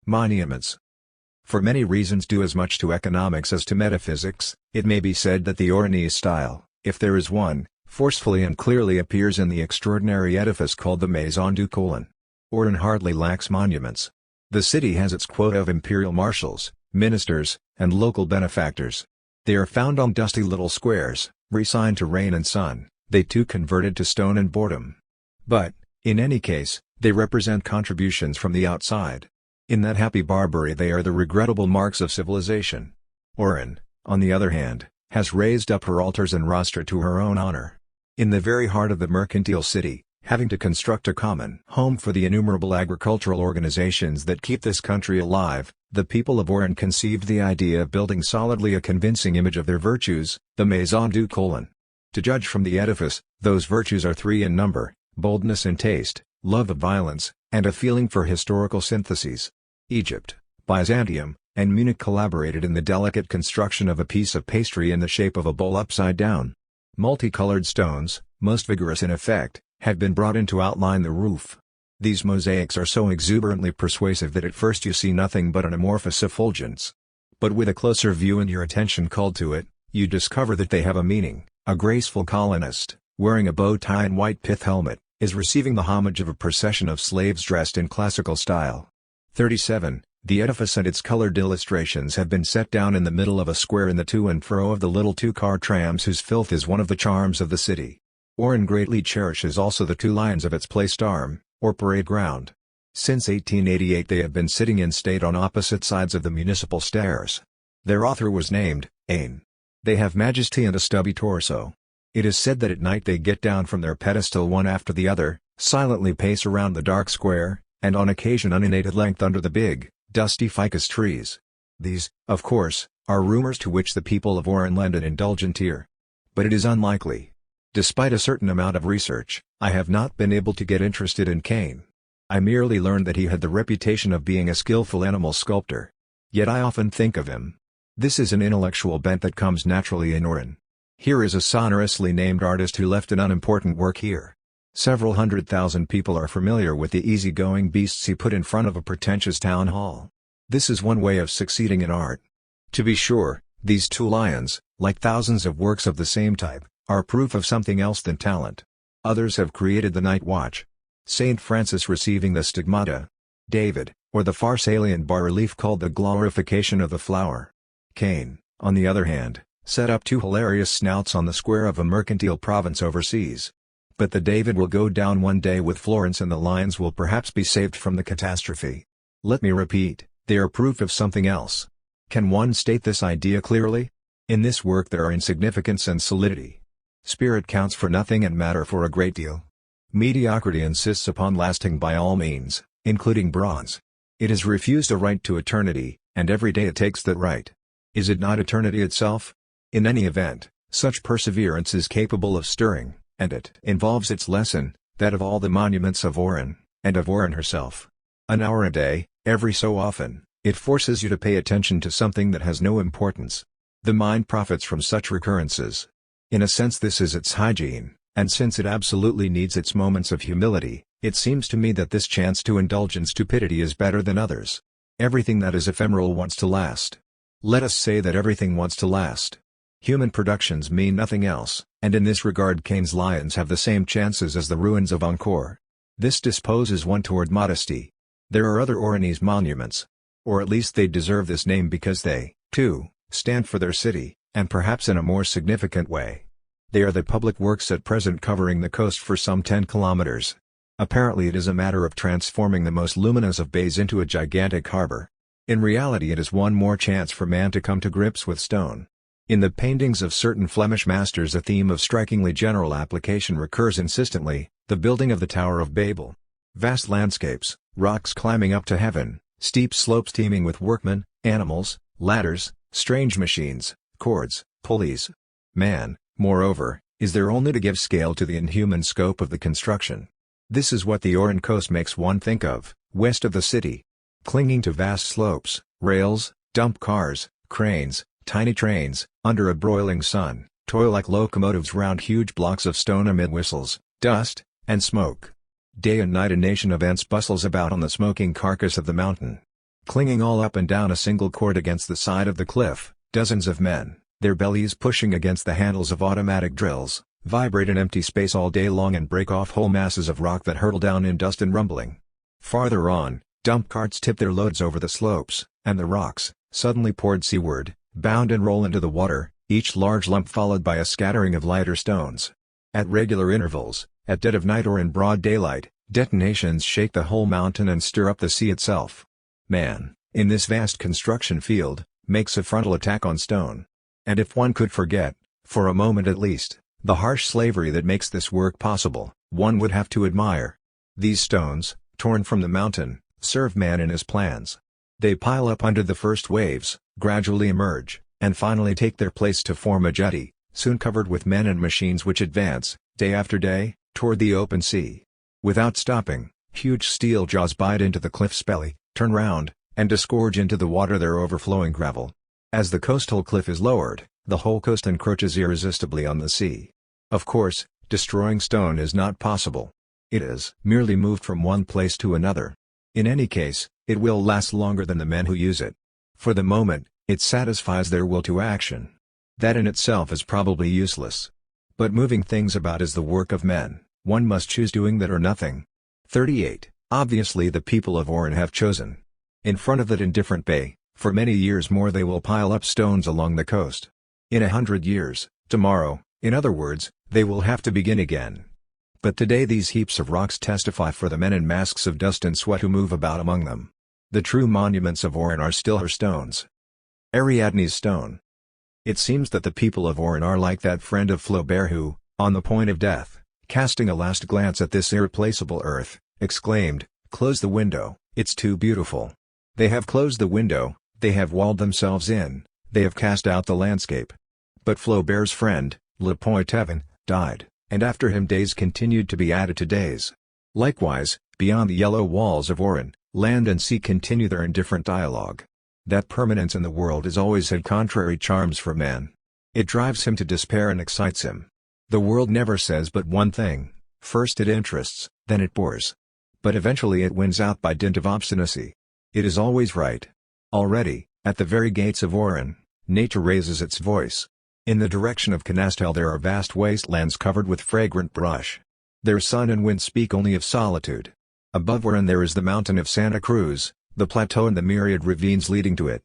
Monuments. For many reasons due as much to economics as to metaphysics, it may be said that the Oranese style, if there is one, forcefully and clearly appears in the extraordinary edifice called the Maison du Colon. Oran hardly lacks monuments. The city has its quota of imperial marshals, ministers, and local benefactors. They are found on dusty little squares, resigned to rain and sun, they too converted to stone and boredom. But, in any case, they represent contributions from the outside. In that happy Barbary they are the regrettable marks of civilization. Oran, on the other hand, has raised up her altars and rostra to her own honor. In the very heart of the mercantile city, having to construct a common home for the innumerable agricultural organizations that keep this country alive, the people of Oran conceived the idea of building solidly a convincing image of their virtues, the Maison du Colon. To judge from the edifice, those virtues are three in number: boldness and taste, love of violence, and a feeling for historical syntheses. Egypt, Byzantium, and Munich collaborated in the delicate construction of a piece of pastry in the shape of a bowl upside down. Multicolored stones, most vigorous in effect, have been brought in to outline the roof. These mosaics are so exuberantly persuasive that at first you see nothing but an amorphous effulgence. But with a closer view and your attention called to it, you discover that they have a meaning. A graceful colonist, wearing a bow tie and white pith helmet, is receiving the homage of a procession of slaves dressed in classical style. 37. The edifice and its colored illustrations have been set down in the middle of a square in the to and fro of the little two-car trams whose filth is one of the charms of the city. Oran greatly cherishes also the two lions of its place d'armes, or parade ground. Since 1888 they have been sitting in state on opposite sides of the municipal stairs. Their author was named Ain. They have majesty and a stubby torso. It is said that at night they get down from their pedestal one after the other, silently pace around the dark square, and on occasion urinate at length under the big, dusty ficus trees. These, of course, are rumors to which the people of Oran lend an indulgent ear. But it is unlikely. Despite a certain amount of research, I have not been able to get interested in Cain. I merely learned that he had the reputation of being a skillful animal sculptor. Yet I often think of him. This is an intellectual bent that comes naturally in Oran. Here is a sonorously named artist who left an unimportant work here. Several 100,000 people are familiar with the easy-going beasts he put in front of a pretentious town hall. This is one way of succeeding in art. To be sure, these two lions, like thousands of works of the same type, are proof of something else than talent. Others have created the night watch. Saint Francis receiving the stigmata. David, or the Pharsalian bas-relief called the glorification of the flower. Cain, on the other hand, set up two hilarious snouts on the square of a mercantile province overseas. But the David will go down one day with Florence and the lions will perhaps be saved from the catastrophe. Let me repeat, they are proof of something else. Can one state this idea clearly? In this work there are insignificance and solidity. Spirit counts for nothing and matter for a great deal. Mediocrity insists upon lasting by all means, including bronze. It has refused a right to eternity, and every day it takes that right. Is it not eternity itself? In any event, such perseverance is capable of stirring, and it involves its lesson, that of all the monuments of Oran, and of Oran herself. An hour a day, every so often, it forces you to pay attention to something that has no importance. The mind profits from such recurrences. In a sense this is its hygiene, and since it absolutely needs its moments of humility, it seems to me that this chance to indulge in stupidity is better than others. Everything that is ephemeral wants to last. Let us say that everything wants to last. Human productions mean nothing else, and in this regard Cain's lions have the same chances as the ruins of Angkor. This disposes one toward modesty. There are other Oranese monuments. Or at least they deserve this name because they, too, stand for their city, and perhaps in a more significant way. They are the public works at present covering the coast for some 10 kilometers. Apparently it is a matter of transforming the most luminous of bays into a gigantic harbor. In reality it is one more chance for man to come to grips with stone. In the paintings of certain Flemish masters a theme of strikingly general application recurs insistently, the building of the Tower of Babel. Vast landscapes, rocks climbing up to heaven, steep slopes teeming with workmen, animals, ladders, strange machines, cords, pulleys. Man, moreover, is there only to give scale to the inhuman scope of the construction. This is what the Oran coast makes one think of, west of the city. Clinging to vast slopes, rails, dump cars, cranes, tiny trains, under a broiling sun, toil like locomotives round huge blocks of stone amid whistles, dust, and smoke. Day and night a nation of ants bustles about on the smoking carcass of the mountain. Clinging all up and down a single cord against the side of the cliff, dozens of men, their bellies pushing against the handles of automatic drills, vibrate in empty space all day long and break off whole masses of rock that hurtle down in dust and rumbling. Farther on, dump carts tip their loads over the slopes, and the rocks, suddenly poured seaward, bound and roll into the water, each large lump followed by a scattering of lighter stones. At regular intervals, at dead of night or in broad daylight, detonations shake the whole mountain and stir up the sea itself. Man, in this vast construction field, makes a frontal attack on stone. And if one could forget, for a moment at least, the harsh slavery that makes this work possible, one would have to admire. These stones, torn from the mountain, serve man in his plans. They pile up under the first waves, gradually emerge, and finally take their place to form a jetty, soon covered with men and machines which advance, day after day, toward the open sea. Without stopping, huge steel jaws bite into the cliff's belly, turn round, and disgorge into the water their overflowing gravel. As the coastal cliff is lowered, the whole coast encroaches irresistibly on the sea. Of course, destroying stone is not possible. It is merely moved from one place to another. In any case, it will last longer than the men who use it. For the moment, it satisfies their will to action. That in itself is probably useless. But moving things about is the work of men, one must choose doing that or nothing. 38. Obviously the people of Oran have chosen. In front of that indifferent bay, for many years more they will pile up stones along the coast. In 100 years, tomorrow, in other words, they will have to begin again. But today these heaps of rocks testify for the men in masks of dust and sweat who move about among them. The true monuments of Oran are still her stones. Ariadne's stone. It seems that the people of Oran are like that friend of Flaubert who, on the point of death, casting a last glance at this irreplaceable earth, exclaimed, "Close the window, it's too beautiful." They have closed the window, they have walled themselves in, they have cast out the landscape. But Flaubert's friend, Le Poitevin, died, and after him days continued to be added to days. Likewise, beyond the yellow walls of Oran, land and sea continue their indifferent dialogue. That permanence in the world has always had contrary charms for man. It drives him to despair and excites him. The world never says but one thing: first it interests, then it bores. But eventually it wins out by dint of obstinacy. It is always right. Already, at the very gates of Oran, nature raises its voice. In the direction of Canastel there are vast wastelands covered with fragrant brush. Their sun and wind speak only of solitude. Above Oran there is the mountain of Santa Cruz, the plateau and the myriad ravines leading to it.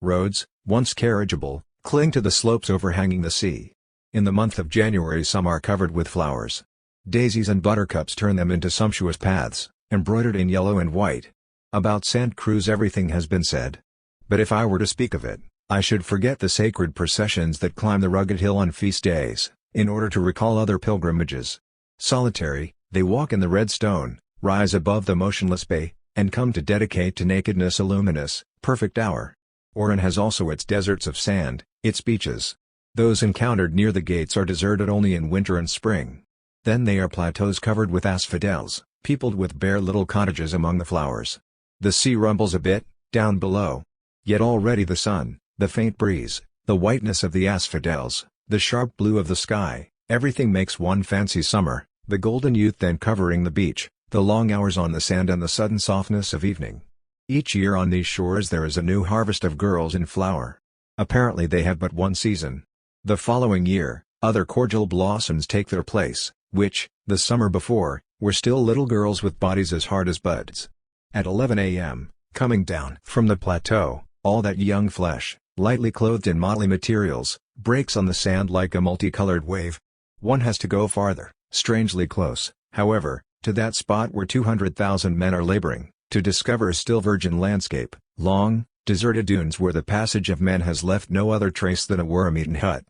Roads, once carriageable, cling to the slopes overhanging the sea. In the month of January some are covered with flowers. Daisies and buttercups turn them into sumptuous paths, embroidered in yellow and white. About Santa Cruz everything has been said. But if I were to speak of it, I should forget the sacred processions that climb the rugged hill on feast days, in order to recall other pilgrimages. Solitary, they walk in the red stone, rise above the motionless bay, and come to dedicate to nakedness a luminous, perfect hour. Oran has also its deserts of sand, its beaches. Those encountered near the gates are deserted only in winter and spring. Then they are plateaus covered with asphodels, peopled with bare little cottages among the flowers. The sea rumbles a bit, down below. Yet already the sun, the faint breeze, the whiteness of the asphodels, the sharp blue of the sky, everything makes one fancy summer, the golden youth then covering the beach, the long hours on the sand and the sudden softness of evening. Each year on these shores there is a new harvest of girls in flower. Apparently they have but one season. The following year, other cordial blossoms take their place, which, the summer before, were still little girls with bodies as hard as buds. At 11 a.m., coming down from the plateau, all that young flesh, lightly clothed in motley materials, breaks on the sand like a multicolored wave. One has to go farther, strangely close, however, to that spot where 200,000 men are laboring, to discover a still virgin landscape, long, deserted dunes where the passage of men has left no other trace than a worm-eaten hut.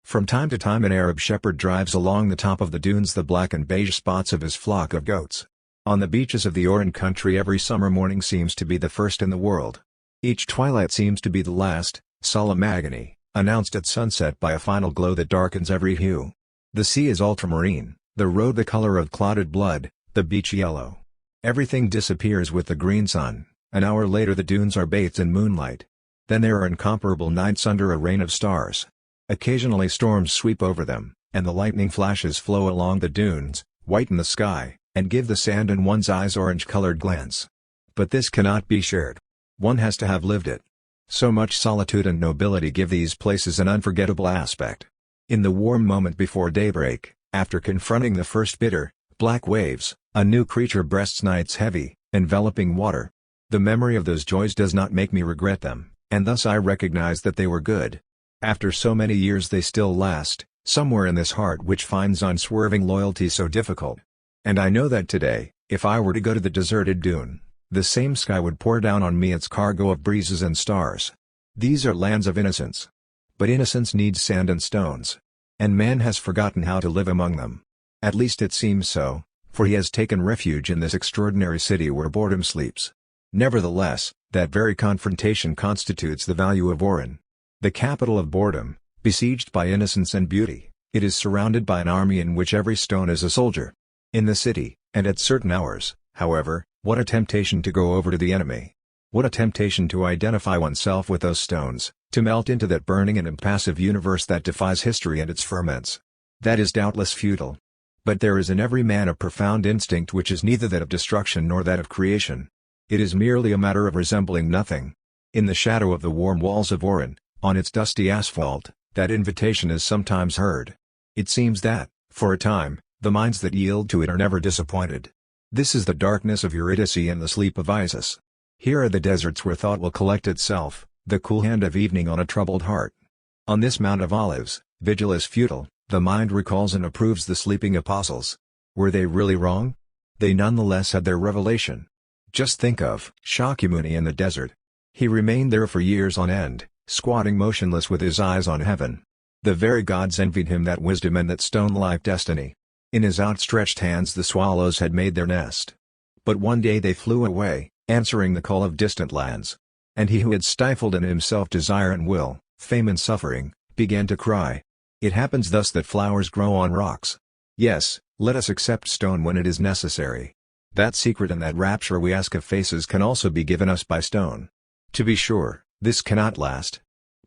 From time to time an Arab shepherd drives along the top of the dunes the black and beige spots of his flock of goats. On the beaches of the Oran country every summer morning seems to be the first in the world. Each twilight seems to be the last, solemn agony, announced at sunset by a final glow that darkens every hue. The sea is ultramarine, the road the color of clotted blood, the beach yellow. Everything disappears with the green sun. An hour later the dunes are bathed in moonlight. Then there are incomparable nights under a rain of stars. Occasionally storms sweep over them, and the lightning flashes flow along the dunes, whiten the sky, and give the sand in one's eyes orange-colored glance. But this cannot be shared. One has to have lived it. So much solitude and nobility give these places an unforgettable aspect. In the warm moment before daybreak, after confronting the first bitter, black waves, a new creature breasts night's heavy, enveloping water. The memory of those joys does not make me regret them, and thus I recognize that they were good. After so many years they still last, somewhere in this heart which finds unswerving loyalty so difficult. And I know that today, if I were to go to the deserted dune, the same sky would pour down on me its cargo of breezes and stars. These are lands of innocence. But innocence needs sand and stones. And man has forgotten how to live among them. At least it seems so, for he has taken refuge in this extraordinary city where boredom sleeps. Nevertheless, that very confrontation constitutes the value of Oran. The capital of boredom, besieged by innocence and beauty, it is surrounded by an army in which every stone is a soldier. In the city, and at certain hours, however, what a temptation to go over to the enemy! What a temptation to identify oneself with those stones, to melt into that burning and impassive universe that defies history and its ferments. That is doubtless futile. But there is in every man a profound instinct which is neither that of destruction nor that of creation. It is merely a matter of resembling nothing. In the shadow of the warm walls of Oran, on its dusty asphalt, that invitation is sometimes heard. It seems that, for a time, the minds that yield to it are never disappointed. This is the darkness of Eurydice and the sleep of Isis. Here are the deserts where thought will collect itself, the cool hand of evening on a troubled heart. On this Mount of Olives, vigil is futile, the mind recalls and approves the sleeping apostles. Were they really wrong? They nonetheless had their revelation. Just think of Shakyamuni in the desert. He remained there for years on end, squatting motionless with his eyes on heaven. The very gods envied him that wisdom and that stone-like destiny. In his outstretched hands the swallows had made their nest. But one day they flew away, answering the call of distant lands. And he who had stifled in himself desire and will, fame and suffering, began to cry. It happens thus that flowers grow on rocks. Yes, let us accept stone when it is necessary. That secret and that rapture we ask of faces can also be given us by stone. To be sure, this cannot last.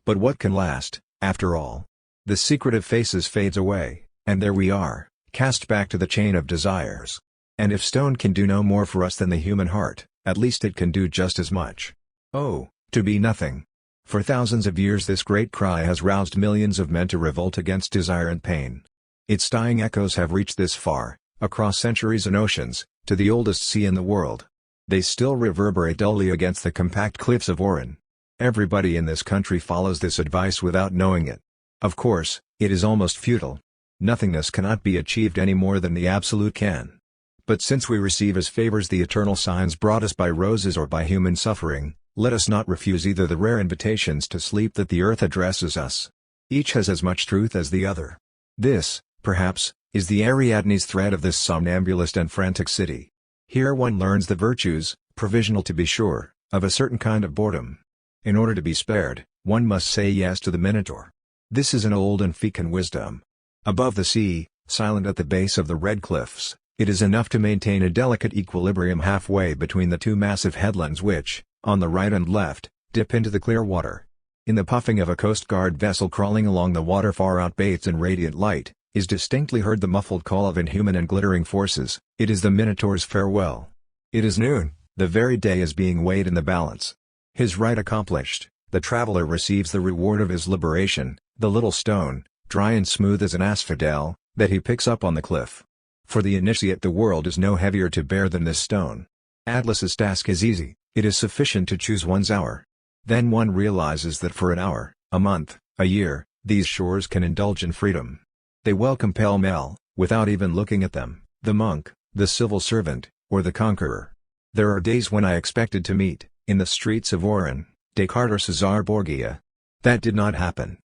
But what can last, after all? The secret of faces fades away, and there we are, cast back to the chain of desires. And if stone can do no more for us than the human heart, at least it can do just as much. Oh, to be nothing! For thousands of years this great cry has roused millions of men to revolt against desire and pain. Its dying echoes have reached this far, across centuries and oceans, to the oldest sea in the world. They still reverberate dully against the compact cliffs of Oran. Everybody in this country follows this advice without knowing it. Of course, it is almost futile. Nothingness cannot be achieved any more than the absolute can. But since we receive as favors the eternal signs brought us by roses or by human suffering, let us not refuse either the rare invitations to sleep that the earth addresses us. Each has as much truth as the other. This, perhaps, is the Ariadne's thread of this somnambulist and frantic city. Here one learns the virtues, provisional to be sure, of a certain kind of boredom. In order to be spared, one must say yes to the Minotaur. This is an old and fecund wisdom. Above the sea, silent at the base of the red cliffs, it is enough to maintain a delicate equilibrium halfway between the two massive headlands which, on the right and left, dip into the clear water. In the puffing of a Coast Guard vessel crawling along the water far out bathed in radiant light, is distinctly heard the muffled call of inhuman and glittering forces. It is the Minotaur's farewell. It is noon, the very day is being weighed in the balance. His rite accomplished, the traveler receives the reward of his liberation, the little stone, dry and smooth as an asphodel, that he picks up on the cliff. For the initiate the world is no heavier to bear than this stone. Atlas's task is easy, it is sufficient to choose one's hour. Then one realizes that for an hour, a month, a year, these shores can indulge in freedom. They welcome pell-mell, without even looking at them, the monk, the civil servant, or the conqueror. There are days when I expected to meet, in the streets of Oran, Descartes or Cesar Borgia. That did not happen.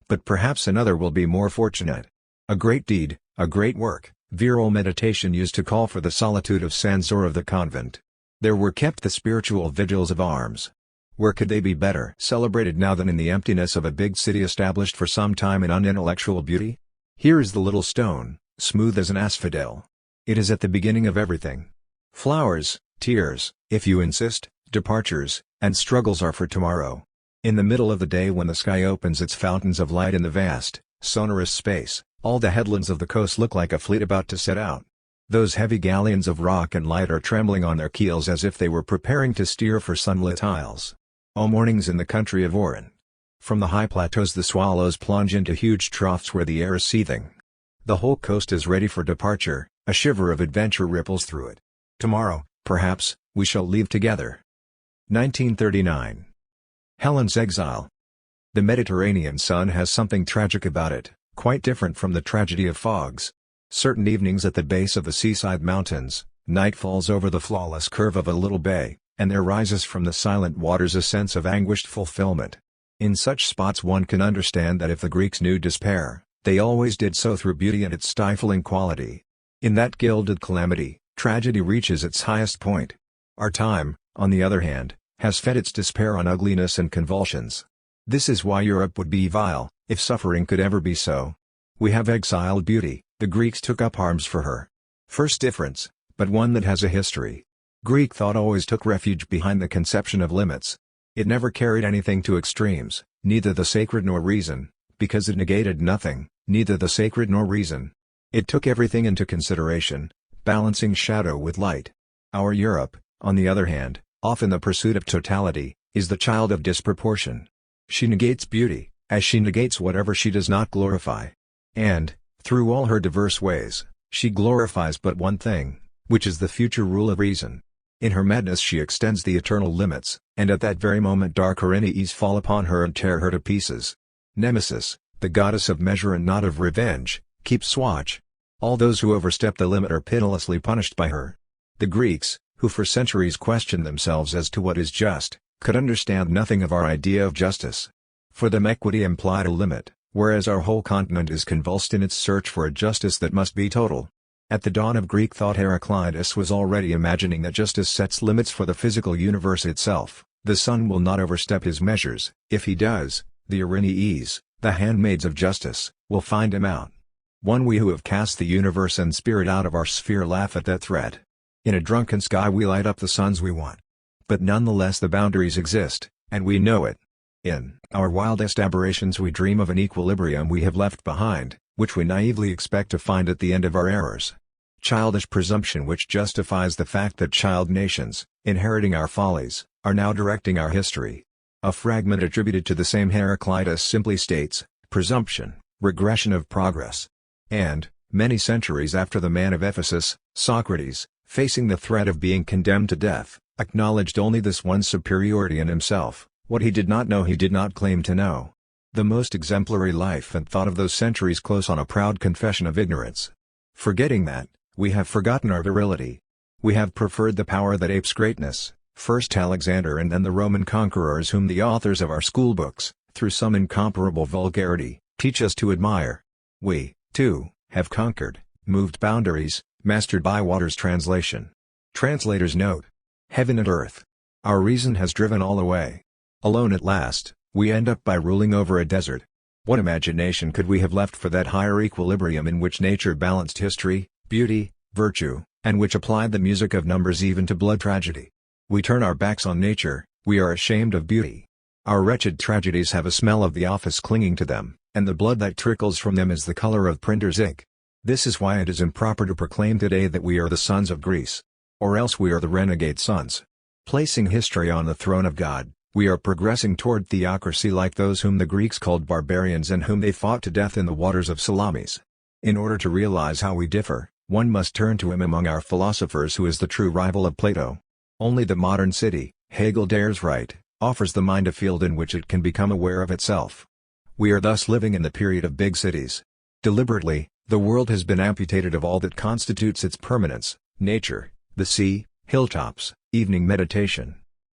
But perhaps another will be more fortunate. A great deed, a great work, virile meditation used to call for the solitude of Sans or of the convent. There were kept the spiritual vigils of arms. Where could they be better celebrated now than in the emptiness of a big city established for some time in unintellectual beauty? Here is the little stone, smooth as an asphodel. It is at the beginning of everything. Flowers, tears, if you insist, departures, and struggles are for tomorrow. In the middle of the day when the sky opens its fountains of light in the vast, sonorous space, all the headlands of the coast look like a fleet about to set out. Those heavy galleons of rock and light are trembling on their keels as if they were preparing to steer for sunlit isles. O mornings in the country of Oran. From the high plateaus the swallows plunge into huge troughs where the air is seething. The whole coast is ready for departure, a shiver of adventure ripples through it. Tomorrow, perhaps, we shall leave together. 1939. Helen's exile. The Mediterranean sun has something tragic about it, quite different from the tragedy of fogs. Certain evenings at the base of the seaside mountains, night falls over the flawless curve of a little bay, and there rises from the silent waters a sense of anguished fulfillment. In such spots one can understand that if the Greeks knew despair, they always did so through beauty and its stifling quality. In that gilded calamity, tragedy reaches its highest point. Our time, on the other hand, has fed its despair on ugliness and convulsions. This is why Europe would be vile, if suffering could ever be so. We have exiled beauty, the Greeks took up arms for her. First difference, but one that has a history. Greek thought always took refuge behind the conception of limits. It never carried anything to extremes, neither the sacred nor reason, because it negated nothing, neither the sacred nor reason. It took everything into consideration, balancing shadow with light. Our Europe, on the other hand, often the pursuit of totality, is the child of disproportion. She negates beauty, as she negates whatever she does not glorify. And, through all her diverse ways, she glorifies but one thing, which is the future rule of reason. In her madness she extends the eternal limits, and at that very moment dark Erinyes fall upon her and tear her to pieces. Nemesis, the goddess of measure and not of revenge, keeps watch. All those who overstep the limit are pitilessly punished by her. The Greeks, who for centuries questioned themselves as to what is just, could understand nothing of our idea of justice. For them equity implied a limit, whereas our whole continent is convulsed in its search for a justice that must be total. At the dawn of Greek thought Heraclitus was already imagining that justice sets limits for the physical universe itself. The sun will not overstep his measures. If he does, the Erinyes, the handmaids of justice, will find him out. We who have cast the universe and spirit out of our sphere laugh at that threat. In a drunken sky we light up the suns we want. But nonetheless the boundaries exist, and we know it. In our wildest aberrations we dream of an equilibrium we have left behind, which we naively expect to find at the end of our errors. Childish presumption which justifies the fact that child nations, inheriting our follies, are now directing our history. A fragment attributed to the same Heraclitus simply states, presumption, regression of progress. And, many centuries after the man of Ephesus, Socrates, facing the threat of being condemned to death, acknowledged only this one superiority in himself: what he did not know he did not claim to know. The most exemplary life and thought of those centuries close on a proud confession of ignorance. Forgetting that, we have forgotten our virility. We have preferred the power that apes greatness, first Alexander and then the Roman conquerors whom the authors of our schoolbooks, through some incomparable vulgarity, teach us to admire. We, too, have conquered, moved boundaries, mastered Bywater's translation. Translator's note. Heaven and earth. Our reason has driven all away. Alone at last, we end up by ruling over a desert. What imagination could we have left for that higher equilibrium in which nature balanced history, beauty, virtue, and which applied the music of numbers even to blood tragedy? We turn our backs on nature, we are ashamed of beauty. Our wretched tragedies have a smell of the office clinging to them, and the blood that trickles from them is the color of printer's ink. This is why it is improper to proclaim today that we are the sons of Greece. Or else we are the renegade sons. Placing history on the throne of God, We are progressing toward theocracy like those whom the Greeks called barbarians and whom they fought to death in the waters of Salamis. In order to realize how we differ, one must turn to him among our philosophers who is the true rival of Plato. Only the modern city, Hegel dares write, offers the mind a field in which it can become aware of itself. We are thus living in the period of big cities. Deliberately, the world has been amputated of all that constitutes its permanence: nature, the sea, hilltops, evening meditation.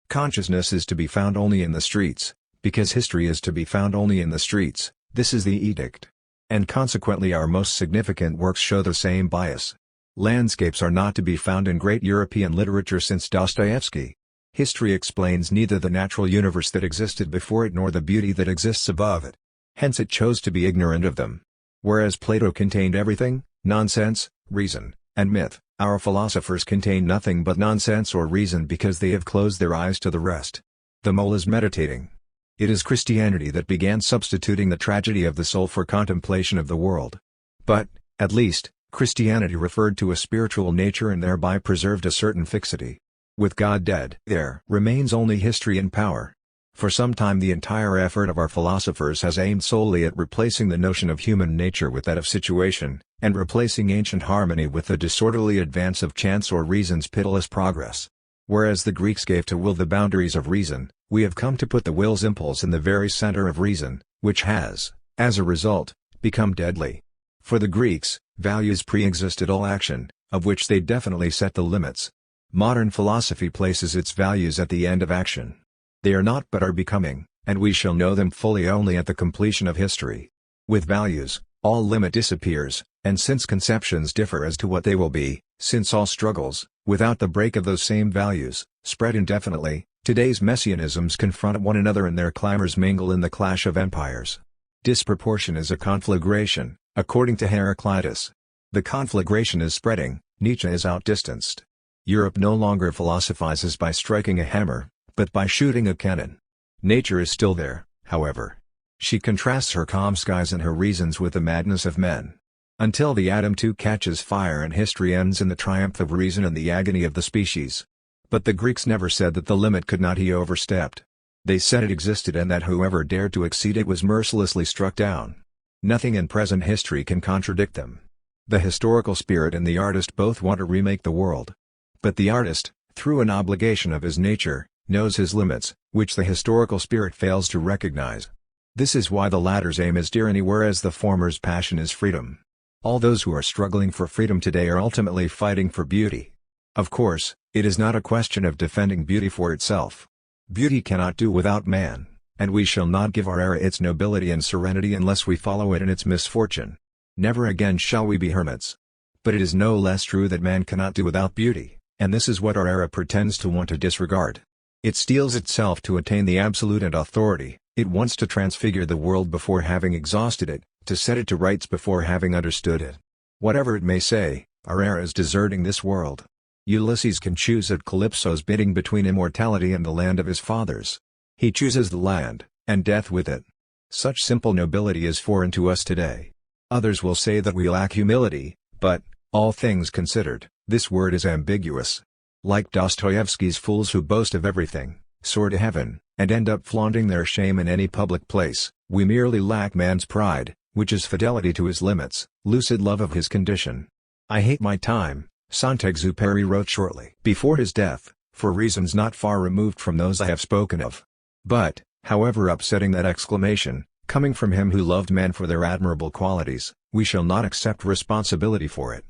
Consciousness is to be found only in the streets, because history is to be found only in the streets. This is the edict. And consequently our most significant works show the same bias. Landscapes are not to be found in great European literature since Dostoevsky. History explains neither the natural universe that existed before it nor the beauty that exists above it. Hence it chose to be ignorant of them. Whereas Plato contained everything, nonsense, reason, and myth, our philosophers contain nothing but nonsense or reason because they have closed their eyes to the rest. The mole is meditating. It is Christianity that began substituting the tragedy of the soul for contemplation of the world. But, at least, Christianity referred to a spiritual nature and thereby preserved a certain fixity. With God dead, there remains only history and power. For some time the entire effort of our philosophers has aimed solely at replacing the notion of human nature with that of situation, and replacing ancient harmony with the disorderly advance of chance or reason's pitiless progress. Whereas the Greeks gave to will the boundaries of reason, we have come to put the will's impulse in the very center of reason, which has, as a result, become deadly. For the Greeks, values pre-existed all action, of which they definitely set the limits. Modern philosophy places its values at the end of action. They are not but are becoming, and we shall know them fully only at the completion of history. With values, all limit disappears, and since conceptions differ as to what they will be, since all struggles, without the break of those same values, spread indefinitely, today's messianisms confront one another and their clamors mingle in the clash of empires. Disproportion is a conflagration, according to Heraclitus. The conflagration is spreading, Nietzsche is outdistanced. Europe no longer philosophizes by striking a hammer, but by shooting a cannon. Nature is still there, however. She contrasts her calm skies and her reasons with the madness of men. Until the atom too catches fire and history ends in the triumph of reason and the agony of the species. But the Greeks never said that the limit could not be overstepped. They said it existed and that whoever dared to exceed it was mercilessly struck down. Nothing in present history can contradict them. The historical spirit and the artist both want to remake the world. But the artist, through an obligation of his nature, knows his limits, which the historical spirit fails to recognize. This is why the latter's aim is tyranny whereas the former's passion is freedom. All those who are struggling for freedom today are ultimately fighting for beauty. Of course, it is not a question of defending beauty for itself. Beauty cannot do without man, and we shall not give our era its nobility and serenity unless we follow it in its misfortune. Never again shall we be hermits. But it is no less true that man cannot do without beauty, and this is what our era pretends to want to disregard. It steels itself to attain the absolute and authority, it wants to transfigure the world before having exhausted it, to set it to rights before having understood it. Whatever it may say, our era is deserting this world. Ulysses can choose at Calypso's bidding between immortality and the land of his fathers. He chooses the land, and death with it. Such simple nobility is foreign to us today. Others will say that we lack humility, but, all things considered, this word is ambiguous. Like Dostoevsky's fools who boast of everything, soar to heaven, and end up flaunting their shame in any public place, we merely lack man's pride, which is fidelity to his limits, lucid love of his condition. I hate my time, Saint-Exupéry wrote shortly before his death, for reasons not far removed from those I have spoken of. But, however upsetting that exclamation, coming from him who loved men for their admirable qualities, we shall not accept responsibility for it.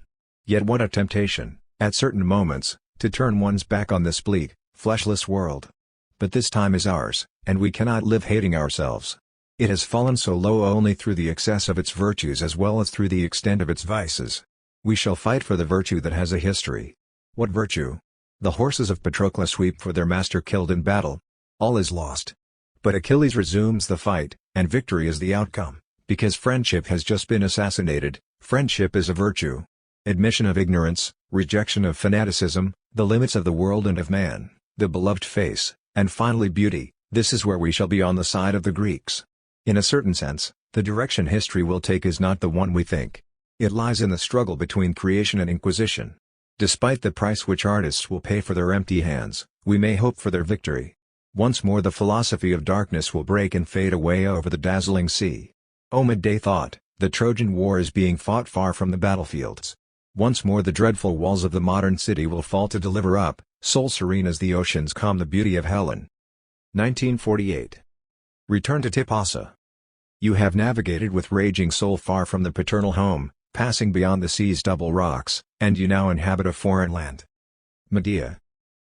Yet what a temptation, at certain moments, to turn one's back on this bleak, fleshless world. But this time is ours, and we cannot live hating ourselves. It has fallen so low only through the excess of its virtues as well as through the extent of its vices. We shall fight for the virtue that has a history. What virtue? The horses of Patroclus weep for their master killed in battle. All is lost. But Achilles resumes the fight, and victory is the outcome, because friendship has just been assassinated. Friendship is a virtue. Admission of ignorance, rejection of fanaticism, the limits of the world and of man, the beloved face, and finally beauty, this is where we shall be on the side of the Greeks. In a certain sense, the direction history will take is not the one we think. It lies in the struggle between creation and inquisition. Despite the price which artists will pay for their empty hands, we may hope for their victory. Once more the philosophy of darkness will break and fade away over the dazzling sea. O midday thought, the Trojan War is being fought far from the battlefields. Once more the dreadful walls of the modern city will fall to deliver up, soul serene as the oceans calm, the beauty of Helen. 1948. Return to Tipasa. You have navigated with raging soul far from the paternal home, passing beyond the sea's double rocks, and you now inhabit a foreign land. Medea.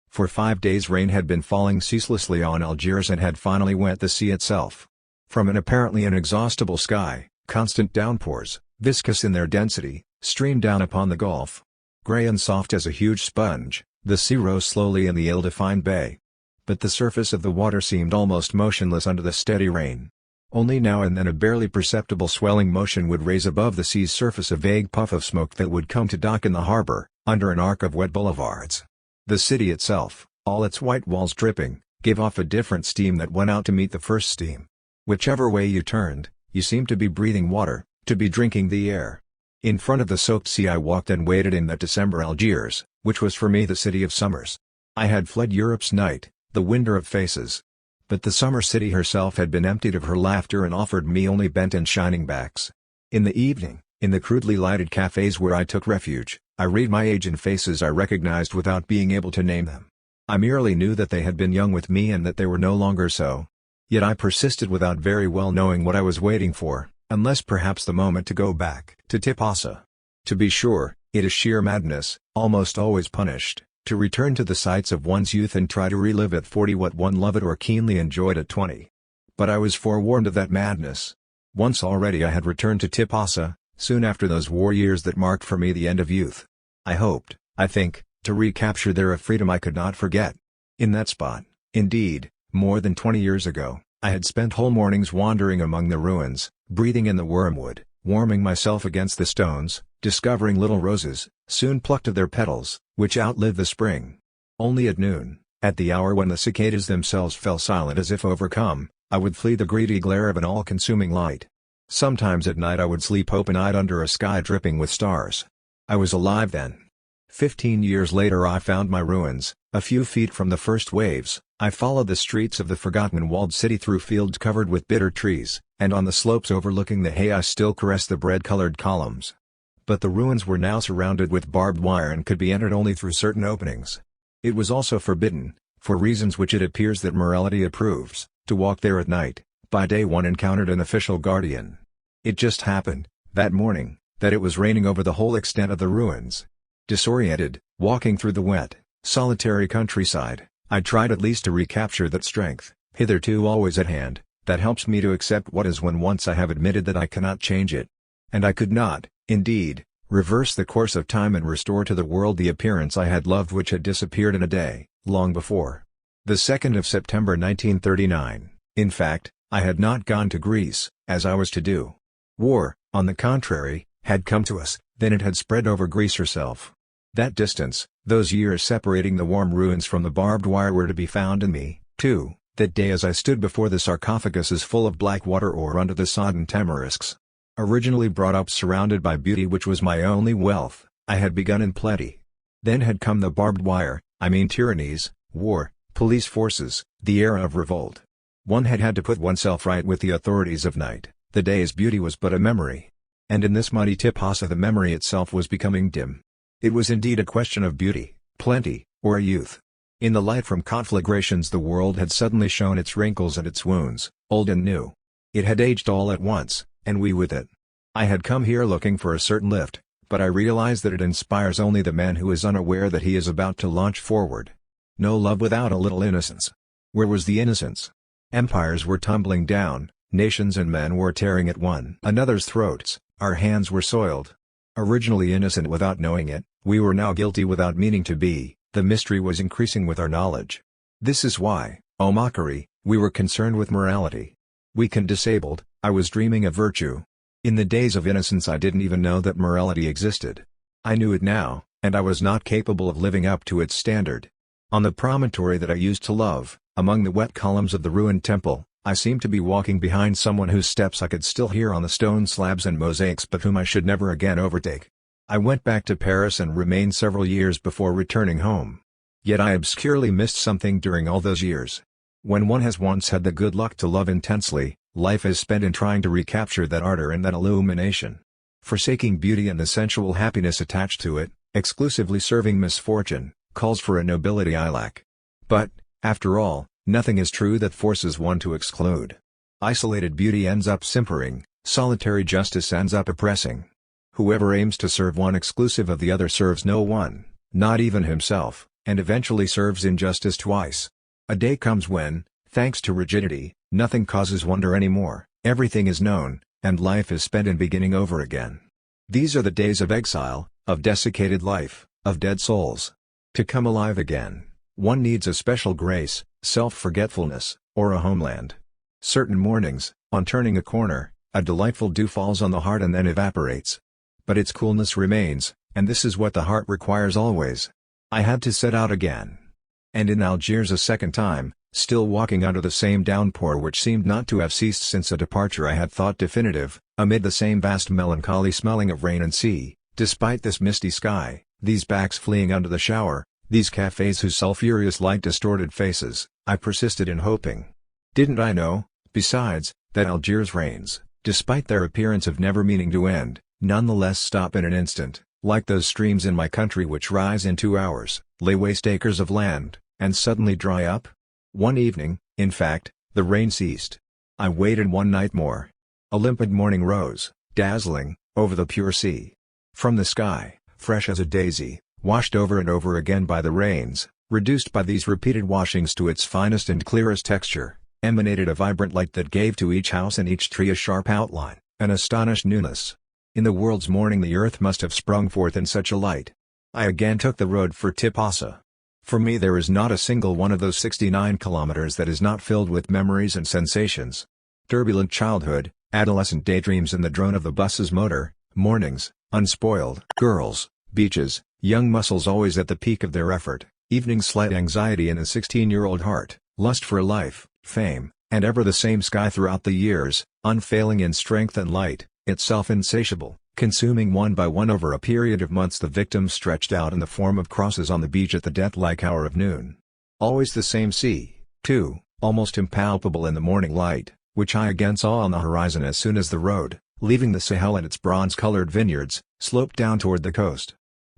For 5 days rain had been falling ceaselessly on Algiers and had finally wet the sea itself. From an apparently inexhaustible sky, constant downpours, viscous in their density, streamed down upon the Gulf. Grey and soft as a huge sponge, the sea rose slowly in the ill-defined bay. But the surface of the water seemed almost motionless under the steady rain. Only now and then a barely perceptible swelling motion would raise above the sea's surface a vague puff of smoke that would come to dock in the harbor, under an arc of wet boulevards. The city itself, all its white walls dripping, gave off a different steam that went out to meet the first steam. Whichever way you turned, you seemed to be breathing water, to be drinking the air. In front of the soaked sea I walked and waited in that December Algiers, which was for me the city of summers. I had fled Europe's night, the winter of faces. But the summer city herself had been emptied of her laughter and offered me only bent and shining backs. In the evening, in the crudely lighted cafes where I took refuge, I read my age in faces I recognized without being able to name them. I merely knew that they had been young with me and that they were no longer so. Yet I persisted without very well knowing what I was waiting for, unless perhaps the moment to go back to Tipasa. To be sure, it is sheer madness, almost always punished, to return to the sights of one's youth and try to relive at 40 what one loved or keenly enjoyed at 20. But I was forewarned of that madness. Once already I had returned to Tipasa, soon after those war years that marked for me the end of youth. I hoped, I think, to recapture there a freedom I could not forget. In that spot, indeed, more than 20 years ago, I had spent whole mornings wandering among the ruins, breathing in the wormwood, warming myself against the stones, discovering little roses, soon plucked of their petals, which outlived the spring. Only at noon, at the hour when the cicadas themselves fell silent as if overcome, I would flee the greedy glare of an all-consuming light. Sometimes at night I would sleep open-eyed under a sky dripping with stars. I was alive then. 15 years later I found my ruins, a few feet from the first waves. I followed the streets of the forgotten walled city through fields covered with bitter trees, and on the slopes overlooking the hay I still caressed the bread-colored columns. But the ruins were now surrounded with barbed wire and could be entered only through certain openings. It was also forbidden, for reasons which it appears that morality approves, to walk there at night. By day one encountered an official guardian. It just happened, that morning, that it was raining over the whole extent of the ruins. Disoriented, walking through the wet, solitary countryside, I tried at least to recapture that strength, hitherto always at hand, that helps me to accept what is when once I have admitted that I cannot change it. And I could not, indeed, reverse the course of time and restore to the world the appearance I had loved which had disappeared in a day, long before. The 2nd of September 1939, in fact, I had not gone to Greece, as I was to do. War, on the contrary, had come to us, then it had spread over Greece herself. That distance, those years separating the warm ruins from the barbed wire were to be found in me, too, that day as I stood before the sarcophaguses full of black water or under the sodden tamarisks. Originally brought up surrounded by beauty which was my only wealth, I had begun in plenty. Then had come the barbed wire, I mean tyrannies, war, police forces, the era of revolt. One had had to put oneself right with the authorities of night, the day's beauty was but a memory. And in this mighty Tipasa the memory itself was becoming dim. It was indeed a question of beauty, plenty, or youth. In the light from conflagrations the world had suddenly shown its wrinkles and its wounds, old and new. It had aged all at once, and we with it. I had come here looking for a certain lift, but I realize that it inspires only the man who is unaware that he is about to launch forward. No love without a little innocence. Where was the innocence? Empires were tumbling down, nations and men were tearing at one another's throats, our hands were soiled. Originally innocent without knowing it, we were now guilty without meaning to be, the mystery was increasing with our knowledge. This is why, oh mockery, we were concerned with morality. Weak and disabled, I was dreaming of virtue. In the days of innocence I didn't even know that morality existed. I knew it now, and I was not capable of living up to its standard. On the promontory that I used to love, among the wet columns of the ruined temple, I seemed to be walking behind someone whose steps I could still hear on the stone slabs and mosaics but whom I should never again overtake. I went back to Paris and remained several years before returning home. Yet I obscurely missed something during all those years. When one has once had the good luck to love intensely, life is spent in trying to recapture that ardor and that illumination. Forsaking beauty and the sensual happiness attached to it, exclusively serving misfortune, calls for a nobility I lack. But, after all, nothing is true that forces one to exclude. Isolated beauty ends up simpering, solitary justice ends up oppressing. Whoever aims to serve one exclusive of the other serves no one, not even himself, and eventually serves injustice twice. A day comes when, thanks to rigidity, nothing causes wonder anymore, everything is known, and life is spent in beginning over again. These are the days of exile, of desiccated life, of dead souls. To come alive again, one needs a special grace, self-forgetfulness, or a homeland. Certain mornings, on turning a corner, a delightful dew falls on the heart and then evaporates. But its coolness remains, and this is what the heart requires always. I had to set out again. And in Algiers a second time, still walking under the same downpour which seemed not to have ceased since a departure I had thought definitive, amid the same vast melancholy smelling of rain and sea, despite this misty sky, these backs fleeing under the shower, these cafes whose sulphurous light distorted faces, I persisted in hoping. Didn't I know, besides, that Algiers rains, despite their appearance of never meaning to end, nonetheless stop in an instant, like those streams in my country which rise in 2 hours, lay waste acres of land, and suddenly dry up? One evening, in fact, the rain ceased. I waited one night more. A limpid morning rose, dazzling, over the pure sea. From the sky, fresh as a daisy, washed over and over again by the rains, reduced by these repeated washings to its finest and clearest texture, emanated a vibrant light that gave to each house and each tree a sharp outline, an astonished newness. In the world's morning the earth must have sprung forth in such a light. I again took the road for Tipasa. For me there is not a single one of those 69 kilometers that is not filled with memories and sensations. Turbulent childhood, adolescent daydreams in the drone of the bus's motor, mornings, unspoiled girls, beaches, young muscles always at the peak of their effort, evening slight anxiety in a 16-year-old heart, lust for life, fame, and ever the same sky throughout the years, unfailing in strength and light, itself insatiable, consuming one by one over a period of months the victims stretched out in the form of crosses on the beach at the death-like hour of noon. Always the same sea, too, almost impalpable in the morning light, which I again saw on the horizon as soon as the road, leaving the Sahel and its bronze-colored vineyards, sloped down toward the coast.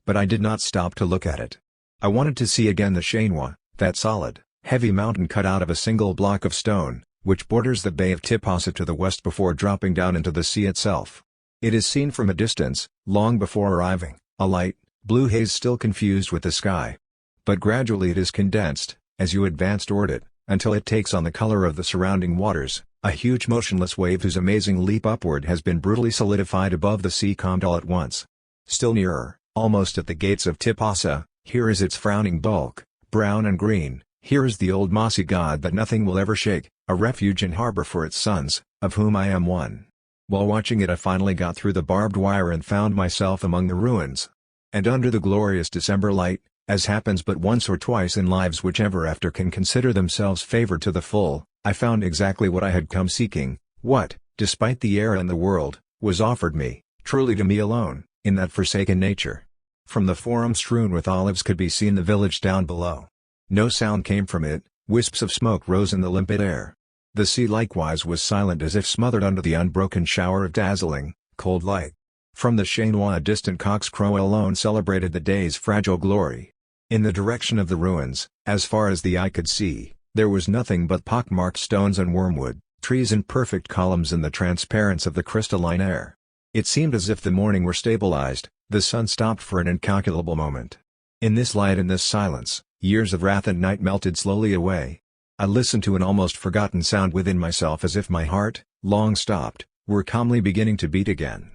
But I did not stop to look at it. I wanted to see again the Chainois, that solid, heavy mountain cut out of a single block of stone, which borders the Bay of Tipasa to the west before dropping down into the sea itself. It is seen from a distance, long before arriving, a light, blue haze still confused with the sky. But gradually it is condensed, as you advance toward it, until it takes on the color of the surrounding waters, a huge motionless wave whose amazing leap upward has been brutally solidified above the sea calmed all at once. Still nearer, almost at the gates of Tipasa, here is its frowning bulk, brown and green, here is the old mossy god that nothing will ever shake, a refuge and harbor for its sons, of whom I am one. While watching it I finally got through the barbed wire and found myself among the ruins. And under the glorious December light, as happens but once or twice in lives which ever after can consider themselves favored to the full, I found exactly what I had come seeking, what, despite the air and the world, was offered me, truly to me alone, in that forsaken nature. From the forum strewn with olives could be seen the village down below. No sound came from it, wisps of smoke rose in the limpid air. The sea likewise was silent as if smothered under the unbroken shower of dazzling, cold light. From the Chainois a distant cock's crow alone celebrated the day's fragile glory. In the direction of the ruins, as far as the eye could see, there was nothing but pock-marked stones and wormwood, trees in perfect columns in the transparence of the crystalline air. It seemed as if the morning were stabilized, the sun stopped for an incalculable moment. In this light and this silence, years of wrath and night melted slowly away. I listened to an almost forgotten sound within myself as if my heart, long stopped, were calmly beginning to beat again.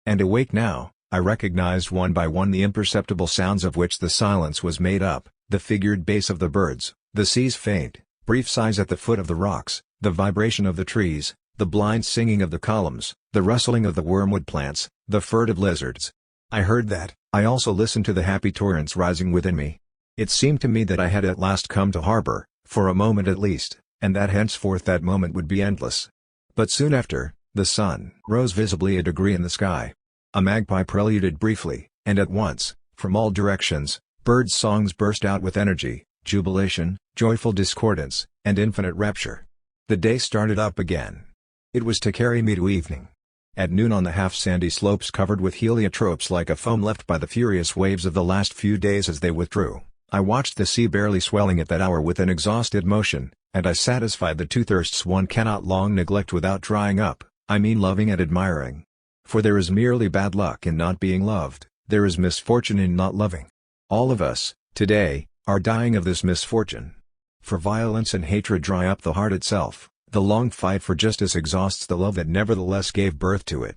And awake now, I recognized one by one the imperceptible sounds of which the silence was made up, the figured bass of the birds, the sea's faint, brief sighs at the foot of the rocks, the vibration of the trees, the blind singing of the columns, the rustling of the wormwood plants, the furtive lizards. I heard that. I also listened to the happy torrents rising within me. It seemed to me that I had at last come to harbor, for a moment at least, and that henceforth that moment would be endless. But soon after, the sun rose visibly a degree in the sky. A magpie preluded briefly, and at once, from all directions, birds' songs burst out with energy, jubilation, joyful discordance, and infinite rapture. The day started up again. It was to carry me to evening. At noon on the half-sandy slopes covered with heliotropes like a foam left by the furious waves of the last few days as they withdrew, I watched the sea barely swelling at that hour with an exhausted motion, and I satisfied the two thirsts one cannot long neglect without drying up, I mean loving and admiring. For there is merely bad luck in not being loved, there is misfortune in not loving. All of us, today, are dying of this misfortune. For violence and hatred dry up the heart itself, the long fight for justice exhausts the love that nevertheless gave birth to it.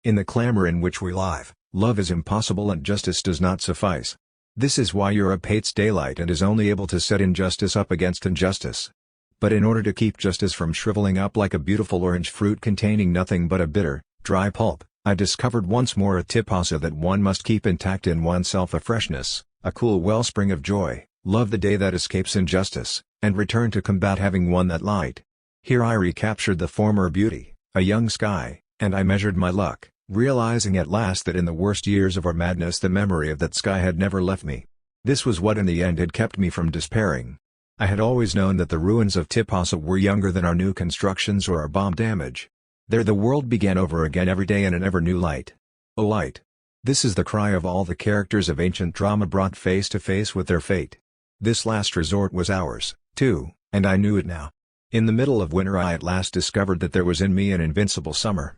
In the clamor in which we live, love is impossible and justice does not suffice. This is why Europe hates daylight and is only able to set injustice up against injustice. But in order to keep justice from shriveling up like a beautiful orange fruit containing nothing but a bitter, dry pulp, I discovered once more at Tipasa that one must keep intact in oneself a freshness, a cool wellspring of joy, love the day that escapes injustice, and return to combat having won that light. Here I recaptured the former beauty, a young sky, and I measured my luck, realizing at last that in the worst years of our madness the memory of that sky had never left me. This was what in the end had kept me from despairing. I had always known that the ruins of Tipasa were younger than our new constructions or our bomb damage. There the world began over again every day in an ever new light. O light! This is the cry of all the characters of ancient drama brought face to face with their fate. This last resort was ours, too, and I knew it now. In the middle of winter I at last discovered that there was in me an invincible summer.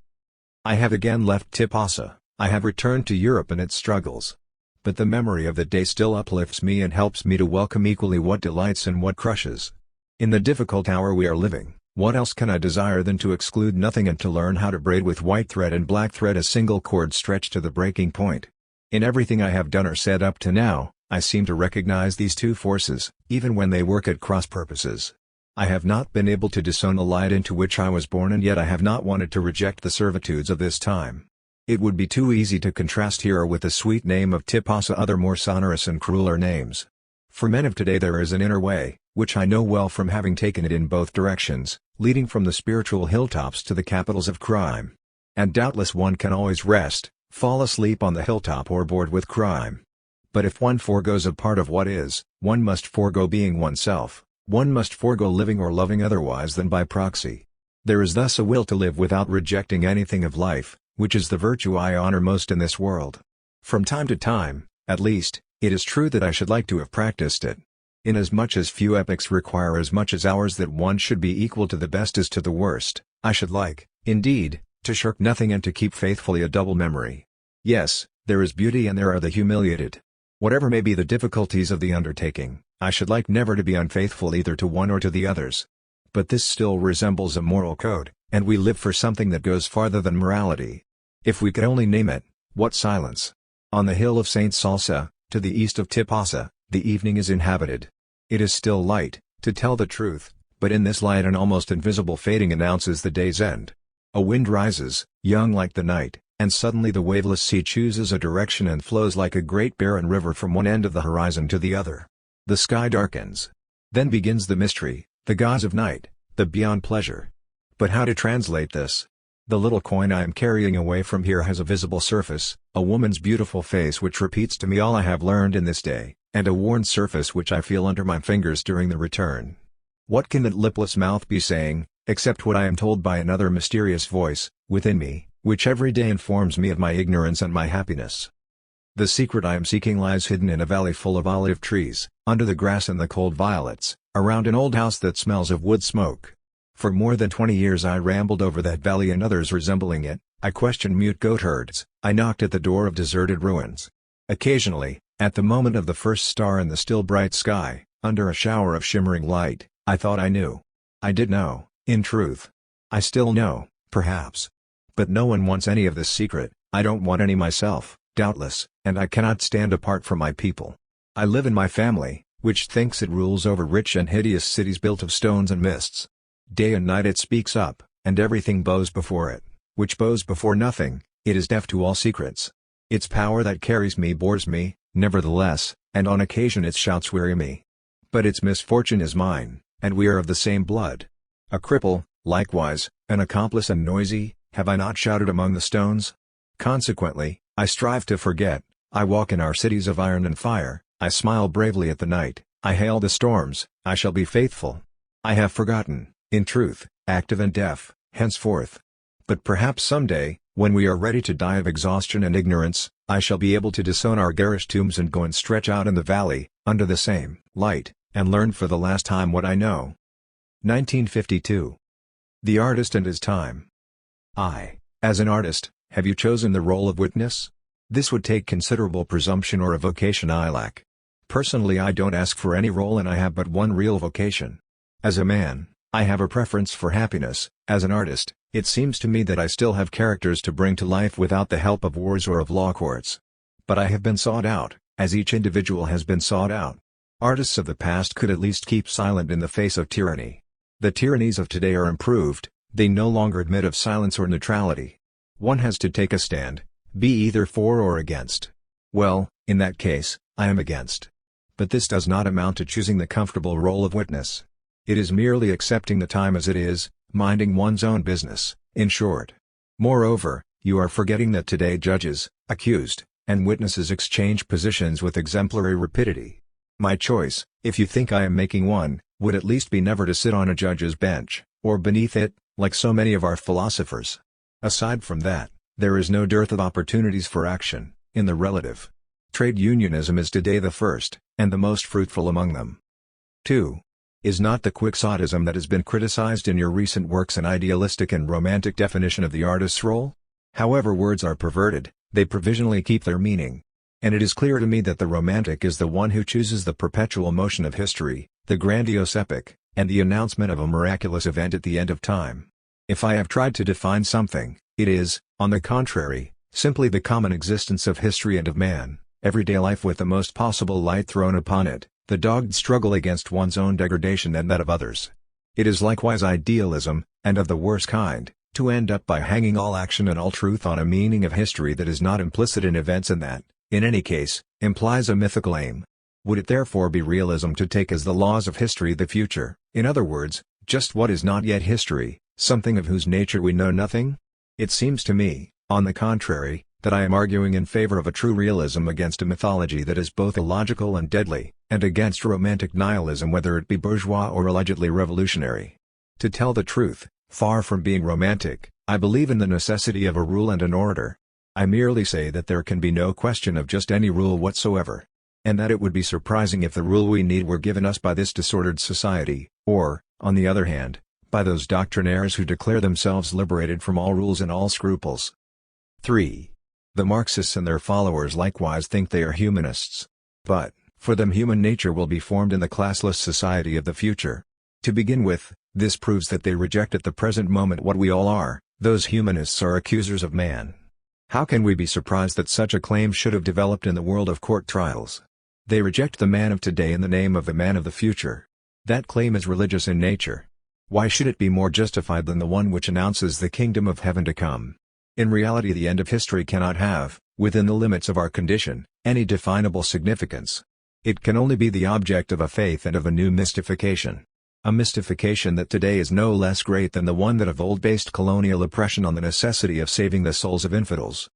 I have again left Tipasa, I have returned to Europe and its struggles. But the memory of that day still uplifts me and helps me to welcome equally what delights and what crushes. In the difficult hour we are living, what else can I desire than to exclude nothing and to learn how to braid with white thread and black thread a single cord stretched to the breaking point? In everything I have done or said up to now, I seem to recognize these two forces, even when they work at cross purposes. I have not been able to disown the light into which I was born, and yet I have not wanted to reject the servitudes of this time. It would be too easy to contrast here with the sweet name of Tipasa other more sonorous and crueler names. For men of today there is an inner way, which I know well from having taken it in both directions, leading from the spiritual hilltops to the capitals of crime. And doubtless one can always rest, fall asleep on the hilltop or bored with crime. But if one forgoes a part of what is, one must forego being oneself, one must forego living or loving otherwise than by proxy. There is thus a will to live without rejecting anything of life, which is the virtue I honor most in this world. From time to time, at least, it is true that I should like to have practiced it. Inasmuch as few epochs require as much as ours that one should be equal to the best as to the worst, I should like, indeed, to shirk nothing and to keep faithfully a double memory. Yes, there is beauty and there are the humiliated. Whatever may be the difficulties of the undertaking, I should like never to be unfaithful either to one or to the others. But this still resembles a moral code, and we live for something that goes farther than morality. If we could only name it, what silence! On the hill of St. Salsa, to the east of Tipasa, the evening is inhabited. It is still light, to tell the truth, but in this light an almost invisible fading announces the day's end. A wind rises, young like the night, and suddenly the waveless sea chooses a direction and flows like a great barren river from one end of the horizon to the other. The sky darkens. Then begins the mystery, the gauze of night, the beyond pleasure. But how to translate this? The little coin I am carrying away from here has a visible surface, a woman's beautiful face which repeats to me all I have learned in this day, and a worn surface which I feel under my fingers during the return. What can that lipless mouth be saying, except what I am told by another mysterious voice, within me, which every day informs me of my ignorance and my happiness? The secret I am seeking lies hidden in a valley full of olive trees, under the grass and the cold violets, around an old house that smells of wood smoke. For more than 20 years I rambled over that valley and others resembling it, I questioned mute goatherds, I knocked at the door of deserted ruins. Occasionally, at the moment of the first star in the still bright sky, under a shower of shimmering light, I thought I knew. I did know, in truth. I still know, perhaps. But no one wants any of this secret, I don't want any myself, doubtless, and I cannot stand apart from my people. I live in my family, which thinks it rules over rich and hideous cities built of stones and mists. Day and night it speaks up, and everything bows before it, which bows before nothing. It is deaf to all secrets. Its power that carries me bores me, nevertheless, and on occasion its shouts weary me. But its misfortune is mine, and we are of the same blood. A cripple, likewise, an accomplice and noisy, have I not shouted among the stones? Consequently, I strive to forget, I walk in our cities of iron and fire, I smile bravely at the night, I hail the storms, I shall be faithful. I have forgotten, in truth, active and deaf, henceforth. But perhaps someday, when we are ready to die of exhaustion and ignorance, I shall be able to disown our garish tombs and go and stretch out in the valley, under the same light, and learn for the last time what I know. 1952. The Artist and His Time. As an artist, have you chosen the role of witness? This would take considerable presumption or a vocation I lack. Personally, I don't ask for any role and I have but one real vocation. As a man, I have a preference for happiness. As an artist, it seems to me that I still have characters to bring to life without the help of wars or of law courts. But I have been sought out, as each individual has been sought out. Artists of the past could at least keep silent in the face of tyranny. The tyrannies of today are improved, they no longer admit of silence or neutrality. One has to take a stand, be either for or against. Well, in that case, I am against. But this does not amount to choosing the comfortable role of witness. It is merely accepting the time as it is, minding one's own business, in short. Moreover, you are forgetting that today judges, accused, and witnesses exchange positions with exemplary rapidity. My choice, if you think I am making one, would at least be never to sit on a judge's bench, or beneath it, like so many of our philosophers. Aside from that, there is no dearth of opportunities for action, in the relative. Trade unionism is today the first, and the most fruitful among them. 2. Is not the quixotism that has been criticized in your recent works an idealistic and romantic definition of the artist's role? However words are perverted, they provisionally keep their meaning. And it is clear to me that the romantic is the one who chooses the perpetual motion of history, the grandiose epic, and the announcement of a miraculous event at the end of time. If I have tried to define something, it is, on the contrary, simply the common existence of history and of man, everyday life with the most possible light thrown upon it, the dogged struggle against one's own degradation and that of others. It is likewise idealism, and of the worst kind, to end up by hanging all action and all truth on a meaning of history that is not implicit in events and that, in any case, implies a mythical aim. Would it therefore be realism to take as the laws of history the future, in other words, just what is not yet history, something of whose nature we know nothing? It seems to me, on the contrary, that I am arguing in favor of a true realism against a mythology that is both illogical and deadly, and against romantic nihilism whether it be bourgeois or allegedly revolutionary. To tell the truth, far from being romantic, I believe in the necessity of a rule and an order. I merely say that there can be no question of just any rule whatsoever. And that it would be surprising if the rule we need were given us by this disordered society, or, on the other hand, by those doctrinaires who declare themselves liberated from all rules and all scruples. 3. The Marxists and their followers likewise think they are humanists. But, for them human nature will be formed in the classless society of the future. To begin with, this proves that they reject at the present moment what we all are. Those humanists are accusers of man. How can we be surprised that such a claim should have developed in the world of court trials? They reject the man of today in the name of the man of the future. That claim is religious in nature. Why should it be more justified than the one which announces the kingdom of heaven to come? In reality, the end of history cannot have, within the limits of our condition, any definable significance. It can only be the object of a faith and of a new mystification. A mystification that today is no less great than the one that of old based colonial oppression on the necessity of saving the souls of infidels.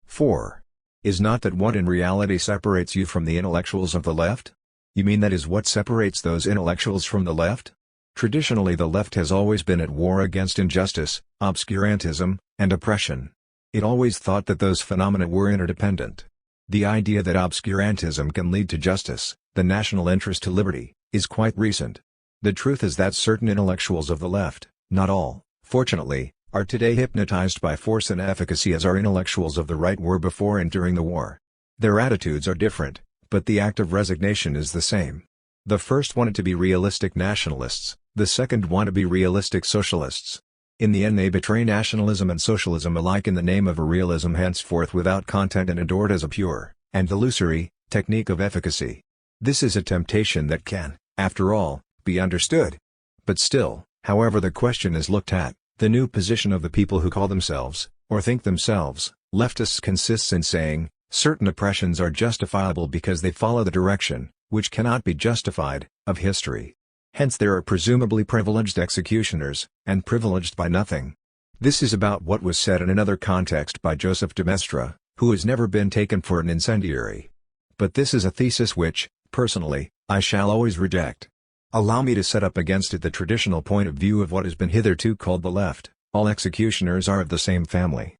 4. Is not that what in reality separates you from the intellectuals of the left? You mean that is what separates those intellectuals from the left? Traditionally the left has always been at war against injustice, obscurantism, and oppression. It always thought that those phenomena were interdependent. The idea that obscurantism can lead to justice, the national interest to liberty, is quite recent. The truth is that certain intellectuals of the left, not all, fortunately, are today hypnotized by force and efficacy as our intellectuals of the right were before and during the war. Their attitudes are different, but the act of resignation is the same. The first wanted to be realistic nationalists, the second want to be realistic socialists. In the end they betray nationalism and socialism alike in the name of a realism henceforth without content and adored as a pure, and illusory, technique of efficacy. This is a temptation that can, after all, be understood. But still, however the question is looked at, the new position of the people who call themselves, or think themselves, leftists consists in saying, certain oppressions are justifiable because they follow the direction, which cannot be justified, of history. Hence there are presumably privileged executioners, and privileged by nothing. This is about what was said in another context by Joseph de Maistre, who has never been taken for an incendiary. But this is a thesis which, personally, I shall always reject. Allow me to set up against it the traditional point of view of what has been hitherto called the left: all executioners are of the same family.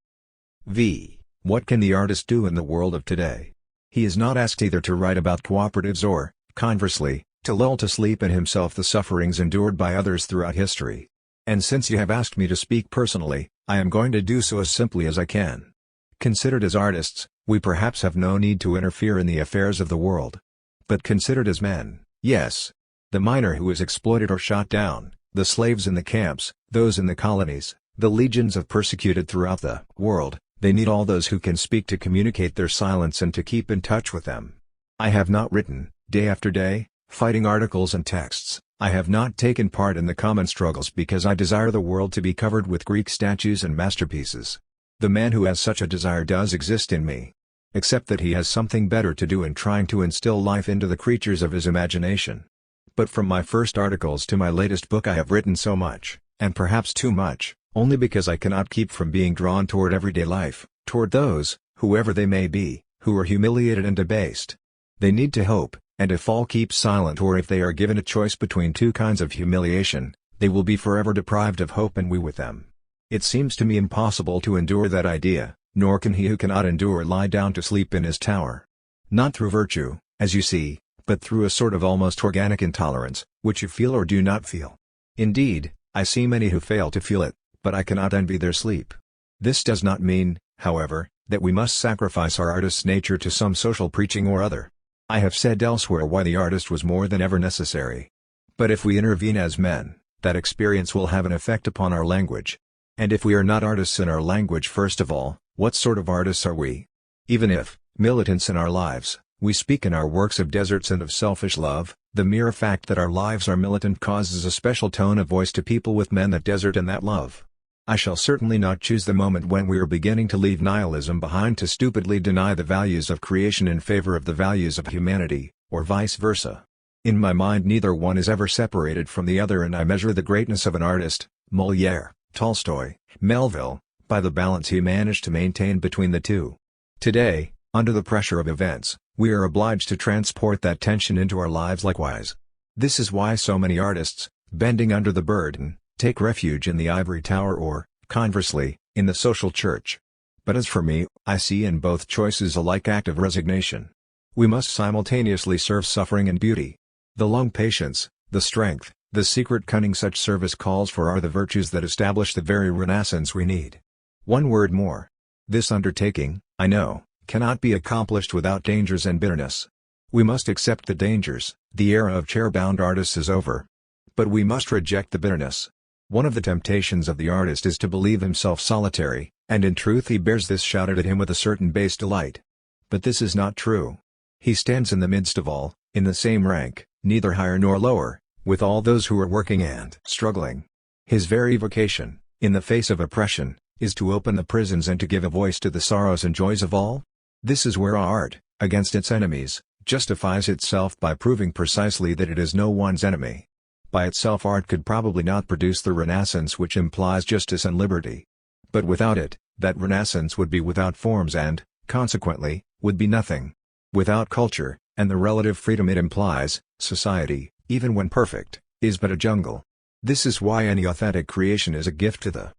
What can the artist do in the world of today? He is not asked either to write about cooperatives or, conversely, to lull to sleep in himself the sufferings endured by others throughout history. And since you have asked me to speak personally, I am going to do so as simply as I can. Considered as artists, we perhaps have no need to interfere in the affairs of the world. But considered as men, yes. The miner who is exploited or shot down, the slaves in the camps, those in the colonies, the legions of persecuted throughout the world, they need all those who can speak to communicate their silence and to keep in touch with them. I have not written, day after day, fighting articles and texts. I have not taken part in the common struggles because I desire the world to be covered with Greek statues and masterpieces. The man who has such a desire does exist in me. Except that he has something better to do in trying to instill life into the creatures of his imagination. But from my first articles to my latest book I have written so much, and perhaps too much, only because I cannot keep from being drawn toward everyday life, toward those, whoever they may be, who are humiliated and debased. They need to hope, and if all keep silent or if they are given a choice between two kinds of humiliation, they will be forever deprived of hope and we with them. It seems to me impossible to endure that idea, nor can he who cannot endure lie down to sleep in his tower. Not through virtue, as you see, but through a sort of almost organic intolerance, which you feel or do not feel. Indeed, I see many who fail to feel it, but I cannot envy their sleep. This does not mean, however, that we must sacrifice our artist's nature to some social preaching or other. I have said elsewhere why the artist was more than ever necessary. But if we intervene as men, that experience will have an effect upon our language. And if we are not artists in our language first of all, what sort of artists are we? Even if, militants in our lives, we speak in our works of deserts and of selfish love, the mere fact that our lives are militant causes a special tone of voice to people with men that desert and that love. I shall certainly not choose the moment when we are beginning to leave nihilism behind to stupidly deny the values of creation in favor of the values of humanity, or vice versa. In my mind neither one is ever separated from the other and I measure the greatness of an artist, Molière, Tolstoy, Melville, by the balance he managed to maintain between the two. Today, under the pressure of events, we are obliged to transport that tension into our lives likewise. This is why so many artists, bending under the burden, take refuge in the ivory tower or, conversely, in the social church. But as for me, I see in both choices a like act of resignation. We must simultaneously serve suffering and beauty. The long patience, the strength, the secret cunning such service calls for are the virtues that establish the very renaissance we need. One word more. This undertaking, I know, cannot be accomplished without dangers and bitterness. We must accept the dangers, the era of chair-bound artists is over. But we must reject the bitterness. One of the temptations of the artist is to believe himself solitary, and in truth he bears this shouted at him with a certain base delight. But this is not true. He stands in the midst of all, in the same rank, neither higher nor lower, with all those who are working and struggling. His very vocation, in the face of oppression, is to open the prisons and to give a voice to the sorrows and joys of all. This is where art, against its enemies, justifies itself by proving precisely that it is no one's enemy. By itself art could probably not produce the renaissance which implies justice and liberty. But without it, that renaissance would be without forms and, consequently, would be nothing. Without culture, and the relative freedom it implies, society, even when perfect, is but a jungle. This is why any authentic creation is a gift to the